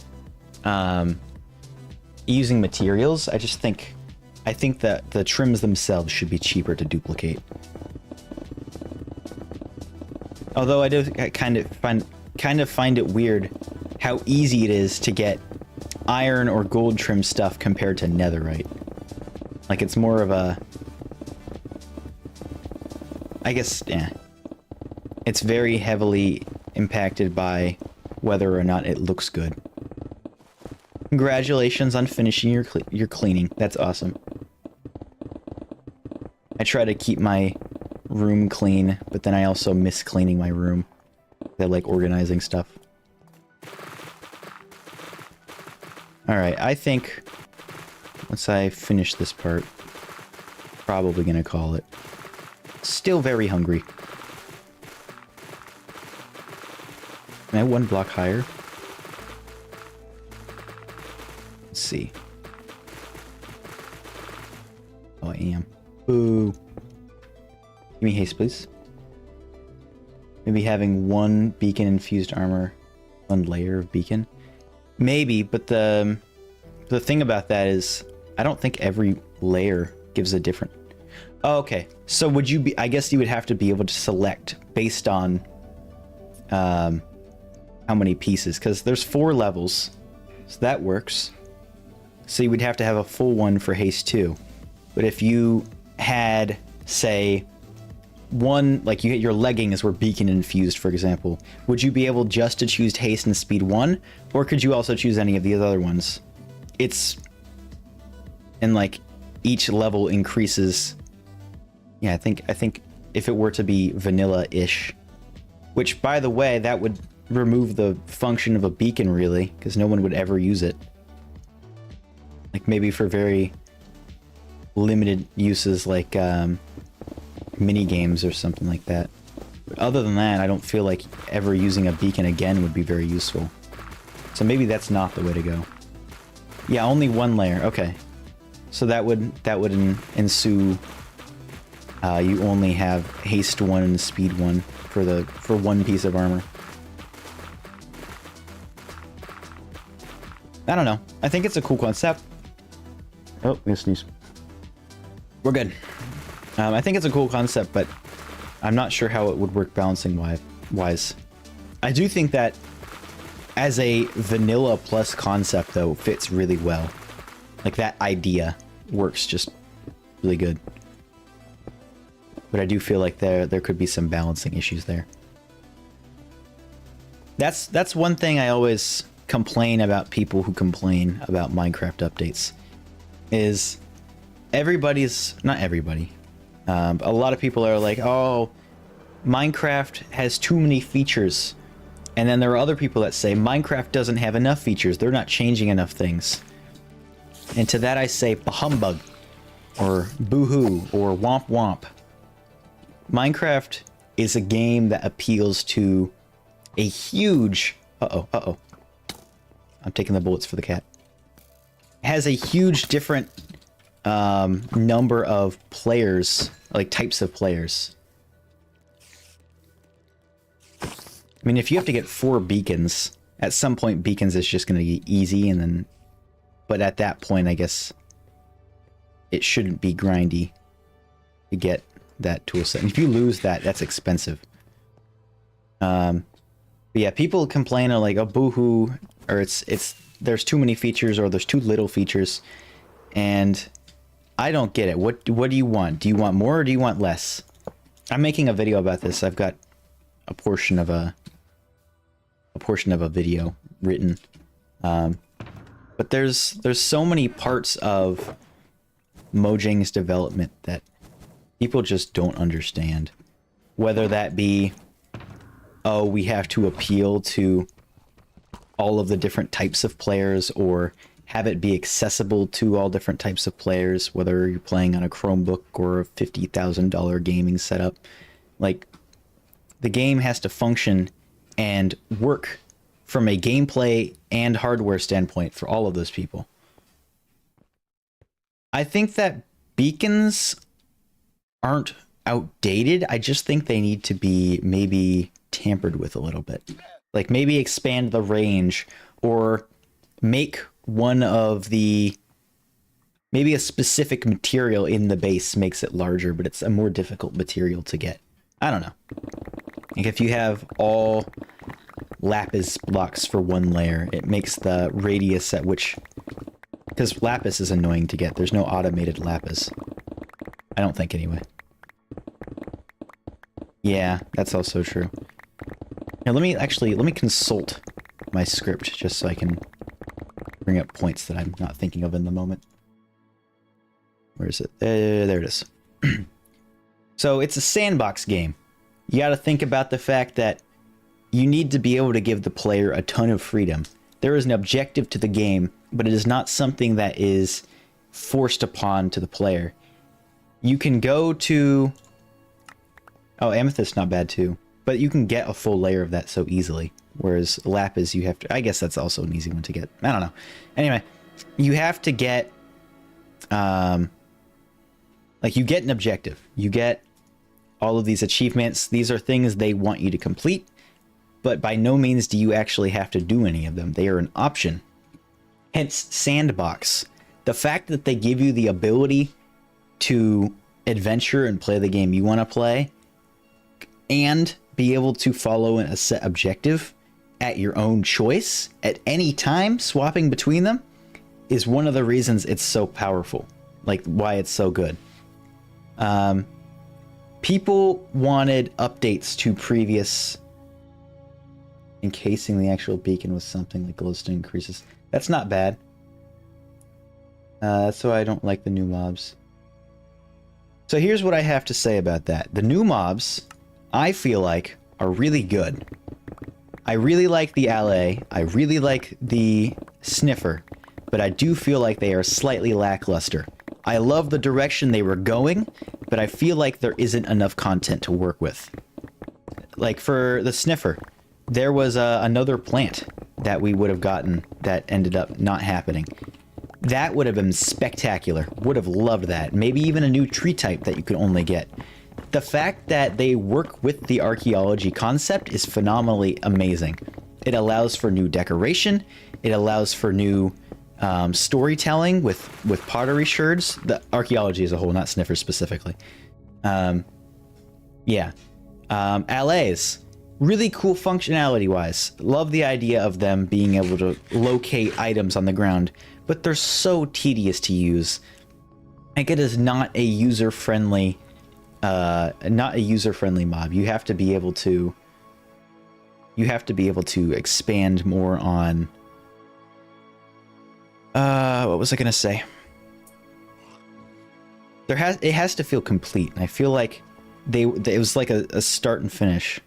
using materials. I think that the trims themselves should be cheaper to duplicate. Although I kind of find it weird how easy it is to get iron or gold trim stuff compared to netherite. Like, it's more of a... I guess, yeah. It's very heavily impacted by whether or not it looks good. Congratulations on finishing your cleaning. That's awesome. I try to keep my room clean, but then I also miss cleaning my room. I like organizing stuff. Alright, I think once I finish this part, probably gonna call it. Still very hungry. Am I 1 block higher? Let's see. Oh, I am. Ooh. Give me haste, please. Maybe having one beacon infused armor, one layer of beacon. Maybe, but the thing about that is I don't think every layer gives a different. Oh, okay. So would you be, I guess you would have to be able to select based on how many pieces, because there's 4 levels. So that works. So you would have to have a full one for haste 2. But if you had, say, one, like you hit your leggings were beacon infused, for example, would you be able just to choose haste and speed 1, or could you also choose any of the other ones? It's, and like each level increases. Yeah, I think if it were to be vanilla-ish, which by the way, that would remove the function of a beacon really, because no one would ever use it. Like maybe for very limited uses like mini games or something like that. But other than that, I don't feel like ever using a beacon again would be very useful. So maybe that's not the way to go. Yeah, only one layer. Okay. So that would ensue you only have haste 1 and speed 1 for one piece of armor. I don't know. I think it's a cool concept. Oh, I'm gonna sneeze. We're good. I think it's a cool concept, but I'm not sure how it would work balancing wise. I do think that as a vanilla plus concept, though, fits really well. Like, that idea works just really good. But I do feel like there could be some balancing issues there. That's one thing I always complain about people who complain about Minecraft updates. Is not everybody. A lot of people are like, oh, Minecraft has too many features. And then there are other people that say Minecraft doesn't have enough features. They're not changing enough things. And to that I say, bah-humbug, or boo-hoo, or womp-womp. Minecraft is a game that appeals to a huge... Uh-oh. I'm taking the bullets for the cat. It has a huge different number of players, like types of players. I mean, if you have to get 4 beacons, at some point beacons is just going to be easy, and then... But at that point, I guess it shouldn't be grindy to get that tool set. And if you lose that, that's expensive. But yeah, people complain are like, oh, boo-hoo, or there's too many features, or there's too little features, and I don't get it. What do you want? Do you want more, or do you want less? I'm making a video about this. I've got a portion of a video written, but there's so many parts of Mojang's development that people just don't understand. Whether that be, oh, we have to appeal to all of the different types of players, or have it be accessible to all different types of players, whether you're playing on a Chromebook or a $50,000 gaming setup. Like, the game has to function and work from a gameplay and hardware standpoint for all of those people. I think that beacons aren't outdated. I just think they need to be maybe tampered with a little bit. Like, maybe expand the range, or make one of the... Maybe a specific material in the base makes it larger, but it's a more difficult material to get. I don't know. Like, if you have all lapis blocks for one layer, it makes the radius at which... Because lapis is annoying to get. There's no automated lapis. I don't think, anyway. Yeah, that's also true. Now, let me consult my script, just so I can bring up points that I'm not thinking of in the moment. Where is it? There it is. So, it's a sandbox game. You gotta think about the fact that you need to be able to give the player a ton of freedom. There is an objective to the game, but it is not something that is forced upon to the player. You can go to... Oh, amethyst not bad too. But you can get a full layer of that so easily. Whereas lapis, you have to... I guess that's also an easy one to get. I don't know. Anyway, you have to get, like, you get an objective. You get all of these achievements. These are things they want you to complete, but by no means do you actually have to do any of them. They are an option. Hence, sandbox. The fact that they give you the ability to adventure and play the game you want to play and be able to follow a set objective at your own choice at any time, swapping between them, is one of the reasons it's so powerful. Like, why it's so good. People wanted updates to previous, encasing the actual beacon with something like glowstone increases. That's not bad. That's why I don't like the new mobs. So here's what I have to say about that. The new mobs, I feel like, are really good. I really like the allay. I really like the sniffer. But I do feel like they are slightly lackluster. I love the direction they were going, but I feel like there isn't enough content to work with. Like for the sniffer, there was another plant that we would have gotten that ended up not happening. That would have been spectacular. Would have loved that. Maybe even a new tree type that you could only get. The fact that they work with the archaeology concept is phenomenally amazing. It allows for new decoration. It allows for new storytelling with pottery sherds. The archaeology as a whole, not sniffers specifically. Yeah. Allays. Really cool functionality-wise. Love the idea of them being able to locate items on the ground, but they're so tedious to use. Like, it is not a user-friendly, mob. You have to be able to. You have to be able to expand more on. What was I gonna say? It has to feel complete. And I feel like it was like a start and finish.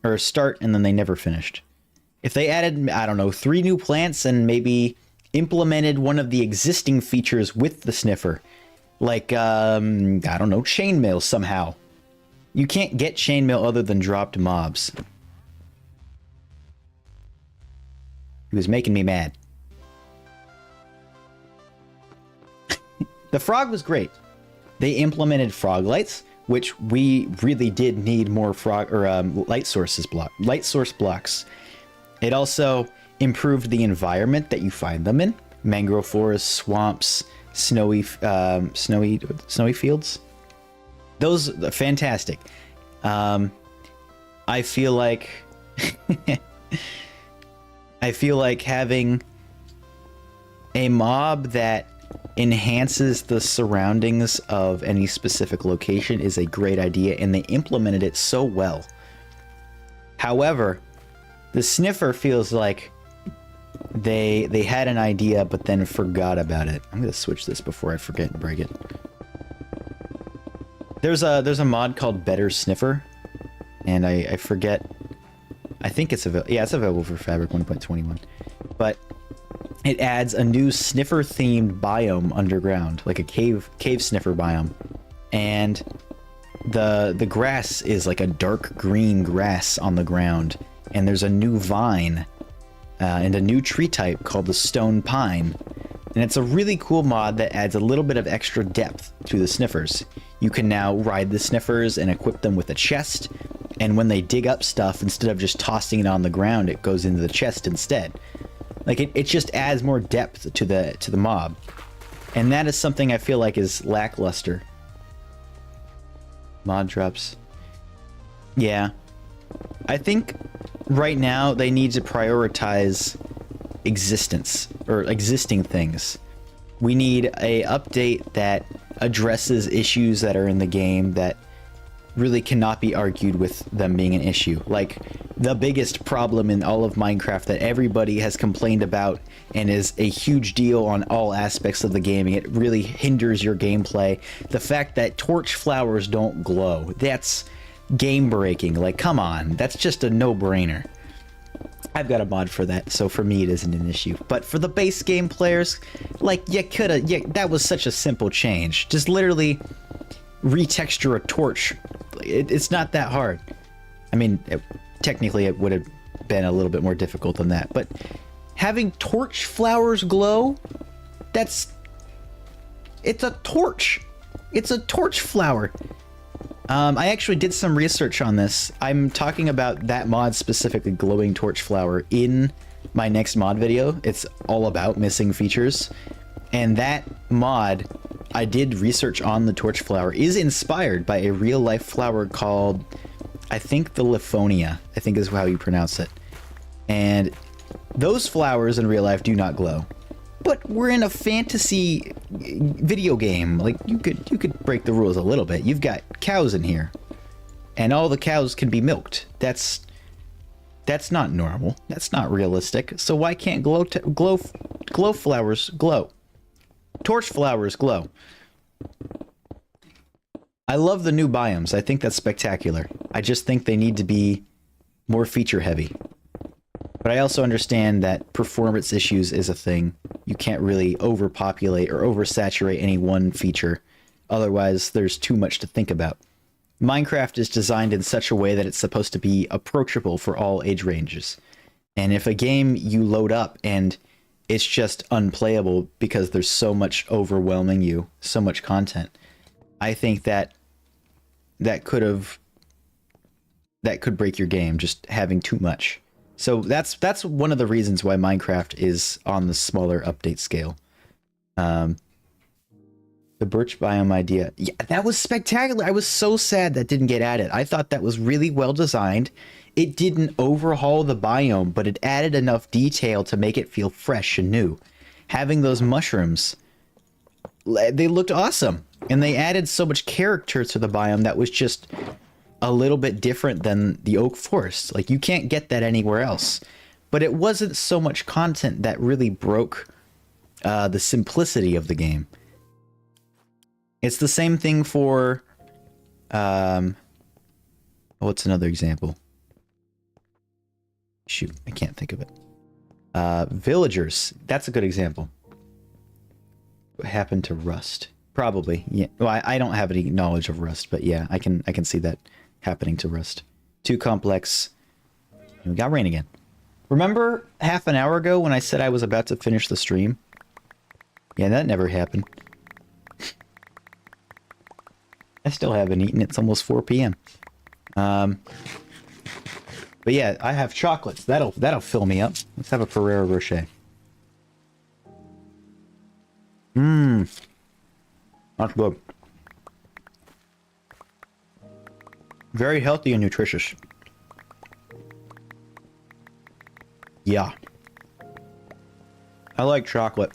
Or a start and then they never finished. If they added, I don't know, 3 new plants and maybe implemented one of the existing features with the sniffer, like, I don't know, chainmail somehow. You can't get chainmail other than dropped mobs. He was making me mad. The frog was great. They implemented frog lights, which we really did need more frog or light source blocks. It also improved the environment that you find them in: mangrove forests, swamps, snowy fields. Those are fantastic. I feel like having a mob that enhances the surroundings of any specific location is a great idea, and they implemented it so well. However, the sniffer feels like they had an idea but then forgot about it. I'm gonna switch this before I forget and break it. There's a mod called Better Sniffer, and I forget. I think it's available. Yeah, it's available for Fabric 1.21, but it adds a new sniffer-themed biome underground, like a cave sniffer biome, and the grass is like a dark green grass on the ground, and there's a new vine and a new tree type called the stone pine, and it's a really cool mod that adds a little bit of extra depth to the sniffers. You can now ride the sniffers and equip them with a chest, and when they dig up stuff, instead of just tossing it on the ground, it goes into the chest instead. Like, it just adds more depth to the mob. And that is something I feel like is lackluster. Mod drops. Yeah. I think right now they need to prioritize existence, or existing things. We need a update that addresses issues that are in the game that really cannot be argued with them being an issue. Like, the biggest problem in all of Minecraft that everybody has complained about and is a huge deal on all aspects of the gaming. It really hinders your gameplay. The fact that torch flowers don't glow. That's game breaking. Like, come on. That's just a no-brainer. I've got a mod for that, so for me it isn't an issue. But for the base game players, like, that was such a simple change. Just literally retexture a torch. It's not that hard. I mean, technically it would have been a little bit more difficult than that, but having torch flowers glow, It's a torch. It's a torch flower. I actually did some research on this. I'm talking about that mod specifically, glowing torch flower, in my next mod video. It's all about missing features. And that mod, I did research on the torch flower, is inspired by a real life flower called, I think, the Lifonia, I think is how you pronounce it. And those flowers in real life do not glow. But we're in a fantasy video game. Like, you could break the rules a little bit. You've got cows in here, and all the cows can be milked. That's not normal. That's not realistic. So why can't glow flowers glow? Torch flowers glow. I love the new biomes. I think that's spectacular. I just think they need to be more feature heavy. But I also understand that performance issues is a thing. You can't really overpopulate or oversaturate any one feature. Otherwise, there's too much to think about. Minecraft is designed in such a way that it's supposed to be approachable for all age ranges. And if a game you load up and it's just unplayable because there's so much overwhelming you, so much content, I think that could break your game, just having too much. So that's one of the reasons why Minecraft is on the smaller update scale. The birch biome idea. Yeah, that was spectacular. I was so sad that didn't get added. I thought that was really well designed. It didn't overhaul the biome, but it added enough detail to make it feel fresh and new. Having those mushrooms, they looked awesome. And they added so much character to the biome that was just a little bit different than the oak forest. Like, you can't get that anywhere else. But it wasn't so much content that really broke the simplicity of the game. It's the same thing for what's another example? Shoot, I can't think of it. Villagers. That's a good example. What happened to Rust? Probably. Yeah. Well, I don't have any knowledge of Rust, but yeah, I can see that happening to Rust. Too complex. We got rain again. Remember half an hour ago when I said I was about to finish the stream? Yeah, that never happened. I still haven't eaten. It's almost 4 p.m. But yeah, I have chocolates. That'll fill me up. Let's have a Ferrero Rocher. That's good. Very healthy and nutritious. Yeah. I like chocolate.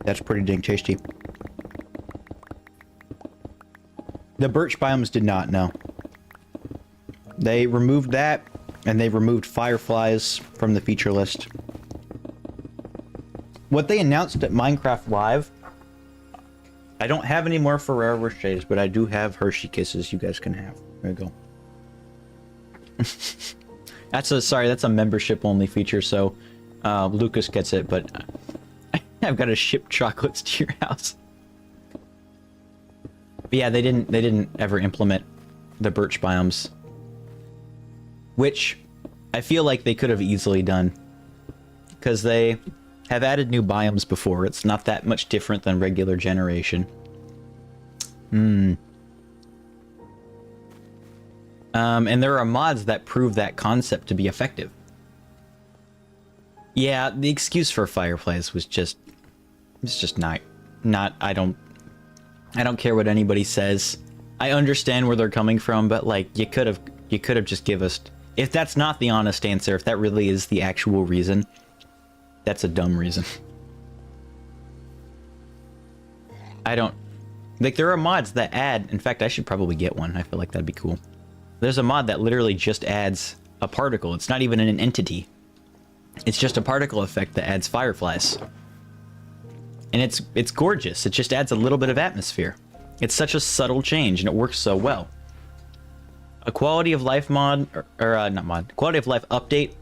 That's pretty dang tasty. The birch biomes did not, no. They removed that, and they removed fireflies from the feature list. What they announced at Minecraft Live, I don't have any more Ferrero Rochers, but I do have Hershey Kisses you guys can have. There you go. That's a membership only feature, so Lucas gets it, but I've got to ship chocolates to your house. But yeah, they didn't ever implement the birch biomes, which I feel like they could have easily done, because they have added new biomes before. It's not that much different than regular generation. And there are mods that prove that concept to be effective. Yeah, the excuse for fireflies was just, it's just not I don't care what anybody says. I understand where they're coming from, but like, you could have just give us, if that's not the honest answer, if that really is the actual reason, that's a dumb reason. I don't, like, there are mods that add, in fact, I should probably get one. I feel like that'd be cool. There's a mod that literally just adds a particle. It's not even an entity. It's just a particle effect that adds fireflies. And it's gorgeous. It just adds a little bit of atmosphere. It's such a subtle change, and it works so well. A quality of life mod, or not mod, quality of life update,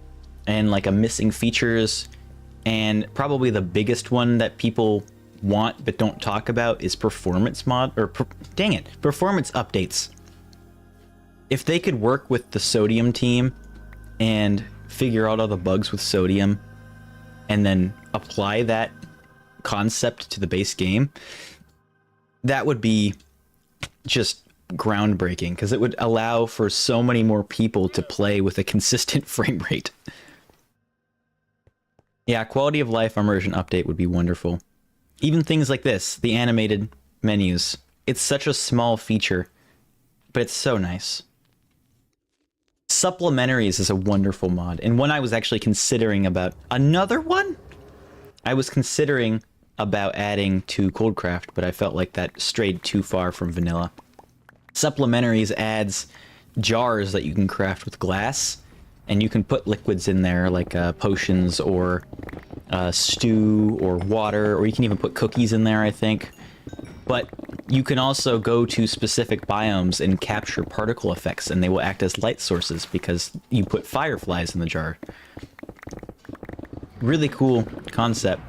and like a missing features, and probably the biggest one that people want but don't talk about is performance mod, or performance updates. if they could work with the Sodium team and figure out all the bugs with Sodium and then apply that concept to the base game, that would be just groundbreaking, because it would allow for so many more people to play with a consistent frame rate. Yeah, quality of life immersion update would be wonderful. Even things like this, the animated menus. It's such a small feature, but it's so nice. Supplementaries is a wonderful mod, and one I was actually considering about. Another one? I was considering about adding to Coldcraft, but I felt like that strayed too far from vanilla. Supplementaries adds jars that you can craft with glass, and you can put liquids in there like potions or stew or water, or you can even put cookies in there, I think. But you can also go to specific biomes and capture particle effects, and they will act as light sources because you put fireflies in the jar. Really cool concept,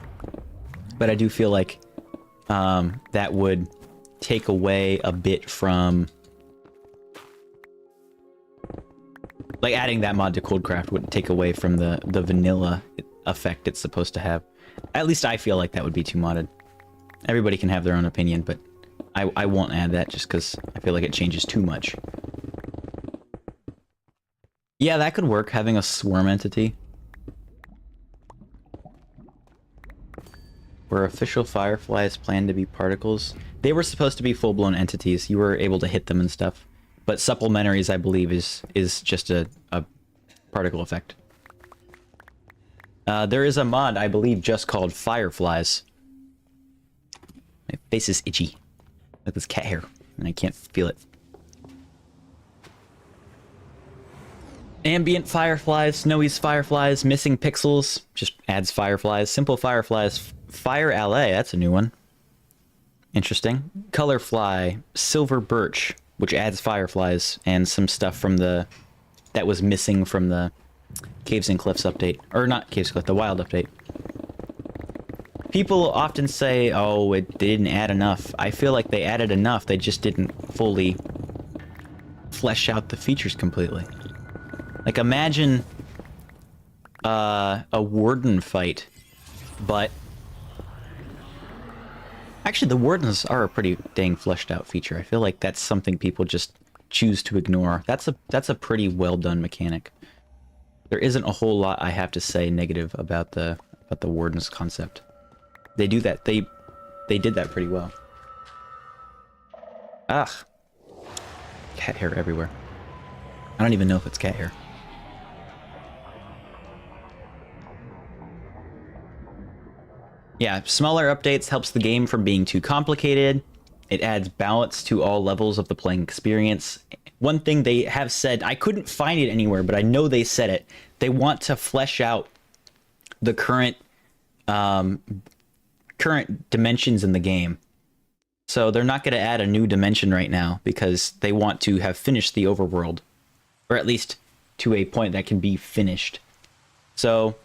but I do feel like that would take away a bit from... Like, adding that mod to Coldcraft would take away from the vanilla effect it's supposed to have. At least I feel like that would be too modded. Everybody can have their own opinion, but I won't add that just because I feel like it changes too much. Yeah, that could work, having a swarm entity. Were official fireflies planned to be particles? They were supposed to be full-blown entities. You were able to hit them and stuff. But supplementaries, I believe, is just a particle effect. There is a mod, I believe, just called Fireflies. My face is itchy with this cat hair, and I can't feel it. Ambient fireflies, snowy's fireflies, missing pixels, just adds fireflies. Simple fireflies, fire alley, that's a new one. Interesting. Color fly, silver birch, which adds fireflies and some stuff from the... that was missing from the Caves and Cliffs update. Or not Caves and Cliffs, the Wild update. People often say, oh, they didn't add enough. I feel like they added enough, they just didn't fully flesh out the features completely. Like, imagine a warden fight, but... Actually, the wardens are a pretty dang fleshed out feature. I feel like that's something people just choose to ignore. That's a pretty well done mechanic. There isn't a whole lot I have to say negative about the wardens concept. They do that. They did that pretty well. Ugh. Cat hair everywhere. I don't even know if it's cat hair. Yeah, smaller updates helps the game from being too complicated. It adds balance to all levels of the playing experience. One thing they have said, I couldn't find it anywhere, but I know they said it. They want to flesh out the current dimensions in the game. So they're not going to add a new dimension right now because they want to have finished the overworld, or at least to a point that can be finished. So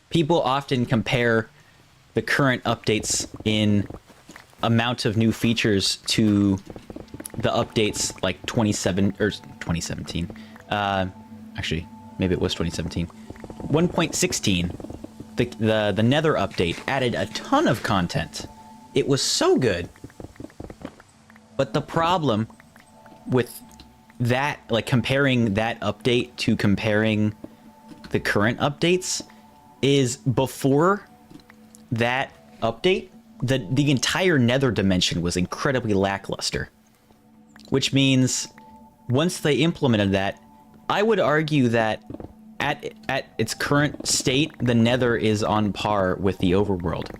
people often compare the current updates in amount of new features to the updates like 2017. Actually, maybe it was 2017. 1.16. The Nether update added a ton of content. It was so good. But the problem with that, like comparing that update to comparing the current updates, is before that update, the entire Nether dimension was incredibly lackluster. Which means once they implemented that, I would argue that at its current state, the Nether is on par with the overworld.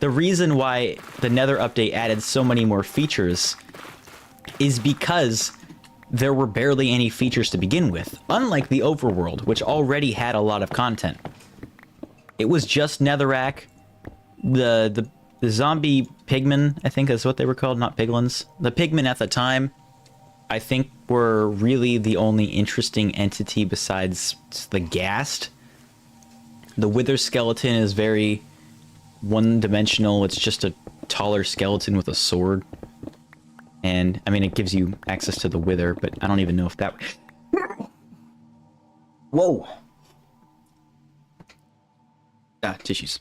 The reason why the Nether update added so many more features is because there were barely any features to begin with, unlike the overworld, which already had a lot of content. It was just Netherrack, the zombie pigmen, I think is what they were called, not piglins. The pigmen at the time, I think, were really the only interesting entity besides the ghast. The wither skeleton is very one-dimensional. It's just a taller skeleton with a sword. And, I mean, it gives you access to the Wither, but I don't even know if that... Whoa! Tissues.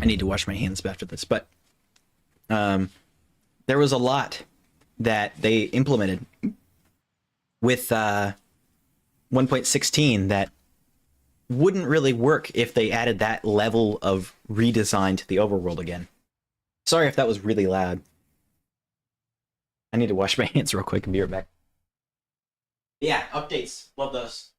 I need to wash my hands after this, but... there was a lot that they implemented with 1.16 that wouldn't really work if they added that level of redesign to the overworld again. Sorry if that was really loud. I need to wash my hands real quick and be right back. Yeah, updates. Love those.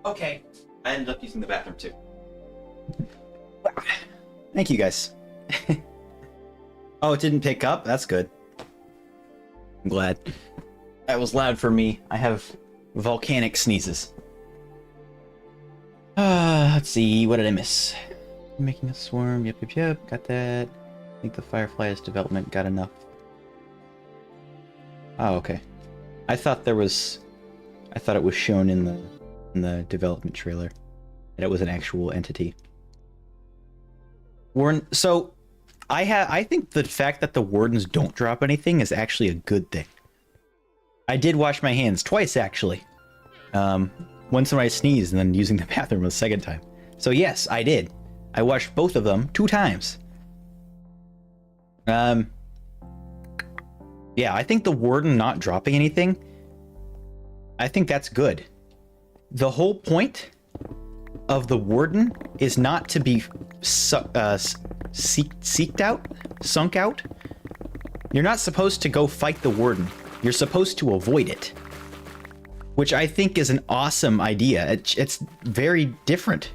Okay. I ended up using the bathroom too. Thank you guys. Oh, it didn't pick up? That's good. I'm glad. That was loud for me. I have volcanic sneezes. Let's see. What did I miss? Making a swarm. Yep. Got that. I think the Firefly's development got enough. Oh, okay. I thought it was shown in the development trailer that it was an actual entity. So I think the fact that the wardens don't drop anything is actually a good thing. I did wash my hands twice actually. Once when I sneezed and then using the bathroom a second time. So yes, I did. I washed both of them 2 times. Yeah, I think the warden not dropping anything, I think that's good. The whole point of the warden is not to be sunk out. You're not supposed to go fight the warden. You're supposed to avoid it, which I think is an awesome idea. It's very different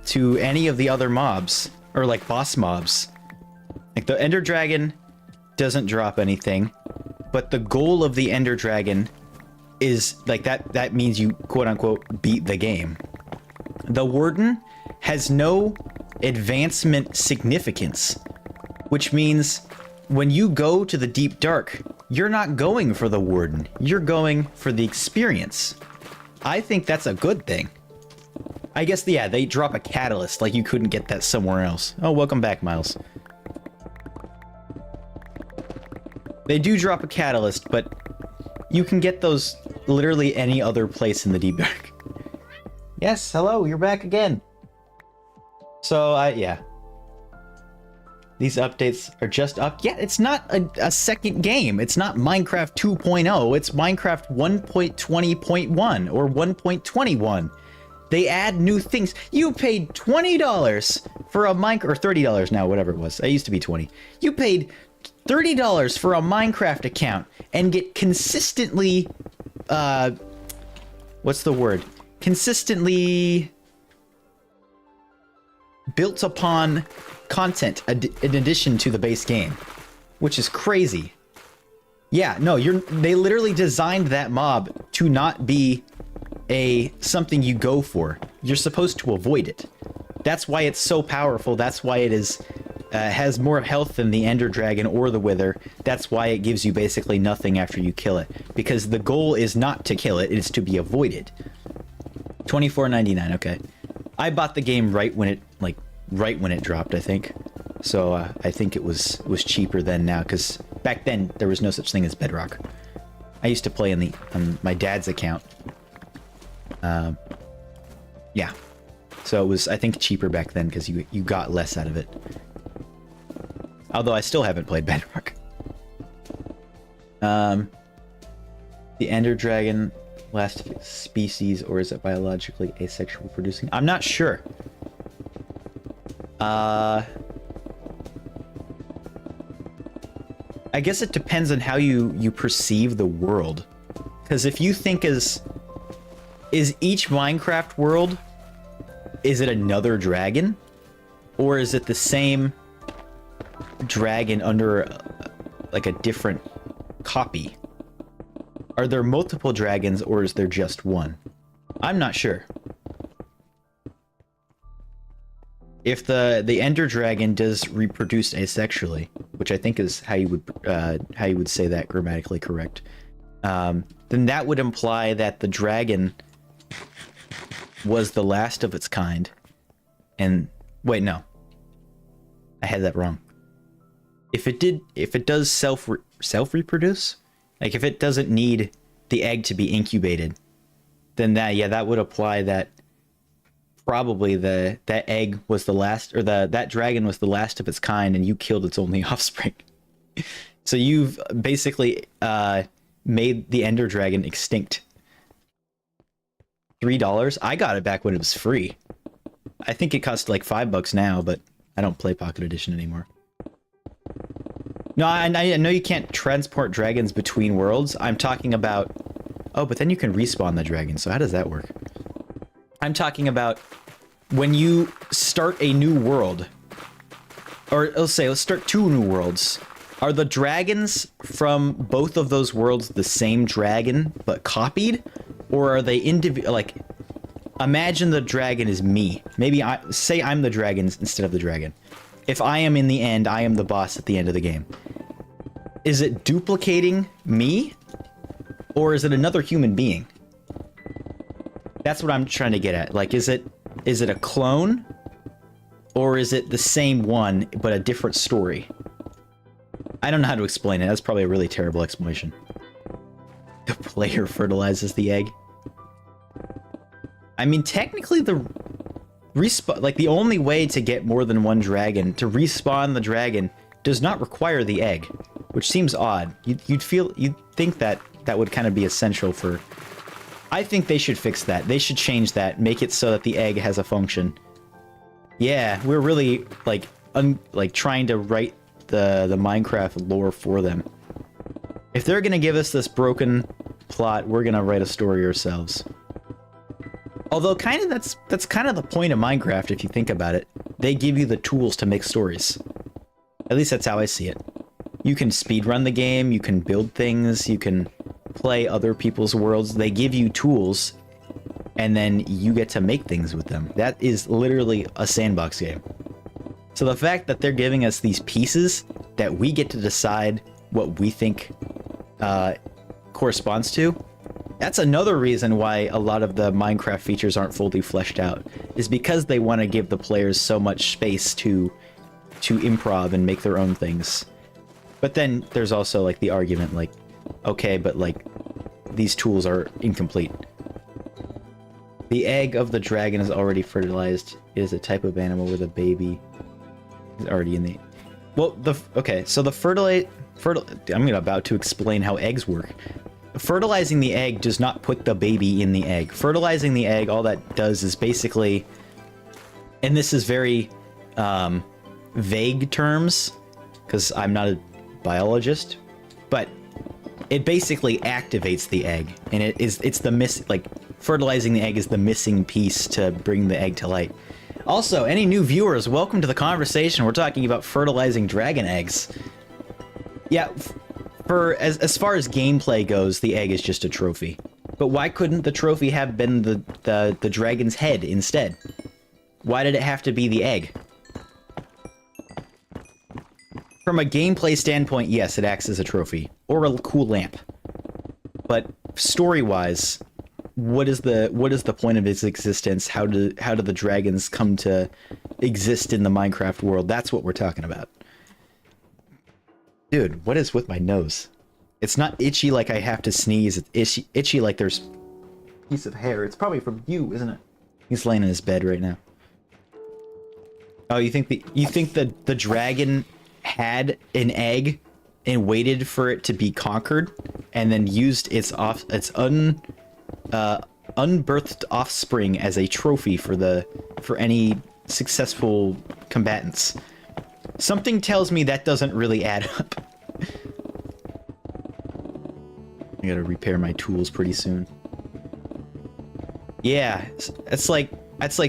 to any of the other mobs, or like boss mobs. Like the Ender Dragon doesn't drop anything, but the goal of the Ender Dragon is like that means you quote unquote beat the game. The warden has no advancement significance, which means when you go to the deep dark, you're not going for the warden, you're going for the experience. I think that's a good thing. I guess, yeah, they drop a catalyst, like you couldn't get that somewhere else. Oh, welcome back, Miles. They do drop a catalyst, but you can get those literally any other place in the deep dark. Yes, hello, you're back again. So, yeah. These updates are just up. Yeah, it's not a second game. It's not Minecraft 2.0. It's Minecraft 1.20.1 or 1.21. They add new things. You paid $20 for a Minecraft, or $30 now, whatever it was. It used to be 20. You paid $30 for a Minecraft account and get consistently, what's the word? Consistently built upon content in addition to the base game, which is crazy. Yeah, no, they literally designed that mob to not be something you go for. You're supposed to avoid it. That's why it's so powerful. That's why it is has more health than the Ender Dragon or the Wither. That's why it gives you basically nothing after you kill it. Because the goal is not to kill it, it is to be avoided. $24.99, okay. I bought the game right when it dropped, I think. So I think it was cheaper then now, because back then there was no such thing as Bedrock. I used to play on my dad's account. Yeah. So it was, I think, cheaper back then because you got less out of it. Although I still haven't played Bedrock. The Ender Dragon, last of its species, or is it biologically asexual producing? I'm not sure. I guess it depends on how you perceive the world. Because if you think is each Minecraft world, is it another dragon? Or is it the same dragon under like a different copy? Are there multiple dragons or is there just one? I'm not sure. If the Ender Dragon does reproduce asexually, which I think is how you would say that grammatically correct, then that would imply that the dragon was the last of its kind. And wait, no, I had that wrong. If it does self reproduce, like if it doesn't need the egg to be incubated, then that would apply that probably that egg was the last, or that dragon was the last of its kind, and you killed its only offspring. So you've basically made the Ender Dragon extinct. $3? I got it back when it was free. I think it costs like $5 now, but I don't play Pocket Edition anymore. No, I know you can't transport dragons between worlds. I'm talking about... Oh, but then you can respawn the dragon, so how does that work? I'm talking about when you start a new world, or let's start 2 new worlds. Are the dragons from both of those worlds the same dragon, but copied? Or are they individual? Like, imagine the dragon is me. Maybe say I'm the dragon instead of the dragon. If I am in the end, I am the boss at the end of the game. Is it duplicating me? Or is it another human being? That's what I'm trying to get at. Like, is it a clone? Or is it the same one, but a different story? I don't know how to explain it. That's probably a really terrible explanation. The player fertilizes the egg. I mean, technically the the only way to get more than one dragon, to respawn the dragon, does not require the egg, which seems odd. You'd think that would kind of be essential for... I think they should fix that. They should change that, make it so that the egg has a function. Yeah, we're really like trying to write the Minecraft lore for them. If they're gonna give us this broken plot, we're gonna write a story ourselves. Although kind of that's kind of the point of Minecraft if you think about it. They give you the tools to make stories. At least that's how I see it. You can speedrun the game, you can build things, you can play other people's worlds. They give you tools, and then you get to make things with them. That is literally a sandbox game. So the fact that they're giving us these pieces that we get to decide what we think corresponds to, that's another reason why a lot of the Minecraft features aren't fully fleshed out, is because they want to give the players so much space to improv and make their own things. But then there's also like the argument like, okay, but like these tools are incomplete. The egg of the dragon is already fertilized. It is a type of animal where the baby is already in the... Well, okay, so the I'm about to explain how eggs work. Fertilizing the egg does not put the baby in the egg. Fertilizing the egg, all that does is basically... And this is very vague terms, because I'm not a biologist, but it basically activates the egg, and it's the fertilizing the egg is the missing piece to bring the egg to light. Also, any new viewers, welcome to the conversation. We're talking about fertilizing dragon eggs. Yeah, as far as gameplay goes, the egg is just a trophy. But why couldn't the trophy have been the dragon's head instead? Why did it have to be the egg? From a gameplay standpoint, yes, it acts as a trophy or a cool lamp. But story-wise, what is the point of its existence? How do the dragons come to exist in the Minecraft world? That's what we're talking about. Dude, what is with my nose? It's not itchy like I have to sneeze. It's itchy like there's a piece of hair. It's probably from you, isn't it? He's laying in his bed right now. Oh, you think the dragon had an egg and waited for it to be conquered, and then used its unbirthed offspring as a trophy for any successful combatants? Something tells me that doesn't really add up. I gotta repair my tools pretty soon. Yeah, it's like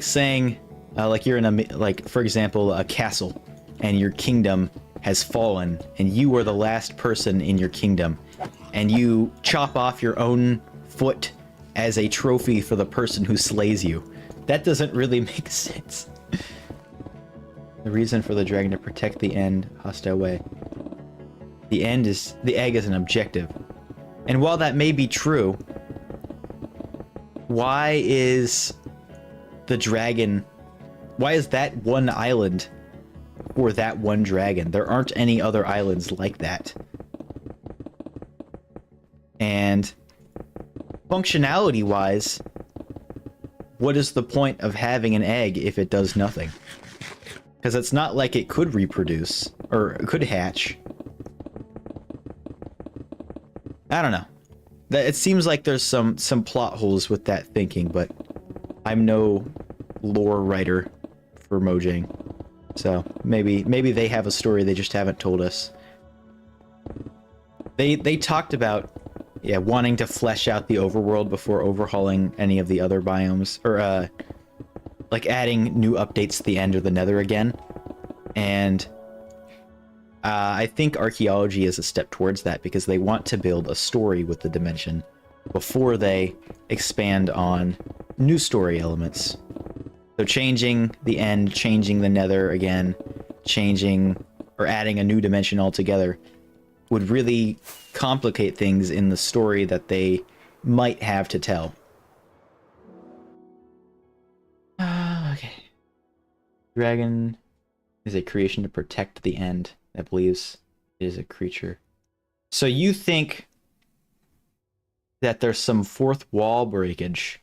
saying, like you're in like for example, a castle, and your kingdom has fallen, and you are the last person in your kingdom, and you chop off your own foot as a trophy for the person who slays you. That doesn't really make sense. The reason for the dragon to protect the end hostile way. The egg is an objective. And while that may be true, why is that one island for that one dragon? There aren't any other islands like that. And functionality-wise, what is the point of having an egg if it does nothing? Because it's not like it could reproduce, or it could hatch. I don't know. It seems like there's some plot holes with that thinking, but I'm no lore writer for Mojang. So maybe they have a story they just haven't told us. They talked about wanting to flesh out the overworld before overhauling any of the other biomes, or like adding new updates to the End or the Nether again. And I think archaeology is a step towards that, because they want to build a story with the dimension before they expand on new story elements. So changing the End, changing the Nether again, changing or adding a new dimension altogether would really complicate things in the story that they might have to tell. Okay. Dragon is a creation to protect the End. That believes it is a creature. So you think that there's some fourth wall breakage?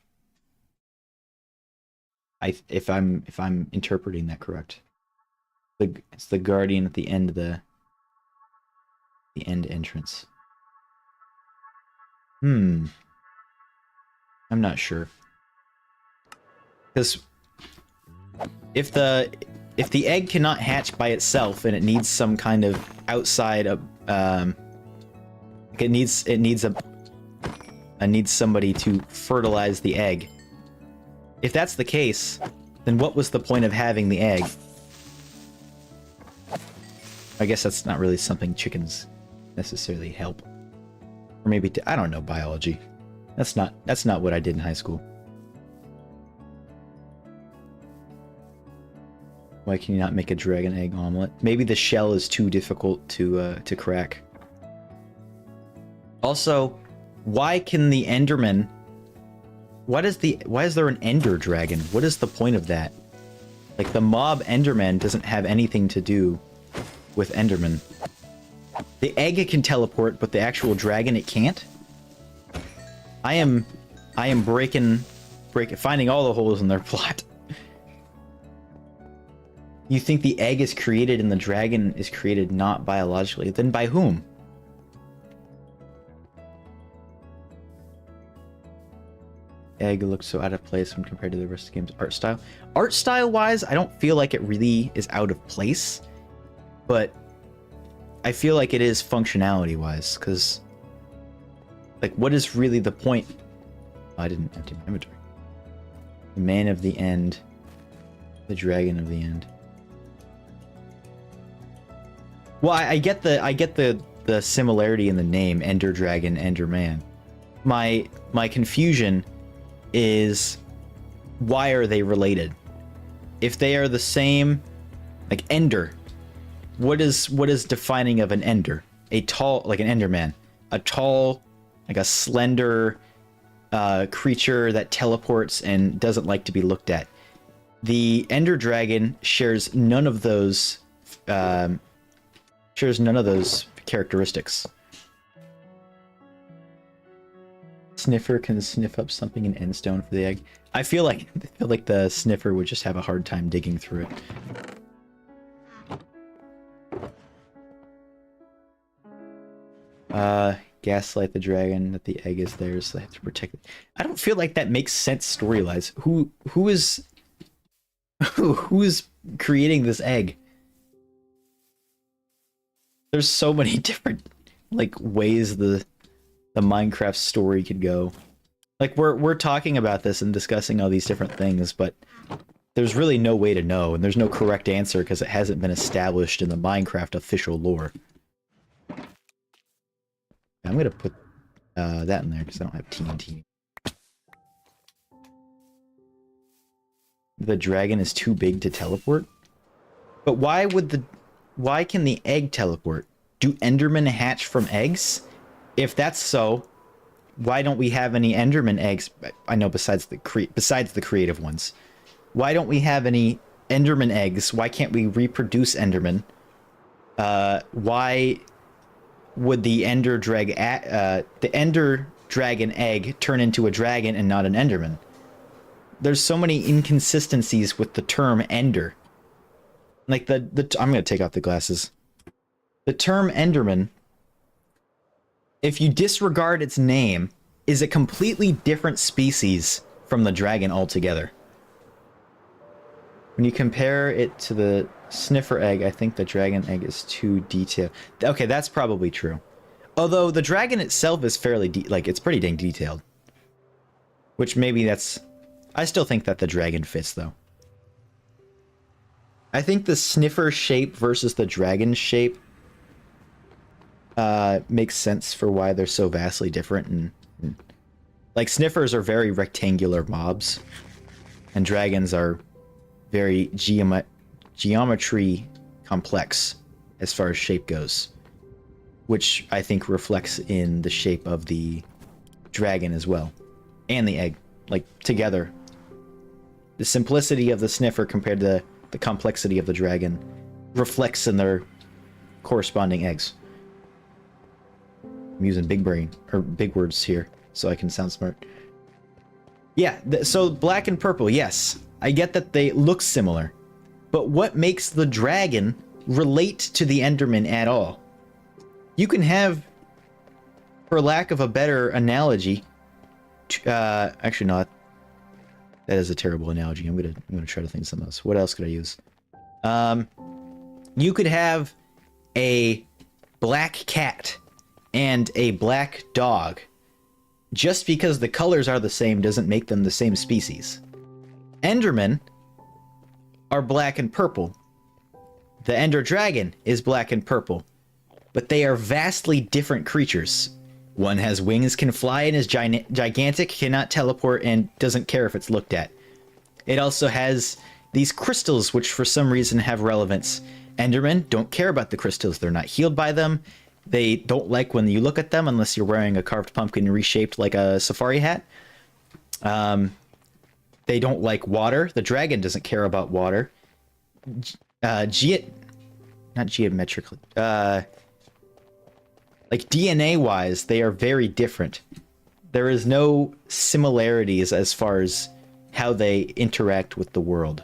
If I'm interpreting that correct. It's the guardian at the end of the end entrance. I'm not sure. Because if the egg cannot hatch by itself and it needs some kind of outside it needs somebody to fertilize the egg. If that's the case, then what was the point of having the egg? I guess that's not really something chickens necessarily help. Or maybe I don't know biology. That's not what I did in high school. Why can you not make a dragon egg omelet? Maybe the shell is too difficult to crack. Also, why can the Enderman... Why is there an Ender Dragon? What is the point of that? Like, the mob Enderman doesn't have anything to do with Enderman. The egg it can teleport, but the actual dragon it can't? I am finding all the holes in their plot. You think the egg is created and the dragon is created not biologically? Then by whom? Egg looks so out of place when compared to the rest of the game's art style. Art style wise, I don't feel like it really is out of place, but I feel like it is functionality wise, because like, what is really the point? Oh, I didn't empty my inventory. The man of the End, the dragon of the End. Well, I get the similarity in the name, Ender Dragon, Ender Man. My confusion is, why are they related? If they are the same, like Ender what is defining of an ender? A tall, like an enderman, a tall, like a slender creature that teleports and doesn't like to be looked at. The ender dragon shares none of those characteristics. Sniffer can sniff up something in endstone for the egg. I feel like the sniffer would just have a hard time digging through it. Gaslight the dragon that the egg is theirs, so they have to protect it. I don't feel like that makes sense story-wise. Who is creating this egg? There's so many different like ways the Minecraft story could go. Like we're talking about this and discussing all these different things, but there's really no way to know, and there's no correct answer because it hasn't been established in the Minecraft official lore. I'm gonna put that in there because I don't have TNT. The dragon is too big to teleport? But why can the egg teleport? Do Endermen hatch from eggs? If that's so, why don't we have any Enderman eggs? I know besides the creative ones. Why don't we have any Enderman eggs? Why can't we reproduce Enderman? Why would the Ender Dragon egg turn into a dragon and not an Enderman? There's so many inconsistencies with the term Ender. Like I'm gonna take off the glasses. The term Enderman, if you disregard its name, is a completely different species from the dragon altogether. When you compare it to the sniffer egg, I think the dragon egg is too detailed. Okay, that's probably true. Although the dragon itself is fairly it's pretty dang detailed. Which maybe that's... I still think that the dragon fits, though. I think the sniffer shape versus the dragon shape makes sense for why they're so vastly different. And like, sniffers are very rectangular mobs, and dragons are very geometry complex as far as shape goes, which I think reflects in the shape of the dragon as well, and the egg, like, together. The simplicity of the sniffer compared to the complexity of the dragon reflects in their corresponding eggs. I'm using big words here so I can sound smart. Yeah, so black and purple, yes. I get that they look similar. But what makes the dragon relate to the Enderman at all? You can have, for lack of a better analogy, actually no, that is a terrible analogy. I'm gonna try to think of something else. What else could I use? You could have a black cat and a black dog. Just because the colors are the same doesn't make them the same species. Endermen are black and purple. The Ender Dragon is black and purple. But they are vastly different creatures. One has wings, can fly, and is gigantic, cannot teleport, and doesn't care if it's looked at. It also has these crystals, which for some reason have relevance. Endermen don't care about the crystals. They're not healed by them. They don't like when you look at them unless you're wearing a carved pumpkin reshaped like a safari hat. They don't like water. The dragon doesn't care about water. Not geometrically. Like DNA-wise, they are very different. There is no similarities as far as how they interact with the world.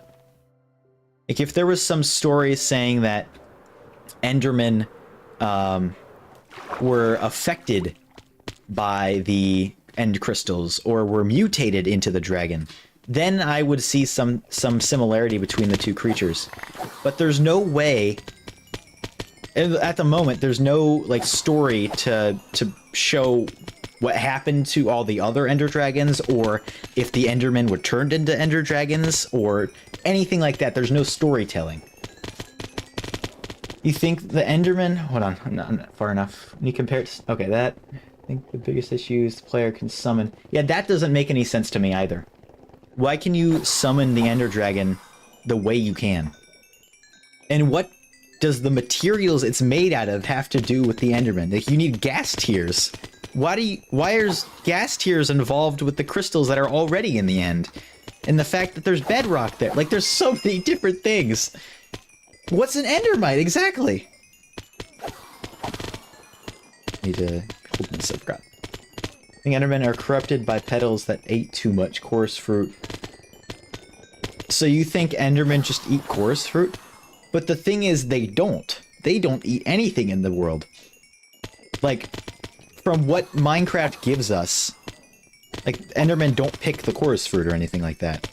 Like, if there was some story saying that Endermen were affected by the end crystals or were mutated into the dragon, then I would see some similarity between the two creatures. But there's no way... At the moment, there's no like story to show what happened to all the other Ender Dragons, or if the Endermen were turned into Ender Dragons, or anything like that. There's no storytelling. You think the Enderman... Hold on, I'm not far enough. When you compare it to... Okay, that... I think the biggest issue is the player can summon... Yeah, that doesn't make any sense to me either. Why can you summon the Ender Dragon the way you can? And what does the materials it's made out of have to do with the Enderman? Like, you need gas tiers. Why is gas tiers involved with the crystals that are already in the end? And the fact that there's bedrock there. Like, there's so many different things. What's an endermite exactly? Need to hold this. I forgot. I think endermen are corrupted by petals that ate too much coarse fruit. So you think endermen just eat coarse fruit? But the thing is, they don't. They don't eat anything in the world. Like, from what Minecraft gives us, like, endermen don't pick the coarse fruit or anything like that.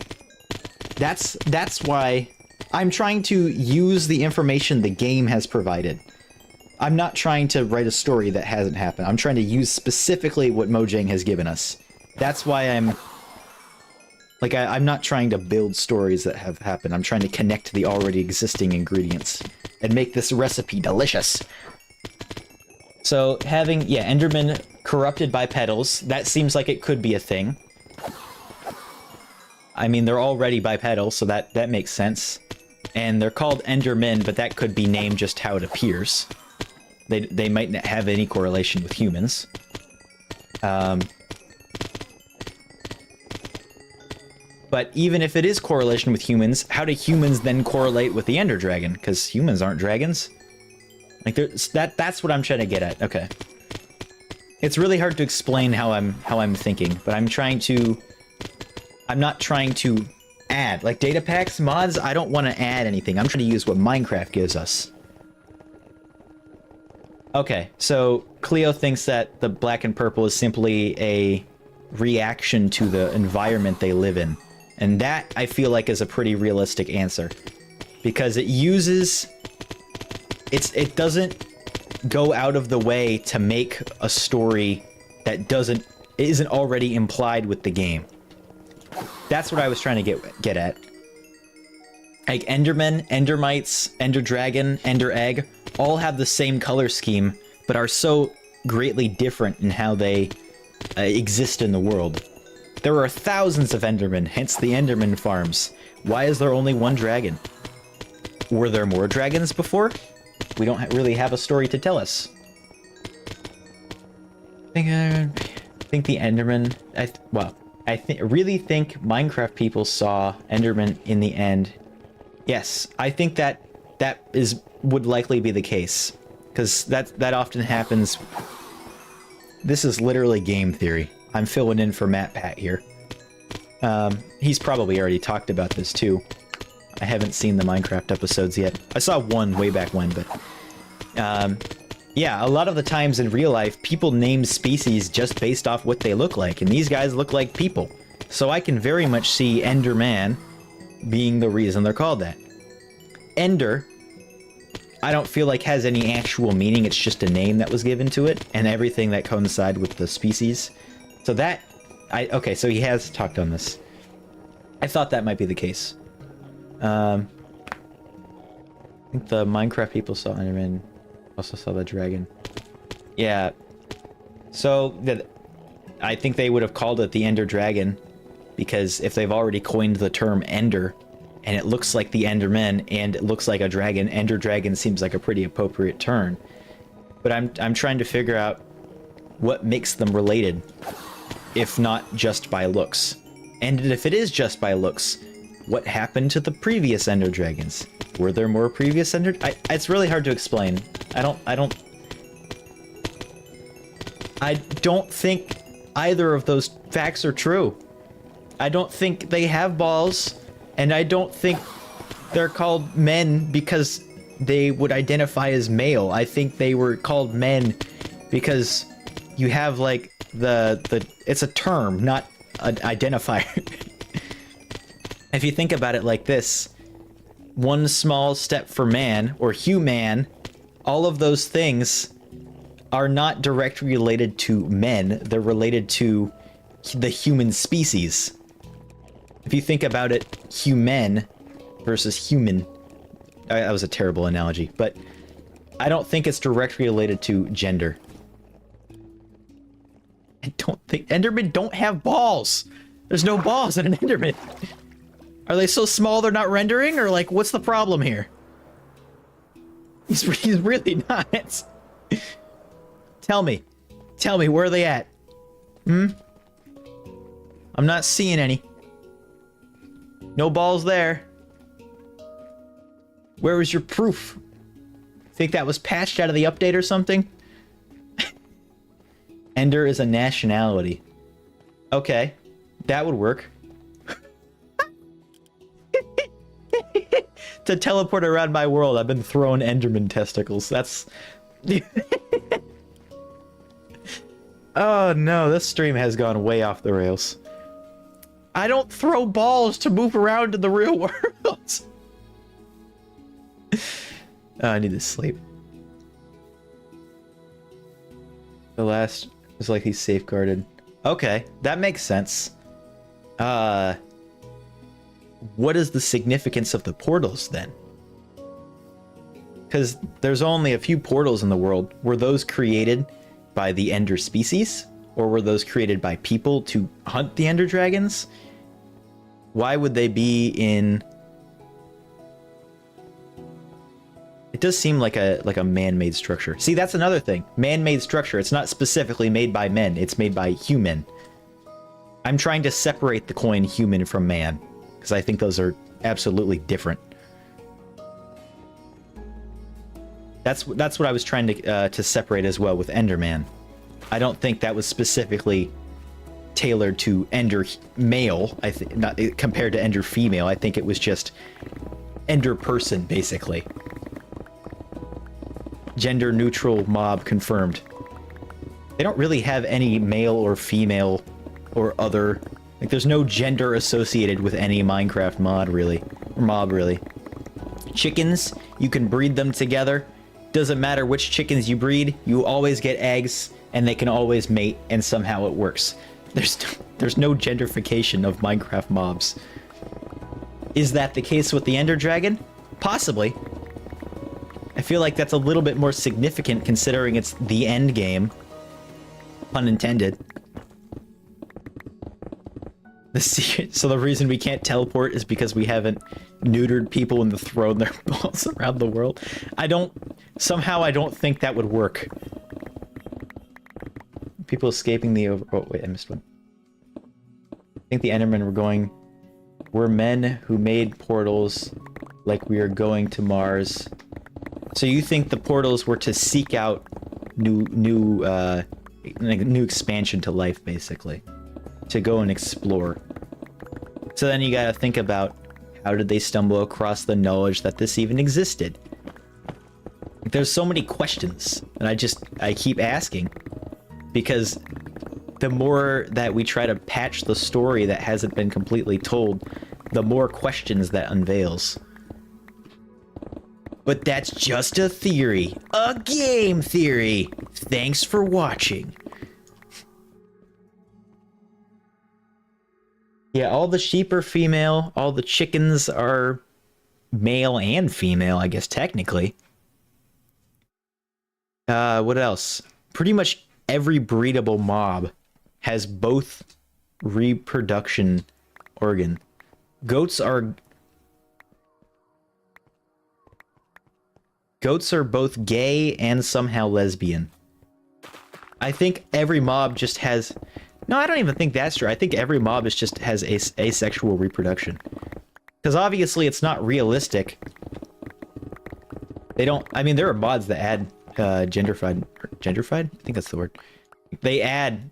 That's why I'm trying to use the information the game has provided. I'm not trying to write a story that hasn't happened. I'm trying to use specifically what Mojang has given us. That's why I'm not trying to build stories that have happened. I'm trying to connect the already existing ingredients and make this recipe delicious. So having, yeah, endermen corrupted by petals, that seems like it could be a thing. I mean, they're already bipedal, so that makes sense. And they're called endermen, but that could be named just how it appears. They might not have any correlation with humans. But even if it is correlation with humans, how do humans then correlate with the Ender Dragon? Because humans aren't dragons. Like, that's what I'm trying to get at. Okay. It's really hard to explain how I'm thinking, but I'm not trying to add. Like, data packs, mods, I don't want to add anything. I'm trying to use what Minecraft gives us. Okay, so Cleo thinks that the black and purple is simply a reaction to the environment they live in. And that, I feel like, is a pretty realistic answer. Because it doesn't go out of the way to make a story that isn't already implied with the game. That's what I was trying to get at. Like, Endermen, Endermites, Ender Dragon, Ender Egg, all have the same color scheme, but are so greatly different in how they exist in the world. There are thousands of Endermen, hence the Enderman farms. Why is there only one dragon? Were there more dragons before? We don't really have a story to tell us. I think the Enderman... I really think Minecraft people saw Enderman in the end. Yes, I think that would likely be the case, because that often happens. This is literally game theory. I'm filling in for Matt Pat here. He's probably already talked about this too. I haven't seen the Minecraft episodes yet. I saw one way back when, but yeah, a lot of the times in real life, people name species just based off what they look like, and these guys look like people. So I can very much see Enderman being the reason they're called that. Ender, I don't feel like has any actual meaning. It's just a name that was given to it, and everything that coincide with the species. So that, okay, so he has talked on this. I thought that might be the case. I think the Minecraft people saw Enderman, also saw the dragon. Yeah. So I think they would have called it the Ender Dragon, because if they've already coined the term Ender, and it looks like the Enderman, and it looks like a dragon, Ender Dragon seems like a pretty appropriate term. But I'm trying to figure out what makes them related, if not just by looks. And if it is just by looks, what happened to the previous Ender Dragons? Were there more previous Ender... it's really hard to explain. I don't think either of those facts are true. I don't think they have balls, and I don't think they're called men because they would identify as male. I think they were called men because you have, like, it's a term, not an identifier. If you think about it like this, one small step for man, or human, all of those things are not directly related to men. They're related to the human species. If you think about it, human versus human. That was a terrible analogy, but I don't think it's directly related to gender. I don't think... Endermen don't have balls! There's no balls in an Enderman! Are they so small they're not rendering, or, like, what's the problem here? He's really not. Tell me, where are they at? I'm not seeing any. No balls there. Where was your proof? Think that was patched out of the update or something? Ender is a nationality. Okay, that would work. To teleport around my world, I've been throwing Enderman testicles. That's... Oh no, this stream has gone way off the rails. I don't throw balls to move around in the real world. Oh, I need to sleep. The last is like he's safeguarded. Okay, that makes sense. What is the significance of the portals then? Because there's only a few portals in the world. Were those created by the Ender species? Or were those created by people to hunt the Ender dragons? Why would they be in... It does seem like a man-made structure. See, that's another thing. Man-made structure. It's not specifically made by men. It's made by human. I'm trying to separate the coin human from man, because I think those are absolutely different. That's what I was trying to separate as well with Enderman. I don't think that was specifically tailored to Ender male. I think not compared to Ender female. I think it was just Ender person basically. Gender neutral mob confirmed. They don't really have any male or female or other. Like there's no gender associated with any Minecraft mod really, or mob really. Chickens, you can breed them together. Doesn't matter which chickens you breed, you always get eggs and they can always mate and somehow it works. There's no genderification of Minecraft mobs. Is that the case with the Ender Dragon? Possibly. I feel like that's a little bit more significant considering it's the end game. Pun intended. So the reason we can't teleport is because we haven't neutered people and thrown their balls around the world. Somehow I don't think that would work. People escaping the oh wait, I missed one. I think the Endermen were men who made portals like we are going to Mars. So you think the portals were to seek out new expansion to life, basically, to go and explore. So then you gotta think about how did they stumble across the knowledge that this even existed? There's so many questions, and I keep asking, because the more that we try to patch the story that hasn't been completely told, the more questions that unveils. But that's just a theory. A game theory! Thanks for watching. Yeah, all the sheep are female, all the chickens are male and female, I guess, technically. What else? Pretty much every breedable mob has both reproduction organ. Goats are both gay and somehow lesbian. I think every mob just has... No, I don't even think that's true. I think every mob just has asexual reproduction. Because obviously it's not realistic. They don't... I mean, there are mods that add genderfied? I think that's the word. They add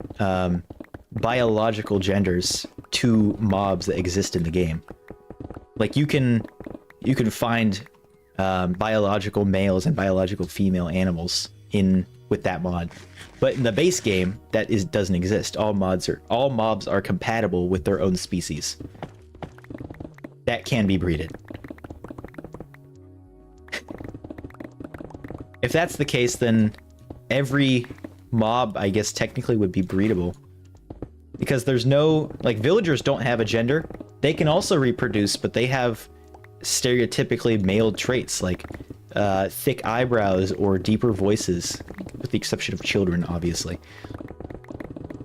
biological genders to mobs that exist in the game. Like you can find biological males and biological female animals with that mod, but in the base game that doesn't exist. All mobs are compatible with their own species that can be breeded. If that's the case, then every mob, I guess, technically would be breedable. Because there's no... Like, villagers don't have a gender. They can also reproduce, but they have stereotypically male traits, like thick eyebrows or deeper voices, with the exception of children, obviously.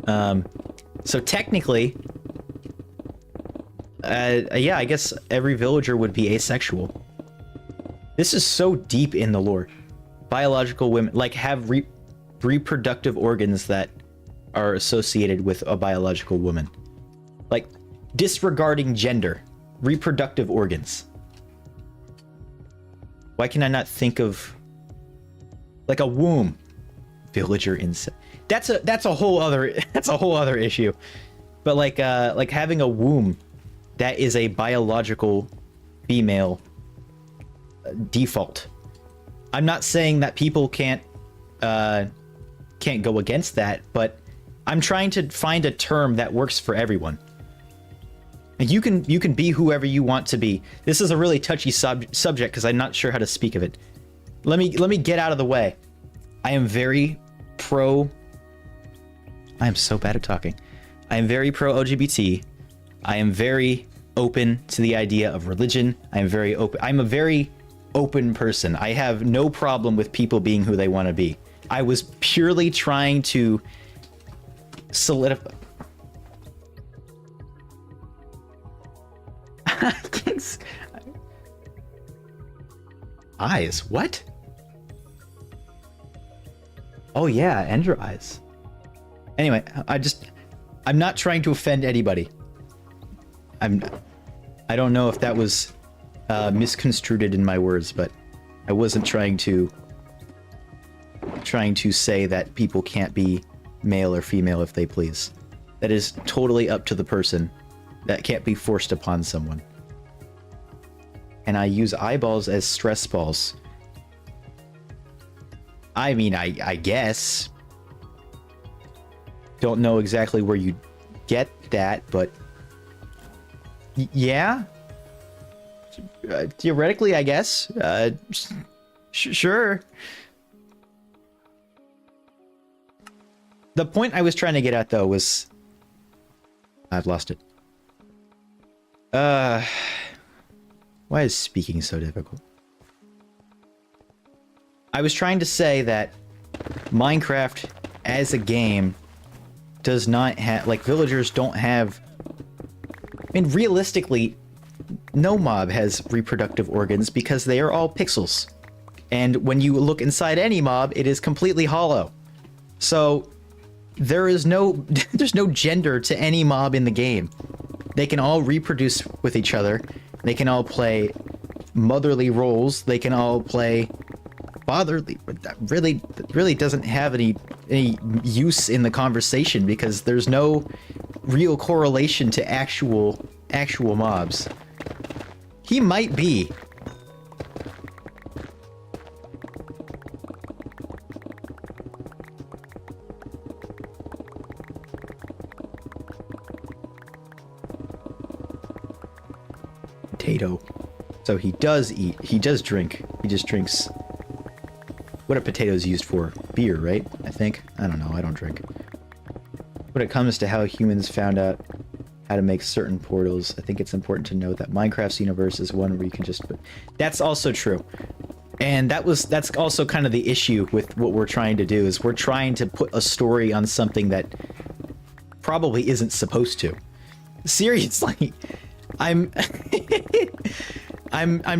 So technically... yeah, I guess every villager would be asexual. This is so deep in the lore. biological women, like have reproductive organs that are associated with a biological woman. Like disregarding gender, reproductive organs. Why can I not think of like a womb? Villager insect. That's a whole other issue. But like having a womb that is a biological female default. I'm not saying that people can't go against that, but I'm trying to find a term that works for everyone. And you can be whoever you want to be. This is a really touchy subject because I'm not sure how to speak of it. Let me get out of the way. I am very pro. I am so bad at talking. I am very pro LGBT. I am very open to the idea of religion. I am very open. I'm a very open person. I have no problem with people being who they want to be. I was purely trying to solidify. Eyes? What? Oh yeah, Ender eyes. Anyway, I'm not trying to offend anybody. I don't know if that was misconstrued in my words, but I wasn't trying to say that people can't be male or female if they please. That is totally up to the person. That can't be forced upon someone. And I use eyeballs as stress balls. I mean, I guess. Don't know exactly where you get that, but yeah. Theoretically, I guess. Sure. The point I was trying to get at, though, was... I've lost it. Why is speaking so difficult? I was trying to say that Minecraft as a game does not have... Like, villagers don't have... I mean, realistically, no mob has reproductive organs because they are all pixels. And when you look inside any mob, it is completely hollow. So... there's no gender to any mob in the game. They can all reproduce with each other. They can all play motherly roles. They can all play fatherly. But that really doesn't have any use in the conversation because there's no real correlation to actual mobs. He might be. Potato. So he does eat. He does drink. He just drinks. What are potatoes used for? Beer, right? I think. I don't know. I don't drink. When it comes to how humans found out how to make certain portals, I think it's important to note that Minecraft's universe is one where you can just... That's also true. And that's also kind of the issue with what we're trying to do, is we're trying to put a story on something that probably isn't supposed to. Seriously. I'm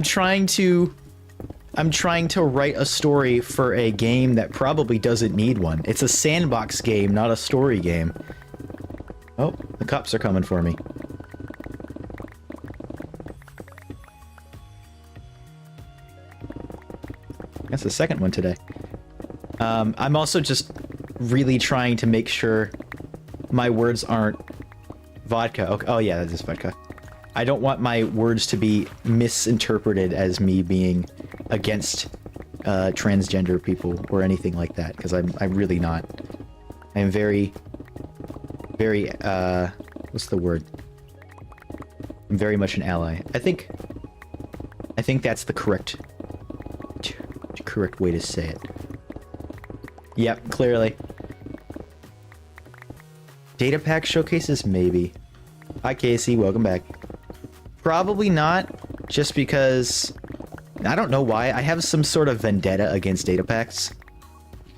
trying to write a story for a game that probably doesn't need one. It's a sandbox game, not a story game. Oh, the cops are coming for me. That's the second one today. I'm also just really trying to make sure my words aren't vodka. Okay. Oh yeah, that is vodka. I don't want my words to be misinterpreted as me being against transgender people or anything like that, because I'm really not. I'm very, what's the word? I'm very much an ally. I think that's the correct way to say it. Yep, clearly. Data pack showcases, maybe. Hi Casey, welcome back. Probably not, just because I don't know why. I have some sort of vendetta against data packs.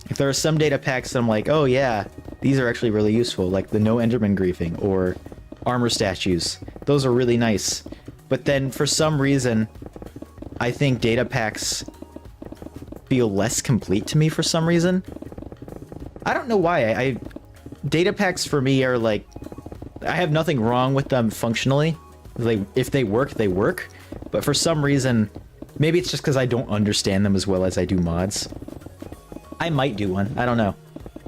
If there are some data packs that I'm like, oh yeah, these are actually really useful, like the no Enderman griefing or armor statues. Those are really nice. But then for some reason, I think data packs feel less complete to me for some reason. I don't know why. Data packs for me are like, I have nothing wrong with them functionally. If they work, they work. But for some reason, maybe it's just because I don't understand them as well as I do mods. I might do one. I don't know.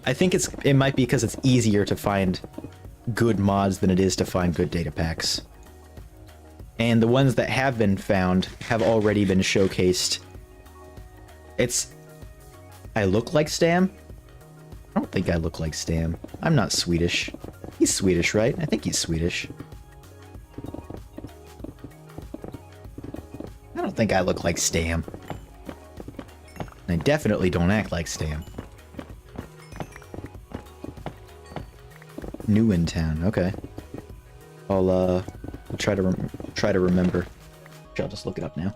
I think it might be because it's easier to find good mods than it is to find good data packs. And the ones that have been found have already been showcased. I look like Stam? I don't think I look like Stam. I'm not Swedish. He's Swedish, right? I think he's Swedish. I don't think I look like Stam. I definitely don't act like Stam. New in town, okay. I'll try to remember. I'll just look it up now.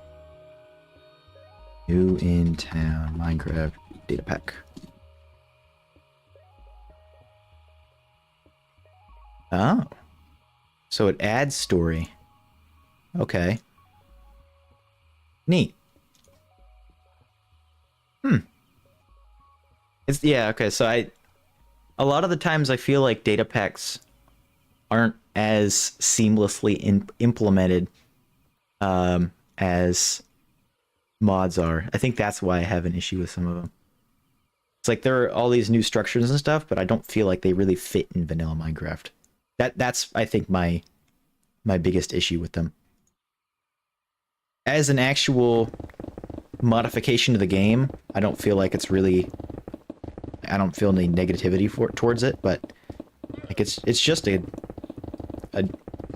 New in town, Minecraft data pack. Oh. So it adds story. Okay. Neat. Yeah, okay, so a lot of the times I feel like data packs aren't as seamlessly implemented as mods are. I think that's why I have an issue with some of them. It's like there are all these new structures and stuff, but I don't feel like they really fit in vanilla Minecraft. That's I think my biggest issue with them. As an actual modification to the game, I don't feel like it's really, I don't feel any negativity towards it, but like it's just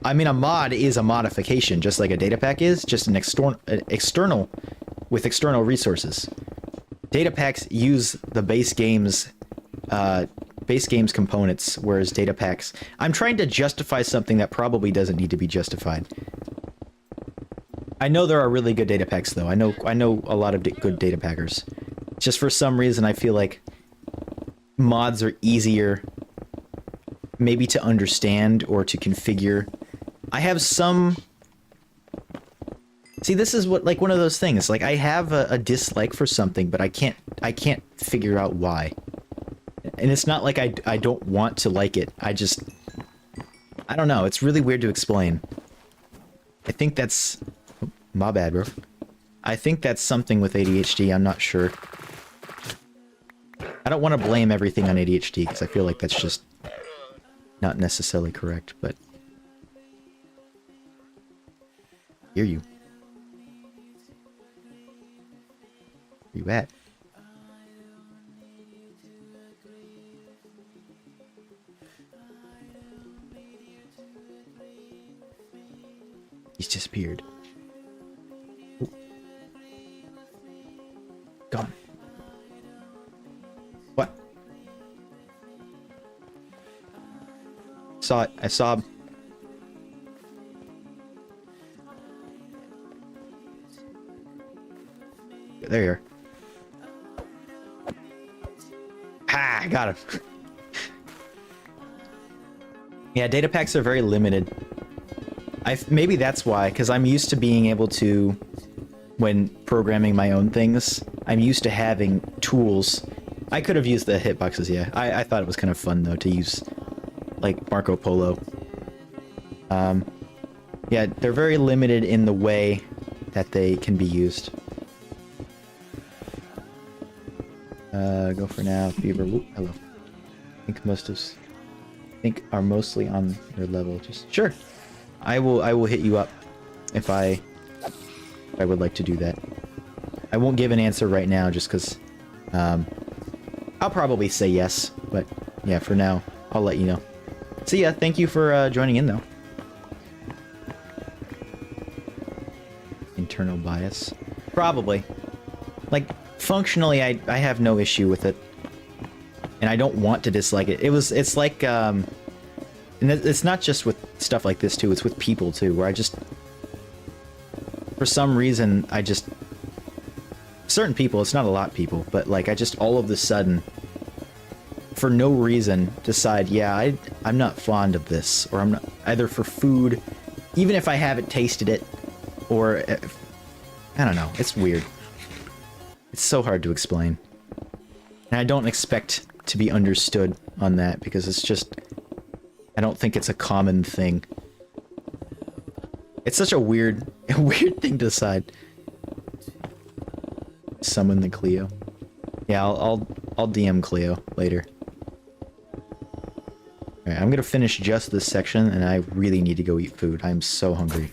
I mean, a mod is a modification, just like a data pack is, just an external with external resources. Data packs use the base game's components, whereas data packs, I'm trying to justify something that probably doesn't need to be justified. I know there are really good data packs, though. I know a lot of good data packers. Just for some reason, I feel like mods are easier, maybe to understand or to configure. I have some. See, this is what, like, one of those things. Like, I have a dislike for something, but I can't figure out why. And it's not like I don't want to like it. I don't know. It's really weird to explain. I think that's... My bad, bro. I think that's something with ADHD. I'm not sure. I don't want to blame everything on ADHD, because I feel like that's just not necessarily correct, but... Hear you. Where you at? He's disappeared. Ooh. Gone. What? Saw it. I saw him. There you are. Ha! I got him. Yeah, data packs are very limited. Maybe that's why, because I'm used to being able to, when programming my own things, I'm used to having tools. I could have used the hitboxes, yeah. I thought it was kind of fun, though, to use, like, Marco Polo. Yeah, they're very limited in the way that they can be used. Go for now, Fever. Whoop, hello. I think are mostly on your level. Just sure. I will hit you up if I would like to do that. I won't give an answer right now just because I'll probably say yes, but yeah, for now I'll let you know. So yeah, thank you for joining in though. Internal bias. Probably. Like, functionally I have no issue with it. And I don't want to dislike it. It's like and it's not just with stuff like this too, it's with people too, where I just, for some reason, certain people, it's not a lot of people, but like I just all of a sudden, for no reason, decide, yeah, I'm not fond of this, or I'm not, either for food, even if I haven't tasted it, or, I don't know, it's weird. It's so hard to explain. And I don't expect to be understood on that because it's just... I don't think it's a common thing. It's such a weird thing to decide. Summon the Cleo. Yeah, I'll DM Cleo later. Alright, I'm gonna finish just this section and I really need to go eat food. I'm so hungry.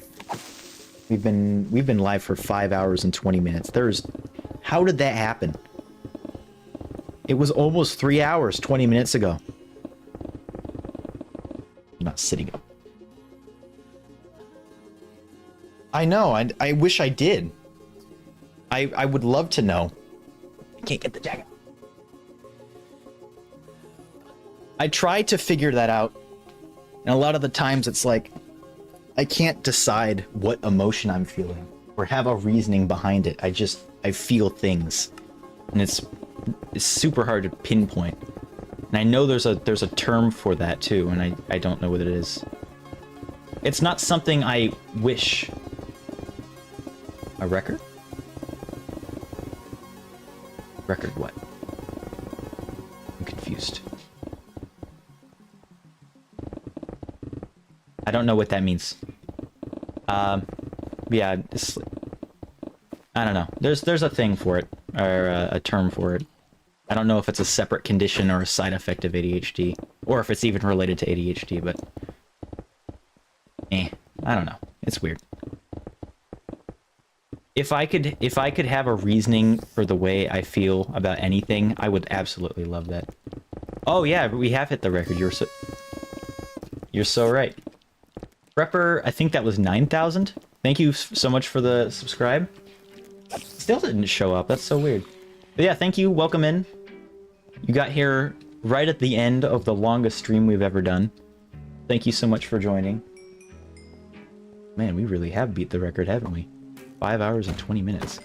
We've been live for 5 hours and 20 minutes. How did that happen? It was almost 3 hours, 20 minutes ago. I'm not sitting up. I know, I wish I did. I would love to know. I can't get the jacket. I try to figure that out. And a lot of the times it's like, I can't decide what emotion I'm feeling or have a reasoning behind it. I feel things. And it's super hard to pinpoint. And I know there's a term for that too, and I don't know what it is. It's not something I wish. A record? Record what? I'm confused. I don't know what that means. Yeah, I don't know. There's a thing for it, or a term for it. I don't know if it's a separate condition or a side effect of ADHD, or if it's even related to ADHD, but... I don't know. It's weird. If I could have a reasoning for the way I feel about anything, I would absolutely love that. Oh yeah, we have hit the record. You're so right. Prepper, I think that was 9,000. Thank you so much for the subscribe. Still didn't show up. That's so weird. But yeah, thank you. Welcome in. You got here right at the end of the longest stream we've ever done. Thank you so much for joining. Man, we really have beat the record, haven't we? 5 hours and 20 minutes.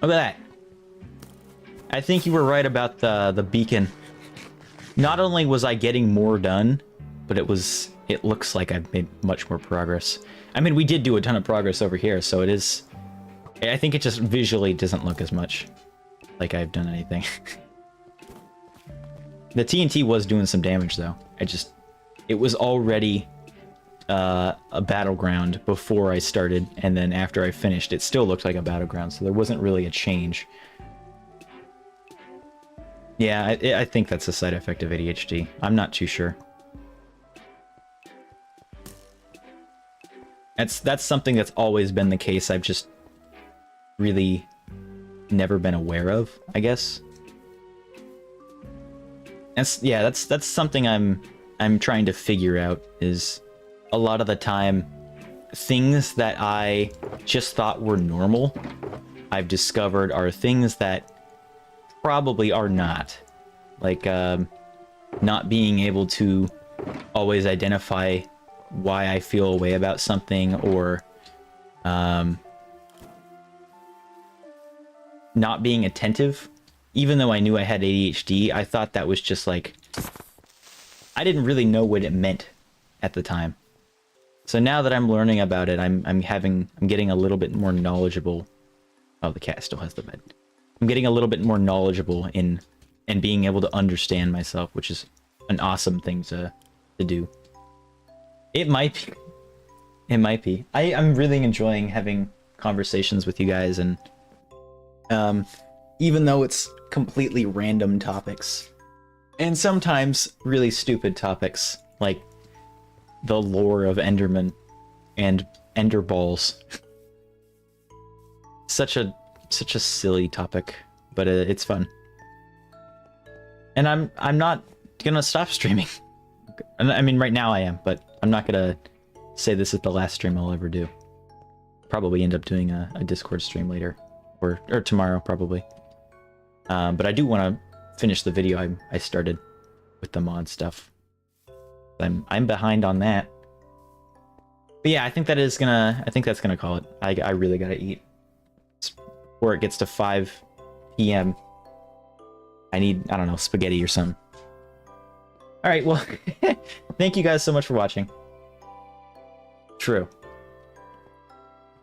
Look at that. I think you were right about the beacon. Not only was I getting more done, but it looks like I've made much more progress. I mean, we did do a ton of progress over here, so it is... I think it just visually doesn't look as much like I've done anything. The TNT was doing some damage, though. It was already a battleground before I started, and then after I finished, it still looked like a battleground, so there wasn't really a change. Yeah, I think that's a side effect of ADHD. I'm not too sure. That's something that's always been the case. I've just really never been aware of, I guess. That's something I'm trying to figure out, is a lot of the time things that I just thought were normal, I've discovered are things that probably are not. Like not being able to always identify why I feel a way about something, or not being attentive. Even though I knew I had ADHD, I thought that was just like... I didn't really know what it meant at the time. So now that I'm learning about it, I'm getting a little bit more knowledgeable. Oh, the cat still has the bed. I'm getting a little bit more knowledgeable in being able to understand myself, which is an awesome thing to do. It might be. It might be. I'm really enjoying having conversations with you guys, and even though it's completely random topics, and sometimes really stupid topics, like the lore of Enderman and Ender Balls. Such a silly topic, but it's fun. And I'm not gonna stop streaming. I mean, right now I am, but I'm not gonna say this is the last stream I'll ever do. Probably end up doing a Discord stream later, or tomorrow probably. But I do want to finish the video I started with the mod stuff. I'm behind on that. But yeah, I think that's gonna call it. I really gotta eat. Before it gets to 5 p.m. I need, I don't know, spaghetti or something. Alright, well, thank you guys so much for watching. True.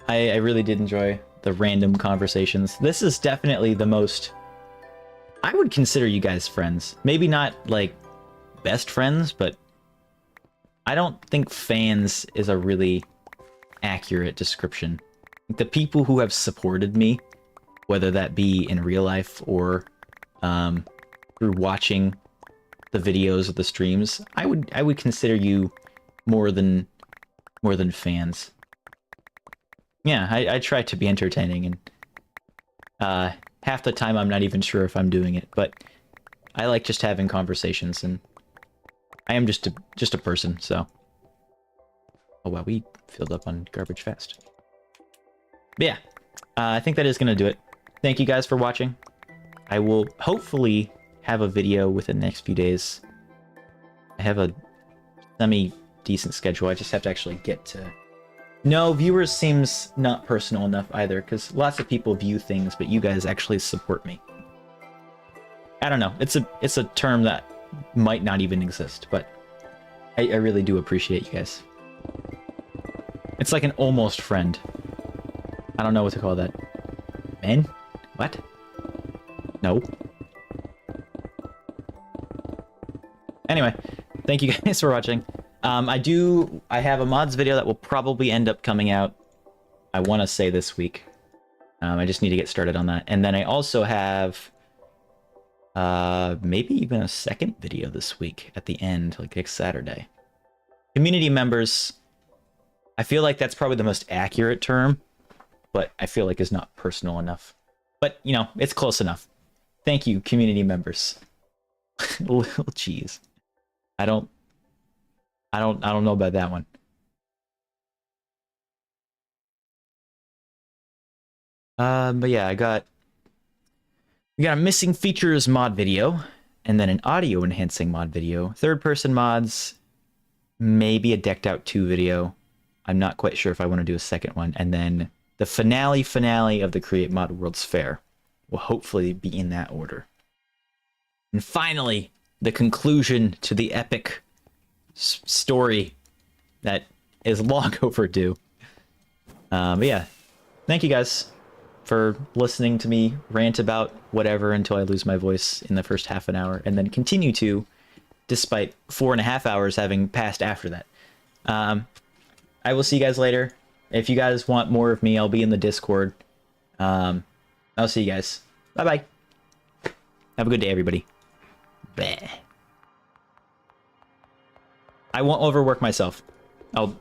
I really did enjoy the random conversations. This is definitely the most... I would consider you guys friends. Maybe not, like, best friends, but I don't think fans is a really accurate description. The people who have supported me, whether that be in real life or through watching the videos of the streams, I would consider you more than fans. Yeah, I try to be entertaining, and half the time I'm not even sure if I'm doing it, but I like just having conversations, and I am just a person, so. Oh wow, we filled up on garbage fast. But yeah, I think that is gonna do it. Thank you guys for watching. I will hopefully have a video within the next few days. I have a semi-decent schedule. I just have to actually get to... No, viewers seems not personal enough either, because lots of people view things, but you guys actually support me. I don't know. It's a term that might not even exist, but I really do appreciate you guys. It's like an almost friend. I don't know what to call that. Men? What? No. Anyway, thank you guys for watching. I have a mods video that will probably end up coming out, I want to say this week. I just need to get started on that. And then I also have maybe even a second video this week at the end, like next Saturday. Community members, I feel like that's probably the most accurate term, but I feel like is not personal enough. But, you know, it's close enough. Thank you, community members. Little cheese. I don't know about that one. But yeah, we got a missing features mod video, and then an audio enhancing mod video, third person mods, maybe a decked out 2 video. I'm not quite sure if I want to do a second one, and then the finale of the Create Mod Worlds Fair will hopefully be in that order. And finally, the conclusion to the epic story that is long overdue. But yeah, thank you guys for listening to me rant about whatever until I lose my voice in the first half an hour, and then continue to, despite 4.5 hours having passed after that. I will see you guys later. If you guys want more of me, I'll be in the Discord. I'll see you guys. Bye-bye. Have a good day, everybody. Bleh. I won't overwork myself. I'll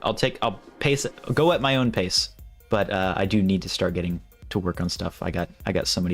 go at my own pace. But I do need to start getting to work on stuff. I got so many